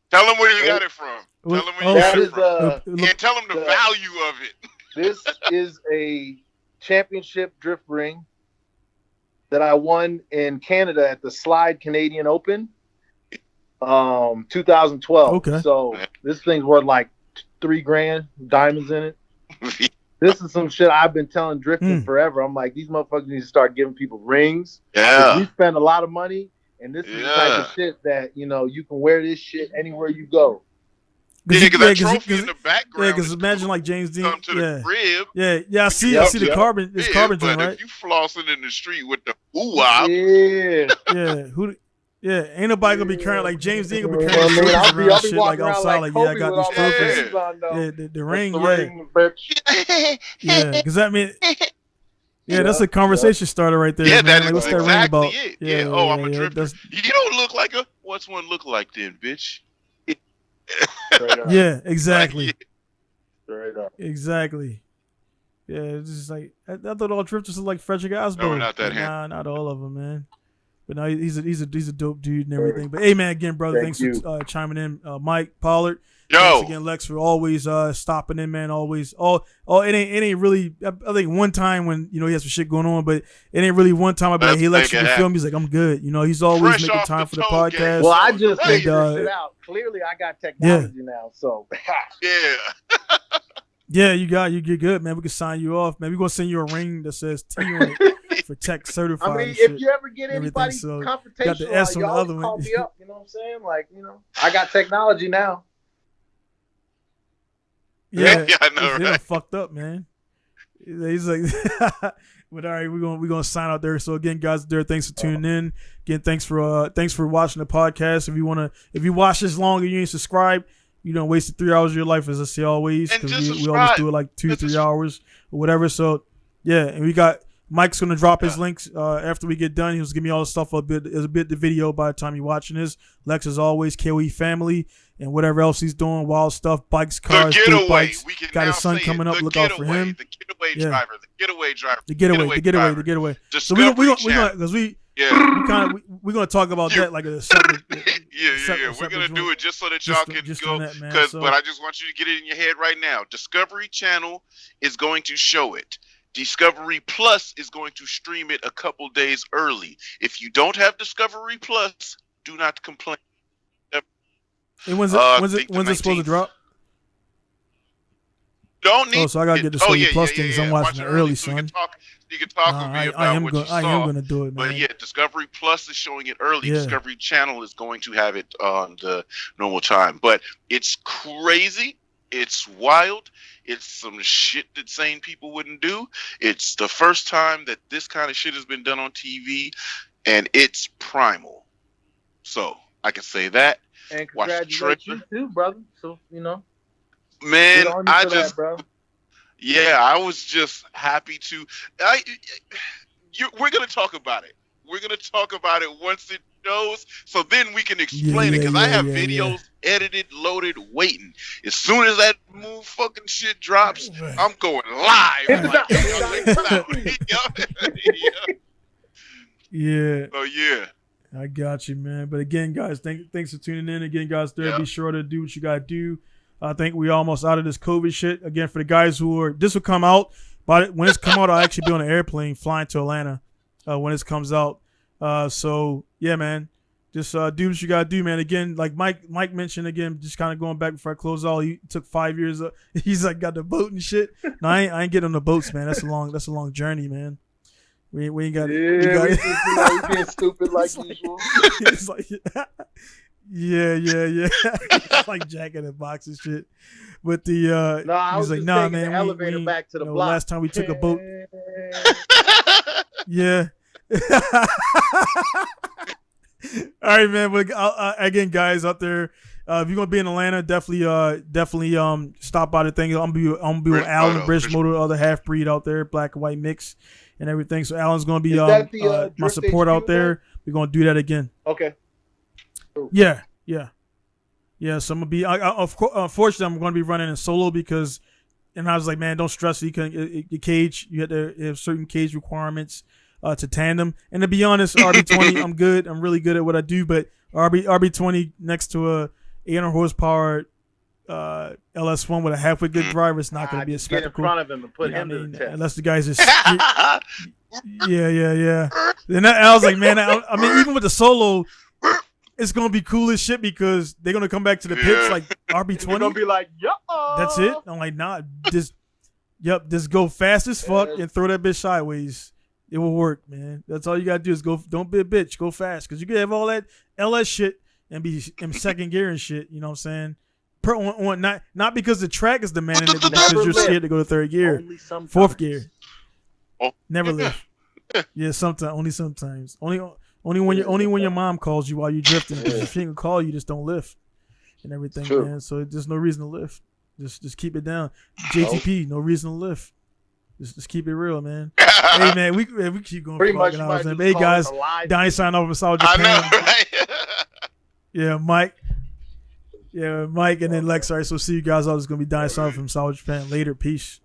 Speaker 3: Tell him where you got it from. Tell him where you got it from. And tell him the value of it.
Speaker 5: This is a championship drift ring that I won in Canada at the Slide Canadian Open, 2012.
Speaker 2: Okay.
Speaker 5: So this thing's worth like $3,000, diamonds in it. This is some shit I've been telling drifting forever. I'm like, these motherfuckers need to start giving people rings.
Speaker 3: Yeah.
Speaker 5: We spend a lot of money, and this is the type of shit that, you know, you can wear this shit anywhere you go.
Speaker 3: Yeah, because that trophy in the background.
Speaker 2: Yeah, because imagine like James Dean.
Speaker 3: Come to the crib.
Speaker 2: Yeah. I see the carbon. It's carbon joint, right?
Speaker 3: If you flossing in the street with the ooh-wop.
Speaker 2: Ain't nobody gonna be carrying like James Dean gonna be carrying around shit like outside. Like, I got these trophies. The ring, because I mean, that's a conversation starter right there.
Speaker 3: Yeah,
Speaker 2: man.
Speaker 3: that is
Speaker 2: what's
Speaker 3: exactly
Speaker 2: that ring about?
Speaker 3: it. Yeah. I'm a drifter. You don't look like a. What's one look like then, bitch?
Speaker 2: Yeah, exactly.
Speaker 5: Straight up.
Speaker 2: Exactly. Yeah, it's just like I thought all drifters look like Frederick Osborne.
Speaker 3: No, not that
Speaker 2: Nah, not all of them, man. But no, he's a dope dude and everything. But hey, man, again, brother, thanks for chiming in, Mike Pollard.
Speaker 3: Yo,
Speaker 2: thanks again, Lex, for always stopping in, man. Always, it ain't really. I think one time when he has some shit going on, but it ain't really one time. I be like, hey, Lex, you can film. He's like, I'm good. He's always making time for the podcast.
Speaker 5: Well, I just figured it out. Clearly, I got technology now, so
Speaker 3: yeah.
Speaker 2: Yeah, you're good, man. We can sign you off, man. We're gonna send you a ring that says T on it for tech certified.
Speaker 5: I mean,
Speaker 2: and
Speaker 5: if
Speaker 2: shit,
Speaker 5: you ever get anybody
Speaker 2: so
Speaker 5: confrontational,
Speaker 2: got the S on
Speaker 5: you
Speaker 2: the
Speaker 5: always
Speaker 2: other
Speaker 5: call
Speaker 2: one.
Speaker 5: me up. You know what I'm saying? Like, I got technology now.
Speaker 2: Yeah,
Speaker 3: I know,
Speaker 2: they're
Speaker 3: right?
Speaker 2: fucked up, man. He's like, but all right, we're gonna sign out there. So again, guys, thanks for tuning in. Again, thanks for watching the podcast. If you watch this long and you ain't subscribed, you don't wasted 3 hours of your life, as I say always, because we always do it like 2-3 hours or whatever. So yeah, and we got Mike's gonna drop his links after we get done. He'll give me all the stuff a bit the video by the time you're watching this. Lex, as always, KOE family and whatever else he's doing, wild stuff, bikes, cars, dirt bikes. Got his son coming up. Look out for him.
Speaker 3: The getaway driver.
Speaker 2: The getaway. So we're gonna talk about that like a separate.
Speaker 3: We're gonna do it just so that y'all can go. But I just want you to get it in your head right now. Discovery Channel is going to show it. Discovery Plus is going to stream it a couple days early. If you don't have Discovery Plus, do not complain.
Speaker 2: And when's it supposed to drop?
Speaker 3: Don't need.
Speaker 2: Oh, so I gotta get Discovery Plus things. I'm watching it early, son.
Speaker 3: You can talk with me about what you saw.
Speaker 2: I am gonna do it, man.
Speaker 3: But yeah, Discovery Plus is showing it early.
Speaker 2: Yeah.
Speaker 3: Discovery Channel is going to have it on the normal time. But it's crazy. It's wild. It's some shit that sane people wouldn't do. It's the first time that this kind of shit has been done on TV, and it's primal. So I can say that.
Speaker 5: And congratulations you too, brother. So
Speaker 3: man,
Speaker 5: bro.
Speaker 3: Yeah, I was just happy to. We're gonna talk about it. We're gonna talk about it once it goes, so then we can explain it. Because I have videos edited, loaded, waiting. As soon as that fucking shit drops, I'm going live.
Speaker 2: Yeah.
Speaker 3: Oh yeah.
Speaker 2: I got you, man. But again, guys, thanks for tuning in. Again, guys, be sure to do what you gotta do. I think we almost out of this COVID shit. Again, for the guys this will come out, but when it's come out, I'll actually be on an airplane flying to Atlanta when it comes out. So yeah, man, just do what you gotta do, man. Again, like Mike mentioned, again, just kind of going back before I close out. He took 5 years. He's like got the boat and shit. No, I ain't getting on the boats, man. That's a long journey, man. We ain't got it.
Speaker 5: Yeah, we just being stupid like usual.
Speaker 2: It's like, yeah. Like Jack in the Box and shit. But the
Speaker 5: No, I was
Speaker 2: he's like,
Speaker 5: just
Speaker 2: nah,
Speaker 5: taking
Speaker 2: man.
Speaker 5: the elevator back to the block.
Speaker 2: Last time we took a boat. Yeah. All right, man. But again, guys out there, if you're gonna be in Atlanta, definitely stop by the thing. I'm gonna be with Alan, British Motor, other half breed out there, black and white mix and everything. So Alan's gonna be my support out there. We're gonna do that again.
Speaker 5: Okay.
Speaker 2: Yeah. So I'm gonna be. Unfortunately, I'm gonna be running in solo because, and I was like, man, don't stress. You cage. You have certain cage requirements to tandem. And to be honest, RB20, I'm good. I'm really good at what I do. But RB20 next to a 800 horsepower LS1 with a halfway good driver, it's not gonna be a spectacle.
Speaker 5: Get in front of him and put him to the test.
Speaker 2: Unless the guys just. Yeah. Then I was like, man, I mean, even with the solo, it's gonna be cool as shit because they're gonna come back to the pits like RB20.
Speaker 5: They're gonna be like, yo.
Speaker 2: That's it. I'm like, nah, just go fast as fuck and throw that bitch sideways. It will work, man. That's all you gotta do is go. Don't be a bitch. Go fast because you can have all that LS shit and be in second gear and shit. You know what I'm saying? Not because the track is demanding it, but because you're scared to go to third gear, fourth gear. Never lift. Yeah, sometimes. Only sometimes. Only when your mom calls you while you're drifting. Because if she ain't gonna call you, just don't lift and everything, man. So there's no reason to lift. Just keep it down. JTP, no reason to lift. Just keep it real, man. Hey, man, we keep going.
Speaker 5: Pretty much.
Speaker 2: Hey, guys, Donnie signed over from South Japan.
Speaker 3: I know, right?
Speaker 2: Yeah, Mike. Yeah, Mike and then Lex. All right, so see you guys. I was gonna be Donnie signed from South Japan later. Peace.